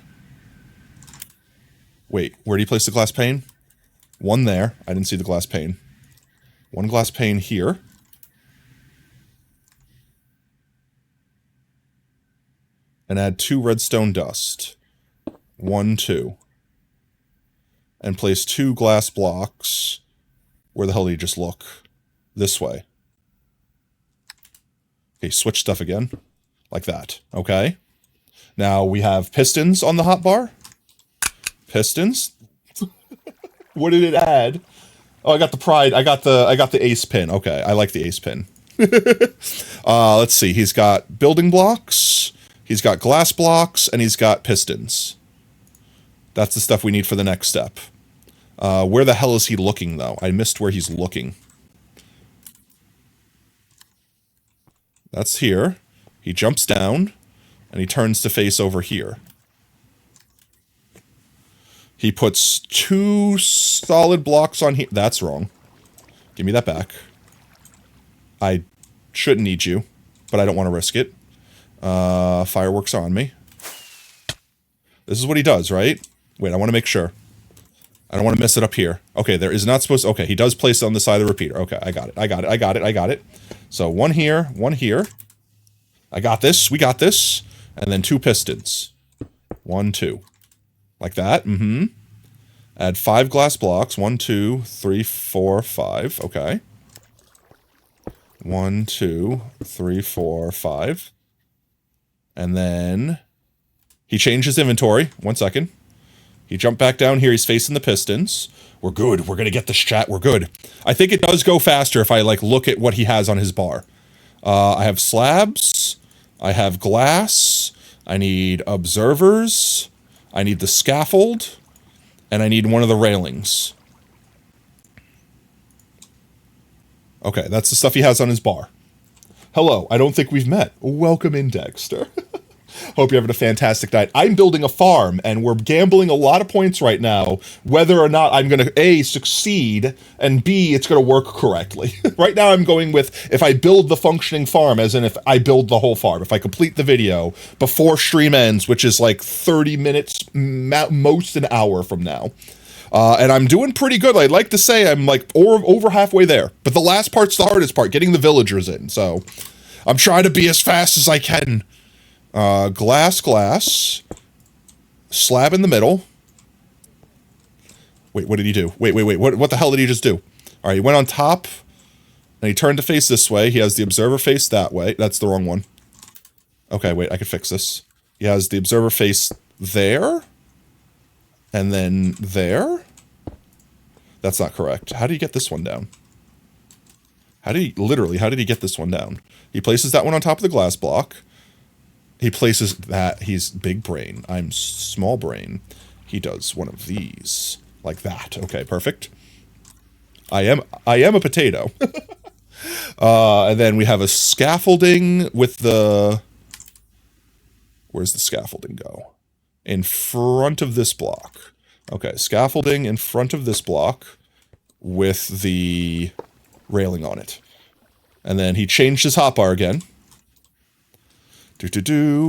Wait, where do you place the glass pane? 1 there. I didn't see the glass pane. 1 glass pane here. And add 2 redstone dust. 1, 2. And place 2 glass blocks. Where the hell did you just look? This way. Okay, switch stuff again. Like that. Okay. Now we have pistons on the hotbar. Pistons. What did it add? Oh, I got the pride. I got the ace pin. Okay, I like the ace pin. Let's see. He's got building blocks. He's got glass blocks, and he's got pistons. That's the stuff we need for the next step. Where the hell is he looking, though? I missed where he's looking. That's here. He jumps down, and he turns to face over here. He puts 2 solid blocks on here. That's wrong. Give me that back. I shouldn't need you, but I don't want to risk it. Fireworks on me. This is what he does, right? Wait, I want to make sure. I don't want to mess it up here. Okay, there is not supposed to... Okay, he does place it on the side of the repeater. Okay, I got it. So 1 here, 1 here. I got this. We got this. And then 2 pistons. 1, 2. Like that. Mm-hmm. Add 5 glass blocks. 1, 2, 3, 4, 5. Okay. 1, 2, 3, 4, 5. And then... He changed his inventory. 1 second. He jumped back down here. He's facing the pistons. We're good. We're going to get this, chat. We're good. I think it does go faster if I, like, look at what he has on his bar. I have slabs. I have glass. I need observers. I need the scaffold. And I need one of the railings. Okay, that's the stuff he has on his bar. Hello, I don't think we've met. Welcome in, Dexter. Hope you're having a fantastic night. I'm building a farm, and we're gambling a lot of points right now, whether or not I'm going to, A, succeed, and B, it's going to work correctly. Right now I'm going with, if I build the functioning farm, as in if I build the whole farm, if I complete the video before stream ends, which is like 30 minutes, most an hour from now. And I'm doing pretty good. I'd like to say I'm like over halfway there. But the last part's the hardest part, getting the villagers in. So I'm trying to be as fast as I can. Glass. Slab in the middle. Wait, what did he do? Wait. What the hell did he just do? Alright, he went on top. And he turned to face this way. He has the observer face that way. That's the wrong one. Okay, wait, I can fix this. He has the observer face there. And then there? That's not correct. How did he get this one down? How did he get this one down? He places that one on top of the glass block. He places that. He's big brain. I'm small brain. He does one of these. Like that. Okay, perfect. I am a potato. And then we have a scaffolding with the... Where's the scaffolding go? In front of this block. Okay, scaffolding in front of this block with the railing on it. And then he changed his hotbar again.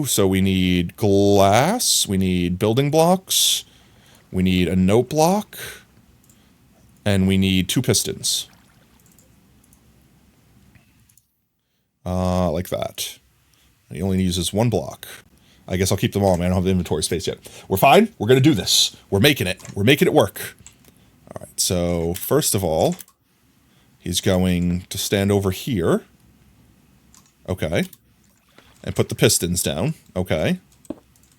So we need glass, we need building blocks, we need a note block, and we need 2 pistons. Like that. He only uses 1 block. I guess I'll keep them all, man. I don't have the inventory space yet. We're fine. We're going to do this. We're making it. We're making it work. All right, so first of all, he's going to stand over here. Okay. And put the pistons down. Okay.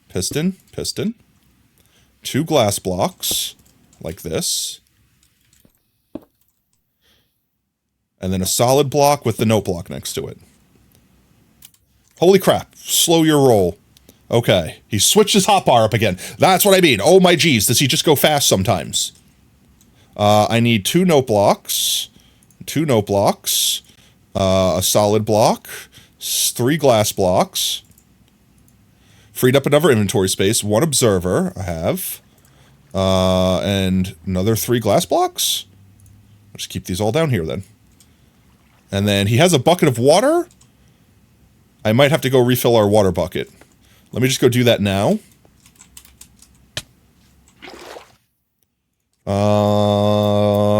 Piston, piston. 2 glass blocks, like this. And then a solid block with the note block next to it. Holy crap. Slow your roll. Okay. He switched his hotbar up again. That's what I mean. Oh my geez. Does he just go fast sometimes? I need 2 note blocks. 2 note blocks. A solid block. 3 glass blocks. Freed up another inventory space. 1 observer. I have. And another 3 glass blocks. I'll just keep these all down here then. And then he has a bucket of water. I might have to go refill our water bucket. Let me just go do that now.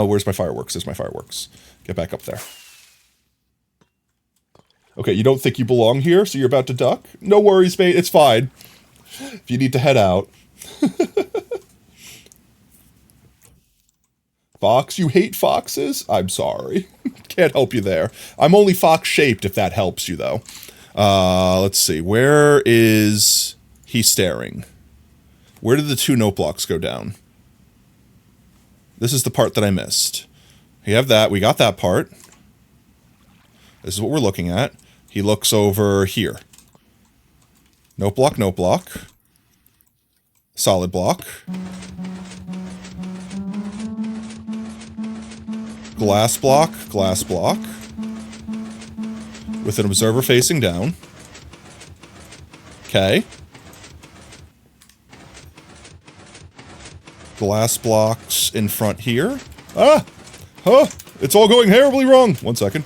Where's my fireworks? There's my fireworks. Get back up there. Okay, you don't think you belong here, so you're about to duck? No worries, mate. It's fine. If you need to head out. Fox, you hate foxes? I'm sorry. Can't help you there. I'm only fox-shaped, if that helps you, though. Let's see. Where is he staring? Where did the 2 note blocks go down? This is the part that I missed. We have that. We got that part. This is what we're looking at. He looks over here. Note block, note block. Solid block. Glass block, glass block. With an observer facing down. Okay. Glass blocks in front here. Ah! Huh! It's all going terribly wrong! 1 second.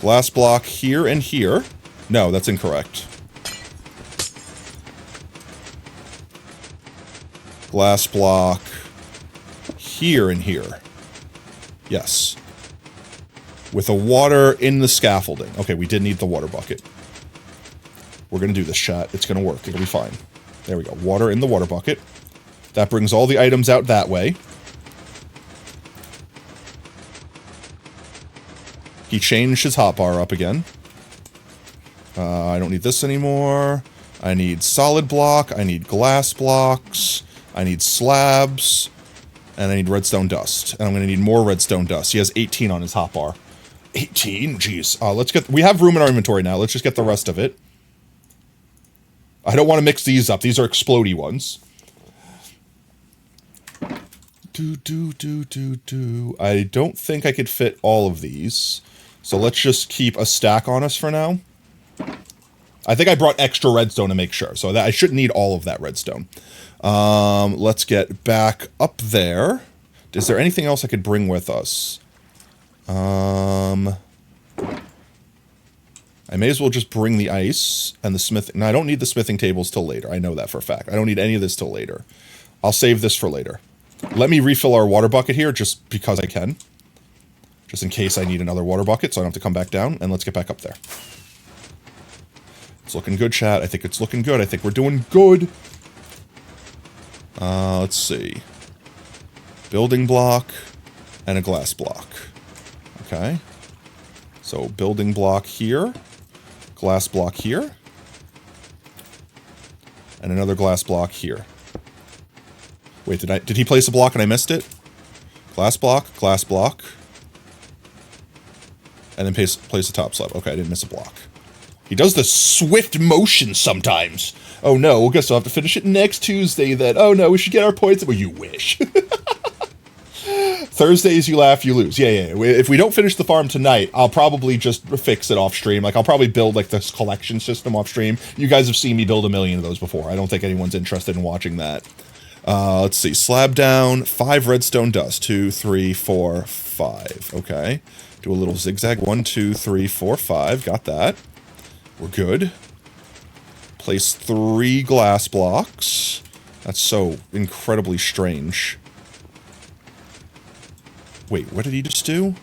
Glass block here and here. No, that's incorrect. Glass block here and here. Yes. With a water in the scaffolding. Okay, we did need the water bucket. We're gonna do this, chat. It's gonna work. It'll be fine. There we go. Water in the water bucket. That brings all the items out that way. He changed his hotbar up again. I don't need this anymore. I need solid block. I need glass blocks. I need slabs. And I need redstone dust. And I'm going to need more redstone dust. He has 18 on his hotbar. 18? Jeez. Let's get... We have room in our inventory now. Let's just get the rest of it. I don't want to mix these up. These are explodey ones. I don't think I could fit all of these. So let's just keep a stack on us for now. I think I brought extra redstone to make sure. So that I shouldn't need all of that redstone. Let's get back up there. Is there anything else I could bring with us? I may as well just bring the ice and the smithing. No, I don't need the smithing tables till later. I know that for a fact. I don't need any of this till later. I'll save this for later. Let me refill our water bucket here just because I can. Just in case I need another water bucket so I don't have to come back down. And let's get back up there. It's looking good, chat. I think it's looking good. I think we're doing good. Let's see. Building block and a glass block. Okay. So building block here. Glass block here. And another glass block here. Wait, did he place a block and I missed it? Glass block, and then place a top slab. Okay, I didn't miss a block. He does the swift motion sometimes. Oh no, we'll guess I'll have to finish it next Tuesday then. Oh no, we should get our points. Well, you wish. Thursdays you laugh, you lose. Yeah. If we don't finish the farm tonight, I'll probably just fix it off stream. Like, I'll probably build, like, this collection system off stream. You guys have seen me build a million of those before. I don't think anyone's interested in watching that. Let's see. Slab down, 5 redstone dust. 2, 3, 4, 5. Okay. Do a little zigzag. 1, 2, 3, 4, 5. Got that. We're good. Place 3 glass blocks. That's so incredibly strange. Wait, what did he just do?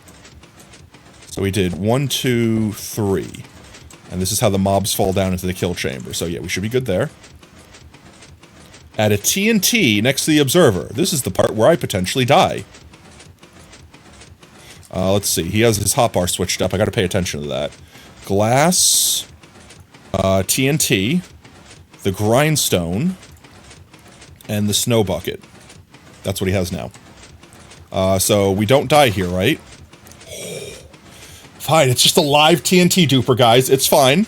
So he did 1, 2, 3. And this is how the mobs fall down into the kill chamber. So yeah, we should be good there. Add a TNT next to the observer. This is the part where I potentially die. Let's see. He has his hotbar switched up. I gotta pay attention to that. Glass, TNT, the grindstone, and the snow bucket. That's what he has now. So we don't die here, right? Fine, it's just a live TNT duper, guys. It's fine.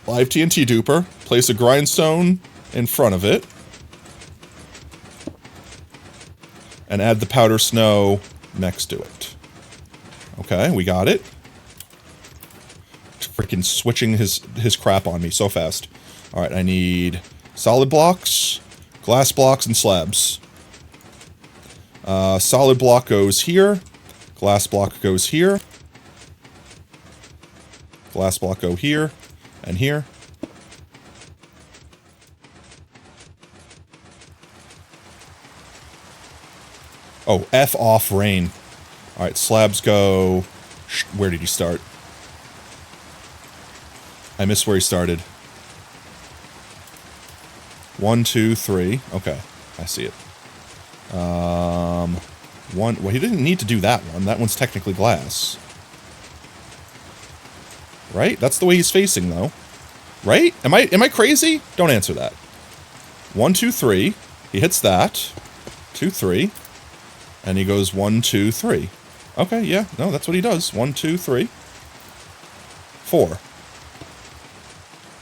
Live TNT duper. Place a grindstone in front of it. And add the powder snow next to it. Okay, we got it. Freaking switching his crap on me so fast. Alright, I need solid blocks, glass blocks, and slabs. Solid block goes here. Glass block goes here. Glass block go here. And here. Oh, F off rain. Alright, slabs go... Where did he start? I missed where he started. 1, 2, 3. Okay, I see it. One... Well, he didn't need to do that one. That one's technically glass. Right? That's the way he's facing, though. Right? Am I crazy? Don't answer that. 1, 2, 3. He hits that. 2, 3. And he goes 1, 2, 3. Okay, yeah. No, that's what he does. 1, 2, 3. 4.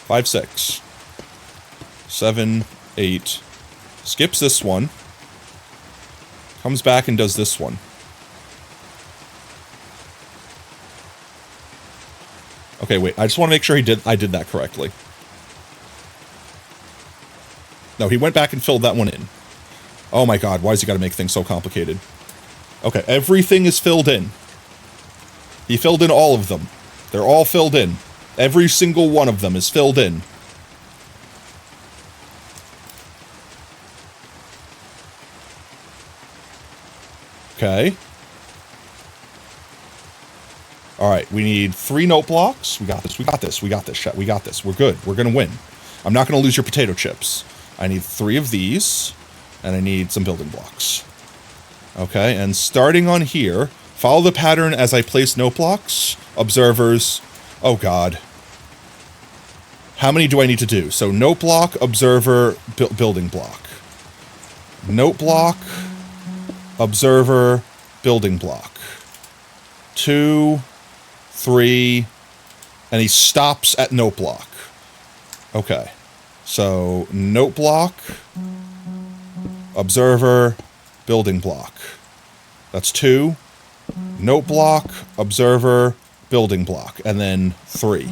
5, 6. 7, 8. Skips this one. Comes back and does this one. Okay, wait. I just want to make sure I did that correctly. No, he went back and filled that one in. Oh my god, why has he got to make things so complicated? Okay, everything is filled in. He filled in all of them. They're all filled in. Every single one of them is filled in. Okay. Alright, we need 3 note blocks. We got this, we got this, we got this, chat. We got this. We're good. We're gonna win. I'm not gonna lose your potato chips. I need 3 of these, and I need some building blocks. Okay, and starting on here, follow the pattern as I place note blocks, observers. Oh god. How many do I need to do? So note block, observer, building block. Note block, observer, building block. 2, 3, and he stops at note block. Okay. So, note block, observer, building block. That's 2. Note block, observer, building block. And then 3.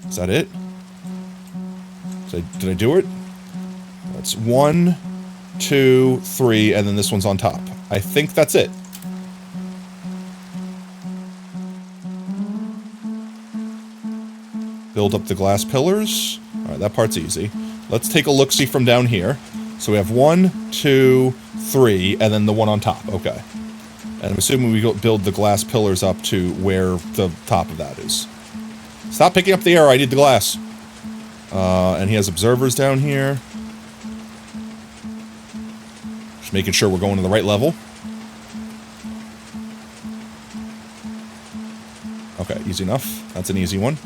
Is that it? Did I do it? That's 1, 2, 3, and then this one's on top. I think that's it. Build up the glass pillars. Alright, that part's easy. Let's take a look-see from down here. So we have 1, 2, 3, and then the one on top. Okay. And I'm assuming we go build the glass pillars up to where the top of that is. Stop picking up the arrow, I need the glass. And he has observers down here. Just making sure we're going to the right level. Okay, easy enough. That's an easy one.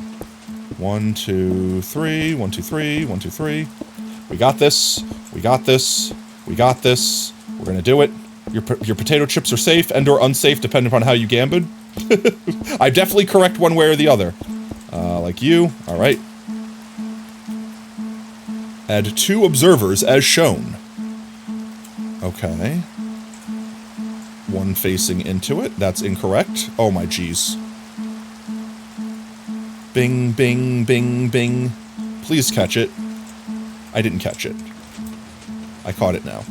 1, 2, 3, 1, 2, 3, 1, 2, 3. We got this. We got this. We got this. We're gonna do it. Your potato chips are safe and or unsafe depending upon how you gambled. I'm definitely correct one way or the other. Like you. Alright. Add 2 observers as shown. Okay. one facing into it. That's incorrect. Oh my jeez. Bing, bing, bing, bing. Please catch it. I didn't catch it. I caught it now.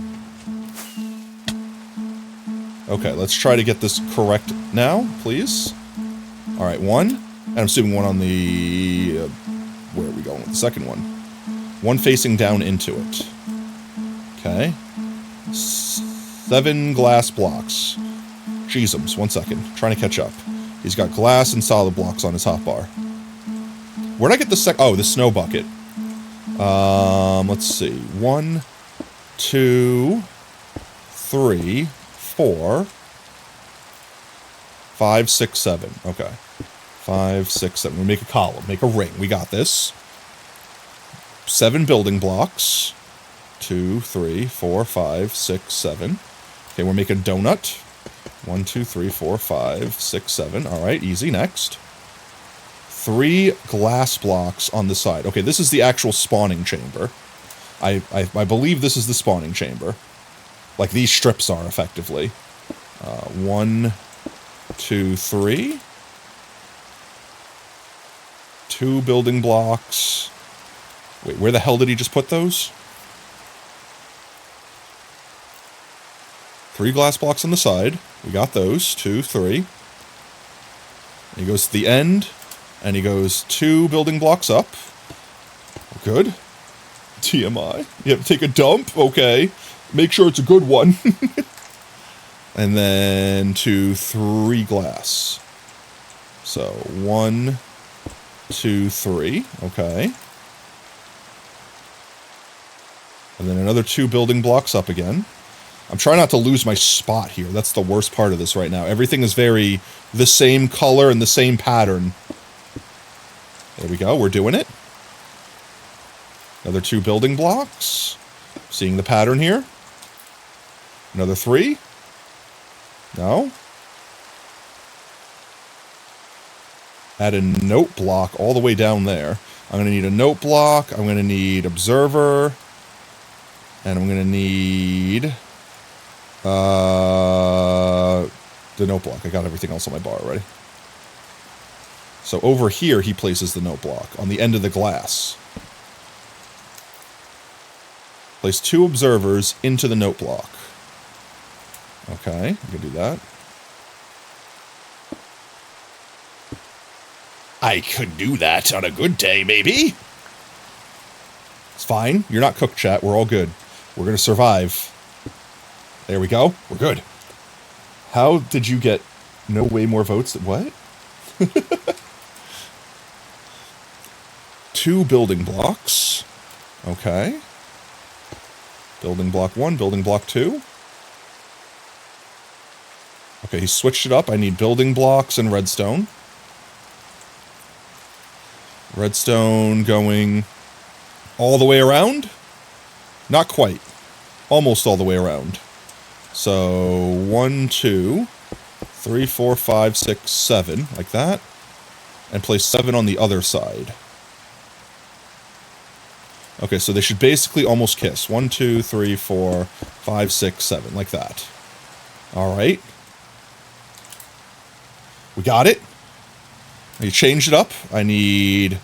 Okay, let's try to get this correct now, please. Alright, one. And I'm assuming one on the... where are we going with the second one? One facing down into it. Okay. 7 glass blocks. Jeezums, 1 second. Trying to catch up. He's got glass and solid blocks on his hotbar. Where'd I get the oh, the snow bucket. Let's see. 1, 2, 3, 4, 5, 6, 7. Okay. 5, 6, 7. We make a column. Make a ring. We got this. 7 building blocks. 2, 3, 4, 5, 6, 7. Okay, we're making a donut. 1, 2, 3, 4, 5, 6, 7. Alright, easy. Next. 3 glass blocks on the side. Okay, this is the actual spawning chamber. I believe this is the spawning chamber. Like these strips are, effectively. 1, 2, 3. 2 building blocks. Wait, where the hell did he just put those? 3 glass blocks on the side. We got those. 2, 3. And he goes to the end. And he goes 2 building blocks up. Good. TMI. You have to take a dump? Okay. Make sure it's a good one. And then 2, 3 glass. So 1, 2, 3. Okay. And then another 2 building blocks up again. I'm trying not to lose my spot here. That's the worst part of this right now. Everything is very the same color and the same pattern. There we go. We're doing it. Another 2 building blocks. Seeing the pattern here. Another 3. No. Add a note block all the way down there. I'm going to need a note block. I'm going to need observer. And I'm going to need... the note block. I got everything else on my bar already. So over here, he places the note block on the end of the glass. Place 2 observers into the note block. Okay, you can do that. I could do that on a good day, maybe. It's fine. You're not cooked, chat. We're all good. We're going to survive. There we go. We're good. How did you get no way more votes than what? 2 building blocks. Okay. Building block 1, building block 2. Okay, he switched it up. I need building blocks and redstone. Redstone going all the way around? Not quite. Almost all the way around. So 1, 2, 3, 4, 5, 6, 7, like that. And place 7 on the other side. Okay, so they should basically almost kiss. 1, 2, 3, 4, 5, 6, 7, like that. Alright. We got it. You changed it up. I need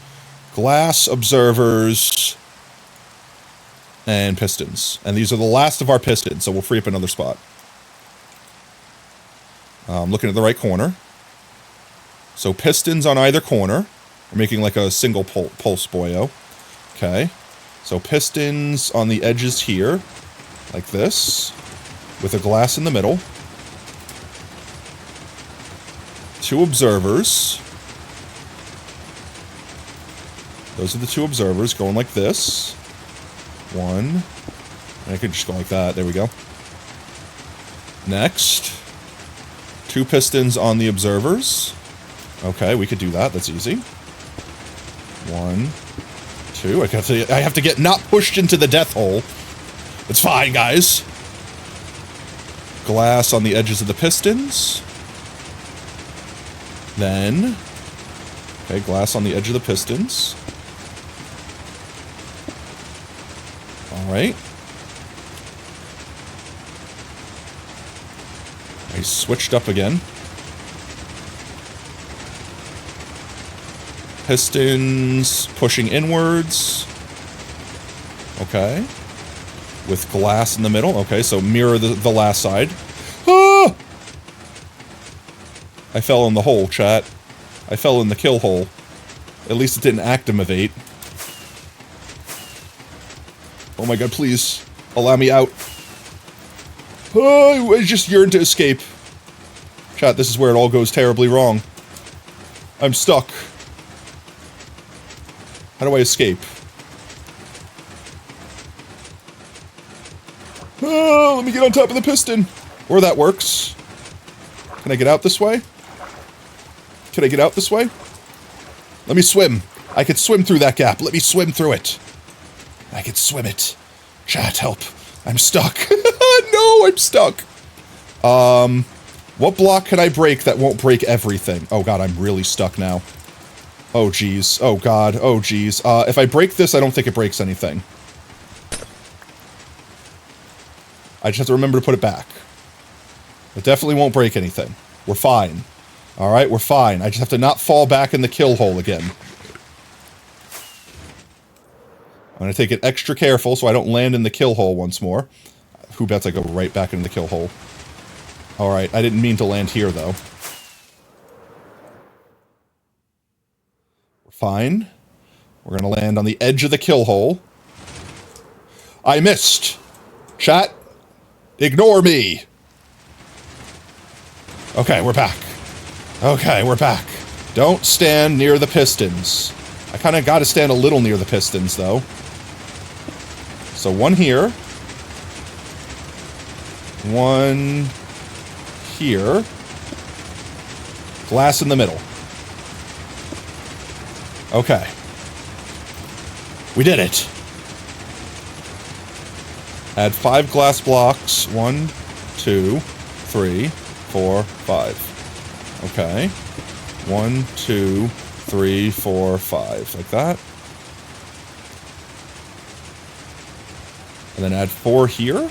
glass observers and pistons. And these are the last of our pistons, so we'll free up another spot. I'm looking at the right corner. So pistons on either corner. We're making like a single pulse boyo. Okay. So pistons on the edges here, like this, with a glass in the middle. 2 observers. Those are the 2 observers going like this. 1. And I could just go like that. There we go. Next. 2 pistons on the observers. Okay, we could do that. That's easy. 1, 2. I have to get not pushed into the death hole. It's fine, guys. Glass on the edges of the pistons. Then... okay, glass on the edge of the pistons. Alright. I switched up again. Pistons pushing inwards. Okay. With glass in the middle. Okay, so mirror the last side. Ah! I fell in the hole, chat. I fell in the kill hole. At least it didn't activate. Oh my god, please. Allow me out. Oh, I just yearn to escape. Chat, this is where it all goes terribly wrong. I'm stuck. How do I escape? Oh, let me get on top of the piston. Or that works. Can I get out this way? Can I get out this way? Let me swim. I could swim through that gap. Let me swim through it. I could swim it. Chat, help. I'm stuck. No, I'm stuck. What block can I break that won't break everything? Oh god, I'm really stuck now. Oh jeez. Oh god. Oh jeez. If I break this, I don't think it breaks anything. I just have to remember to put it back. It definitely won't break anything. We're fine. Alright, we're fine. I just have to not fall back in the kill hole again. I'm gonna take it extra careful so I don't land in the kill hole once more. Who bets I go right back into the kill hole? Alright, I didn't mean to land here, though. We're fine. We're gonna land on the edge of the kill hole. I missed! Chat, ignore me! Okay, we're back. Okay, we're back. Don't stand near the pistons. I kind of got to stand a little near the pistons, though. So one here. One here. Glass in the middle. Okay. We did it. Add 5 glass blocks. 1, 2, 3, 4, 5. Okay. 1, 2, 3, 4, 5. Like that. And then add 4 here.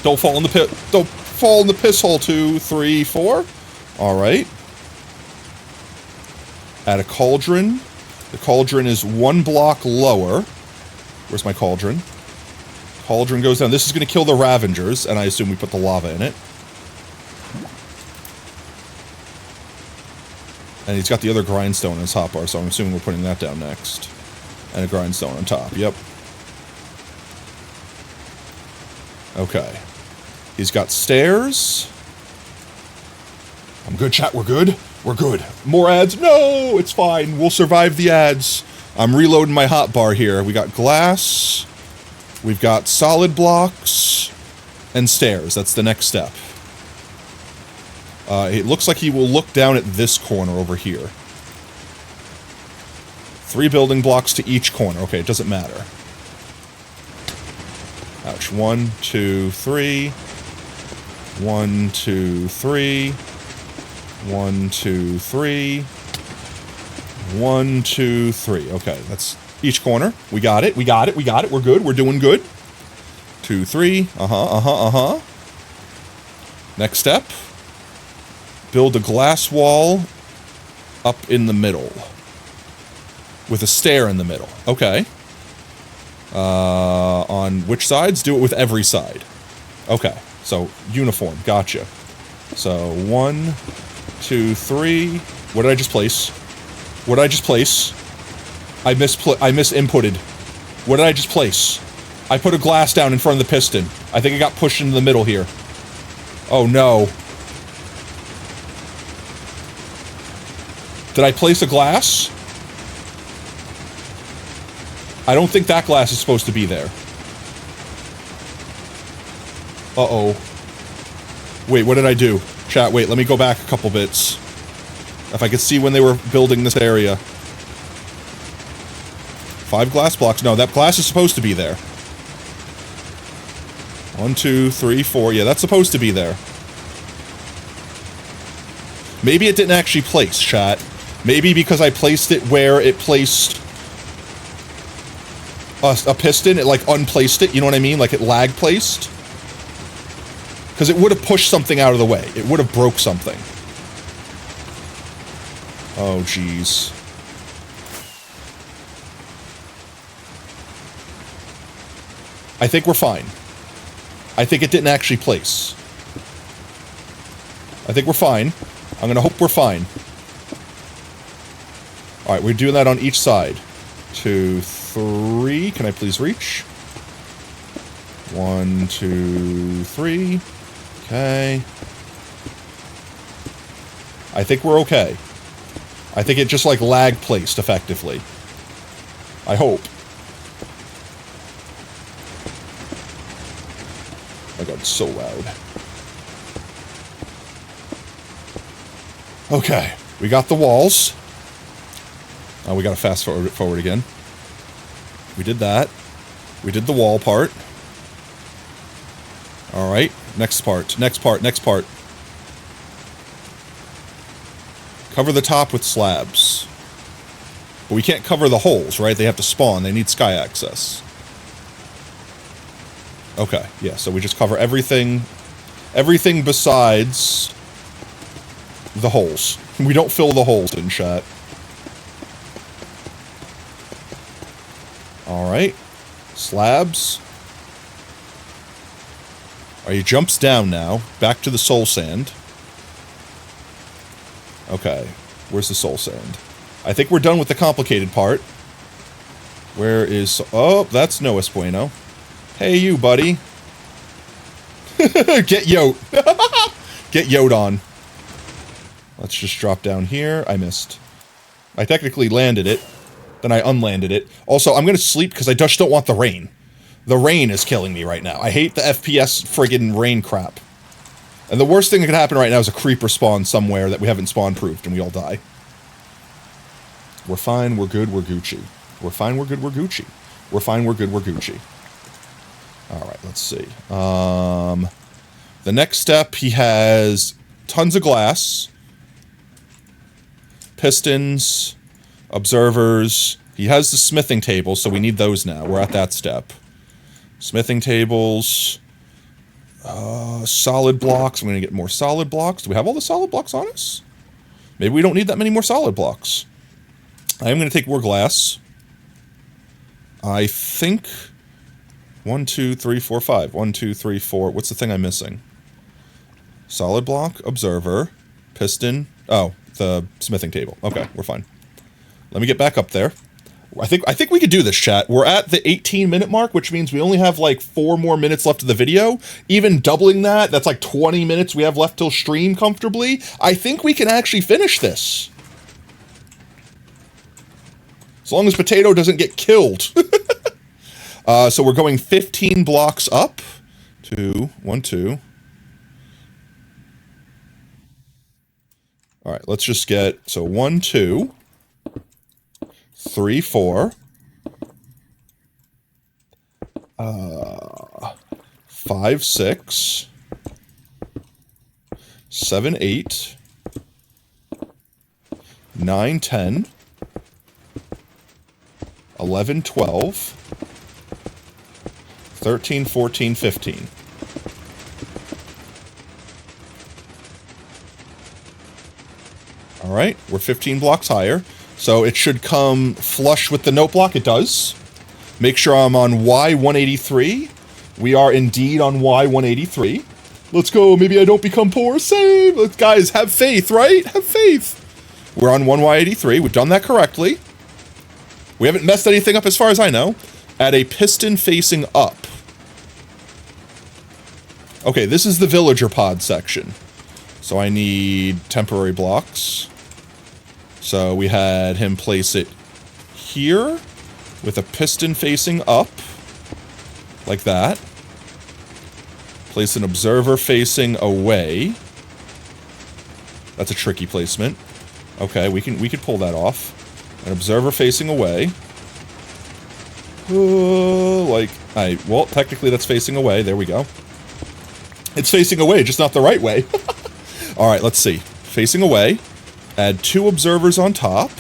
Don't fall in the pit. Don't fall in the piss hole. 2, 3, 4. Alright. Add a cauldron. The cauldron is 1 block lower. Where's my cauldron? Cauldron goes down. This is going to kill the Ravengers, and I assume we put the lava in it. And he's got the other grindstone in his hotbar, so I'm assuming we're putting that down next. And a grindstone on top. Yep. Okay. He's got stairs. I'm good, chat. We're good. We're good. More ads? No! It's fine. We'll survive the ads. I'm reloading my hotbar here. We got glass. We've got solid blocks. And stairs. That's the next step. It looks like he will look down at this corner over here. 3 building blocks to each corner. Okay, it doesn't matter. Ouch. 1, 2, 3. 1, 2, 3. 1, 2, 3. 1, 2, 3. Okay, that's each corner. We got it. We got it. We got it. We're good. We're doing good. 2, 3. Next step. Build a glass wall up in the middle. With a stair in the middle. Okay. On which sides? Do it with every side. Okay. So, uniform. Gotcha. So, 1, 2, 3. What did I just place? What did I just place? I misinputted. What did I just place? I put a glass down in front of the piston. I think it got pushed into the middle here. Oh no. Did I place a glass? I don't think that glass is supposed to be there. Uh-oh. Wait, what did I do? Chat, wait, let me go back a couple bits. If I could see when they were building this area. 5 glass blocks. No, that glass is supposed to be there. 1, 2, 3, 4. Yeah, that's supposed to be there. Maybe it didn't actually place, chat. Maybe because I placed it where it placed a piston, it like unplaced it, you know what I mean? Like it lag placed. Because it would have pushed something out of the way. It would have broke something. Oh, jeez. I think we're fine. I think it didn't actually place. I think we're fine. I'm gonna hope we're fine. Alright, we're doing that on each side. 2, 3. Can I please reach? 1, 2, 3. Okay. I think we're okay. I think it just, like, lag placed effectively. I hope. Oh my god, it's so loud. Okay, we got the walls. Oh, we gotta fast forward again. We did that. We did the wall part. Alright, next part, next part, next part. Cover the top with slabs. But we can't cover the holes, right? They have to spawn. They need sky access. Okay, yeah, so we just cover everything. Everything besides the holes. We don't fill the holes in, chat. Alright. Slabs. Alright, he jumps down now. Back to the soul sand. Okay. Where's the soul sand? I think we're done with the complicated part. Where is... Oh, that's no es bueno. Hey, you, buddy. Get yote. Get yote on. Let's just drop down here. I missed. I technically landed it. Then I unlanded it. Also, I'm gonna sleep because I just don't want the rain. The rain is killing me right now. I hate the FPS friggin' rain crap. And the worst thing that could happen right now is a creeper spawn somewhere that we haven't spawn-proofed and we all die. We're fine, we're good, we're Gucci. We're fine, we're good, we're Gucci. We're fine, we're good, we're Gucci. Alright, let's see. The next step, he has tons of glass. Pistons. Observers. He has the smithing table, so we need those now. We're at that step. Smithing tables. Solid blocks. I'm going to get more solid blocks. Do we have all the solid blocks on us? Maybe we don't need that many more solid blocks. I am going to take more glass. I think... 1, 2, 3, 4, 5. 1, 2, 3, 4. What's the thing I'm missing? Solid block, observer, piston. Oh, the smithing table. Okay, we're fine. Let me get back up there. I think we could do this, chat. We're at the 18-minute mark, which means we only have like 4 more minutes left of the video. Even doubling that, that's like 20 minutes we have left till stream comfortably. I think we can actually finish this. As long as Potato doesn't get killed. So we're going 15 blocks up. 2, 1, 2. Alright, let's just get... So 1, 2... 3, 4. 5, 6. 7, 8. 9, 10. 11, 12. 13, 14, 15. Alright, we're 15 blocks higher. So it should come flush with the note block. It does. Make sure I'm on Y183. We are indeed on Y183. Let's go. Maybe I don't become poor. Save. Let's, guys, have faith, right? Have faith. We're on 1Y83. We've done that correctly. We haven't messed anything up as far as I know. Add a piston facing up. Okay, this is the villager pod section. So I need temporary blocks. So we had him place it here with a piston facing up, like that. Place an observer facing away. That's a tricky placement. Okay, we could pull that off. An observer facing away. Well, technically that's facing away. There we go. It's facing away, just not the right way. All right, let's see. Facing away. Add 2 observers on top.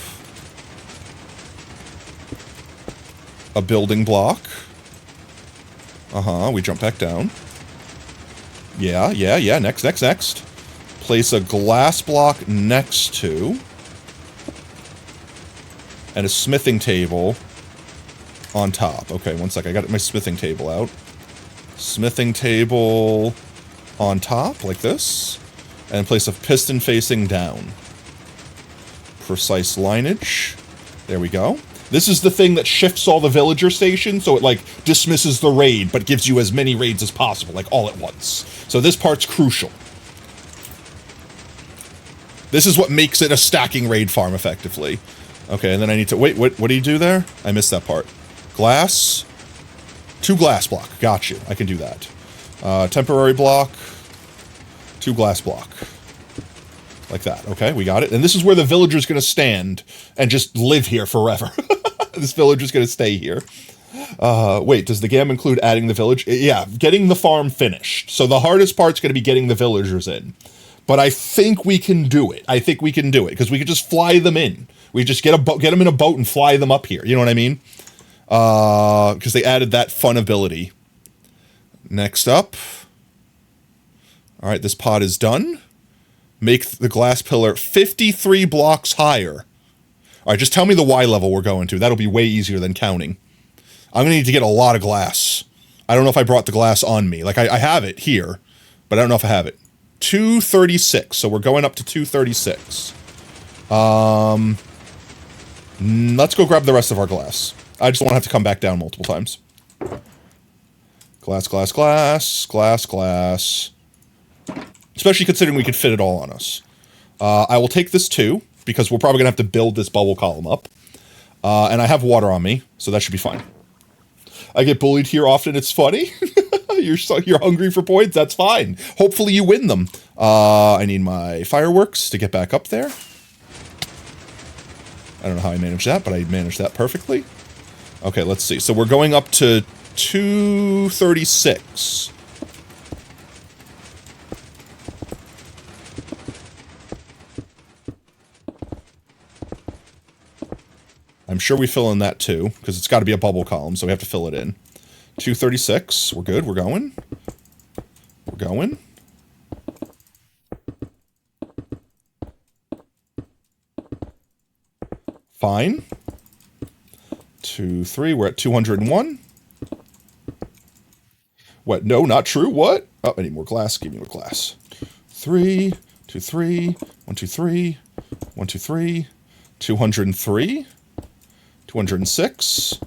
A building block. We jump back down. Yeah. Next. Place a glass block next to. And a smithing table on top. Okay, one sec. I got my smithing table out. Smithing table on top, like this. And place a piston facing down. Precise lineage. There we go. This is the thing that shifts all the villager stations, so it, like, dismisses the raid, but gives you as many raids as possible, like, all at once. So this part's crucial. This is what makes it a stacking raid farm, effectively. Okay, and then I need to... Wait, what do you do there? I missed that part. Glass. 2 glass block. Got you. I can do that. Temporary block. 2 glass block. Like that. Okay, we got it. And this is where the villager's gonna stand and just live here forever. This villager's gonna stay here. Wait, does the game include adding the village? Yeah, getting the farm finished. So the hardest part's gonna be getting the villagers in. But I think we can do it. Because we could just fly them in. We just get them in a boat and fly them up here. You know what I mean? Because they added that fun ability. Next up. Alright, this pod is done. Make the glass pillar 53 blocks higher. Alright, just tell me the Y level we're going to. That'll be way easier than counting. I'm gonna need to get a lot of glass. I don't know if I brought the glass on me. Like, I have it here, but I don't know if I have it. 236, so we're going up to 236. Let's go grab the rest of our glass. I just want to have to come back down multiple times. Glass. Especially considering we could fit it all on us. I will take this too, because we're probably going to have to build this bubble column up. And I have water on me, so that should be fine. I get bullied here often, it's funny. You're hungry for points, that's fine. Hopefully you win them. I need my fireworks to get back up there. I don't know how I managed that, but I managed that perfectly. Okay, let's see. So we're going up to 236. I'm sure we fill in that too, because it's got to be a bubble column, so we have to fill it in. 236. We're good. We're going. Fine. 2, 3. We're at 201. What? No, not true. What? Oh, I need more glass. Give me more glass. 3, 2, 3. 1, 2, 3. 1, 2, 3. 203. 206.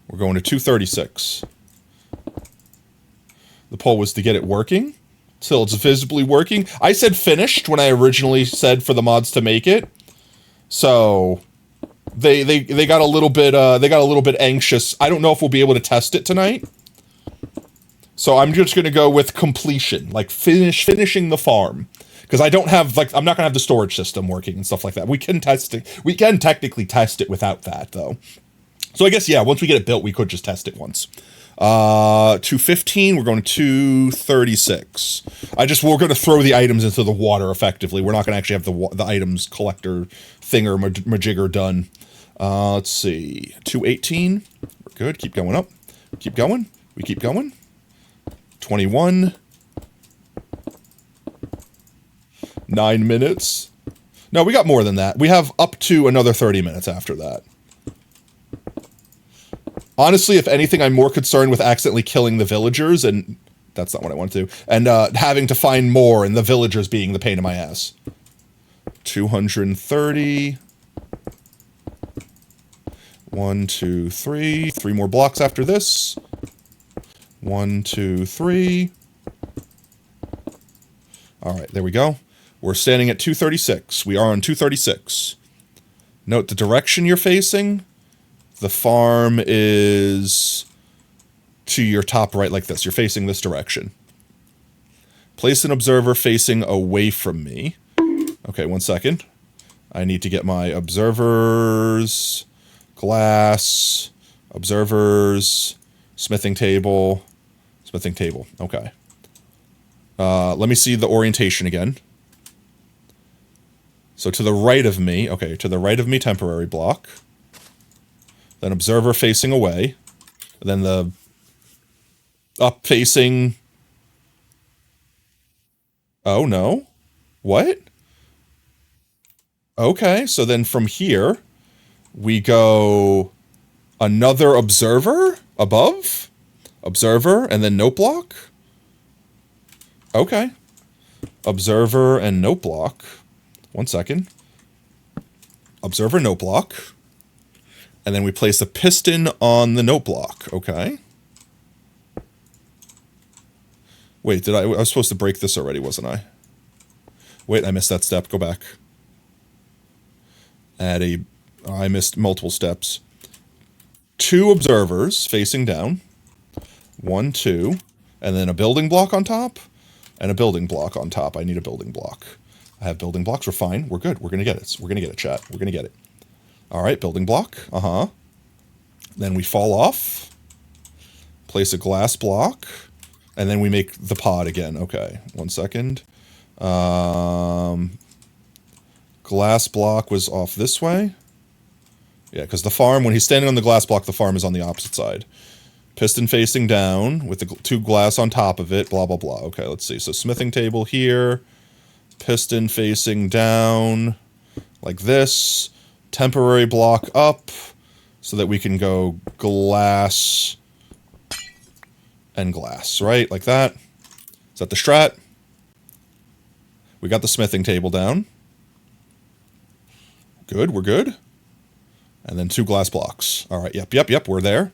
We're going to 236. The poll was to get it working. Till it's visibly working. I said finished when I originally said for the mods to make it. So they got a little bit anxious. I don't know if we'll be able to test it tonight. So I'm just gonna go with completion, like finishing the farm. Because I don't have, like, I'm not gonna have the storage system working and stuff like that. We can test it. We can technically test it without that, though. So I guess, yeah, once we get it built, we could just test it once. 215, we're going to 236. We're going to throw the items into the water, effectively. We're not going to actually have the items collector thing or majigger done. Let's see, 218, we're good, keep going up. Keep going, we keep going. 21. 9 minutes. No, we got more than that. We have up to another 30 minutes after that. Honestly, if anything, I'm more concerned with accidentally killing the villagers, and that's not what I want to do, and having to find more, and the villagers being the pain in my ass. 230. 1, 2, 3. 3 more blocks after this. 1, 2, 3. Alright, there we go. We're standing at 236. We are on 236. Note the direction you're facing. The farm is to your top right like this. You're facing this direction. Place an observer facing away from me. Okay, 1 second. I need to get my observers, glass, observers, smithing table, okay. Let me see the orientation again. So to the right of me, okay, to the right of me, temporary block. Then observer facing away. Then the up facing Oh, no. What? Okay, so then from here, we go another observer above? Observer, and then note block? Okay. Observer and note block. 1 second. Observer, note block. And then we place a piston on the note block. Okay. Wait, I was supposed to break this already, wasn't I? Wait, I missed that step. Go back. I missed multiple steps. 2 observers facing down. 1, 2. And then a building block on top. And a building block on top. I need a building block. I have building blocks. We're fine. We're good. We're going to get it. We're going to get it, chat. We're going to get it. All right, building block. Uh-huh. Then we fall off. Place a glass block. And then we make the pod again. Okay, 1 second. Glass block was off this way. Yeah, because the farm, when he's standing on the glass block, the farm is on the opposite side. Piston facing down with the 2 glass on top of it, blah, blah, blah. Okay, let's see. So smithing table here. Piston facing down like this. Temporary block up so that we can go glass and glass, right? Like that. Is that the strat? We got the smithing table down. Good, we're good. And then 2 glass blocks. All right, yep, we're there.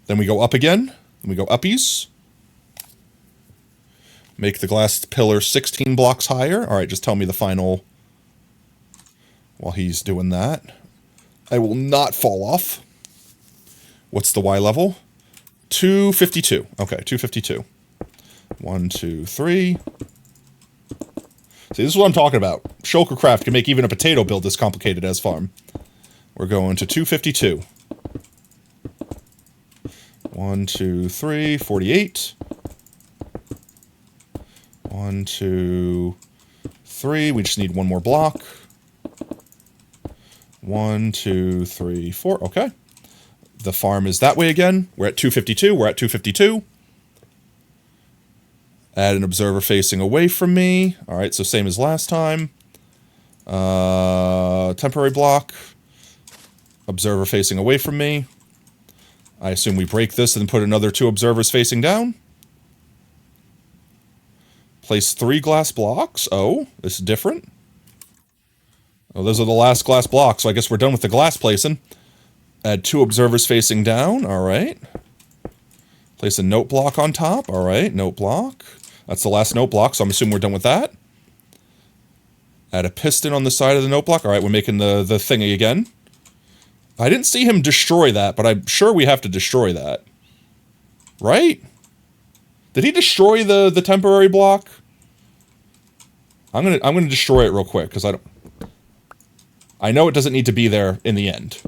Then we go up again. Then we go uppies. Make the glass pillar 16 blocks higher. All right, just tell me the final while he's doing that. I will not fall off. What's the Y level? 252. Okay, 252. 1, 2, 3. See, this is what I'm talking about. Shulker Craft can make even a potato build this complicated as farm. We're going to 252. 1, 2, 3, 48. 1, 2, 3. We just need 1 more block. 1, 2, 3, 4. Okay. The farm is that way again. We're at 252. We're at 252. Add an observer facing away from me. All right, so same as last time. Temporary block. Observer facing away from me. I assume we break this and put another 2 observers facing down. Place 3 glass blocks. Oh, this is different. Oh, those are the last glass blocks, so I guess we're done with the glass placing. Add 2 observers facing down. All right. Place a note block on top. All right, note block. That's the last note block, so I'm assuming we're done with that. Add a piston on the side of the note block. All right, we're making the thingy again. I didn't see him destroy that, but I'm sure we have to destroy that. Right? Did he destroy the temporary block? I'm gonna destroy it real quick, because I know it doesn't need to be there in the end.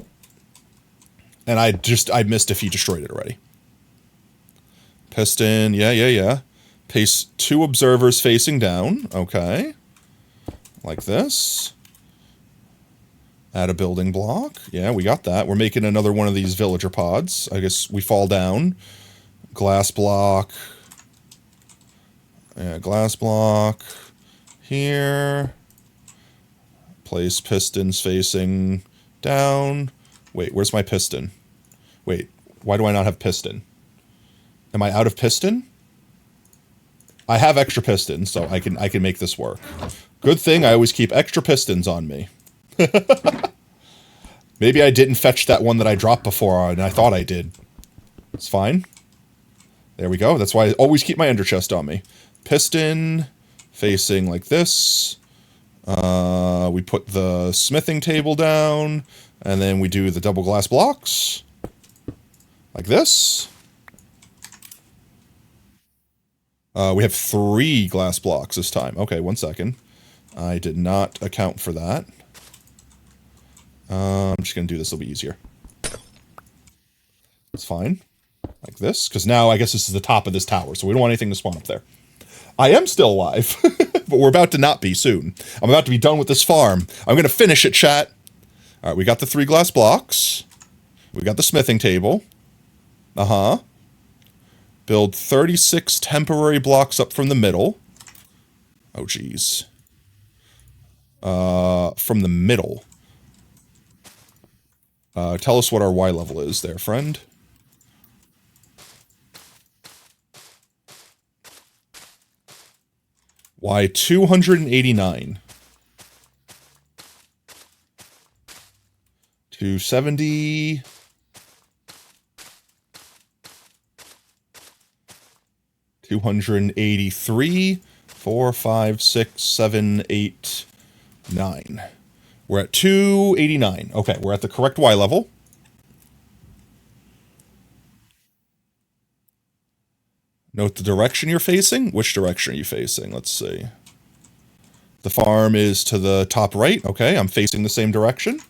And I missed if he destroyed it already. Piston, yeah. Place 2 observers facing down. Okay. Like this. Add a building block. Yeah, we got that. We're making another one of these villager pods. I guess we fall down. Glass block. Yeah, glass block. Here. Place pistons facing down. Wait, where's my piston? Wait, why do I not have piston? Am I out of piston? I have extra pistons, so I can make this work. Good thing I always keep extra pistons on me. Maybe I didn't fetch that one that I dropped before, and I thought I did. It's fine. There we go. That's why I always keep my ender chest on me. Piston facing like this. We put the smithing table down, and then we do the double glass blocks. Like this. We have 3 glass blocks this time. Okay, 1 second. I did not account for that. I'm just going to do this. It'll be easier. It's fine. Like this. Because now I guess this is the top of this tower, so we don't want anything to spawn up there. I am still alive, but we're about to not be soon. I'm about to be done with this farm. I'm going to finish it, chat. All right, we got the 3 glass blocks. We got the smithing table. Uh-huh. Build 36 temporary blocks up from the middle. Oh, geez. From the middle. Tell us what our Y level is there, friend. Y 289. 270. 283. 4, 5, 6, 7, 8, 9. We're at 289. Okay, we're at the correct Y level. Note the direction you're facing. Which direction are you facing? Let's see. The farm is to the top right. Okay, I'm facing the same direction.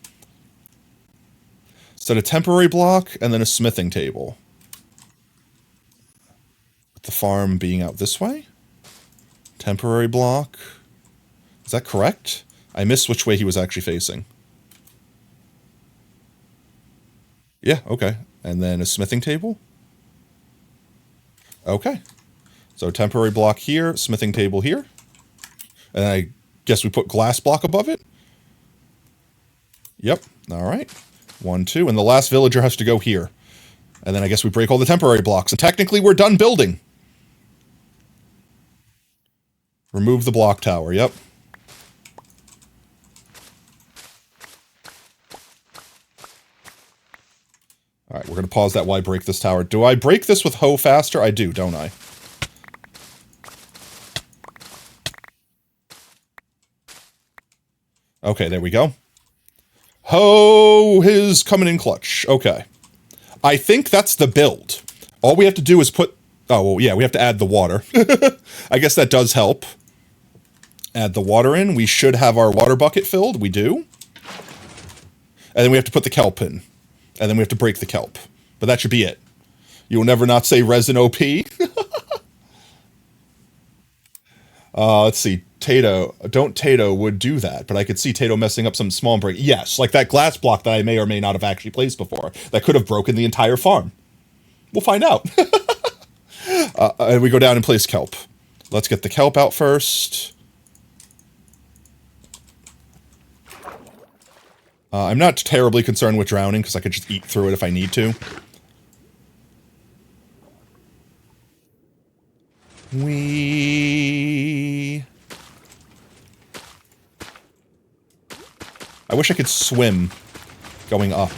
Set a temporary block and then a smithing table. With the farm being out this way. Temporary block. Is that correct? I missed which way he was actually facing. Yeah, okay. And then a smithing table. Okay. So temporary block here, smithing table here. And I guess we put glass block above it. Yep. All right. 1, 2. And the last villager has to go here. And then I guess we break all the temporary blocks. And technically we're done building. Remove the block tower. Yep. All right, we're going to pause that while I break this tower. Do I break this with hoe faster? I do, don't I? Okay, there we go. Hoe is coming in clutch. Okay. I think that's the build. All we have to do is put... Oh, well, yeah, we have to add the water. I guess that does help. Add the water in. We should have our water bucket filled. We do. And then we have to put the kelp in. And then we have to break the kelp. But that should be it. You will never not say resin OP. Let's see. Tato. Don't Tato would do that. But I could see Tato messing up some small break. Yes, like that glass block that I may or may not have actually placed before. That could have broken the entire farm. We'll find out. And we go down and place kelp. Let's get the kelp out first. I'm not terribly concerned with drowning, because I could just eat through it if I need to. I wish I could swim going up.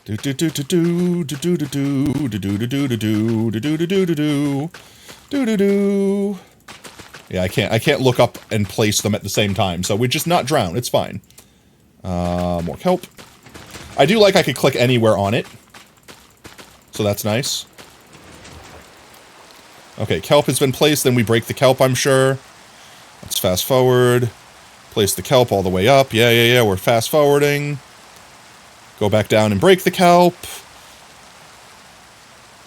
Do do do do do do do do do do do do do do do do do do do do. Yeah, I can't look up and place them at the same time, so we just not drown. It's fine. More kelp. I do like I could click anywhere on it. So that's nice. Okay, kelp has been placed, then we break the kelp, I'm sure. Let's fast forward. Place the kelp all the way up. Yeah, we're fast forwarding. Go back down and break the kelp.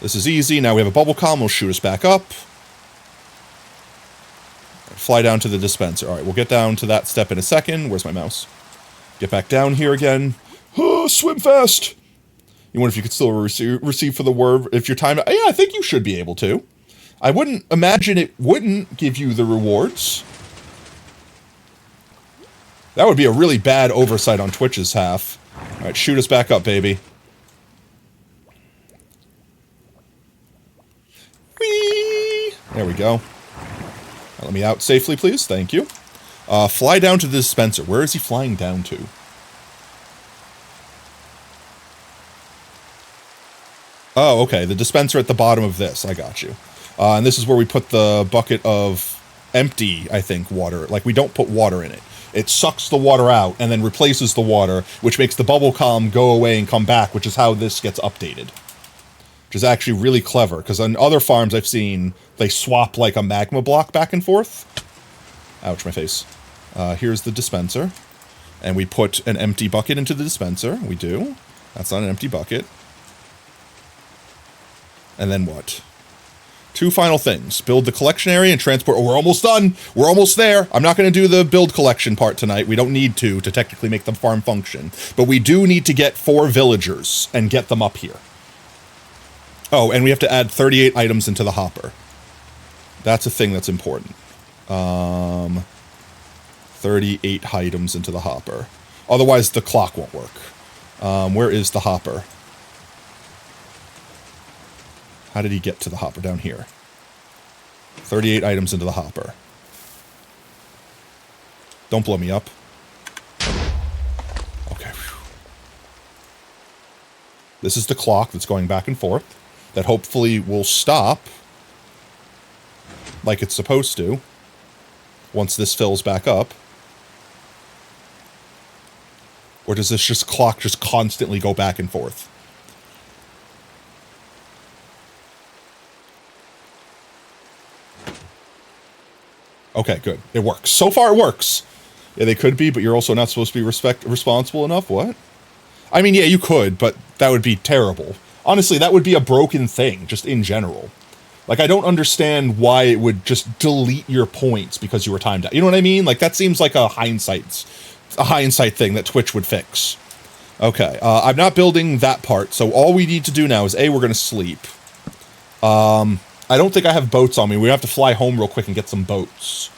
This is easy. Now we have a bubble column. Will shoot us back up. Fly down to the dispenser. All right, we'll get down to that step in a second. Where's my mouse? Get back down here again. Oh, swim fast. You wonder if you could still receive for the word if your time... Yeah, I think you should be able to. I wouldn't imagine it wouldn't give you the rewards. That would be a really bad oversight on Twitch's half. All right, shoot us back up, baby. Whee! There we go. Let me out safely, please. Thank you. Fly down to the dispenser. Where is he flying down to? Oh, okay. The dispenser at the bottom of this. I got you. And this is where we put the bucket of empty, I think, water. Like, we don't put water in it. It sucks the water out and then replaces the water, which makes the bubble column go away and come back, which is how this gets updated. Which is actually really clever, because on other farms I've seen, they swap like a magma block back and forth. Ouch, my face. Here's the dispenser. And we put an empty bucket into the dispenser. We do. That's not an empty bucket. And then what? Two final things. Build the collection area and transport... Oh, we're almost done! We're almost there! I'm not going to do the build collection part tonight. We don't need to technically make the farm function. But we do need to get 4 villagers and get them up here. Oh, and we have to add 38 items into the hopper. That's a thing that's important. 38 items into the hopper. Otherwise, the clock won't work. Where is the hopper? How did he get to the hopper? Down here. 38 items into the hopper. Don't blow me up. Okay. This is the clock that's going back and forth. That hopefully will stop. Like it's supposed to. Once this fills back up. Or does this clock just constantly go back and forth? Okay, good. It works. So far it works. Yeah, they could be, but you're also not supposed to be responsible enough. What? I mean, yeah, you could, but that would be terrible. Honestly, that would be a broken thing, just in general. Like, I don't understand why it would just delete your points because you were timed out. You know what I mean? Like, that seems like a hindsight thing that Twitch would fix. Okay, I'm not building that part, so all we need to do now is, A, we're going to sleep. I don't think I have boats on me. We have to fly home real quick and get some boats.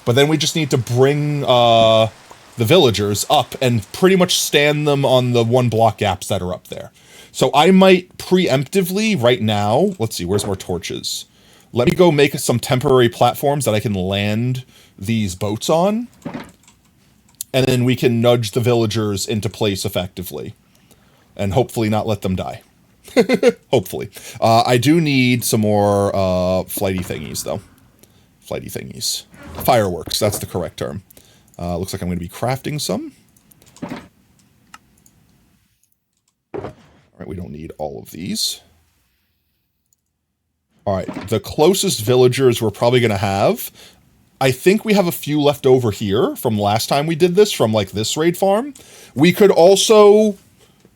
But then we just need to bring the villagers up and pretty much stand them on the 1 block gaps that are up there. So I might preemptively, right now, let's see, where's more torches? Let me go make some temporary platforms that I can land these boats on. And then we can nudge the villagers into place effectively. And hopefully not let them die. Hopefully. I do need some more flighty thingies, though. Flighty thingies. Fireworks, that's the correct term. Looks like I'm going to be crafting some. Alright, we don't need all of these. Alright, the closest villagers we're probably going to have... I think we have a few left over here from last time we did this, from, like, this raid farm. We could also...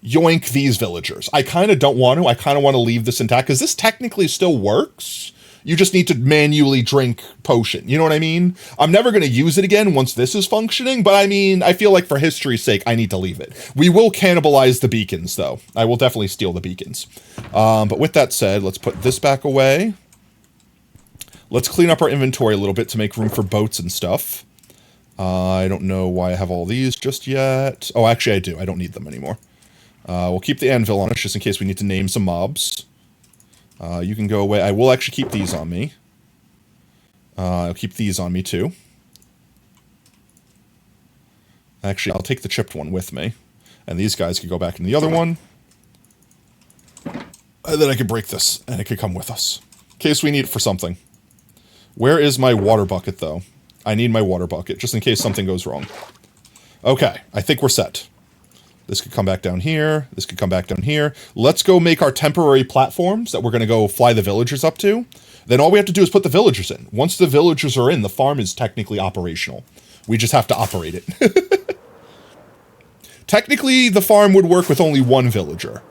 yoink these villagers. I kind of don't want to. I kind of want to leave this intact, because this technically still works. You just need to manually drink potion. You know what I mean? I'm never going to use it again once this is functioning, but I mean, I feel like for history's sake, I need to leave it. We will cannibalize the beacons, though. I will definitely steal the beacons. But with that said, let's put this back away. Let's clean up our inventory a little bit to make room for boats and stuff. I don't know why I have all these just yet. Oh, actually I do. I don't need them anymore. We'll keep the anvil on us just in case we need to name some mobs. You can go away. I will actually keep these on me. I'll keep these on me too. Actually, I'll take the chipped one with me. And these guys could go back in the other one. And then I could break this, and it could come with us. In case we need it for something. Where is my water bucket, though? I need my water bucket, just in case something goes wrong. Okay, I think we're set. This could come back down here. This could come back down here. Let's go make our temporary platforms that we're going to go fly the villagers up to. Then all we have to do is put the villagers in. Once the villagers are in, the farm is technically operational. We just have to operate it. Technically, the farm would work with only 1 villager.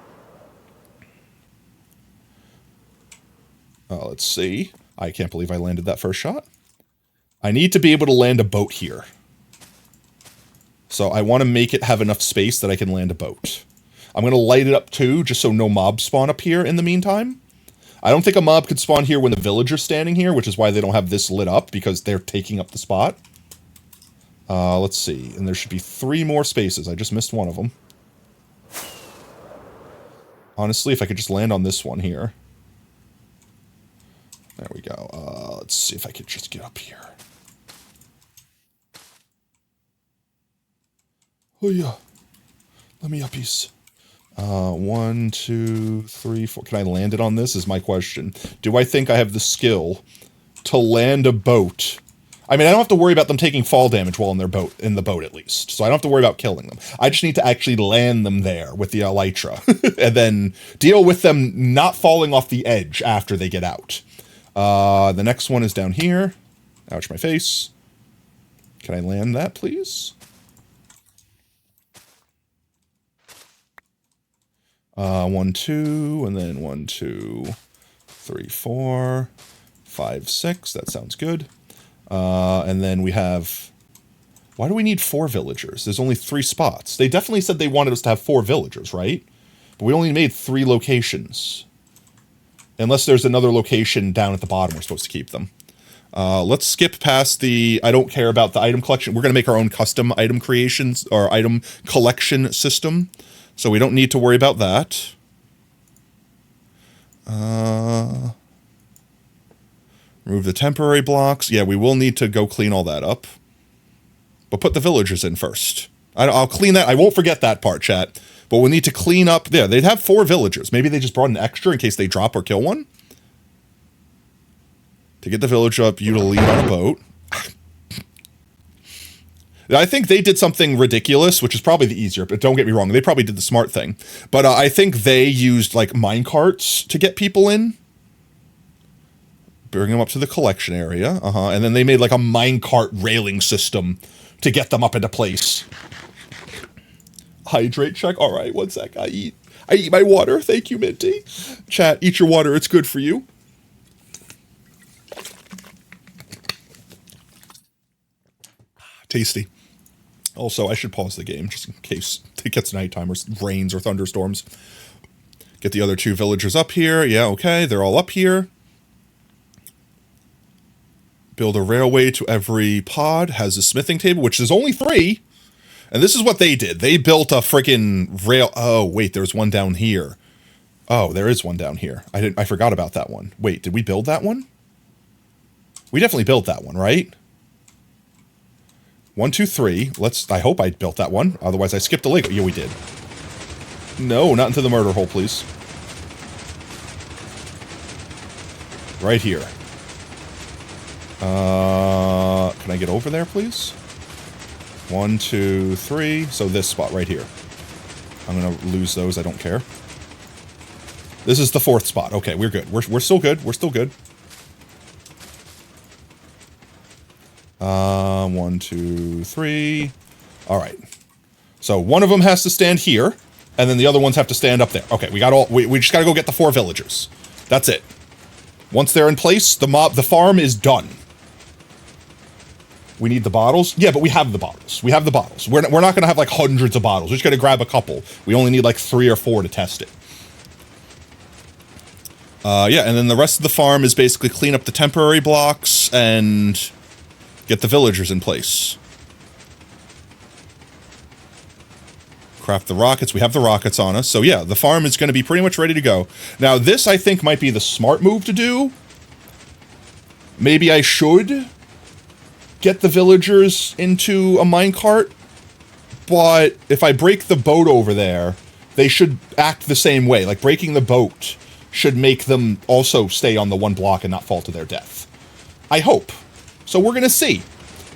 Let's see. I can't believe I landed that first shot. I need to be able to land a boat here. So I want to make it have enough space that I can land a boat. I'm going to light it up too, just so no mobs spawn up here in the meantime. I don't think a mob could spawn here when the villager's standing here, which is why they don't have this lit up, because they're taking up the spot. Let's see. And there should be 3 more spaces. I just missed one of them. Honestly, if I could just land on this one here. There we go. Let's see if I could just get up here. Oh yeah. Let me uppies. 1, 2, 3, 4. Can I land it on this is my question. Do I think I have the skill to land a boat? I mean, I don't have to worry about them taking fall damage while in the boat at least. So I don't have to worry about killing them. I just need to actually land them there with the elytra. And then deal with them not falling off the edge after they get out. The next one is down here. Ouch, my face. Can I land that, please? 1, 2, and then 1, 2, 3, 4, 5, 6. That sounds good. And then we have... Why do we need 4 villagers? There's only 3 spots. They definitely said they wanted us to have 4 villagers, right? But we only made 3 locations. Unless there's another location down at the bottom we're supposed to keep them. Let's skip past the, I don't care about the item collection. We're going to make our own custom item creations or item collection system. So we don't need to worry about that. Remove the temporary blocks. Yeah, we will need to go clean all that up. But put the villagers in first. I'll clean that. I won't forget that part, chat. But we'll need to clean up. Yeah, they'd have 4 villagers. Maybe they just brought an extra in case they drop or kill one. To get the village up, you to lead on a boat. I think they did something ridiculous, which is probably the easier, but don't get me wrong, they probably did the smart thing. But I think they used, like, minecarts to get people in. Bring them up to the collection area. And then they made, like, a minecart railing system to get them up into place. Hydrate check. All right, one sec. I eat my water. Thank you, Minty. Chat, eat your water. It's good for you. Tasty. Also, I should pause the game just in case it gets nighttime or rains or thunderstorms. Get the other 2 villagers up here. Yeah, okay. They're all up here. Build a railway to every pod. Has a smithing table, which is only 3. And this is what they did. They built a freaking rail. Oh, wait, there's one down here. Oh, there is one down here. I forgot about that one. Wait, did we build that one? We definitely built that one, right? 1, 2, 3. I hope I built that one. Otherwise, I skipped a Lego. Yeah, we did. No, not into the murder hole, please. Right here. Can I get over there, please? 1, 2, 3. So this spot right here. I'm gonna lose those. I don't care. This is the 4th spot. Okay, we're good. We're still good. We're still good. 1, 2, 3. All right. So one of them has to stand here, and then the other ones have to stand up there. Okay, we got all. We just gotta go get the 4 villagers. That's it. Once they're in place, the farm is done. We need the bottles. Yeah, but we have the bottles. We have the bottles. We're not gonna have like hundreds of bottles. We're just gonna grab a couple. We only need like 3 or 4 to test it. Yeah, and then the rest of the farm is basically clean up the temporary blocks and get the villagers in place. Craft the rockets. We have the rockets on us. So yeah, the farm is going to be pretty much ready to go. Now this, I think, might be the smart move to do. Maybe I should get the villagers into a minecart. But if I break the boat over there, they should act the same way. Like, breaking the boat should make them also stay on the 1 block and not fall to their death. I hope. So we're gonna see.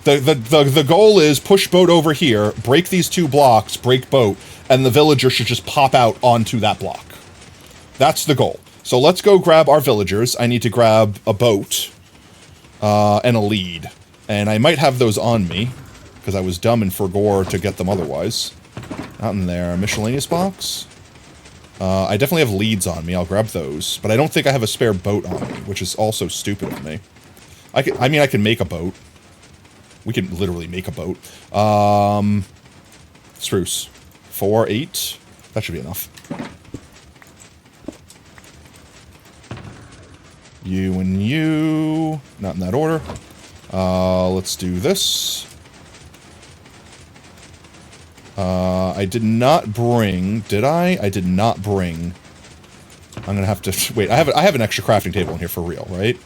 The goal is push boat over here, break these 2 blocks, break boat, and the villager should just pop out onto that block. That's the goal. So let's go grab our villagers. I need to grab a boat and a lead. And I might have those on me, because I was dumb and forgore to get them otherwise. Not in there. Miscellaneous box. I definitely have leads on me. I'll grab those. But I don't think I have a spare boat on me, which is also stupid of me. I can make a boat. We can literally make a boat. Spruce. 4, 8. That should be enough. You and you. Not in that order. Let's do this. I did not bring... Did I? I did not bring... I'm gonna have to... Wait, I have an extra crafting table in here for real, right?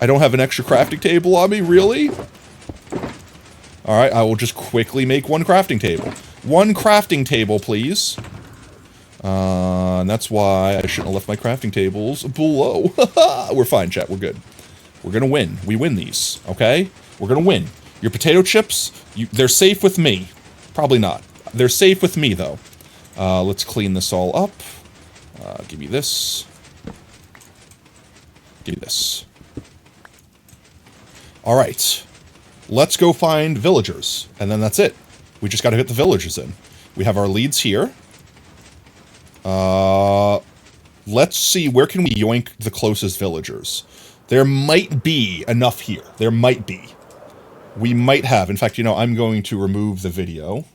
I don't have an extra crafting table on me, really? Alright, I will just quickly make 1 crafting table. 1 crafting table, please. And that's why I shouldn't have left my crafting tables below. We're fine, chat. We're good. We're gonna win. We win these, okay? We're gonna win. Your potato chips, they're safe with me. Probably not. They're safe with me, though. Let's clean this all up. Give me this. Give me this. Alright. Let's go find villagers. And then that's it. We just gotta get the villagers in. We have our leads here. Let's see, where can we yoink the closest villagers? There might be enough here. There might be. We might have. In fact, you know, I'm going to remove the video.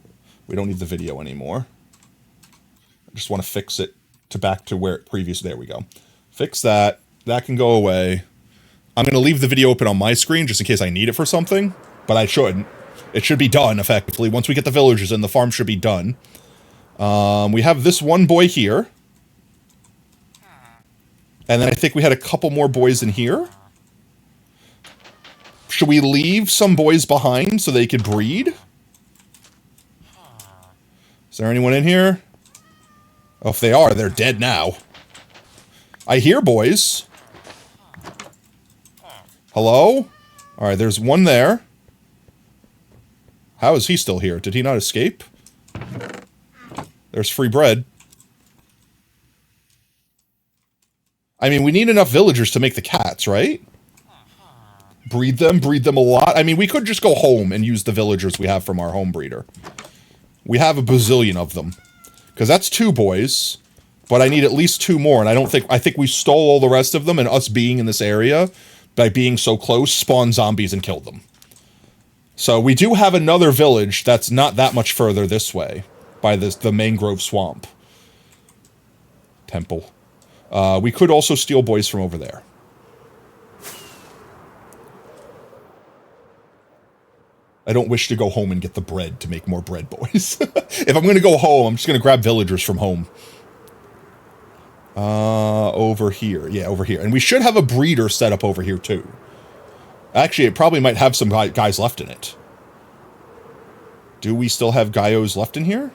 We don't need the video anymore. I just want to fix it to back to where it previous. There we go. Fix that. That can go away. I'm going to leave the video open on my screen just in case I need it for something, but I shouldn't. It should be done, effectively. Once we get the villagers in, the farm should be done. We have this one boy here. And then I think we had a couple more boys in here. Should we leave some boys behind so they could breed? Is there anyone in here? Oh, if they are, they're dead now. I hear boys. Hello? Alright, there's one there. How is he still here? Did he not escape? There's free bread. I mean, we need enough villagers to make the cats, right? Breed them a lot. I mean, we could just go home and use the villagers we have from our home breeder. We have a bazillion of them. Because that's 2 boys, but I need at least 2 more, and I think we stole all the rest of them, and us being in this area, by being so close, spawned zombies and killed them. So we do have another village that's not that much further this way, by the mangrove swamp. Temple. We could also steal boys from over there. I don't wish to go home and get the bread to make more bread, boys. If I'm going to go home, I'm just going to grab villagers from home. Over here. Yeah, over here. And we should have a breeder set up over here, too. Actually, it probably might have some guys left in it. Do we still have Gaios left in here?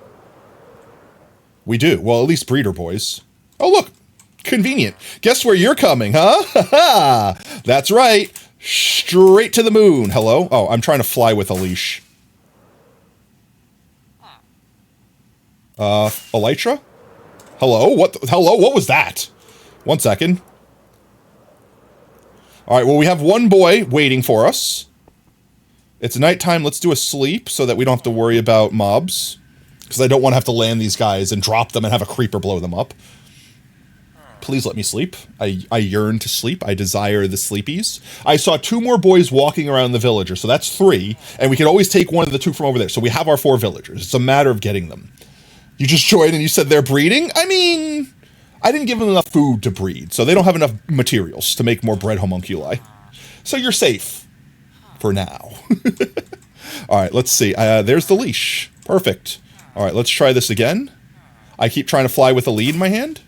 We do. Well, at least breeder boys. Oh, look. Convenient. Guess where you're coming, huh? Ha-ha! That's right. Straight to the moon. Hello? Oh, I'm trying to fly with a leash. Elytra? Hello? Hello? What was that? 1 second. Alright, well, we have one boy waiting for us. It's nighttime. Let's do a sleep so that we don't have to worry about mobs. Because I don't want to have to land these guys and drop them and have a creeper blow them up. Please let me sleep. I yearn to sleep. I desire the sleepies. I saw 2 more boys walking around the villager, so that's 3. And we can always take one of the 2 from over there. So we have our 4 villagers. It's a matter of getting them. You just joined and you said they're breeding? I mean, I didn't give them enough food to breed, so they don't have enough materials to make more bread homunculi. So you're safe. For now. Alright, let's see. There's the leash. Perfect. Alright, let's try this again. I keep trying to fly with a lead in my hand.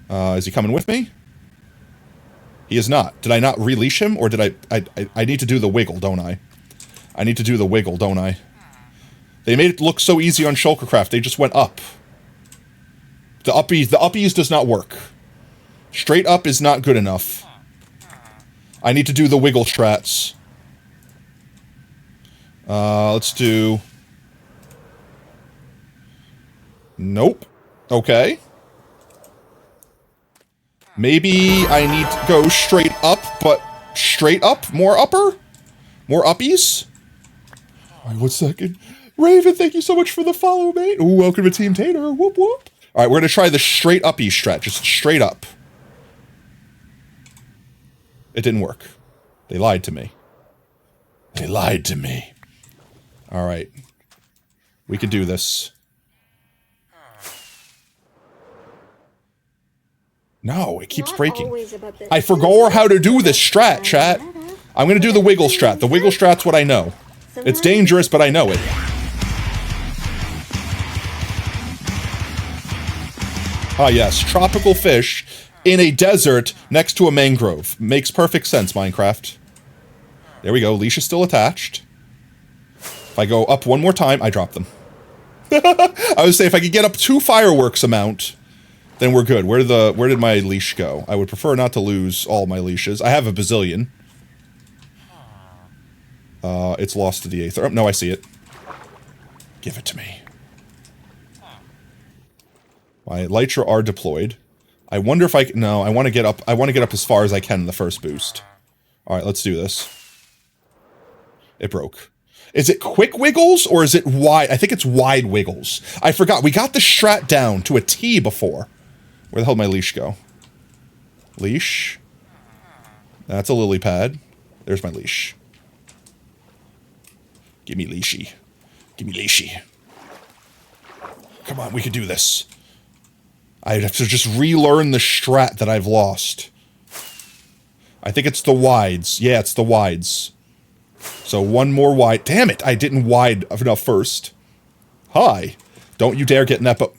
Is he coming with me? He is not. Did I not releash him, or did I need to do the wiggle, don't I? I need to do the wiggle, don't I? They made it look so easy on Shulkercraft, they just went up. The uppies does not work. Straight up is not good enough. I need to do the wiggle strats. Let's do... Nope. Okay. Maybe I need to go straight up, but straight up? More upper? More uppies? Alright, 1 second. Raven, thank you so much for the follow, mate. Ooh, welcome to Team Tater. Whoop, whoop. Alright, we're gonna try the straight uppie strat. Just straight up. It didn't work. They lied to me. They lied to me. Alright. We can do this. No, it keeps breaking. I forgot how to do this strat, chat. I'm gonna do the wiggle strat. The wiggle strat's what I know. It's dangerous, but I know it. Ah, yes. Tropical fish in a desert next to a mangrove. Makes perfect sense, Minecraft. There we go. Leash is still attached. If I go up one more time, I drop them. I would say if I could get up 2 fireworks amount, then we're good. Where did my leash go? I would prefer not to lose all my leashes. I have a bazillion. It's lost to the aether. Oh, no, I see it. Give it to me. My elytra are deployed. I wonder if I can... No, I want to get up... I want to get up as far as I can in the first boost. Alright, let's do this. It broke. Is it quick wiggles, or is it wide? I think it's wide wiggles. I forgot. We got the strat down to a T before. Where the hell did my leash go? Leash. That's a lily pad. There's my leash. Give me leashy. Give me leashy. Come on, we can do this. I have to just relearn the strat that I've lost. I think it's the wides. Yeah, it's the wides. So one more wide. Damn it, I didn't wide enough first. Hi. Don't you dare get in that boat.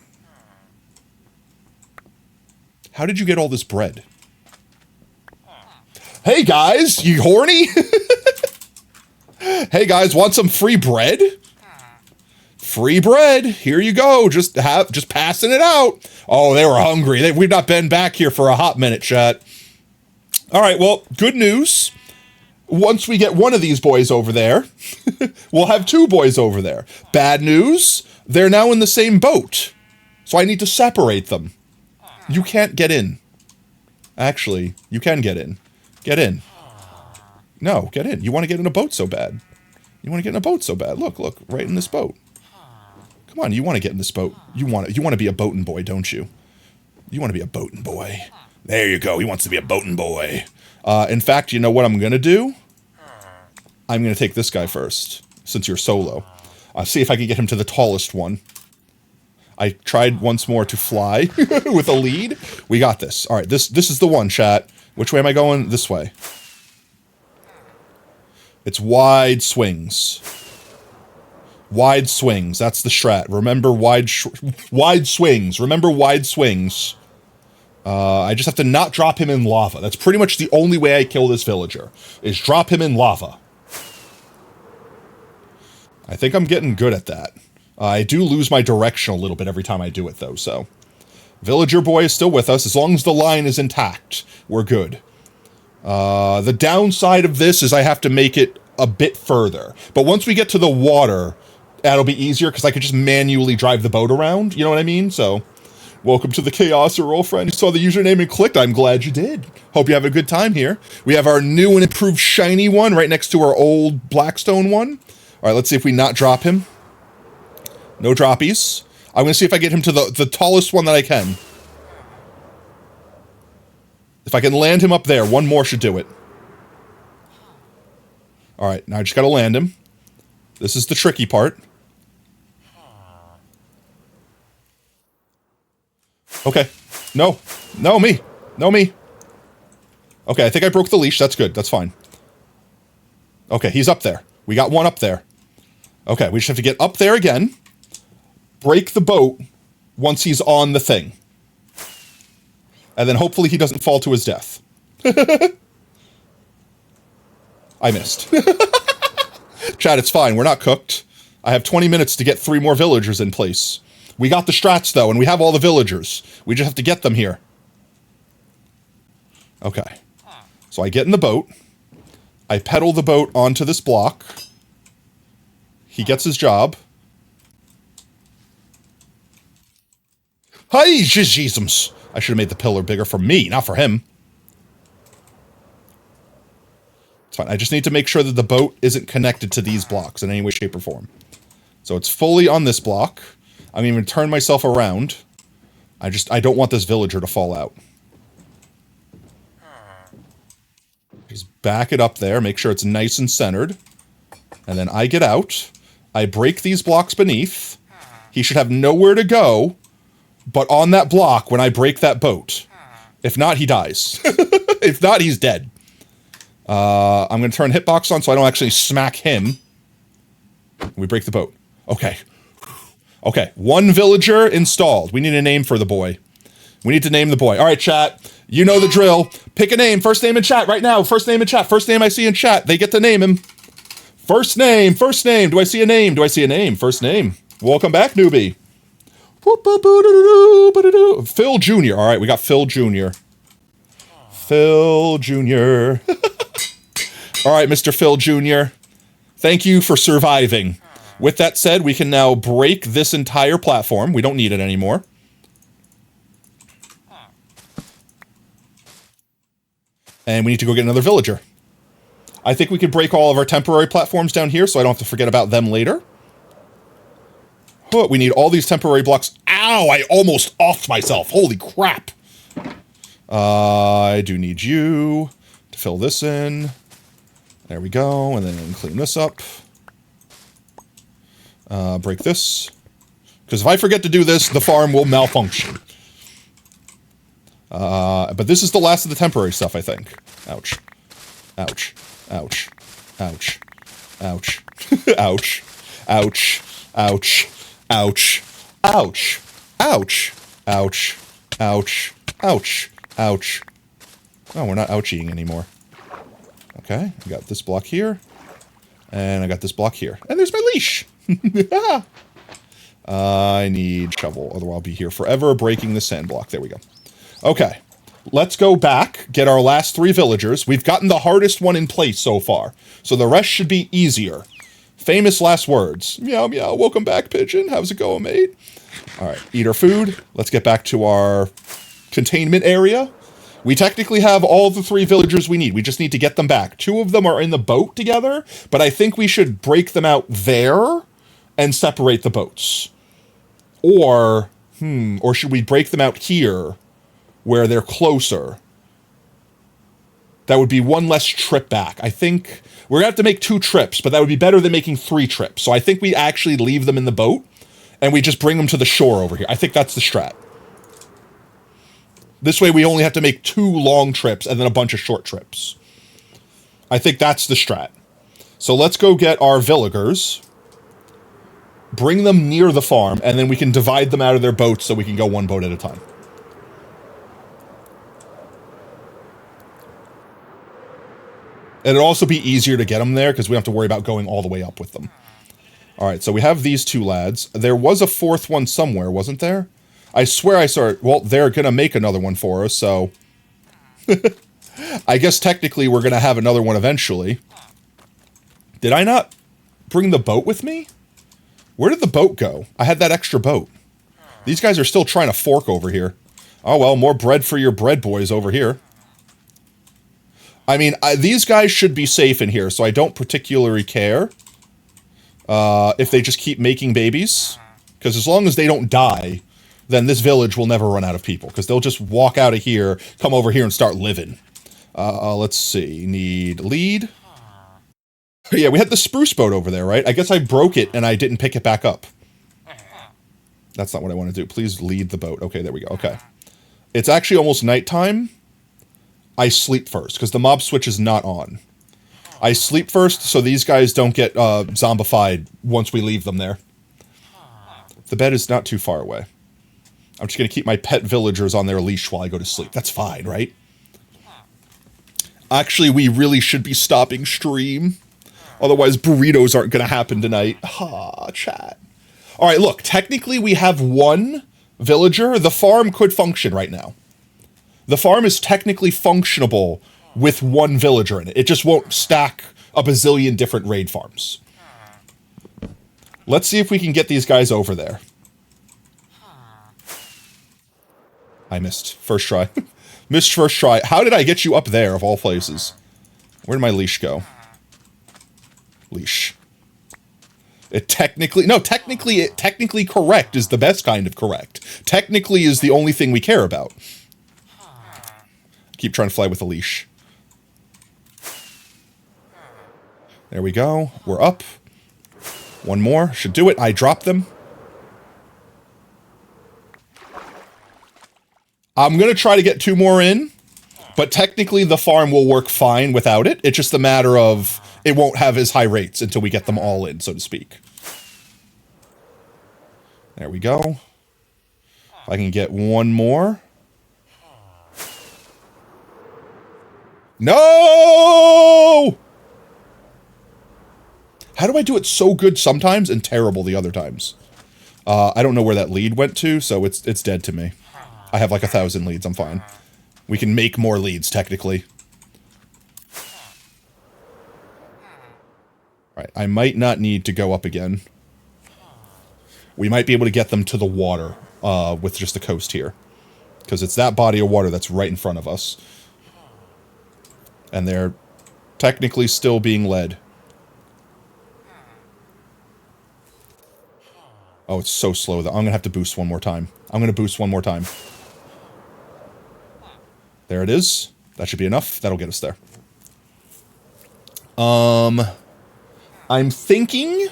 How did you get all this bread? Hey guys, you horny? Hey guys, want some free bread? Free bread. Here you go. Just passing it out. Oh, they were hungry. We've not been back here for a hot minute, chat. All right, well, good news. Once we get one of these boys over there, we'll have two boys over there. Bad news, they're now in the same boat. So I need to separate them. You can't get in. Actually, you can get in. Get in. No, get in. You want to get in a boat so bad. You want to get in a boat so bad. Look, right in this boat. Come on, you want to get in this boat. You want to be a boatin' boy, don't you? You want to be a boatin' boy. There you go. He wants to be a boatin' boy. In fact, you know what I'm going to do? I'm going to take this guy first, since you're solo. See if I can get him to the tallest one. I tried once more to fly with a lead. We got this. All right, this is the one, chat. Which way am I going? This way. It's wide swings. Wide swings. That's the strat. Remember wide swings. Remember wide swings. I just have to not drop him in lava. That's pretty much the only way I kill this villager, is drop him in lava. I think I'm getting good at that. I do lose my direction a little bit every time I do it, though, so. Villager boy is still with us. As long as the line is intact, we're good. The downside of this is I have to make it a bit further. But once we get to the water, that'll be easier, because I could just manually drive the boat around. You know what I mean? So, welcome to the chaos, your old friend. You saw the username and clicked. I'm glad you did. Hope you have a good time here. We have our new and improved shiny one right next to our old Blackstone one. All right, let's see if we not drop him. No droppies. I'm going to see if I get him to the tallest one that I can. If I can land him up there, one more should do it. All right, now I just got to land him. This is the tricky part. Okay. No. No, me. No, me. Okay, I think I broke the leash. That's good. That's fine. Okay, he's up there. We got one up there. Okay, we just have to get up there again. Break the boat once he's on the thing. And then hopefully he doesn't fall to his death. I missed. Chat, it's fine. We're not cooked. I have 20 minutes to get 3 more villagers in place. We got the strats, though, and we have all the villagers. We just have to get them here. Okay. So I get in the boat. I pedal the boat onto this block. He gets his job. Hi, Jesus. I should have made the pillar bigger for me, not for him. It's fine. I just need to make sure that the boat isn't connected to these blocks in any way, shape, or form. So it's fully on this block. I'm even turn myself around. I don't want this villager to fall out. Just back it up there, make sure it's nice and centered. And then I get out. I break these blocks beneath. He should have nowhere to go, but on that block when I break that boat. If not, he dies. If not, he's dead. I'm going to turn hitbox on so I don't actually smack him. We break the boat. Okay. Okay, 1 villager installed. We need a name for the boy. We need to name the boy. All right, chat. You know the drill. Pick a name. First name in chat right now. First name in chat. First name I see in chat. They get to name him. First name. First name. Do I see a name? Do I see a name? First name. Welcome back, newbie. Phil Jr. All right, we got Phil Jr. Phil Jr. All right, Mr. Phil Jr. Thank you for surviving. With that said, we can now break this entire platform. We don't need it anymore. And we need to go get another villager. I think we could break all of our temporary platforms down here so I don't have to forget about them later. Oh, we need all these temporary blocks. Ow, I almost offed myself. Holy crap. I do need you to fill this in. There we go. And then clean this up. Break this. Because if I forget to do this, the farm will malfunction. But this is the last of the temporary stuff, I think. Ouch. Ouch. Ouch. Ouch. Ouch. Ouch. Ouch. Ouch. Ouch. Ouch. Ouch. Ouch. Ouch. Ouch. Ouch. Oh, we're not ouchieing anymore. Okay, I got this block here. And I got this block here. And there's my leash! I need shovel, otherwise I'll be here forever breaking the sand block. There we go. Okay. Let's go back, get our last 3 villagers. We've gotten the hardest one in place so far. So the rest should be easier. Famous last words. Meow meow, welcome back, pigeon. How's it going, mate? Alright, eat our food. Let's get back to our containment area. We technically have all the 3 villagers we need. We just need to get them back. 2 of them are in the boat together, but I think we should break them out there and separate the boats. Or should we break them out here where they're closer? That would be 1 less trip back. I think we're going to have to make 2 trips, but that would be better than making 3 trips. So I think we actually leave them in the boat and we just bring them to the shore over here. I think that's the strat. This way we only have to make 2 long trips and then a bunch of short trips. I think that's the strat. So let's go get our villagers, bring them near the farm, and then we can divide them out of their boats so we can go 1 boat at a time. And it'll also be easier to get them there because we don't have to worry about going all the way up with them. Alright, so we have these 2 lads. There was a 4th one somewhere, wasn't there? I swear I saw it. Well, they're gonna make another one for us, so... I guess technically we're gonna have another one eventually. Did I not bring the boat with me? Where did the boat go? I had that extra boat. These guys are still trying to fork over here. Oh well, more bread for your bread boys over here. I mean, these guys should be safe in here, so I don't particularly care if they just keep making babies. Because as long as they don't die, then this village will never run out of people. Because they'll just walk out of here, come over here, and start living. Let's see. Need lead. Yeah, we had the spruce boat over there, right? I guess I broke it and I didn't pick it back up. That's not what I want to do. Please lead the boat. Okay, there we go. Okay. It's actually almost nighttime. I sleep first, because the mob switch is not on. I sleep first, so these guys don't get zombified once we leave them there. The bed is not too far away. I'm just going to keep my pet villagers on their leash while I go to sleep. That's fine, right? Actually, we really should be stopping stream. Otherwise, burritos aren't going to happen tonight. Ha, chat. Alright, look. Technically, we have 1 villager. The farm could function right now. The farm is technically functionable with 1 villager in it. It just won't stack a bazillion different raid farms. Let's see if we can get these guys over there. I missed. First try. Missed first try. How did I get you up there, of all places? Where did my leash go? Leash. It technically... No, technically correct is the best kind of correct. Technically is the only thing we care about. Keep trying to fly with a leash. There we go. We're up. 1 more. Should do it. I dropped them. I'm going to try to get 2 more in, but technically the farm will work fine without it. It's just a matter of it won't have as high rates until we get them all in, so to speak. There we go. If I can get 1 more. No! How do I do it so good sometimes and terrible the other times? I don't know where that lead went to, so it's dead to me. I have like 1,000 leads, I'm fine. We can make more leads, technically. Alright, I might not need to go up again. We might be able to get them to the water, with just the coast here. Because it's that body of water that's right in front of us. And they're technically still being led. Oh, it's so slow, though. I'm gonna have to boost 1 more time. I'm gonna boost 1 more time. There it is. That should be enough. That'll get us there. I'm thinking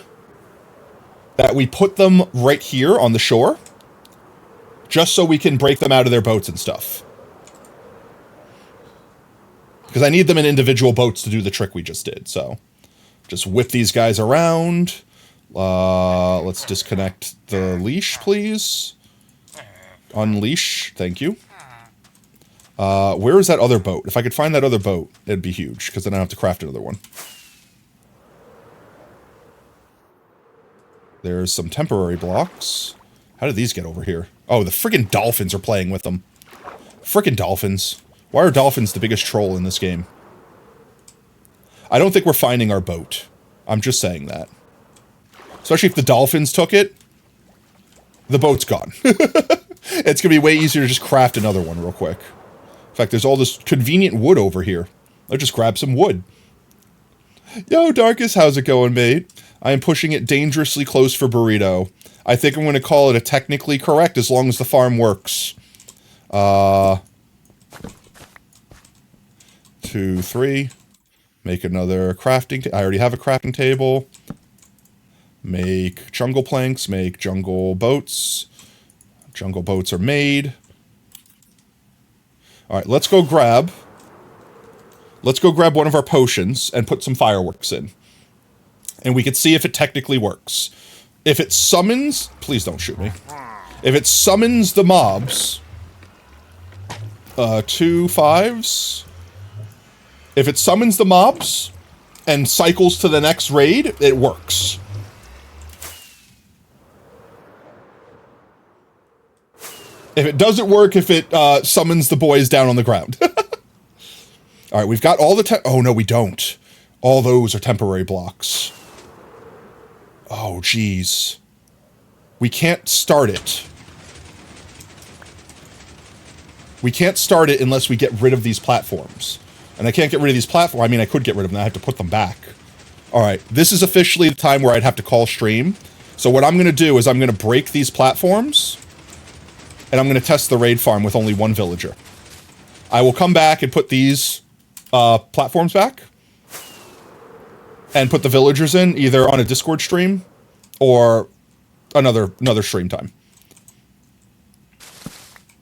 that we put them right here on the shore. Just so we can break them out of their boats and stuff. Because I need them in individual boats to do the trick we just did, so. Just whip these guys around. Let's disconnect the leash, please. Unleash, thank you. Where is that other boat? If I could find that other boat, it'd be huge, because then I don't have to craft another one. There's some temporary blocks. How did these get over here? Oh, the friggin' dolphins are playing with them. Frickin' dolphins. Why are dolphins the biggest troll in this game? I don't think we're finding our boat. I'm just saying that. Especially if the dolphins took it, the boat's gone. It's gonna be way easier to just craft another one real quick. In fact, there's all this convenient wood over here. I'll just grab some wood. Yo, Darkus, how's it going, mate? I am pushing it dangerously close for burrito. I think I'm going to call it a technically correct as long as the farm works. 2, 3. Make another crafting. I already have a crafting table. Make jungle planks. Make jungle boats. Jungle boats are made. All right, let's go grab one of our potions and put some fireworks in. And we can see if it technically works. If it summons... Please don't shoot me. If it summons the mobs... 2 5s. If it summons the mobs and cycles to the next raid, it works. If it doesn't work, if it summons the boys down on the ground. All right, we've got all the... Oh, no, we don't. All those are temporary blocks. Oh, jeez. We can't start it. We can't start it unless we get rid of these platforms. And I can't get rid of these platforms. I mean, I could get rid of them. I have to put them back. All right, this is officially the time where I'd have to call stream. So what I'm going to do is I'm going to break these platforms. And I'm going to test the raid farm with only one villager. I will come back and put these platforms back. And put the villagers in, either on a Discord stream or another stream time.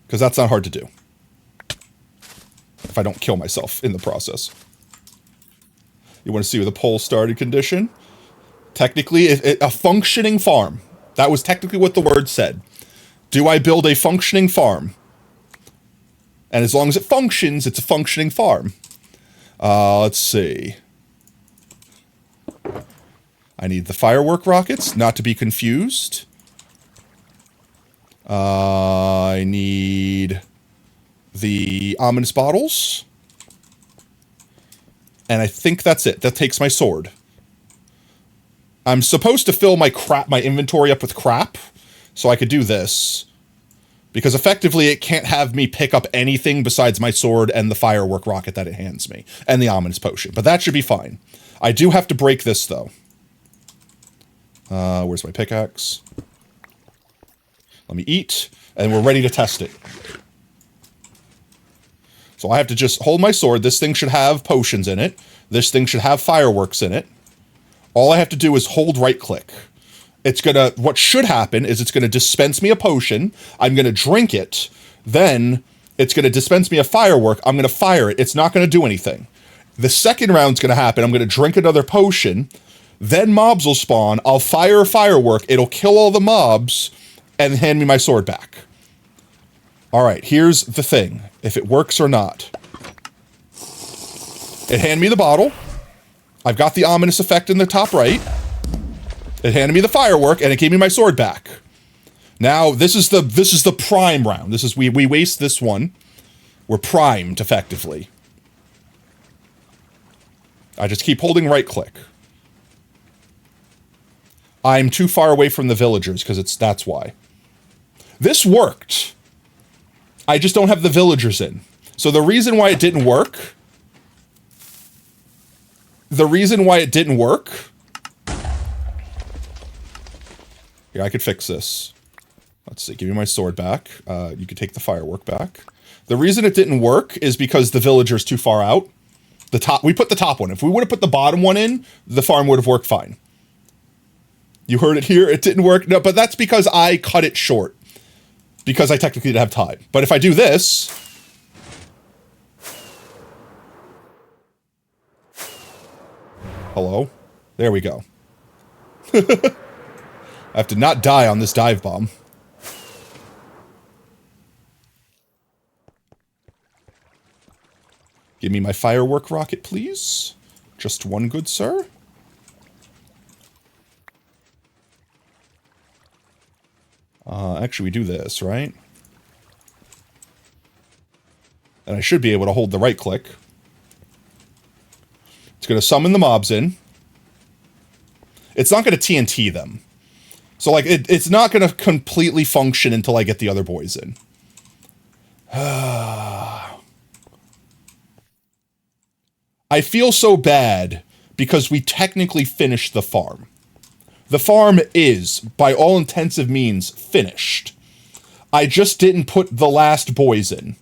Because that's not hard to do. If I don't kill myself in the process. You want to see the poll started condition? Technically, a functioning farm. That was technically what the word said. Do I build a functioning farm? And as long as it functions, it's a functioning farm. Let's see. I need the firework rockets, not to be confused. I need the ominous bottles. And I think that's it. That takes my sword. I'm supposed to fill my inventory up with crap, so I could do this. Because effectively, it can't have me pick up anything besides my sword and the firework rocket that it hands me. And the ominous potion. But that should be fine. I do have to break this, though. Where's my pickaxe? Let me eat, and we're ready to test it. So I have to just hold my sword. This thing should have potions in it. This thing should have fireworks in it. All I have to do is hold right-click. What should happen is it's gonna dispense me a potion. I'm gonna drink it. Then it's gonna dispense me a firework. I'm gonna fire it. It's not gonna do anything. The second round's gonna happen. I'm gonna drink another potion. Then mobs will spawn. I'll fire a firework. It'll kill all the mobs and hand me my sword back. All right, here's the thing. If it works or not. It handed me the bottle. I've got the ominous effect in the top right. It handed me the firework, and it gave me my sword back. Now, this is the prime round. This is we waste this one. We're primed, effectively. I just keep holding right-click. I'm too far away from the villagers, because that's why. This worked. I just don't have the villagers in. So the reason why it didn't work... Here, I could fix this. Let's see, give me my sword back. You could take the firework back. The reason it didn't work is because the villager's too far out. We put the top one. If we would have put the bottom one in, the farm would have worked fine. You heard it here, it didn't work. No, but that's because I cut it short. Because I technically didn't have time. But if I do this... Hello? There we go. I have to not die on this dive bomb. Give me my firework rocket, please. Just one, good sir. Actually, we do this, right? And I should be able to hold the right click. It's going to summon the mobs in. It's not going to TNT them. So, like, it's not going to completely function until I get the other boys in. I feel so bad because we technically finished the farm. The farm is, by all intensive means, finished. I just didn't put the last boys in.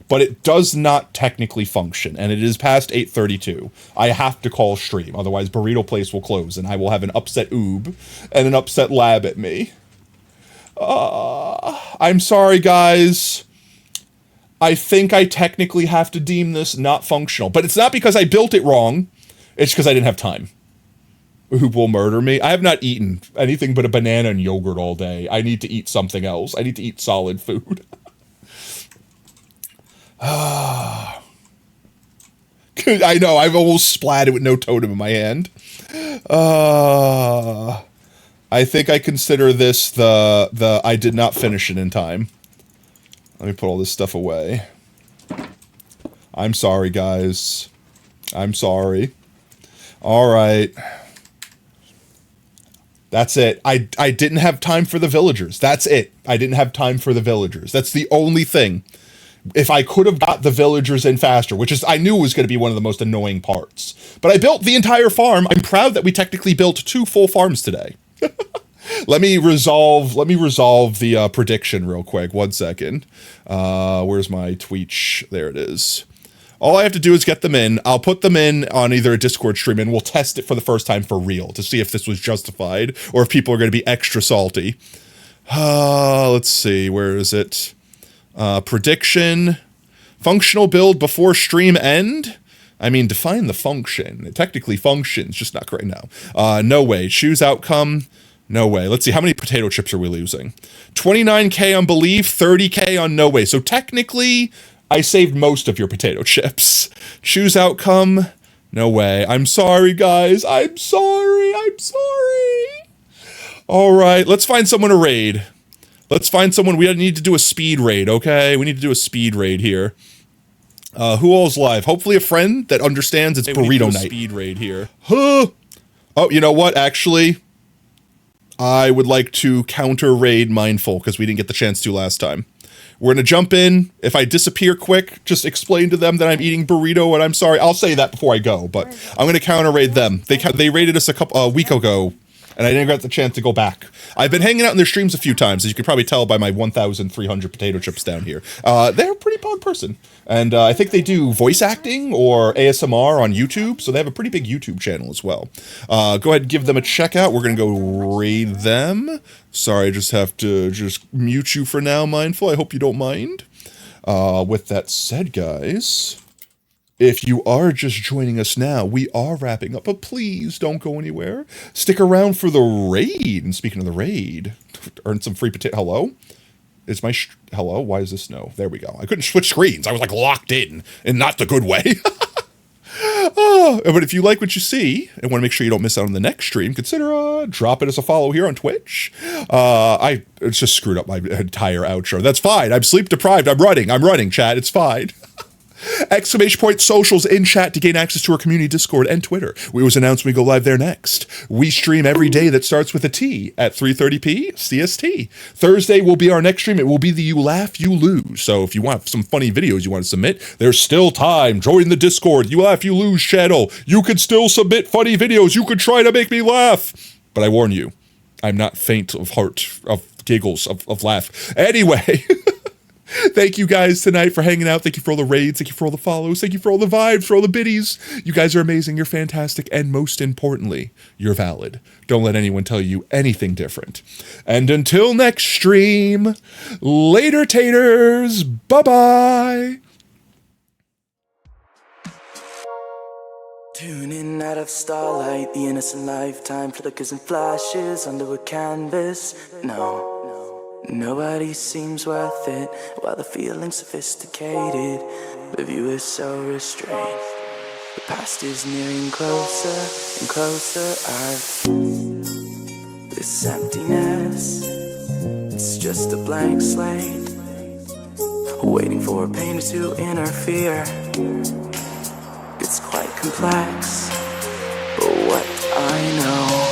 But it does not technically function, and it is past 8:32. I have to call stream, otherwise Burrito Place will close, and I will have an upset oob and an upset lab at me. I'm sorry, guys. I think I technically have to deem this not functional, but it's not because I built it wrong. It's because I didn't have time. Who will murder me? I have not eaten anything but a banana and yogurt all day. I need to eat something else. I need to eat solid food. I know, I've almost splatted with no totem in my hand. I think I consider this the I did not finish it in time. Let me put all this stuff away. I'm sorry, guys. I'm sorry. Alright. That's it. I didn't have time for the villagers. That's it. I didn't have time for the villagers. That's the only thing. If I could have got the villagers in faster, which is, I knew was going to be one of the most annoying parts. But I built the entire farm. I'm proud that we technically built 2 full farms today. Let me resolve the prediction real quick. 1 second. Where's my Twitch? There it is. All I have to do is get them in. I'll put them in on either a Discord stream, and we'll test it for the first time for real to see if this was justified or if people are going to be extra salty. Let's see. Where is it? Prediction. Functional build before stream end? I mean, define the function. It technically functions, just not correct now. No way. Choose outcome. No way. Let's see. How many potato chips are we losing? 29k on believe, 30k on no way. So technically, I saved most of your potato chips. Choose outcome. No way. I'm sorry, guys. I'm sorry. I'm sorry. All right. Let's find someone to raid. Let's find someone. We need to do a speed raid, okay? We need to do a speed raid here. Who all's live? Hopefully a friend that understands it's burrito night. Speed raid here. Huh. Oh, you know what? Actually, I would like to counter raid Mindful because we didn't get the chance to last time. We're going to jump in. If I disappear quick, just explain to them that I'm eating burrito and I'm sorry. I'll say that before I go, but I'm going to counter raid them. They raided us a week ago. And I didn't get the chance to go back. I've been hanging out in their streams a few times, as you can probably tell by my 1,300 potato chips down here. They're a pretty pog person. And I think they do voice acting or ASMR on YouTube, so they have a pretty big YouTube channel as well. Go ahead and give them a check out. We're going to go raid them. Sorry, I just have to just mute you for now, Mindful. I hope you don't mind. With that said, guys, if you are just joining us now, we are wrapping up, but please don't go anywhere. Stick around for the raid. And speaking of the raid, earn some free potato. Hello? Is my hello? Why is this no? There we go. I couldn't switch screens. I was like locked in not the good way. But if you like what you see and want to make sure you don't miss out on the next stream, consider dropping us a follow here on Twitch. It's just screwed up my entire outro. That's fine. I'm sleep deprived. I'm running, chat. It's fine. Exclamation point socials in chat to gain access to our community Discord and Twitter. We was announced when we go live there next. We stream every day that starts with a T at 3:30p CST. Thursday will be our next stream. It will be the You Laugh, You Lose. So if you want some funny videos you want to submit, there's still time. Join the Discord, You Laugh, You Lose channel. You could still submit funny videos. You could try to make me laugh. But I warn you, I'm not faint of heart, of giggles, of laugh. Anyway. Thank you guys tonight for hanging out. Thank you for all the raids. Thank you for all the follows. Thank you for all the vibes, for all the biddies. You guys are amazing. You're fantastic. And most importantly, you're valid. Don't let anyone tell you anything different. And until next stream, later taters. Bye-bye. Tuning out of starlight, the innocent lifetime flickers and flashes under a canvas. No, nobody seems worth it, while the feeling's sophisticated. The view is so restrained. The past is nearing closer and closer. This emptiness, it's just a blank slate, waiting for a painter to interfere. It's quite complex, but what I know